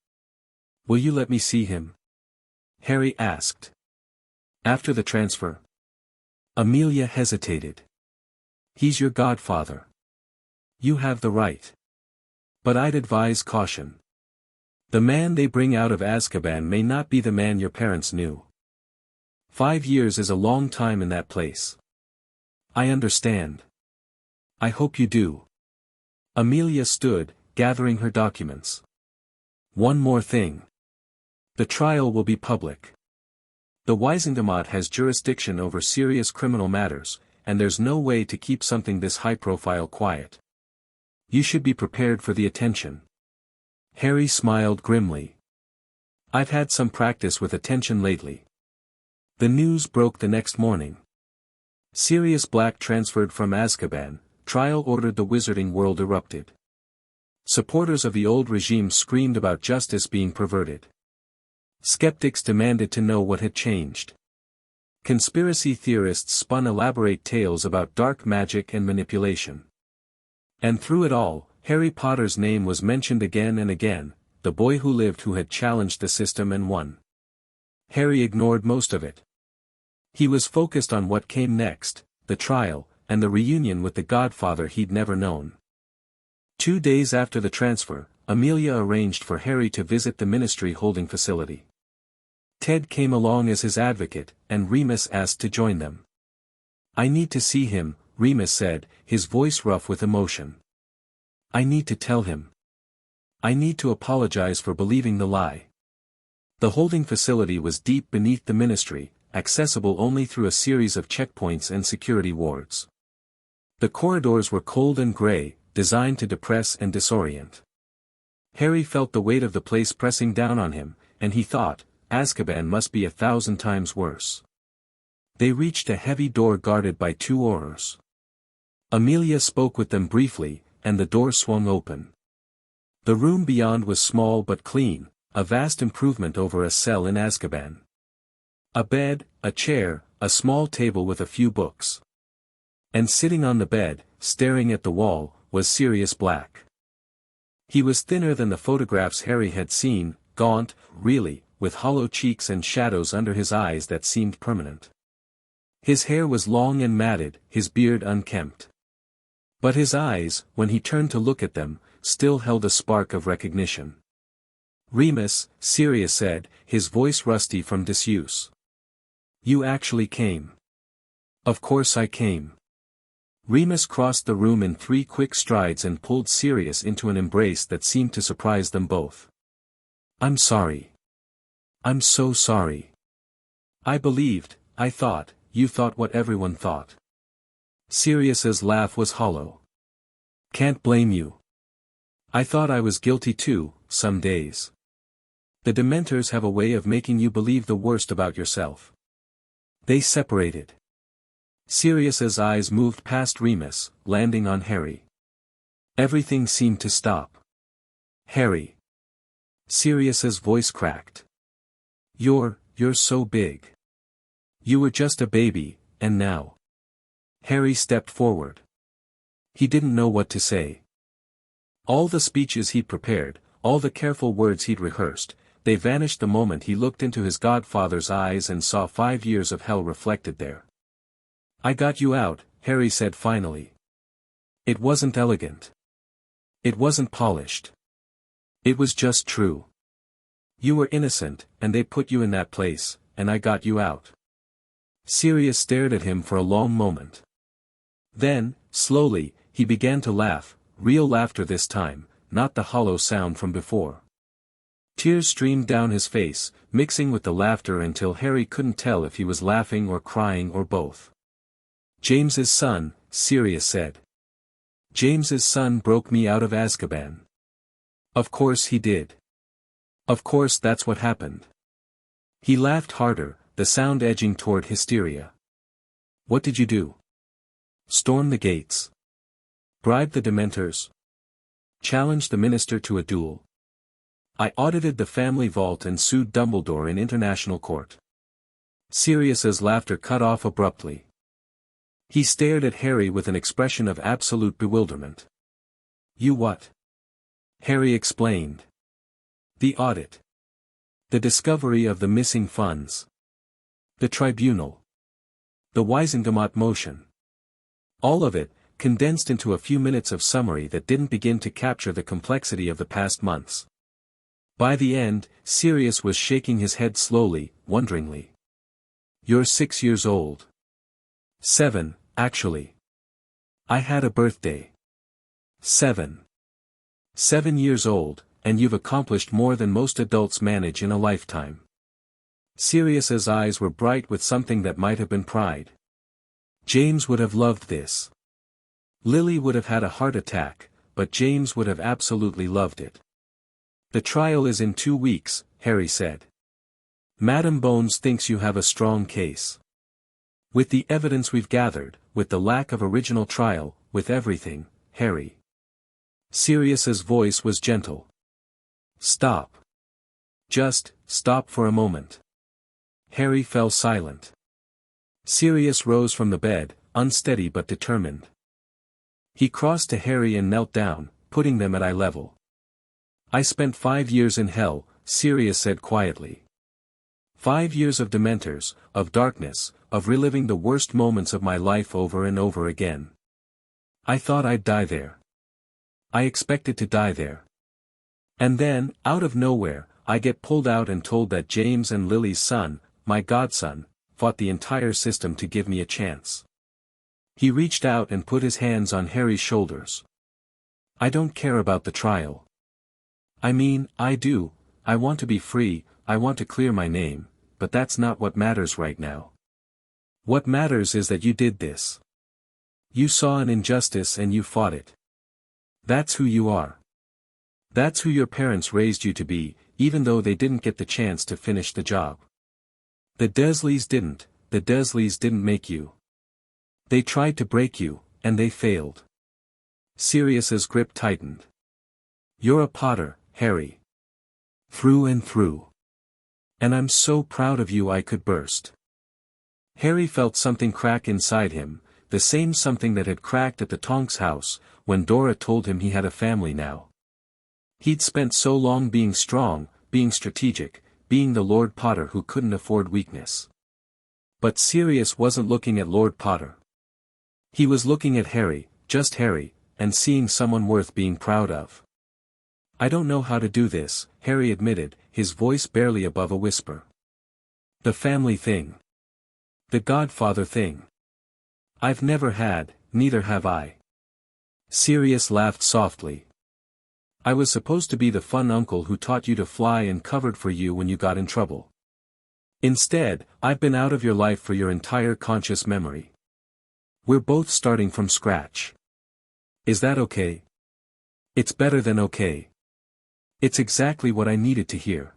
S1: Will you let me see him? Harry asked. After the transfer? Amelia hesitated. He's your godfather. You have the right. But I'd advise caution. The man they bring out of Azkaban may not be the man your parents knew. 5 years is a long time in that place. I understand. I hope you do. Amelia stood, gathering her documents. One more thing. The trial will be public. The Wisengamot has jurisdiction over serious criminal matters, and there's no way to keep something this high-profile quiet. You should be prepared for the attention. Harry smiled grimly. I've had some practice with attention lately. The news broke the next morning. Sirius Black transferred from Azkaban, trial ordered the wizarding world erupted. Supporters of the old regime screamed about justice being perverted. Skeptics demanded to know what had changed. Conspiracy theorists spun elaborate tales about dark magic and manipulation. And through it all, Harry Potter's name was mentioned again and again, the boy who lived who had challenged the system and won. Harry ignored most of it. He was focused on what came next, the trial, and the reunion with the godfather he'd never known. 2 days after the transfer, Amelia arranged for Harry to visit the ministry holding facility. Ted came along as his advocate, and Remus asked to join them. I need to see him, Remus said, his voice rough with emotion. I need to tell him. I need to apologize for believing the lie. The holding facility was deep beneath the ministry, accessible only through a series of checkpoints and security wards. The corridors were cold and gray, designed to depress and disorient. Harry felt the weight of the place pressing down on him, and he thought, Azkaban must be 1,000 times worse. They reached a heavy door guarded by 2 Aurors. Amelia spoke with them briefly, and the door swung open. The room beyond was small but clean, a vast improvement over a cell in Azkaban. A bed, a chair, a small table with a few books. And sitting on the bed, staring at the wall, was Sirius Black. He was thinner than the photographs Harry had seen, gaunt, really, with hollow cheeks and shadows under his eyes that seemed permanent. His hair was long and matted, his beard unkempt. But his eyes, when he turned to look at them, still held a spark of recognition. Remus, Sirius said, his voice rusty from disuse. You actually came. Of course I came. Remus crossed the room in 3 quick strides and pulled Sirius into an embrace that seemed to surprise them both. I'm sorry. I'm so sorry. I believed, I thought, you thought what everyone thought. Sirius's laugh was hollow. Can't blame you. I thought I was guilty too, some days. The Dementors have a way of making you believe the worst about yourself. They separated. Sirius's eyes moved past Remus, landing on Harry. Everything seemed to stop. Harry. Sirius's voice cracked. You're so big. You were just a baby, and now. Harry stepped forward. He didn't know what to say. All the speeches he'd prepared, all the careful words he'd rehearsed, they vanished the moment he looked into his godfather's eyes and saw 5 years of hell reflected there. I got you out, Harry said finally. It wasn't elegant. It wasn't polished. It was just true. You were innocent, and they put you in that place, and I got you out. Sirius stared at him for a long moment. Then, slowly, he began to laugh, real laughter this time, not the hollow sound from before. Tears streamed down his face, mixing with the laughter until Harry couldn't tell if he was laughing or crying or both. "James's son," Sirius said. "James's son broke me out of Azkaban." "Of course he did. Of course that's what happened." He laughed harder, the sound edging toward hysteria. "What did you do? Storm the gates? Bribe the Dementors? Challenge the minister to a duel? I audited the family vault and sued Dumbledore in international court." Sirius's laughter cut off abruptly. He stared at Harry with an expression of absolute bewilderment. "You what?" Harry explained. "The audit. The discovery of the missing funds. The tribunal. The Wisengamot motion. All of it, condensed into a few minutes of summary that didn't begin to capture the complexity of the past months. By the end, Sirius was shaking his head slowly, wonderingly. "You're 6 years old." "7, actually. I had a birthday." 7. 7 years old, and you've accomplished more than most adults manage in a lifetime." Sirius's eyes were bright with something that might have been pride. James would have loved this. Lily would have had a heart attack, but James would have absolutely loved it. "The trial is in 2 weeks, Harry said. Madam Bones thinks you have a strong case. With the evidence we've gathered, with the lack of original trial, with everything, Harry." Sirius's voice was gentle. "Stop. Just, stop for a moment." Harry fell silent. Sirius rose from the bed, unsteady but determined. He crossed to Harry and knelt down, putting them at eye level. "I spent 5 years in hell," Sirius said quietly. 5 years of Dementors, of darkness, of reliving the worst moments of my life over and over again. I thought I'd die there. I expected to die there. And then, out of nowhere, I get pulled out and told that James and Lily's son, my godson, fought the entire system to give me a chance." He reached out and put his hands on Harry's shoulders. "I don't care about the trial. I mean, I do, I want to be free, I want to clear my name, but that's not what matters right now. What matters is that you did this. You saw an injustice and you fought it. That's who you are. That's who your parents raised you to be, even though they didn't get the chance to finish the job. The Dursleys didn't make you. They tried to break you, and they failed." Sirius's grip tightened. "You're a Potter, Harry. Through and through. And I'm so proud of you I could burst." Harry felt something crack inside him, the same something that had cracked at the Tonks house, when Dora told him he had a family now. He'd spent so long being strong, being strategic, being the Lord Potter who couldn't afford weakness. But Sirius wasn't looking at Lord Potter. He was looking at Harry, just Harry, and seeing someone worth being proud of. "I don't know how to do this," Harry admitted, his voice barely above a whisper. "The family thing. The Godfather thing. I've never had, neither have I." Sirius laughed softly. "I was supposed to be the fun uncle who taught you to fly and covered for you when you got in trouble. Instead, I've been out of your life for your entire conscious memory. We're both starting from scratch. Is that okay?" "It's better than okay. It's exactly what I needed to hear."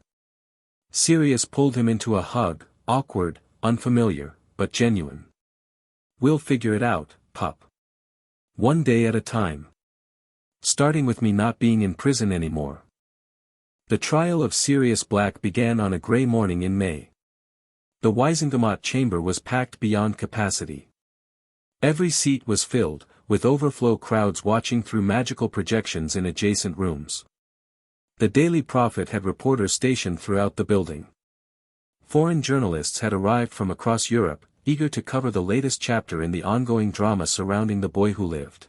S1: Sirius pulled him into a hug, awkward, unfamiliar, but genuine. "We'll figure it out, pup. One day at a time. Starting with me not being in prison anymore." The trial of Sirius Black began on a grey morning in May. The Wisengamot chamber was packed beyond capacity. Every seat was filled, with overflow crowds watching through magical projections in adjacent rooms. The Daily Prophet had reporters stationed throughout the building. Foreign journalists had arrived from across Europe, eager to cover the latest chapter in the ongoing drama surrounding the boy who lived.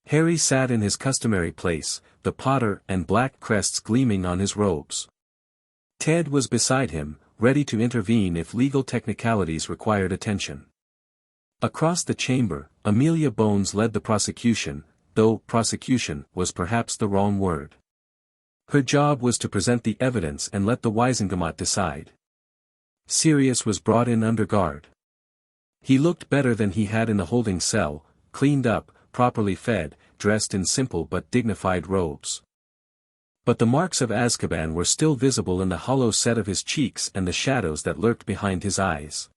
S1: Harry sat in his customary place, the Potter and black crests gleaming on his robes. Ted was beside him, ready to intervene if legal technicalities required attention. Across the chamber, Amelia Bones led the prosecution, though prosecution was perhaps the wrong word. Her job was to present the evidence and let the Waisengamot decide. Sirius was brought in under guard. He looked better than he had in the holding cell, cleaned up, properly fed, dressed in simple but dignified robes. But the marks of Azkaban were still visible in the hollow set of his cheeks and the shadows that lurked behind his eyes.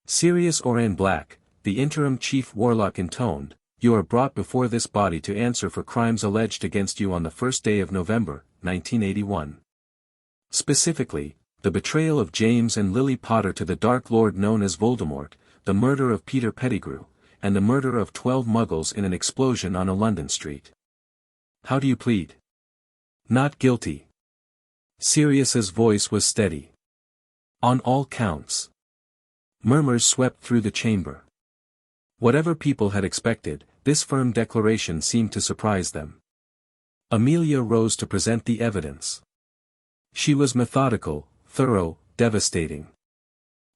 S1: Sirius Orain Black, the interim chief warlock intoned, "You are brought before this body to answer for crimes alleged against you on the first day of November, 1981. Specifically, the betrayal of James and Lily Potter to the Dark Lord known as Voldemort, the murder of Peter Pettigrew, and the murder of 12 Muggles in an explosion on a London street. How do you plead?" "Not guilty." Sirius's voice was steady. "On all counts." Murmurs swept through the chamber. Whatever people had expected, this firm declaration seemed to surprise them. Amelia rose to present the evidence. She was methodical, thorough, devastating.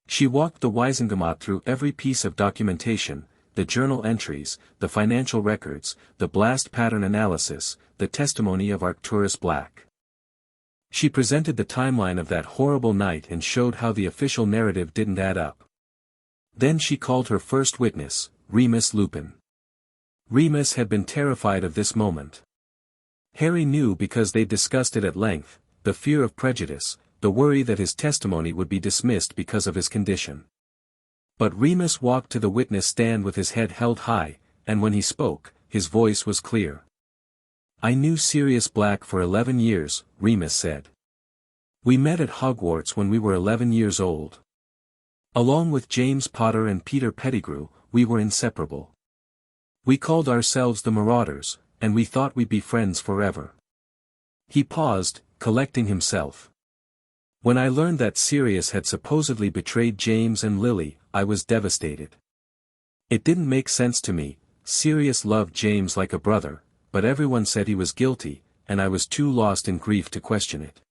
S1: She walked the Waisengamot through every piece of documentation, the journal entries, the financial records, the blast pattern analysis, the testimony of Arcturus Black. She presented the timeline of that horrible night and showed how the official narrative didn't add up. Then she called her first witness, Remus Lupin. Remus had been terrified of this moment. Harry knew because they'd discussed it at length, the fear of prejudice, the worry that his testimony would be dismissed because of his condition. But Remus walked to the witness stand with his head held high, and when he spoke, his voice was clear. "I knew Sirius Black for 11 years, Remus said. "We met at Hogwarts when we were 11 years old. Along with James Potter and Peter Pettigrew, we were inseparable. We called ourselves the Marauders, and we thought we'd be friends forever." He paused, collecting himself. "When I learned that Sirius had supposedly betrayed James and Lily, I was devastated. It didn't make sense to me. Sirius loved James like a brother, but everyone said he was guilty, and I was too lost in grief to question it.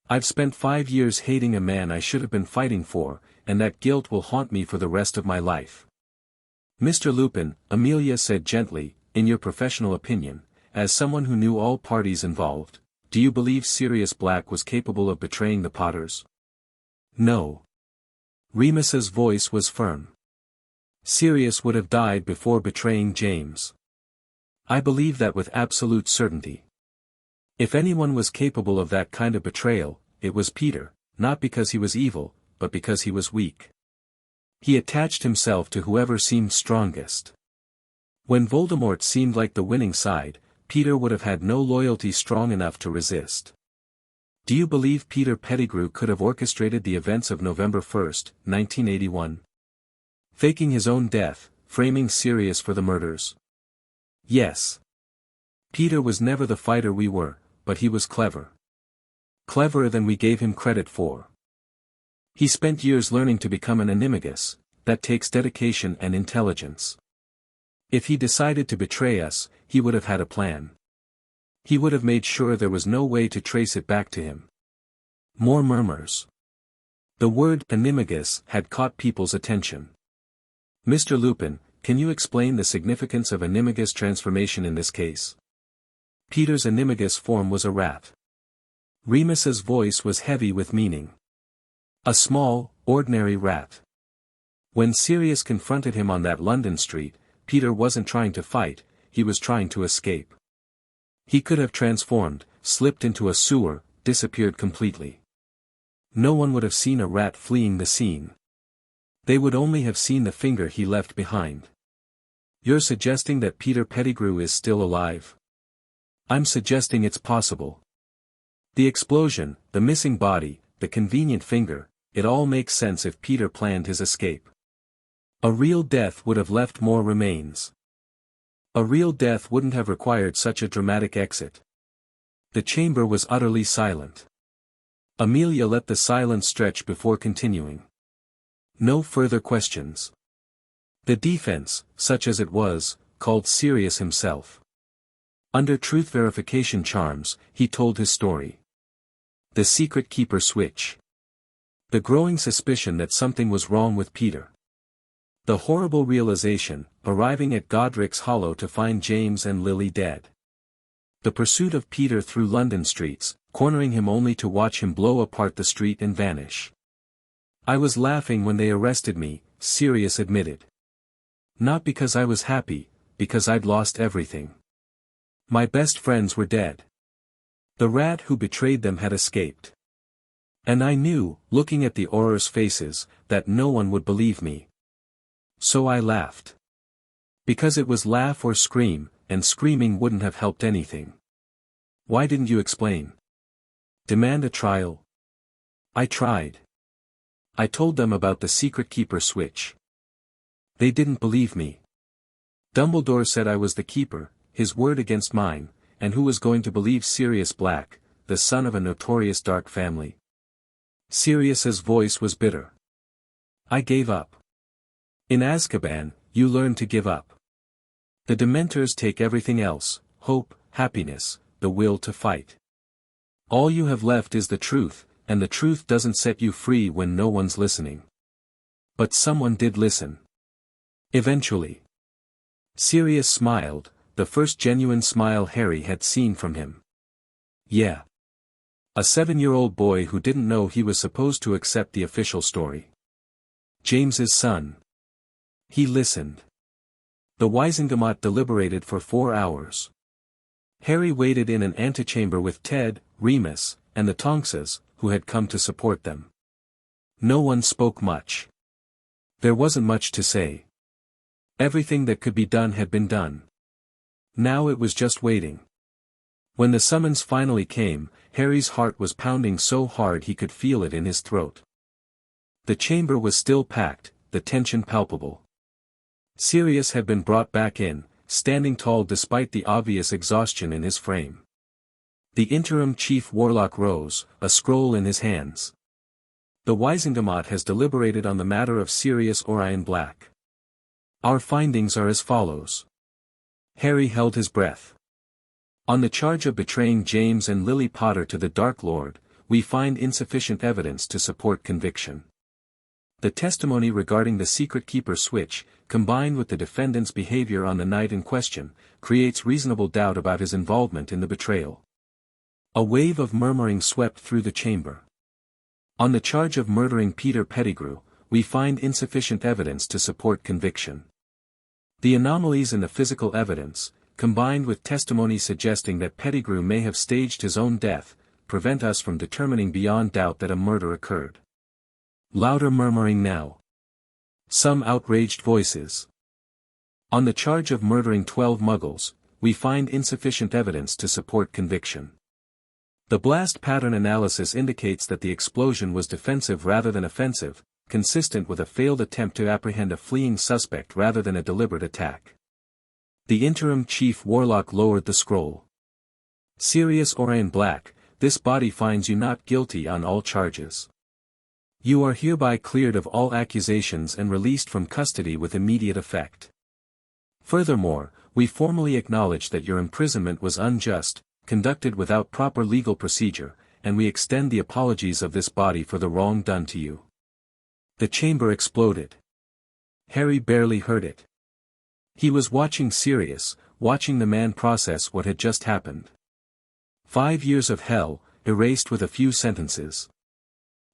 S1: I've spent 5 years hating a man I should have been fighting for, and that guilt will haunt me for the rest of my life." "Mr. Lupin," Amelia said gently, "in your professional opinion, as someone who knew all parties involved, do you believe Sirius Black was capable of betraying the Potters?" "No." Remus's voice was firm. "Sirius would have died before betraying James. I believe that with absolute certainty. If anyone was capable of that kind of betrayal, it was Peter, not because he was evil, but because he was weak. He attached himself to whoever seemed strongest. When Voldemort seemed like the winning side, Peter would have had no loyalty strong enough to resist. Do you believe Peter Pettigrew could have orchestrated the events of November 1st, 1981? Faking his own death, framing Sirius for the murders? Yes. Peter was never the fighter we were, but he was clever. Cleverer than we gave him credit for. He spent years learning to become an animagus, that takes dedication and intelligence. If he decided to betray us, he would have had a plan. He would have made sure there was no way to trace it back to him." More murmurs. The word animagus had caught people's attention. "Mr. Lupin, can you explain the significance of animagus transformation in this case?" Peter's animagus form was a rat. Remus's voice was heavy with meaning. "A small, ordinary rat. When Sirius confronted him on that London street, Peter wasn't trying to fight, he was trying to escape. He could have transformed, slipped into a sewer, disappeared completely. No one would have seen a rat fleeing the scene. They would only have seen the finger he left behind." "You're suggesting that Peter Pettigrew is still alive?" "I'm suggesting it's possible. The explosion, the missing body, the convenient finger, it all makes sense if Peter planned his escape. A real death would have left more remains. A real death wouldn't have required such a dramatic exit." The chamber was utterly silent. Amelia let the silence stretch before continuing. No further questions. The defense, such as it was, called Sirius himself. Under truth verification charms, he told his story. The secret keeper switch. The growing suspicion that something was wrong with Peter. The horrible realization, arriving at Godric's Hollow to find James and Lily dead. The pursuit of Peter through London streets, cornering him only to watch him blow apart the street and vanish. I was laughing when they arrested me, Sirius admitted. Not because I was happy, because I'd lost everything. My best friends were dead. The rat who betrayed them had escaped. And I knew, looking at the Auror's faces, that no one would believe me. So I laughed. Because it was laugh or scream, and screaming wouldn't have helped anything. Why didn't you explain? Demand a trial? I tried. I told them about the secret keeper switch. They didn't believe me. Dumbledore said I was the keeper, his word against mine, and who was going to believe Sirius Black, the son of a notorious dark family? Sirius's voice was bitter. I gave up. In Azkaban, you learn to give up. The Dementors take everything else, hope, happiness, the will to fight. All you have left is the truth, and the truth doesn't set you free when no one's listening. But someone did listen. Eventually. Sirius smiled, the first genuine smile Harry had seen from him. Yeah. A 7-year-old boy who didn't know he was supposed to accept the official story. James's son. He listened. The Wizengamot deliberated for 4 hours. Harry waited in an antechamber with Ted, Remus, and the Tonks's, who had come to support them. No one spoke much. There wasn't much to say. Everything that could be done had been done. Now it was just waiting. When the summons finally came, Harry's heart was pounding so hard he could feel it in his throat. The chamber was still packed, the tension palpable. Sirius had been brought back in, standing tall despite the obvious exhaustion in his frame. The interim chief warlock rose, a scroll in his hands. The Wizengamot has deliberated on the matter of Sirius Orion Black. Our findings are as follows. Harry held his breath. On the charge of betraying James and Lily Potter to the Dark Lord, we find insufficient evidence to support conviction. The testimony regarding the secret keeper switch, combined with the defendant's behavior on the night in question, creates reasonable doubt about his involvement in the betrayal. A wave of murmuring swept through the chamber. On the charge of murdering Peter Pettigrew, we find insufficient evidence to support conviction. The anomalies in the physical evidence, combined with testimony suggesting that Pettigrew may have staged his own death, prevent us from determining beyond doubt that a murder occurred. Louder murmuring now. Some outraged voices. On the charge of murdering 12 Muggles, we find insufficient evidence to support conviction. The blast pattern analysis indicates that the explosion was defensive rather than offensive, consistent with a failed attempt to apprehend a fleeing suspect rather than a deliberate attack. The interim chief warlock lowered the scroll. Sirius Orion Black, this body finds you not guilty on all charges. You are hereby cleared of all accusations and released from custody with immediate effect. Furthermore, we formally acknowledge that your imprisonment was unjust, conducted without proper legal procedure, and we extend the apologies of this body for the wrong done to you. The chamber exploded. Harry barely heard it. He was watching Sirius, watching the man process what had just happened. 5 years of hell, erased with a few sentences.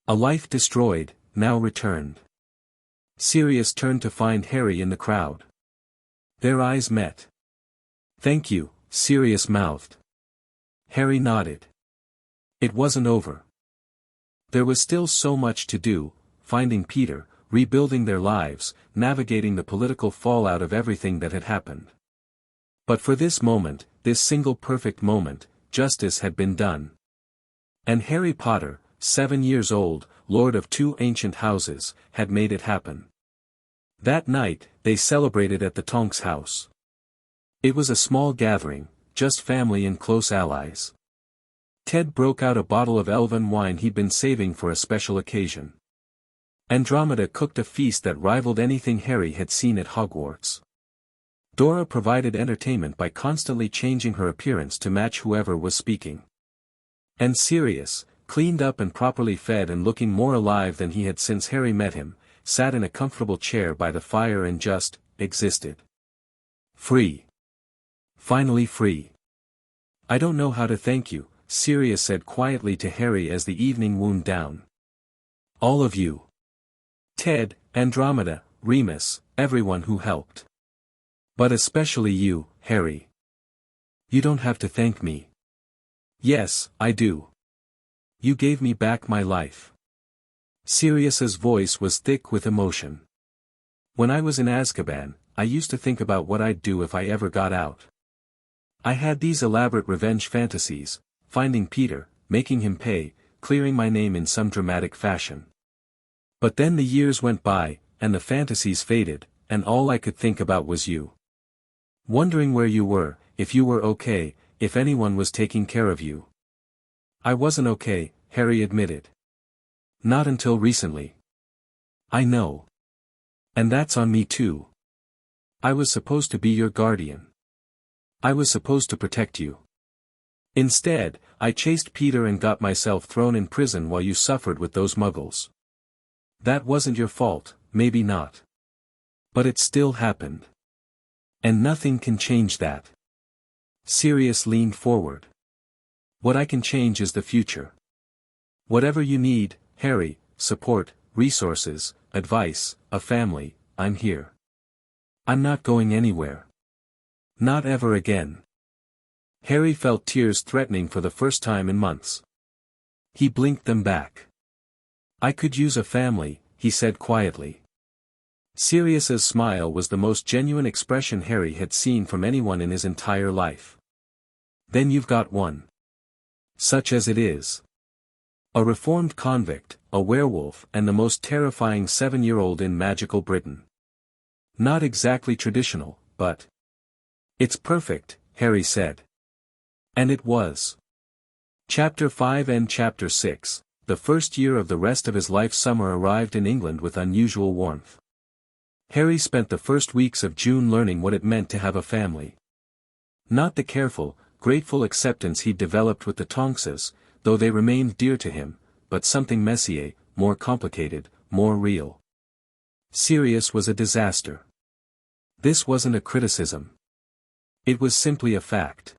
S1: A life destroyed, now returned. Sirius turned to find Harry in the crowd. Their eyes met. Thank you, Sirius mouthed. Harry nodded. It wasn't over. There was still so much to do, finding Peter, rebuilding their lives, navigating the political fallout of everything that had happened. But for this moment, this single perfect moment, justice had been done. And Harry Potter, 7 years old, lord of 2 ancient houses, had made it happen. That night, they celebrated at the Tonks house. It was a small gathering, just family and close allies. Ted broke out a bottle of elven wine he'd been saving for a special occasion. Andromeda cooked a feast that rivaled anything Harry had seen at Hogwarts. Dora provided entertainment by constantly changing her appearance to match whoever was speaking. And Sirius, cleaned up and properly fed and looking more alive than he had since Harry met him, sat in a comfortable chair by the fire and just existed. Free. Finally free. I don't know how to thank you, Sirius said quietly to Harry as the evening wound down. All of you. Ted, Andromeda, Remus, everyone who helped. But especially you, Harry. You don't have to thank me. Yes, I do. You gave me back my life. Sirius's voice was thick with emotion. When I was in Azkaban, I used to think about what I'd do if I ever got out. I had these elaborate revenge fantasies, finding Peter, making him pay, clearing my name in some dramatic fashion. But then the years went by, and the fantasies faded, and all I could think about was you. Wondering where you were, if you were okay, if anyone was taking care of you. I wasn't okay, Harry admitted. Not until recently. I know. And that's on me too. I was supposed to be your guardian. I was supposed to protect you. Instead, I chased Peter and got myself thrown in prison while you suffered with those muggles. That wasn't your fault, maybe not. But it still happened. And nothing can change that. Sirius leaned forward. What I can change is the future. Whatever you need, Harry, support, resources, advice, a family, I'm here. I'm not going anywhere. Not ever again. Harry felt tears threatening for the first time in months. He blinked them back. I could use a family, he said quietly. Sirius's smile was the most genuine expression Harry had seen from anyone in his entire life. Then you've got one. Such as it is. A reformed convict, a werewolf, and the most terrifying 7-year-old in magical Britain. Not exactly traditional, but... It's perfect, Harry said. And it was. Chapter 5 and Chapter 6, the first year of the rest of his life. Summer arrived in England with unusual warmth. Harry spent the first weeks of June learning what it meant to have a family. Not the careful, grateful acceptance he'd developed with the Tonks's, though they remained dear to him, but something messier, more complicated, more real. Sirius was a disaster. This wasn't a criticism. It was simply a fact.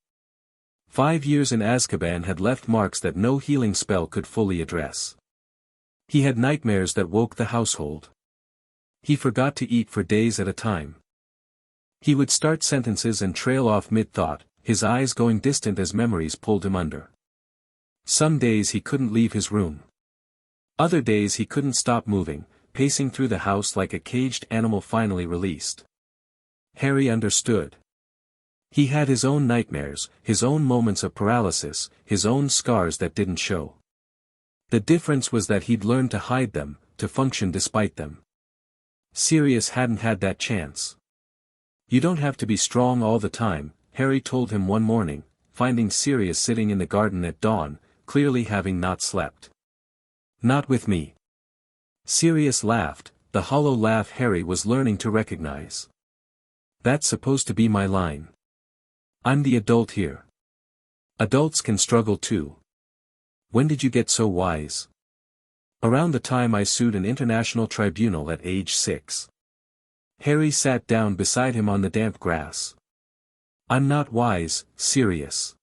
S1: 5 years in Azkaban had left marks that no healing spell could fully address. He had nightmares that woke the household. He forgot to eat for days at a time. He would start sentences and trail off mid-thought, his eyes going distant as memories pulled him under. Some days he couldn't leave his room. Other days he couldn't stop moving, pacing through the house like a caged animal finally released. Harry understood. He had his own nightmares, his own moments of paralysis, his own scars that didn't show. The difference was that he'd learned to hide them, to function despite them. Sirius hadn't had that chance. You don't have to be strong all the time, Harry told him one morning, finding Sirius sitting in the garden at dawn, clearly having not slept. Not with me. Sirius laughed, the hollow laugh Harry was learning to recognize. That's supposed to be my line. I'm the adult here. Adults can struggle too. When did you get so wise? Around the time I sued an international tribunal at age 6. Harry sat down beside him on the damp grass. I'm not wise, Sirius.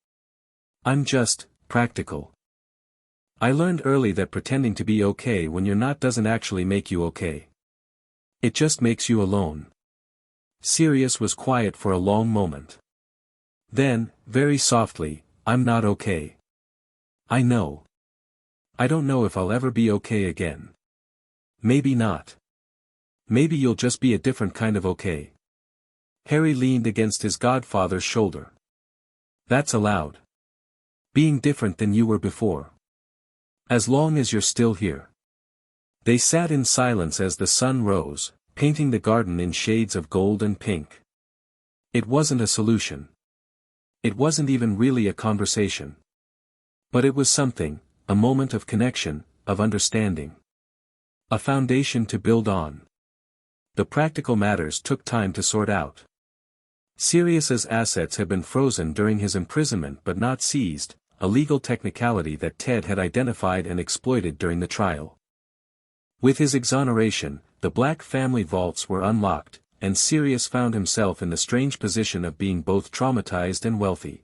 S1: I'm just, practical. I learned early that pretending to be okay when you're not doesn't actually make you okay. It just makes you alone. Sirius was quiet for a long moment. Then, very softly, I'm not okay. I know. I don't know if I'll ever be okay again. Maybe not. Maybe you'll just be a different kind of okay. Harry leaned against his godfather's shoulder. That's allowed. Being different than you were before. As long as you're still here. They sat in silence as the sun rose, painting the garden in shades of gold and pink. It wasn't a solution. It wasn't even really a conversation. But it was something, a moment of connection, of understanding. A foundation to build on. The practical matters took time to sort out. Sirius's assets had been frozen during his imprisonment but not seized, a legal technicality that Ted had identified and exploited during the trial. With his exoneration, the Black family vaults were unlocked, and Sirius found himself in the strange position of being both traumatized and wealthy.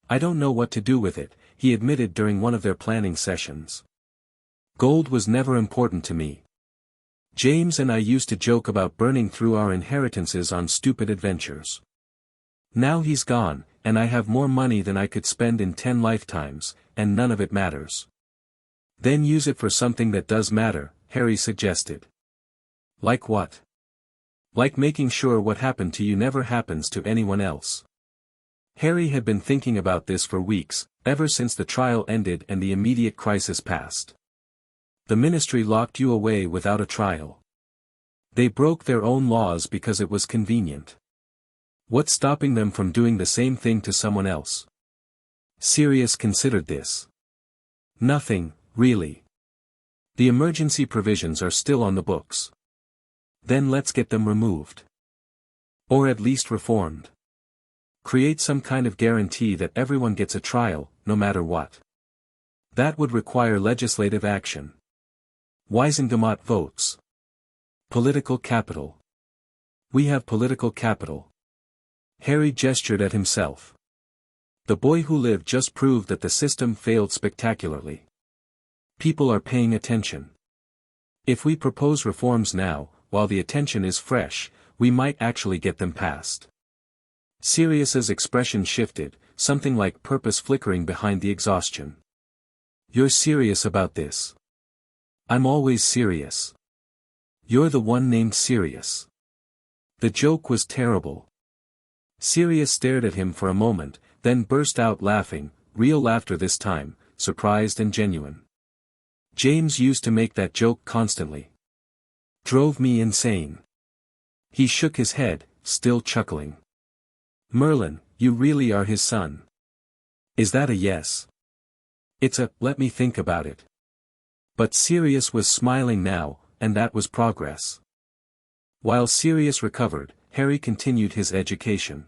S1: "I don't know what to do with it," he admitted during one of their planning sessions. "Gold was never important to me. James and I used to joke about burning through our inheritances on stupid adventures. Now he's gone, and I have more money than I could spend in 10 lifetimes, and none of it matters." "Then use it for something that does matter," Harry suggested. "Like what?" "Like making sure what happened to you never happens to anyone else." Harry had been thinking about this for weeks, ever since the trial ended and the immediate crisis passed. The ministry locked you away without a trial. They broke their own laws because it was convenient. What's stopping them from doing the same thing to someone else? Sirius considered this. Nothing, really. The emergency provisions are still on the books. Then let's get them removed. Or at least reformed. Create some kind of guarantee that everyone gets a trial, no matter what. That would require legislative action. Weisengamot votes. Political capital. We have political capital. Harry gestured at himself. The boy who lived just proved that the system failed spectacularly. People are paying attention. If we propose reforms now, while the attention is fresh, we might actually get them passed. Sirius's expression shifted, something like purpose flickering behind the exhaustion. "You're serious about this?" "I'm always serious. You're the one named Sirius." The joke was terrible. Sirius stared at him for a moment, then burst out laughing, real laughter this time, surprised and genuine. "James used to make that joke constantly. Drove me insane." He shook his head, still chuckling. "Merlin, you really are his son." "Is that a yes?" "It's a, let me think about it." But Sirius was smiling now, and that was progress. While Sirius recovered, Harry continued his education.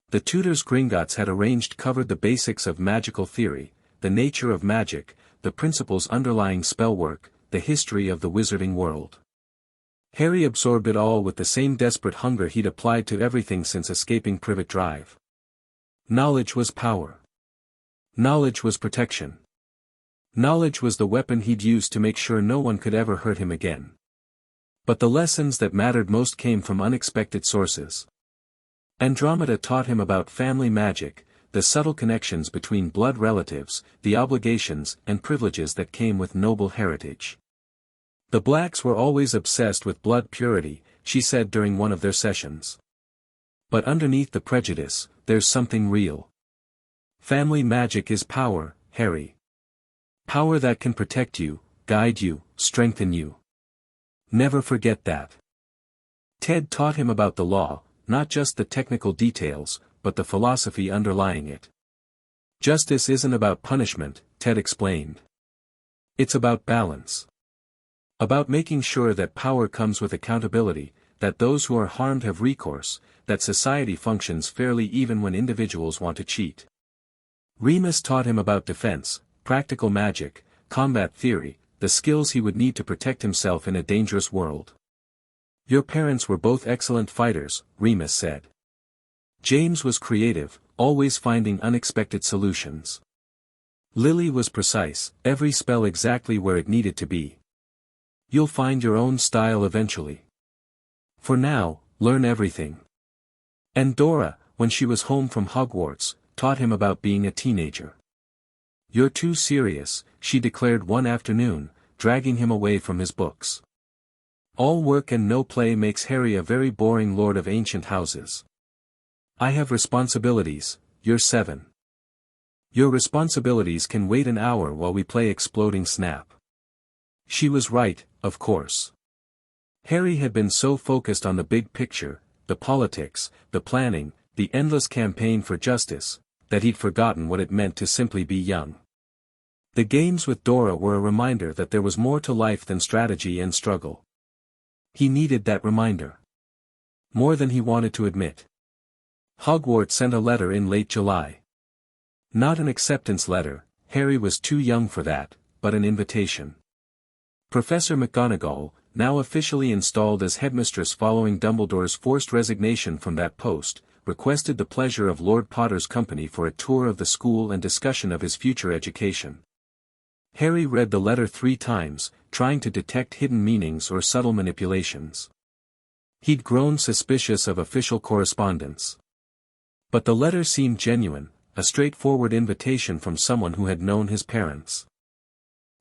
S1: The tutors Gringotts had arranged covered the basics of magical theory, the nature of magic, the principles underlying spellwork, the history of the wizarding world. Harry absorbed it all with the same desperate hunger he'd applied to everything since escaping Privet Drive. Knowledge was power. Knowledge was protection. Knowledge was the weapon he'd use to make sure no one could ever hurt him again. But the lessons that mattered most came from unexpected sources. Andromeda taught him about family magic, the subtle connections between blood relatives, the obligations and privileges that came with noble heritage. The Blacks were always obsessed with blood purity, she said during one of their sessions. But underneath the prejudice, there's something real. Family magic is power, Harry. Power that can protect you, guide you, strengthen you. Never forget that. Ted taught him about the law, not just the technical details, but the philosophy underlying it. Justice isn't about punishment, Ted explained. It's about balance. About making sure that power comes with accountability, that those who are harmed have recourse, that society functions fairly even when individuals want to cheat. Remus taught him about defense, practical magic, combat theory, the skills he would need to protect himself in a dangerous world. Your parents were both excellent fighters, Remus said. James was creative, always finding unexpected solutions. Lily was precise, every spell exactly where it needed to be. You'll find your own style eventually. For now, learn everything. And Dora, when she was home from Hogwarts, taught him about being a teenager. You're too serious, she declared one afternoon, dragging him away from his books. All work and no play makes Harry a very boring lord of ancient houses. I have responsibilities, you're 7. Your responsibilities can wait an hour while we play Exploding Snap. She was right, of course. Harry had been so focused on the big picture, the politics, the planning, the endless campaign for justice, that he'd forgotten what it meant to simply be young. The games with Dora were a reminder that there was more to life than strategy and struggle. He needed that reminder. More than he wanted to admit. Hogwarts sent a letter in late July. Not an acceptance letter, Harry was too young for that, but an invitation. Professor McGonagall, now officially installed as headmistress following Dumbledore's forced resignation from that post, requested the pleasure of Lord Potter's company for a tour of the school and discussion of his future education. Harry read the letter 3 times, trying to detect hidden meanings or subtle manipulations. He'd grown suspicious of official correspondence. But the letter seemed genuine, a straightforward invitation from someone who had known his parents.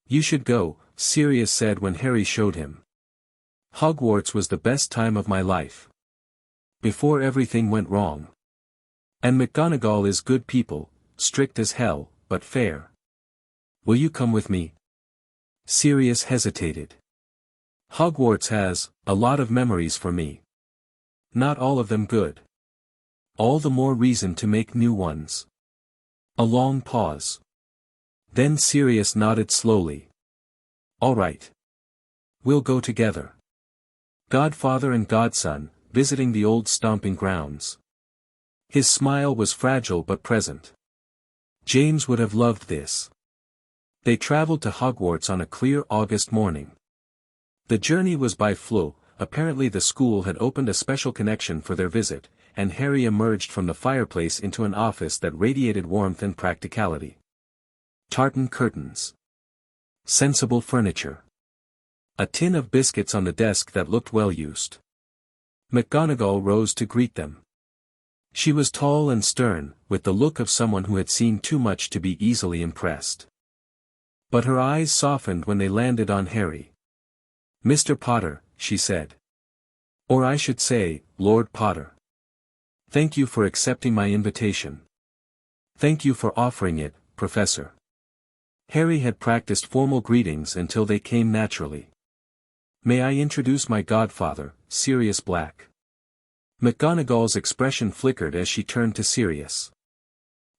S1: "You should go," Sirius said when Harry showed him. "Hogwarts was the best time of my life. Before everything went wrong. And McGonagall is good people, strict as hell, but fair. Will you come with me?" Sirius hesitated. "Hogwarts has a lot of memories for me. Not all of them good. All the more reason to make new ones." A long pause. Then Sirius nodded slowly. "All right. We'll go together. Godfather and godson, visiting the old stomping grounds." His smile was fragile but present. James would have loved this. They traveled to Hogwarts on a clear August morning. The journey was by flow. Apparently the school had opened a special connection for their visit, and Harry emerged from the fireplace into an office that radiated warmth and practicality. Tartan curtains. Sensible furniture. A tin of biscuits on the desk that looked well used. McGonagall rose to greet them. She was tall and stern, with the look of someone who had seen too much to be easily impressed. But her eyes softened when they landed on Harry. "Mr. Potter," she said. "Or I should say, Lord Potter. Thank you for accepting my invitation. Thank you for offering it, Professor." Harry had practiced formal greetings until they came naturally. "May I introduce my godfather, Sirius Black?" McGonagall's expression flickered as she turned to Sirius.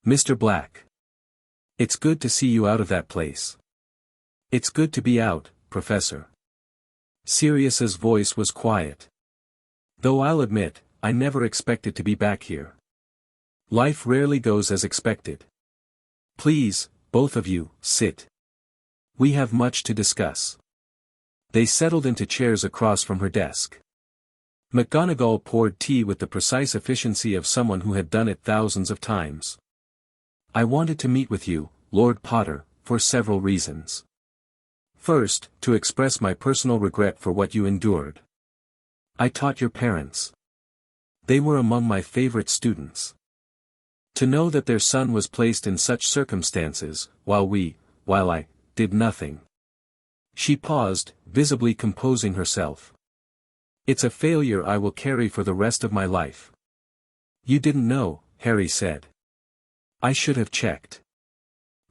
S1: "Mr. Black. It's good to see you out of that place." "It's good to be out, Professor." Sirius's voice was quiet. "Though I'll admit, I never expected to be back here. Life rarely goes as expected. Please, both of you, sit. We have much to discuss." They settled into chairs across from her desk. McGonagall poured tea with the precise efficiency of someone who had done it thousands of times. "I wanted to meet with you, Lord Potter, for several reasons. First, to express my personal regret for what you endured. I taught your parents. They were among my favorite students. To know that their son was placed in such circumstances, while I, did nothing." She paused, visibly composing herself. "It's a failure I will carry for the rest of my life." "You didn't know," Harry said. "I should have checked.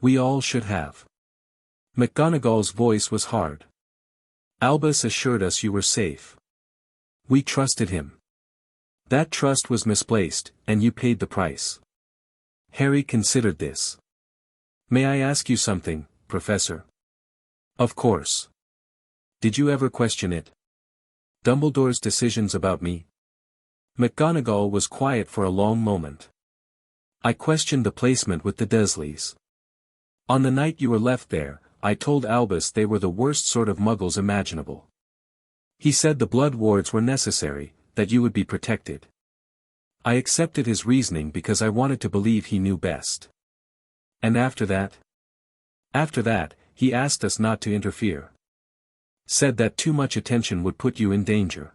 S1: We all should have." McGonagall's voice was hard. "Albus assured us you were safe. We trusted him. That trust was misplaced, and you paid the price." Harry considered this. "May I ask you something, Professor?" "Of course. Did you ever question it? Dumbledore's decisions about me?" McGonagall was quiet for a long moment. "I questioned the placement with the Dursleys. On the night you were left there, I told Albus they were the worst sort of muggles imaginable. He said the blood wards were necessary, that you would be protected. I accepted his reasoning because I wanted to believe he knew best. And after that? After that, he asked us not to interfere. Said that too much attention would put you in danger.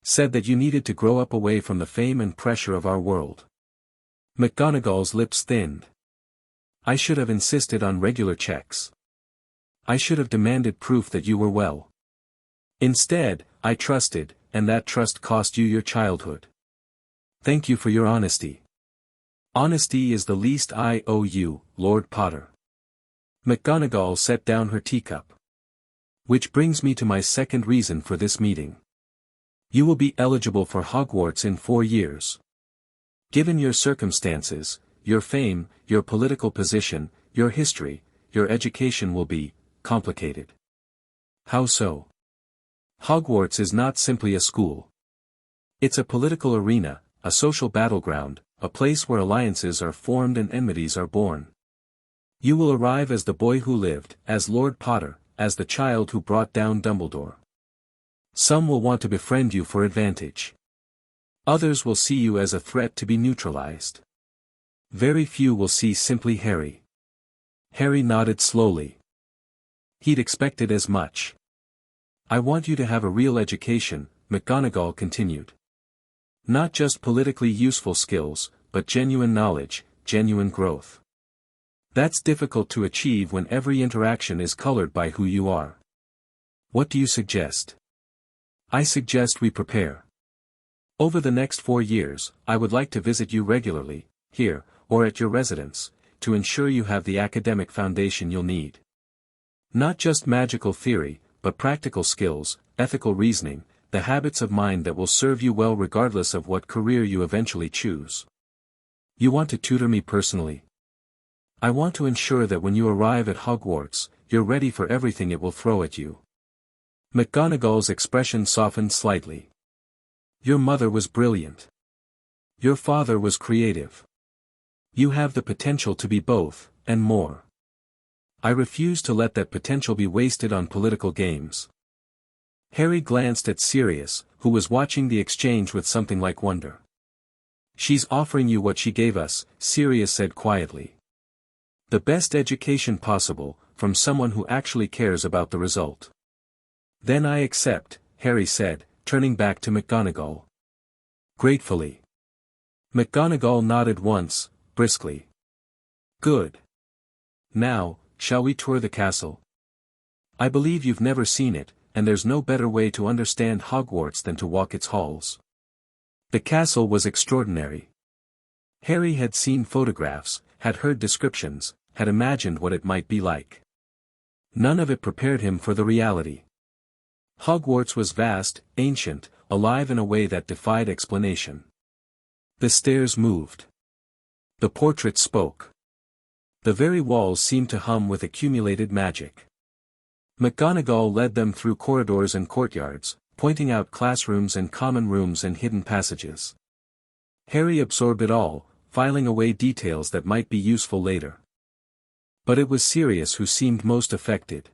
S1: Said that you needed to grow up away from the fame and pressure of our world." McGonagall's lips thinned. "I should have insisted on regular checks. I should have demanded proof that you were well. Instead, I trusted, and that trust cost you your childhood. Thank you for your honesty. Honesty is the least I owe you, Lord Potter." McGonagall set down her teacup. "Which brings me to my second reason for this meeting. You will be eligible for Hogwarts in 4 years. Given your circumstances, your fame, your political position, your history, your education will be complicated." "How so?" "Hogwarts is not simply a school. It's a political arena, a social battleground, a place where alliances are formed and enmities are born. You will arrive as the boy who lived, as Lord Potter, as the child who brought down Dumbledore. Some will want to befriend you for advantage. Others will see you as a threat to be neutralized. Very few will see simply Harry. Harry nodded slowly. He'd expected as much. I want you to have a real education, McGonagall continued. Not just politically useful skills, but genuine knowledge, genuine growth. That's difficult to achieve when every interaction is colored by who you are. What do you suggest? I suggest we prepare. Over the next 4 years, I would like to visit you regularly, here, or at your residence, to ensure you have the academic foundation you'll need. Not just magical theory, but practical skills, ethical reasoning, the habits of mind that will serve you well regardless of what career you eventually choose. You want to tutor me personally? I want to ensure that when you arrive at Hogwarts, you're ready for everything it will throw at you. McGonagall's expression softened slightly. Your mother was brilliant. Your father was creative. You have the potential to be both, and more. I refuse to let that potential be wasted on political games. Harry glanced at Sirius, who was watching the exchange with something like wonder. She's offering you what she gave us, Sirius said quietly. The best education possible, from someone who actually cares about the result. Then I accept, Harry said, turning back to McGonagall. Gratefully. McGonagall nodded once, briskly. Good. Now, shall we tour the castle? I believe you've never seen it, and there's no better way to understand Hogwarts than to walk its halls. The castle was extraordinary. Harry had seen photographs, had heard descriptions, had imagined what it might be like. None of it prepared him for the reality. Hogwarts was vast, ancient, alive in a way that defied explanation. The stairs moved. The portraits spoke. The very walls seemed to hum with accumulated magic. McGonagall led them through corridors and courtyards, pointing out classrooms and common rooms and hidden passages. Harry absorbed it all, filing away details that might be useful later. But it was Sirius who seemed most affected.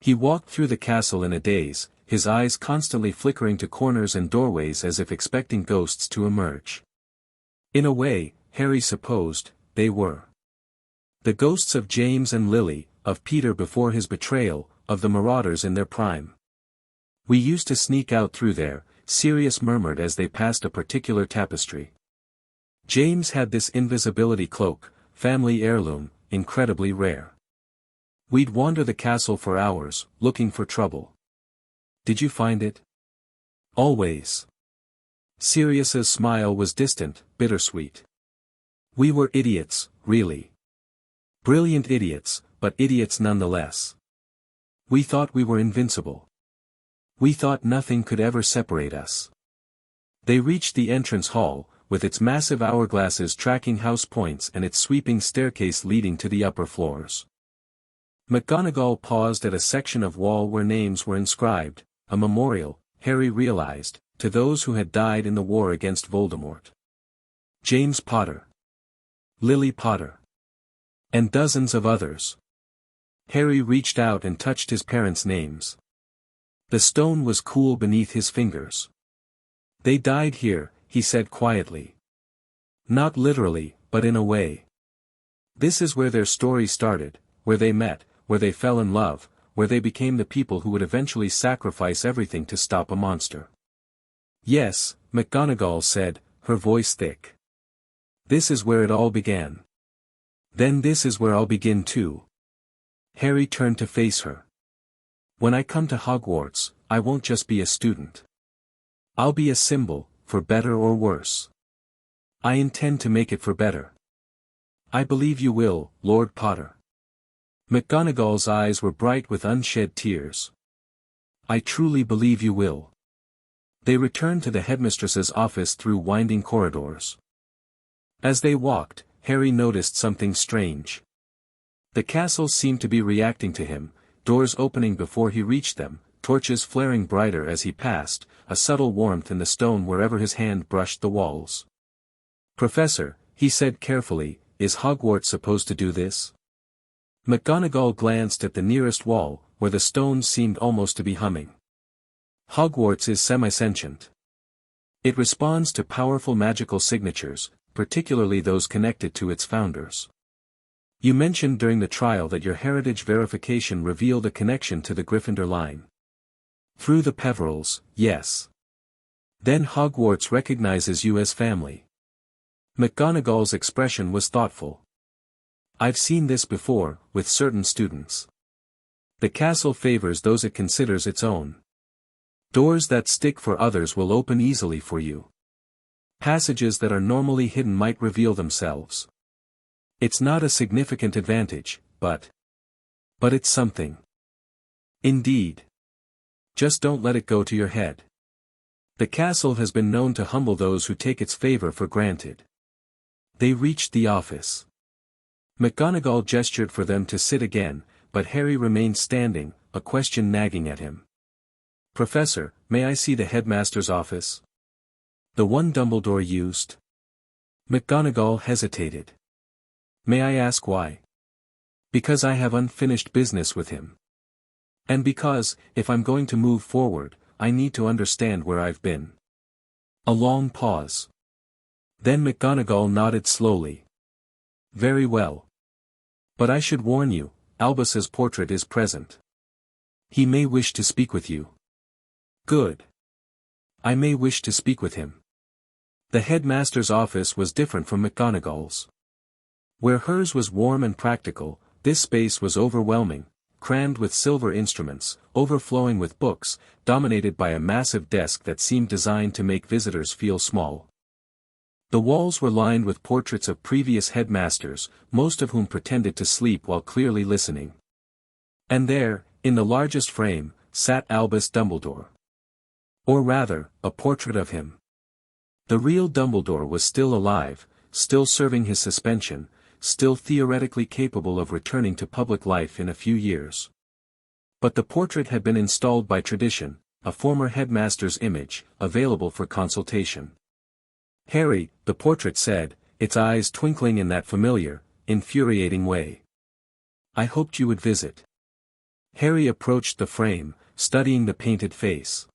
S1: He walked through the castle in a daze, his eyes constantly flickering to corners and doorways as if expecting ghosts to emerge. In a way, Harry supposed, they were. The ghosts of James and Lily, of Peter before his betrayal, of the marauders in their prime. We used to sneak out through there, Sirius murmured as they passed a particular tapestry. James had this invisibility cloak, family heirloom, incredibly rare. We'd wander the castle for hours, looking for trouble. Did you find it? Always. Sirius's smile was distant, bittersweet. We were idiots, really. Brilliant idiots, but idiots nonetheless. We thought we were invincible. We thought nothing could ever separate us. They reached the entrance hall, with its massive hourglasses tracking house points and its sweeping staircase leading to the upper floors. McGonagall paused at a section of wall where names were inscribed, a memorial, Harry realized, to those who had died in the war against Voldemort. James Potter. Lily Potter. And dozens of others. Harry reached out and touched his parents' names. The stone was cool beneath his fingers. They died here, he said quietly. Not literally, but in a way. This is where their story started, where they met, where they fell in love, where they became the people who would eventually sacrifice everything to stop a monster. Yes, McGonagall said, her voice thick. This is where it all began. Then this is where I'll begin too. Harry turned to face her. When I come to Hogwarts, I won't just be a student. I'll be a symbol, for better or worse. I intend to make it for better. I believe you will, Lord Potter. McGonagall's eyes were bright with unshed tears. I truly believe you will. They returned to the headmistress's office through winding corridors. As they walked, Harry noticed something strange. The castle seemed to be reacting to him, doors opening before he reached them, torches flaring brighter as he passed, a subtle warmth in the stone wherever his hand brushed the walls. Professor, he said carefully, is Hogwarts supposed to do this? McGonagall glanced at the nearest wall, where the stones seemed almost to be humming. Hogwarts is semi-sentient. It responds to powerful magical signatures, particularly those connected to its founders. You mentioned during the trial that your heritage verification revealed a connection to the Gryffindor line. Through the Peverils, yes. Then Hogwarts recognizes you as family. McGonagall's expression was thoughtful. I've seen this before, with certain students. The castle favors those it considers its own. Doors that stick for others will open easily for you. Passages that are normally hidden might reveal themselves. It's not a significant advantage, but it's something. Indeed. Just don't let it go to your head. The castle has been known to humble those who take its favor for granted. They reached the office. McGonagall gestured for them to sit again, but Harry remained standing, a question nagging at him. Professor, may I see the headmaster's office? The one Dumbledore used? McGonagall hesitated. May I ask why? Because I have unfinished business with him. And because, if I'm going to move forward, I need to understand where I've been. A long pause. Then McGonagall nodded slowly. Very well. But I should warn you, Albus's portrait is present. He may wish to speak with you. Good. I may wish to speak with him. The headmaster's office was different from McGonagall's. Where hers was warm and practical, this space was overwhelming, crammed with silver instruments, overflowing with books, dominated by a massive desk that seemed designed to make visitors feel small. The walls were lined with portraits of previous headmasters, most of whom pretended to sleep while clearly listening. And there, in the largest frame, sat Albus Dumbledore. Or rather, a portrait of him. The real Dumbledore was still alive, still serving his suspension, still theoretically capable of returning to public life in a few years. But the portrait had been installed by tradition, a former headmaster's image, available for consultation. Harry, the portrait said, its eyes twinkling in that familiar, infuriating way. I hoped you would visit. Harry approached the frame, studying the painted face.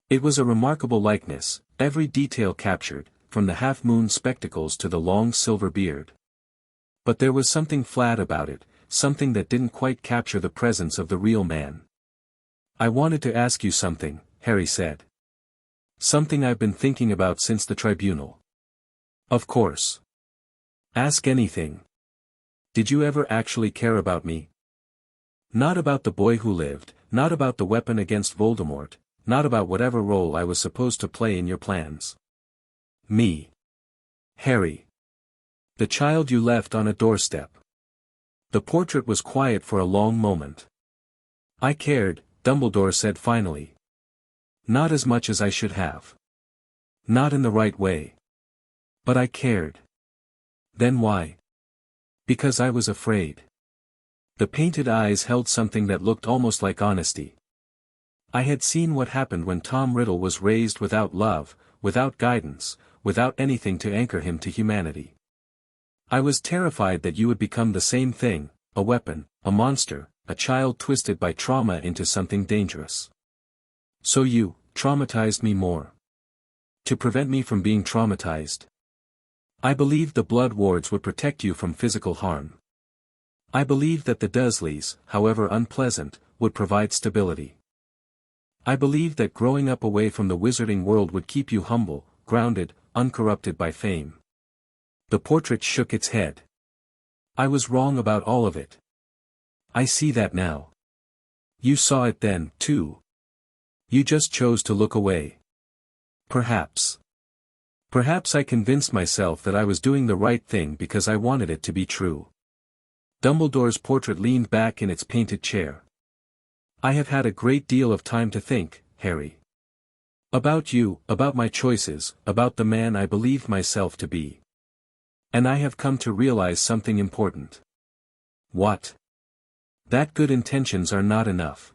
S1: It was a remarkable likeness, every detail captured, from the half-moon spectacles to the long silver beard. But there was something flat about it, something that didn't quite capture the presence of the real man. I wanted to ask you something, Harry said. Something I've been thinking about since the tribunal. Of course. Ask anything. Did you ever actually care about me? Not about the boy who lived, not about the weapon against Voldemort, not about whatever role I was supposed to play in your plans. Me. Harry. The child you left on a doorstep. The portrait was quiet for a long moment. I cared, Dumbledore said finally. Not as much as I should have. Not in the right way. But I cared. Then why? Because I was afraid. The painted eyes held something that looked almost like honesty. I had seen what happened when Tom Riddle was raised without love, without guidance, without anything to anchor him to humanity. I was terrified that you would become the same thing, a weapon, a monster, a child twisted by trauma into something dangerous. So you traumatized me more. To prevent me from being traumatized. I believed the blood wards would protect you from physical harm. I believed that the Dursleys, however unpleasant, would provide stability. I believed that growing up away from the wizarding world would keep you humble, grounded, uncorrupted by fame. The portrait shook its head. I was wrong about all of it. I see that now. You saw it then, too. You just chose to look away. Perhaps. Perhaps I convinced myself that I was doing the right thing because I wanted it to be true. Dumbledore's portrait leaned back in its painted chair. I have had a great deal of time to think, Harry. About you, about my choices, about the man I believed myself to be. And I have come to realize something important. What? That good intentions are not enough.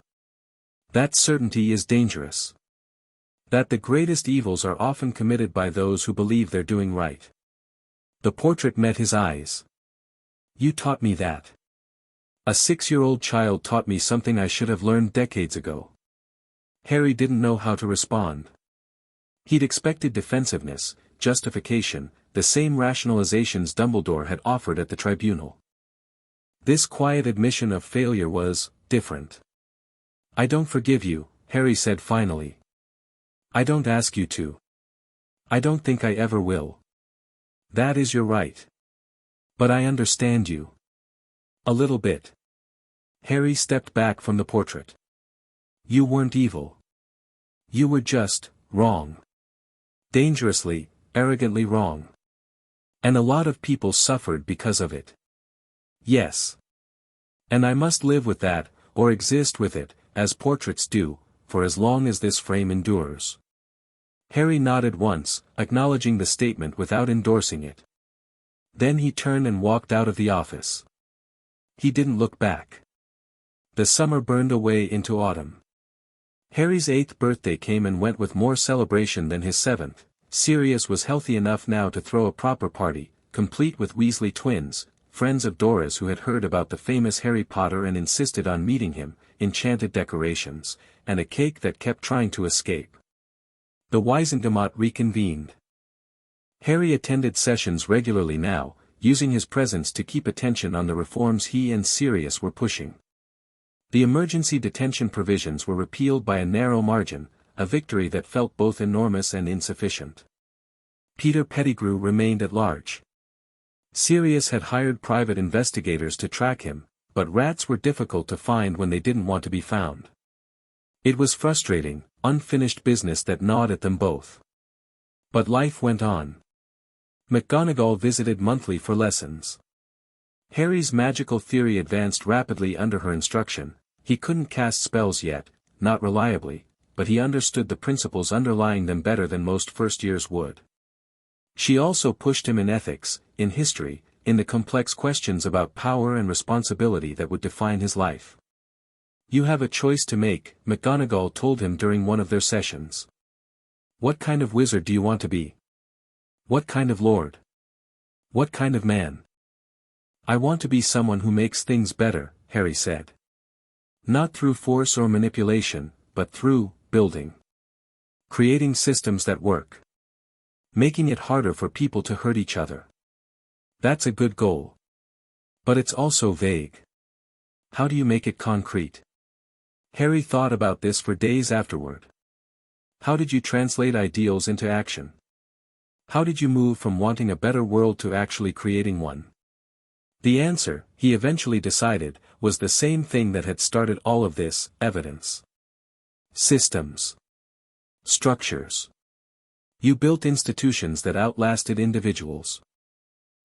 S1: That certainty is dangerous. That the greatest evils are often committed by those who believe they're doing right. The portrait met his eyes. You taught me that. A 6-year-old child taught me something I should have learned decades ago. Harry didn't know how to respond. He'd expected defensiveness, justification, the same rationalizations Dumbledore had offered at the tribunal. This quiet admission of failure was different. I don't forgive you, Harry said finally. I don't ask you to. I don't think I ever will. That is your right. But I understand you. A little bit. Harry stepped back from the portrait. You weren't evil. You were just wrong. Dangerously, arrogantly wrong. And a lot of people suffered because of it. Yes. And I must live with that, or exist with it, as portraits do, for as long as this frame endures. Harry nodded once, acknowledging the statement without endorsing it. Then he turned and walked out of the office. He didn't look back. The summer burned away into autumn. Harry's 8th birthday came and went with more celebration than his 7th. Sirius was healthy enough now to throw a proper party, complete with Weasley twins, friends of Dora's who had heard about the famous Harry Potter and insisted on meeting him, enchanted decorations, and a cake that kept trying to escape. The Wizengamot reconvened. Harry attended sessions regularly now, using his presence to keep attention on the reforms he and Sirius were pushing. The emergency detention provisions were repealed by a narrow margin, a victory that felt both enormous and insufficient. Peter Pettigrew remained at large. Sirius had hired private investigators to track him, but rats were difficult to find when they didn't want to be found. It was frustrating, unfinished business that gnawed at them both. But life went on. McGonagall visited monthly for lessons. Harry's magical theory advanced rapidly under her instruction. He couldn't cast spells yet, not reliably, but he understood the principles underlying them better than most first-years would. She also pushed him in ethics, in history, in the complex questions about power and responsibility that would define his life. You have a choice to make, McGonagall told him during one of their sessions. What kind of wizard do you want to be? What kind of lord? What kind of man? I want to be someone who makes things better, Harry said. Not through force or manipulation, but through building. Creating systems that work. Making it harder for people to hurt each other. That's a good goal. But it's also vague. How do you make it concrete? Harry thought about this for days afterward. How did you translate ideals into action? How did you move from wanting a better world to actually creating one? The answer, he eventually decided, was the same thing that had started all of this: evidence. Systems. Structures. You built institutions that outlasted individuals.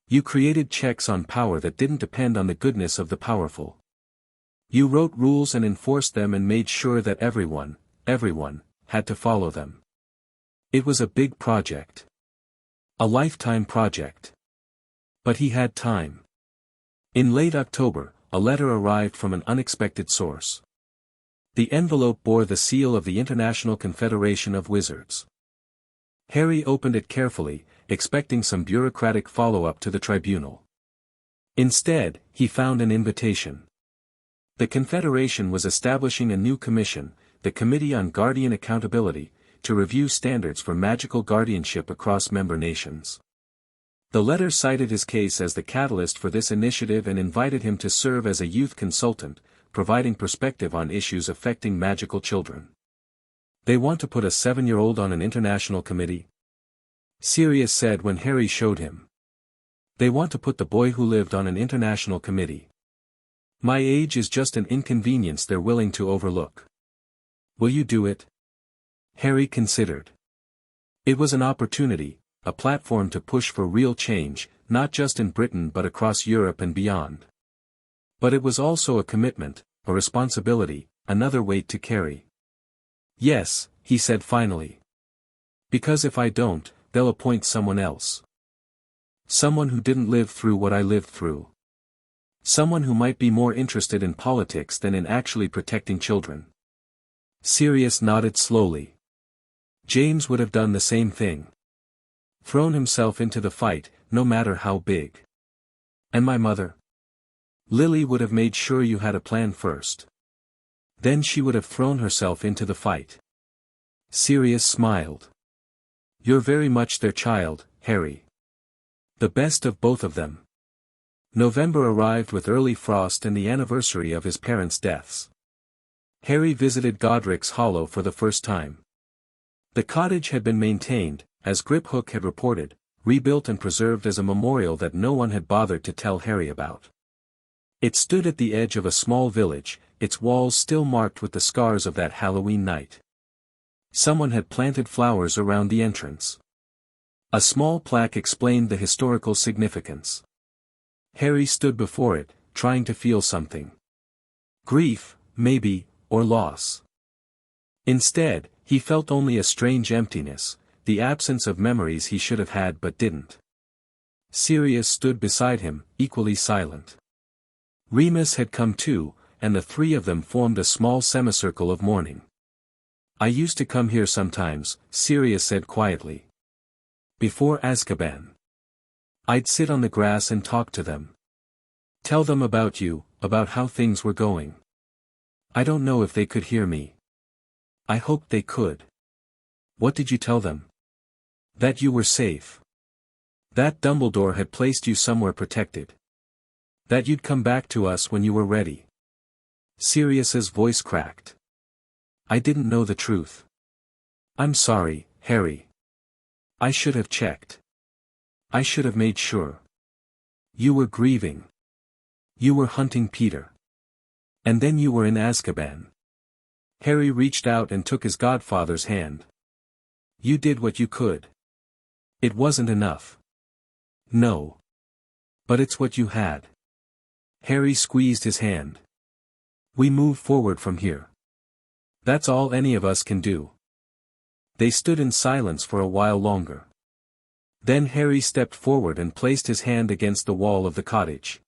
S1: You created checks on power that didn't depend on the goodness of the powerful. You wrote rules and enforced them and made sure that everyone, had to follow them. It was a big project. A lifetime project. But he had time. In late October, a letter arrived from an unexpected source. The envelope bore the seal of the International Confederation of Wizards. Harry opened it carefully, expecting some bureaucratic follow-up to the tribunal. Instead, he found an invitation. The Confederation was establishing a new commission, the Committee on Guardian Accountability, to review standards for magical guardianship across member nations. The letter cited his case as the catalyst for this initiative and invited him to serve as a youth consultant, providing perspective on issues affecting magical children. They want to put a 7-year-old on an international committee? Sirius said when Harry showed him. They want to put the boy who lived on an international committee. My age is just an inconvenience they're willing to overlook. Will you do it? Harry considered. It was an opportunity, a platform to push for real change, not just in Britain but across Europe and beyond. But it was also a commitment, a responsibility, another weight to carry. Yes, he said finally. Because if I don't, they'll appoint someone else. Someone who didn't live through what I lived through. Someone who might be more interested in politics than in actually protecting children. Sirius nodded slowly. James would have done the same thing. Thrown himself into the fight, no matter how big. And my mother? Lily would have made sure you had a plan first. Then she would have thrown herself into the fight. Sirius smiled. You're very much their child, Harry. The best of both of them. November arrived with early frost and the anniversary of his parents' deaths. Harry visited Godric's Hollow for the first time. The cottage had been maintained, as Griphook had reported, rebuilt and preserved as a memorial that no one had bothered to tell Harry about. It stood at the edge of a small village, its walls still marked with the scars of that Halloween night. Someone had planted flowers around the entrance. A small plaque explained the historical significance. Harry stood before it, trying to feel something. Grief, maybe, or loss. Instead, he felt only a strange emptiness, the absence of memories he should have had but didn't. Sirius stood beside him, equally silent. Remus had come too, and the three of them formed a small semicircle of mourning. I used to come here sometimes, Sirius said quietly. Before Azkaban. I'd sit on the grass and talk to them. Tell them about you, about how things were going. I don't know if they could hear me. I hoped they could. What did you tell them? That you were safe. That Dumbledore had placed you somewhere protected. That you'd come back to us when you were ready. Sirius's voice cracked. I didn't know the truth. I'm sorry, Harry. I should have checked. I should have made sure. You were grieving. You were hunting Peter. And then you were in Azkaban. Harry reached out and took his godfather's hand. You did what you could. It wasn't enough. No. But it's what you had. Harry squeezed his hand. We move forward from here. That's all any of us can do. They stood in silence for a while longer. Then Harry stepped forward and placed his hand against the wall of the cottage.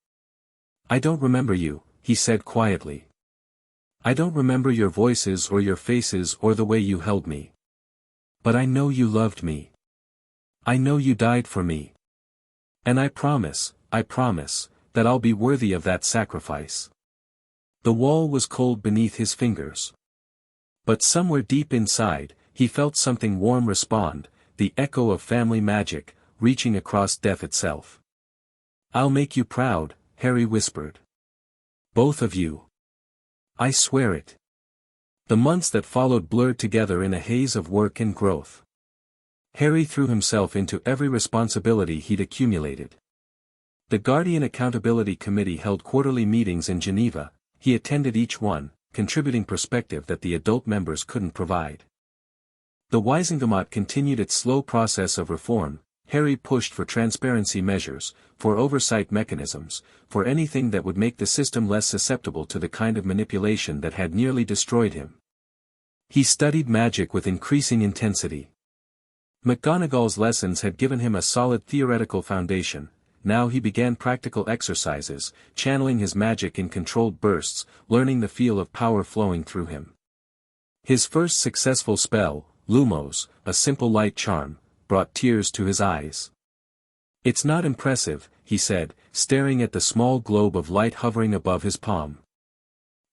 S1: I don't remember you, he said quietly. I don't remember your voices or your faces or the way you held me. But I know you loved me. I know you died for me. And I promise, that I'll be worthy of that sacrifice. The wall was cold beneath his fingers. But somewhere deep inside, he felt something warm respond, the echo of family magic, reaching across death itself. I'll make you proud, Harry whispered. Both of you. I swear it. The months that followed blurred together in a haze of work and growth. Harry threw himself into every responsibility he'd accumulated. The Guardian Accountability Committee held quarterly meetings in Geneva. He attended each one, contributing perspective that the adult members couldn't provide. The Wisengamot continued its slow process of reform. Harry pushed for transparency measures, for oversight mechanisms, for anything that would make the system less susceptible to the kind of manipulation that had nearly destroyed him. He studied magic with increasing intensity. McGonagall's lessons had given him a solid theoretical foundation. Now he began practical exercises, channeling his magic in controlled bursts, learning the feel of power flowing through him. His first successful spell, Lumos, a simple light charm, brought tears to his eyes. It's not impressive, he said, staring at the small globe of light hovering above his palm.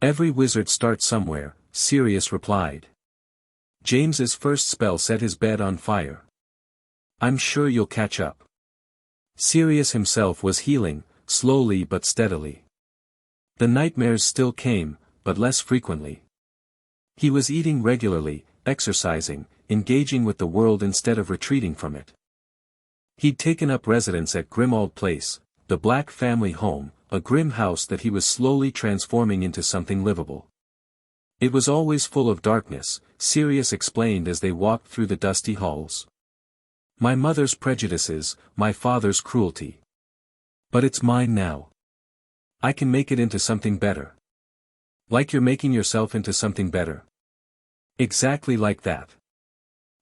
S1: Every wizard starts somewhere, Sirius replied. James's first spell set his bed on fire. I'm sure you'll catch up. Sirius himself was healing, slowly but steadily. The nightmares still came, but less frequently. He was eating regularly, exercising, engaging with the world instead of retreating from it. He'd taken up residence at Grimmauld Place, the Black family home, a grim house that he was slowly transforming into something livable. It was always full of darkness, Sirius explained as they walked through the dusty halls. My mother's prejudices, my father's cruelty. But it's mine now. I can make it into something better. Like you're making yourself into something better. Exactly like that.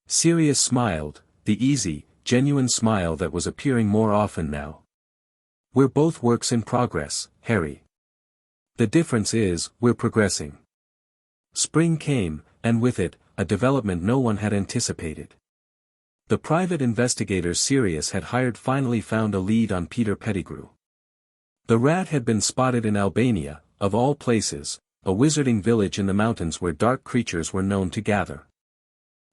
S1: Sirius smiled, the easy, genuine smile that was appearing more often now. We're both works in progress, Harry. The difference is, we're progressing. Spring came, and with it, a development no one had anticipated. The private investigator Sirius had hired finally found a lead on Peter Pettigrew. The rat had been spotted in Albania, of all places, a wizarding village in the mountains where dark creatures were known to gather.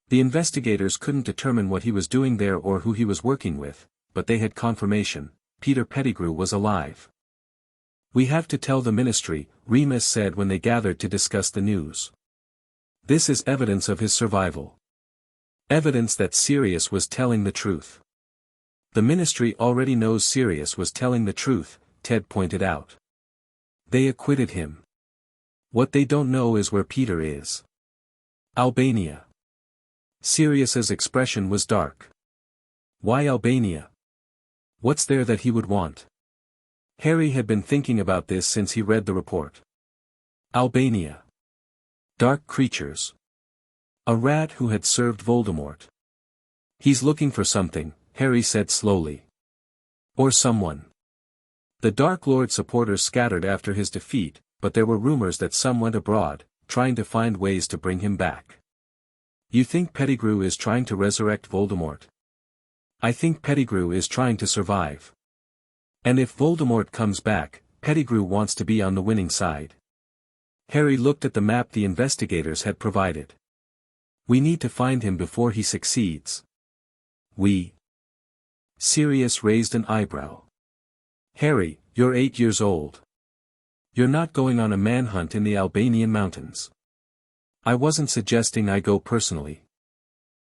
S1: The investigators couldn't determine what he was doing there or who he was working with, but they had confirmation: Peter Pettigrew was alive. "We have to tell the ministry," Remus said when they gathered to discuss the news. "This is evidence of his survival. Evidence that Sirius was telling the truth." "The ministry already knows Sirius was telling the truth," Ted pointed out. "They acquitted him. What they don't know is where Peter is." "Albania." Sirius's expression was dark. "Why Albania? What's there that he would want?" Harry had been thinking about this since he read the report. Albania. Dark creatures. A rat who had served Voldemort. "He's looking for something," Harry said slowly. "Or someone." The Dark Lord supporters scattered after his defeat, but there were rumors that some went abroad, trying to find ways to bring him back. "You think Pettigrew is trying to resurrect Voldemort?" "I think Pettigrew is trying to survive. And if Voldemort comes back, Pettigrew wants to be on the winning side." Harry looked at the map the investigators had provided. "We need to find him before he succeeds." "We?" Sirius raised an eyebrow. "Harry, you're 8 years old. You're not going on a manhunt in the Albanian mountains. I wasn't suggesting I go personally.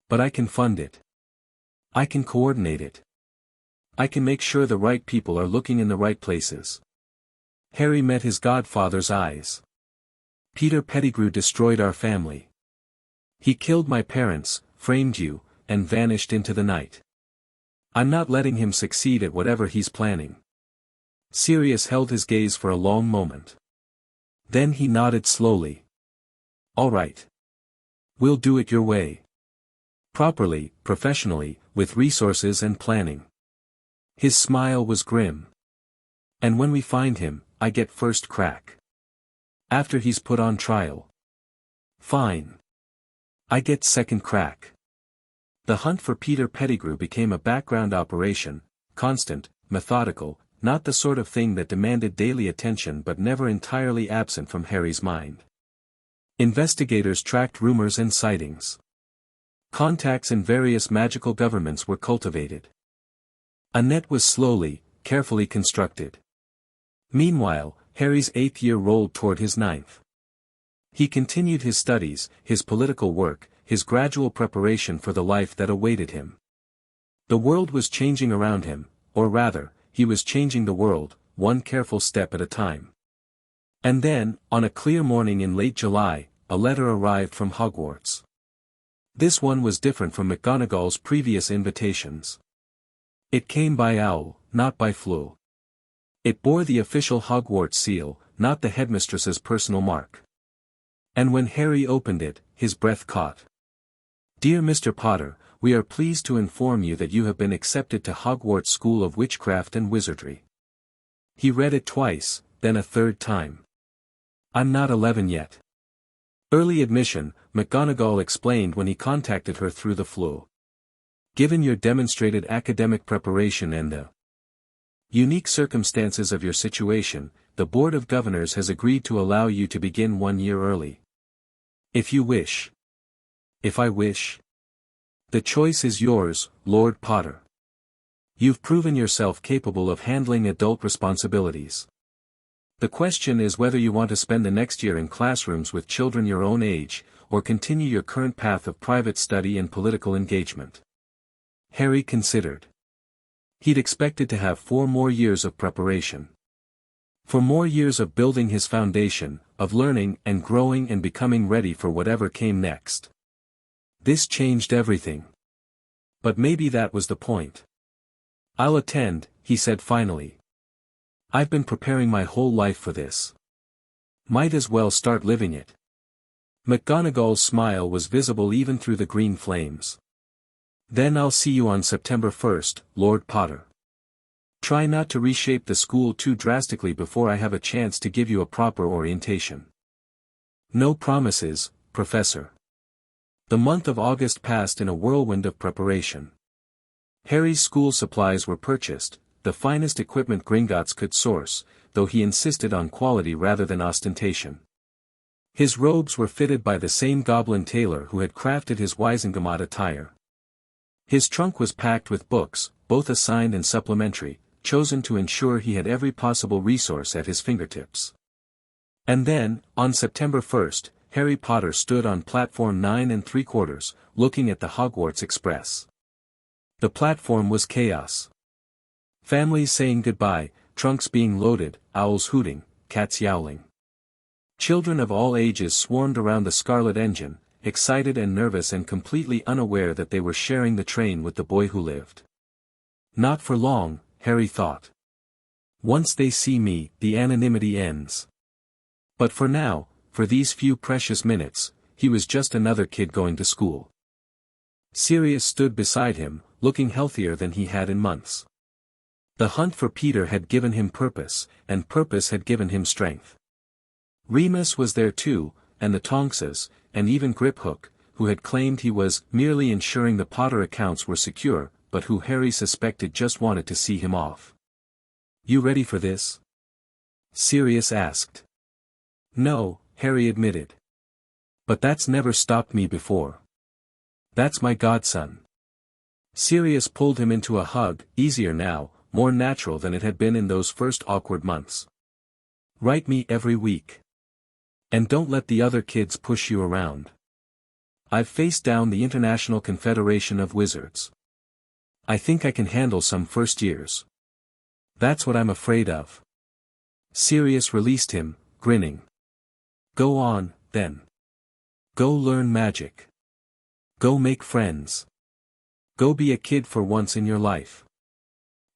S1: But I can fund it. I can coordinate it. I can make sure the right people are looking in the right places." Harry met his godfather's eyes. "Peter Pettigrew destroyed our family. He killed my parents, framed you, and vanished into the night. I'm not letting him succeed at whatever he's planning." Sirius held his gaze for a long moment. Then he nodded slowly. "All right. We'll do it your way. Properly, professionally, with resources and planning." His smile was grim. "And when we find him, I get first crack. After he's put on trial." "Fine. I get second crack." The hunt for Peter Pettigrew became a background operation, constant, methodical, not the sort of thing that demanded daily attention but never entirely absent from Harry's mind. Investigators tracked rumors and sightings. Contacts in various magical governments were cultivated. A net was slowly, carefully constructed. Meanwhile, Harry's 8th year rolled toward his 9th. He continued his studies, his political work, his gradual preparation for the life that awaited him. The world was changing around him, or rather, he was changing the world, one careful step at a time. And then, on a clear morning in late July, a letter arrived from Hogwarts. This one was different from McGonagall's previous invitations. It came by owl, not by flu. It bore the official Hogwarts seal, not the headmistress's personal mark. And when Harry opened it, his breath caught. "Dear Mr. Potter, we are pleased to inform you that you have been accepted to Hogwarts School of Witchcraft and Wizardry." He read it twice, then a third time. "I'm not 11 yet." "Early admission," McGonagall explained when he contacted her through the flu. "Given your demonstrated academic preparation and the unique circumstances of your situation, the Board of Governors has agreed to allow you to begin 1 year early. If you wish." "If I wish?" "The choice is yours, Lord Potter. You've proven yourself capable of handling adult responsibilities. The question is whether you want to spend the next year in classrooms with children your own age, or continue your current path of private study and political engagement." Harry considered. He'd expected to have 4 more years of preparation. 4 more years of building his foundation, of learning and growing and becoming ready for whatever came next. This changed everything. But maybe that was the point. "I'll attend," he said finally. "I've been preparing my whole life for this. Might as well start living it." McGonagall's smile was visible even through the green flames. "Then I'll see you on September 1st, Lord Potter. Try not to reshape the school too drastically before I have a chance to give you a proper orientation." "No promises, Professor." The month of August passed in a whirlwind of preparation. Harry's school supplies were purchased, the finest equipment Gringotts could source, though he insisted on quality rather than ostentation. His robes were fitted by the same goblin tailor who had crafted his Wizengamot attire. His trunk was packed with books, both assigned and supplementary, chosen to ensure he had every possible resource at his fingertips. And then, on September 1st, Harry Potter stood on platform 9 3/4, looking at the Hogwarts Express. The platform was chaos. Families saying goodbye, trunks being loaded, owls hooting, cats yowling. Children of all ages swarmed around the Scarlet Engine, excited and nervous and completely unaware that they were sharing the train with the boy who lived. Not for long, Harry thought. Once they see me, the anonymity ends. But for now, for these few precious minutes, he was just another kid going to school. Sirius stood beside him, looking healthier than he had in months. The hunt for Peter had given him purpose, and purpose had given him strength. Remus was there too, and the Tonkses, and even Griphook, who had claimed he was merely ensuring the Potter accounts were secure, but who Harry suspected just wanted to see him off. "You ready for this?" Sirius asked. "No," Harry admitted. "But that's never stopped me before. That's my godson." Sirius pulled him into a hug, easier now, more natural than it had been in those first awkward months. "Write me every week. And don't let the other kids push you around. I've faced down the International Confederation of Wizards. I think I can handle some first years. That's what I'm afraid of." Sirius released him, grinning. "Go on, then. Go learn magic. Go make friends. Go be a kid for once in your life."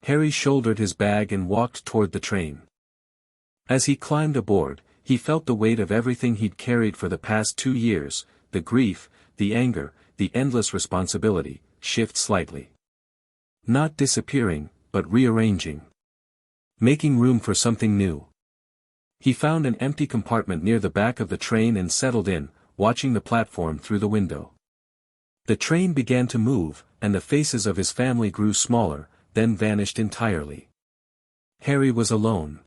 S1: Harry shouldered his bag and walked toward the train. As he climbed aboard, he felt the weight of everything he'd carried for the past 2 years, the grief, the anger, the endless responsibility, shift slightly. Not disappearing, but rearranging. Making room for something new. He found an empty compartment near the back of the train and settled in, watching the platform through the window. The train began to move, and the faces of his family grew smaller, then vanished entirely. Harry was alone.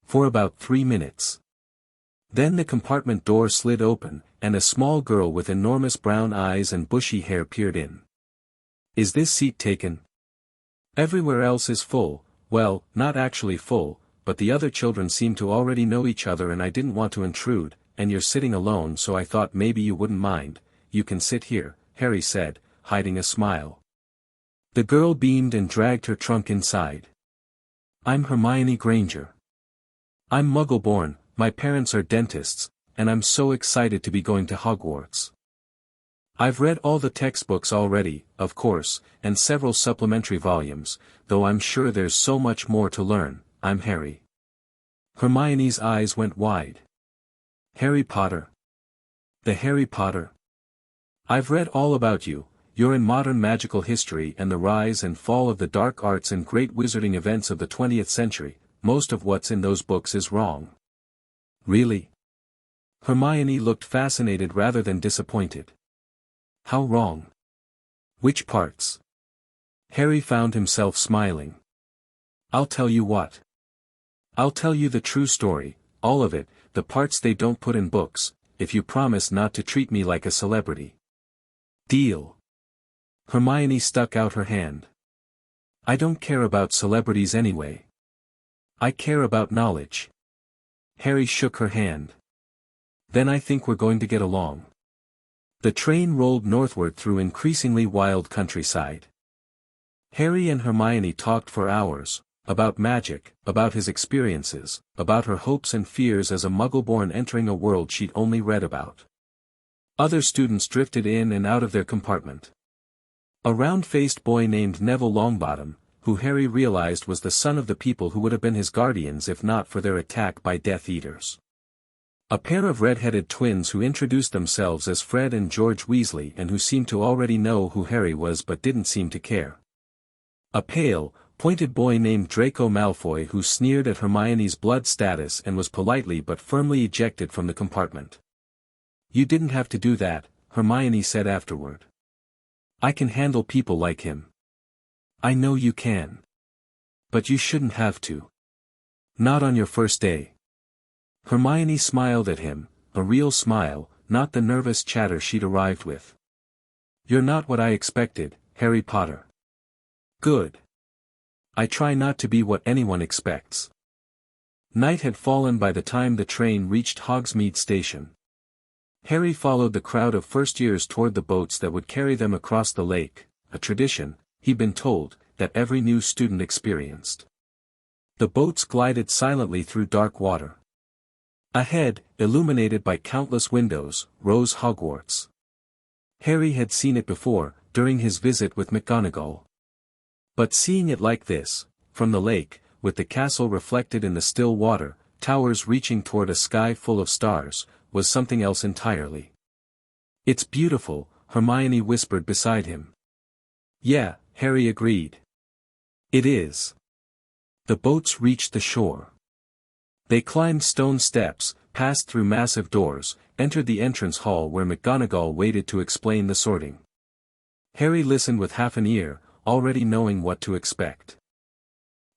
S1: For about 3 minutes. Then the compartment door slid open, and a small girl with enormous brown eyes and bushy hair peered in. "Is this seat taken? Everywhere else is full." "Well, not actually full, but the other children seem to already know each other and I didn't want to intrude, and you're sitting alone so I thought maybe you wouldn't mind. You can sit here," Harry said, hiding a smile. The girl beamed and dragged her trunk inside. "I'm Hermione Granger. I'm Muggle-born, my parents are dentists, and I'm so excited to be going to Hogwarts. I've read all the textbooks already, of course, and several supplementary volumes, though I'm sure there's so much more to learn. I'm Harry." Hermione's eyes went wide. "Harry Potter? The Harry Potter? I've read all about you. You're in modern magical history and the rise and fall of the dark arts and great wizarding events of the 20th century. Most of what's in those books is wrong." "Really?" Hermione looked fascinated rather than disappointed. "How wrong? Which parts?" Harry found himself smiling. "I'll tell you what. I'll tell you the true story, all of it, the parts they don't put in books, if you promise not to treat me like a celebrity." "Deal." Hermione stuck out her hand. "I don't care about celebrities anyway. I care about knowledge." Harry shook her hand. "Then I think we're going to get along." The train rolled northward through increasingly wild countryside. Harry and Hermione talked for hours, about magic, about his experiences, about her hopes and fears as a Muggle-born entering a world she'd only read about. Other students drifted in and out of their compartment. A round-faced boy named Neville Longbottom, who Harry realized was the son of the people who would have been his guardians if not for their attack by Death Eaters. A pair of red-headed twins who introduced themselves as Fred and George Weasley and who seemed to already know who Harry was but didn't seem to care. A pale, pointed boy named Draco Malfoy who sneered at Hermione's blood status and was politely but firmly ejected from the compartment. "You didn't have to do that," Hermione said afterward. "I can handle people like him." I know you can. But you shouldn't have to. Not on your first day. Hermione smiled at him, a real smile, not the nervous chatter she'd arrived with. You're not what I expected, Harry Potter. Good. I try not to be what anyone expects. Night had fallen by the time the train reached Hogsmeade Station. Harry followed the crowd of first-years toward the boats that would carry them across the lake, a tradition, he'd been told, that every new student experienced. The boats glided silently through dark water. Ahead, illuminated by countless windows, rose Hogwarts. Harry had seen it before, during his visit with McGonagall. But seeing it like this, from the lake, with the castle reflected in the still water, towers reaching toward a sky full of stars, was something else entirely. It's beautiful, Hermione whispered beside him. Yeah, Harry agreed. It is. The boats reached the shore. They climbed stone steps, passed through massive doors, entered the entrance hall where McGonagall waited to explain the sorting. Harry listened with half an ear, already knowing what to expect.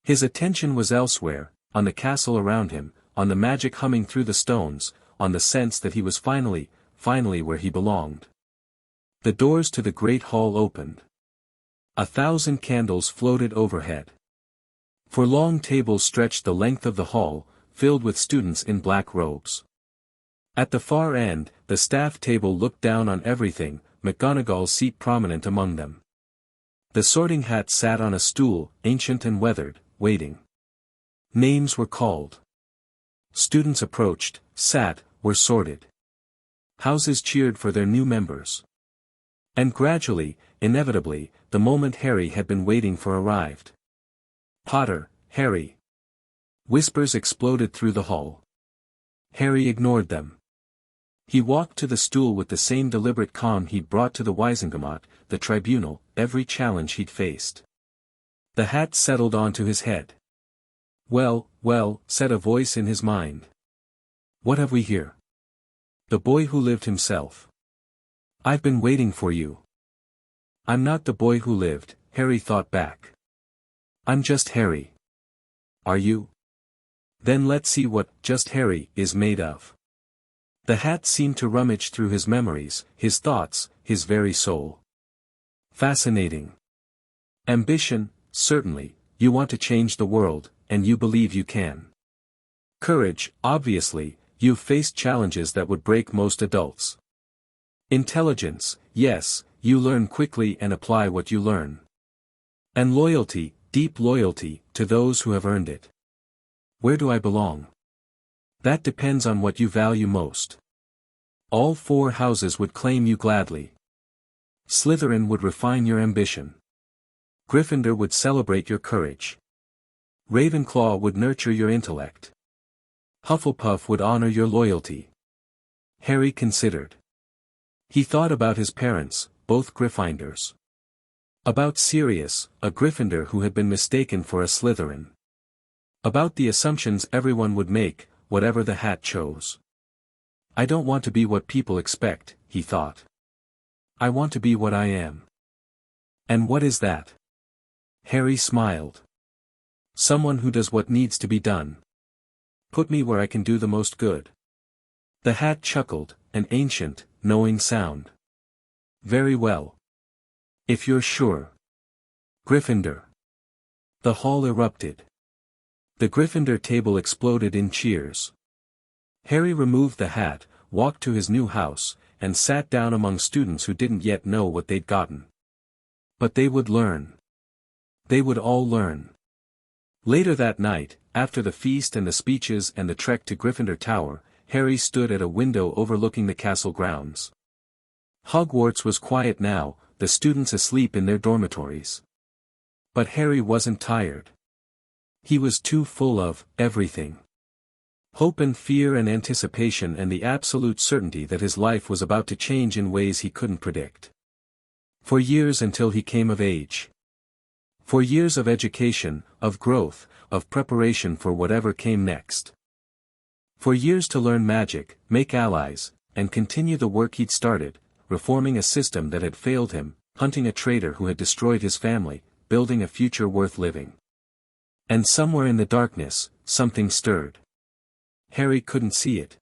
S1: His attention was elsewhere, on the castle around him, on the magic humming through the stones, on the sense that he was finally where he belonged. The doors to the great hall opened. 1,000 candles floated overhead. 4 long tables stretched the length of the hall, filled with students in black robes. At the far end, the staff table looked down on everything, McGonagall's seat prominent among them. The sorting hat sat on a stool, ancient and weathered, waiting. Names were called. Students approached, sat, were sorted. Houses cheered for their new members. And gradually, inevitably, the moment Harry had been waiting for arrived. Potter, Harry. Whispers exploded through the hall. Harry ignored them. He walked to the stool with the same deliberate calm he'd brought to the Wizengamot, the tribunal, every challenge he'd faced. The hat settled onto his head. Well, said a voice in his mind. What have we here? The boy who lived himself. I've been waiting for you. I'm not the boy who lived, Harry thought back. I'm just Harry. Are you? Then let's see what just Harry is made of. The hat seemed to rummage through his memories, his thoughts, his very soul. Fascinating. Ambition, certainly, you want to change the world, and you believe you can. Courage, obviously, you've faced challenges that would break most adults. Intelligence, yes, you learn quickly and apply what you learn. And loyalty, deep loyalty, to those who have earned it. Where do I belong? That depends on what you value most. All 4 houses would claim you gladly. Slytherin would refine your ambition. Gryffindor would celebrate your courage. Ravenclaw would nurture your intellect. Hufflepuff would honor your loyalty. Harry considered. He thought about his parents, both Gryffindors. About Sirius, a Gryffindor who had been mistaken for a Slytherin. About the assumptions everyone would make, whatever the hat chose. I don't want to be what people expect, he thought. I want to be what I am. And what is that? Harry smiled. Someone who does what needs to be done. Put me where I can do the most good. The hat chuckled, an ancient, knowing sound. Very well. If you're sure. Gryffindor. The hall erupted. The Gryffindor table exploded in cheers. Harry removed the hat, walked to his new house, and sat down among students who didn't yet know what they'd gotten. But they would learn. They would all learn. Later that night, after the feast and the speeches and the trek to Gryffindor Tower, Harry stood at a window overlooking the castle grounds. Hogwarts was quiet now, the students asleep in their dormitories. But Harry wasn't tired. He was too full of everything. Hope and fear and anticipation and the absolute certainty that his life was about to change in ways he couldn't predict. For years until he came of age. For years of education, of growth, of preparation for whatever came next. For years to learn magic, make allies, and continue the work he'd started, reforming a system that had failed him, hunting a traitor who had destroyed his family, building a future worth living. And somewhere in the darkness, something stirred. Harry couldn't see it.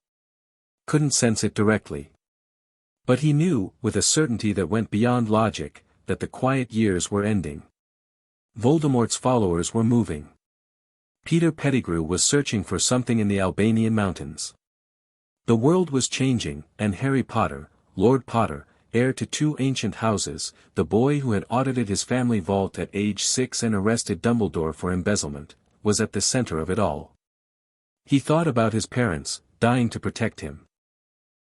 S1: Couldn't sense it directly. But he knew, with a certainty that went beyond logic, that the quiet years were ending. Voldemort's followers were moving. Peter Pettigrew was searching for something in the Albanian mountains. The world was changing, and Harry Potter, Lord Potter, heir to 2 ancient houses, the boy who had audited his family vault at age 6 and arrested Dumbledore for embezzlement, was at the center of it all. He thought about his parents, dying to protect him.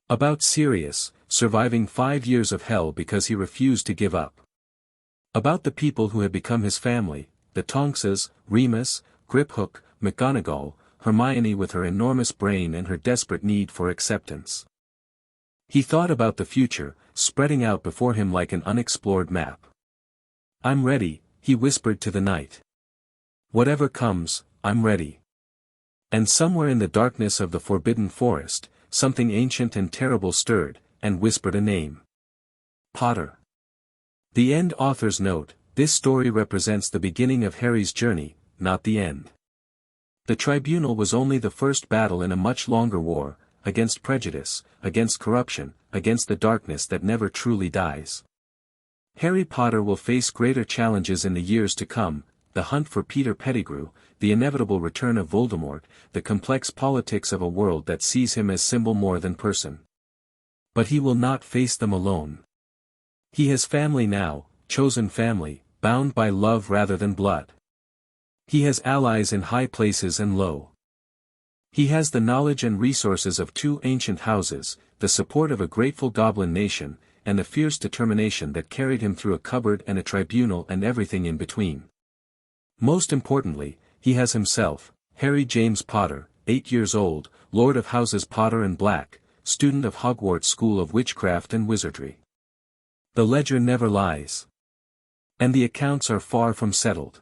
S1: About Sirius, surviving 5 years of hell because he refused to give up. About the people who had become his family, the Tonks's, Remus, Griphook, McGonagall, Hermione with her enormous brain and her desperate need for acceptance. He thought about the future, spreading out before him like an unexplored map. "I'm ready," he whispered to the night. "Whatever comes, I'm ready." And somewhere in the darkness of the Forbidden Forest, something ancient and terrible stirred, and whispered a name. Potter. The end. Author's note: this story represents the beginning of Harry's journey, not the end. The tribunal was only the first battle in a much longer war, against prejudice, against corruption, against the darkness that never truly dies. Harry Potter will face greater challenges in the years to come: the hunt for Peter Pettigrew, the inevitable return of Voldemort, the complex politics of a world that sees him as symbol more than person. But he will not face them alone. He has family now, chosen family, bound by love rather than blood. He has allies in high places and low. He has the knowledge and resources of 2 ancient houses, the support of a grateful goblin nation, and the fierce determination that carried him through a cupboard and a tribunal and everything in between. Most importantly, he has himself, Harry James Potter, 8 years old, Lord of Houses Potter and Black, student of Hogwarts School of Witchcraft and Wizardry. The ledger never lies. And the accounts are far from settled.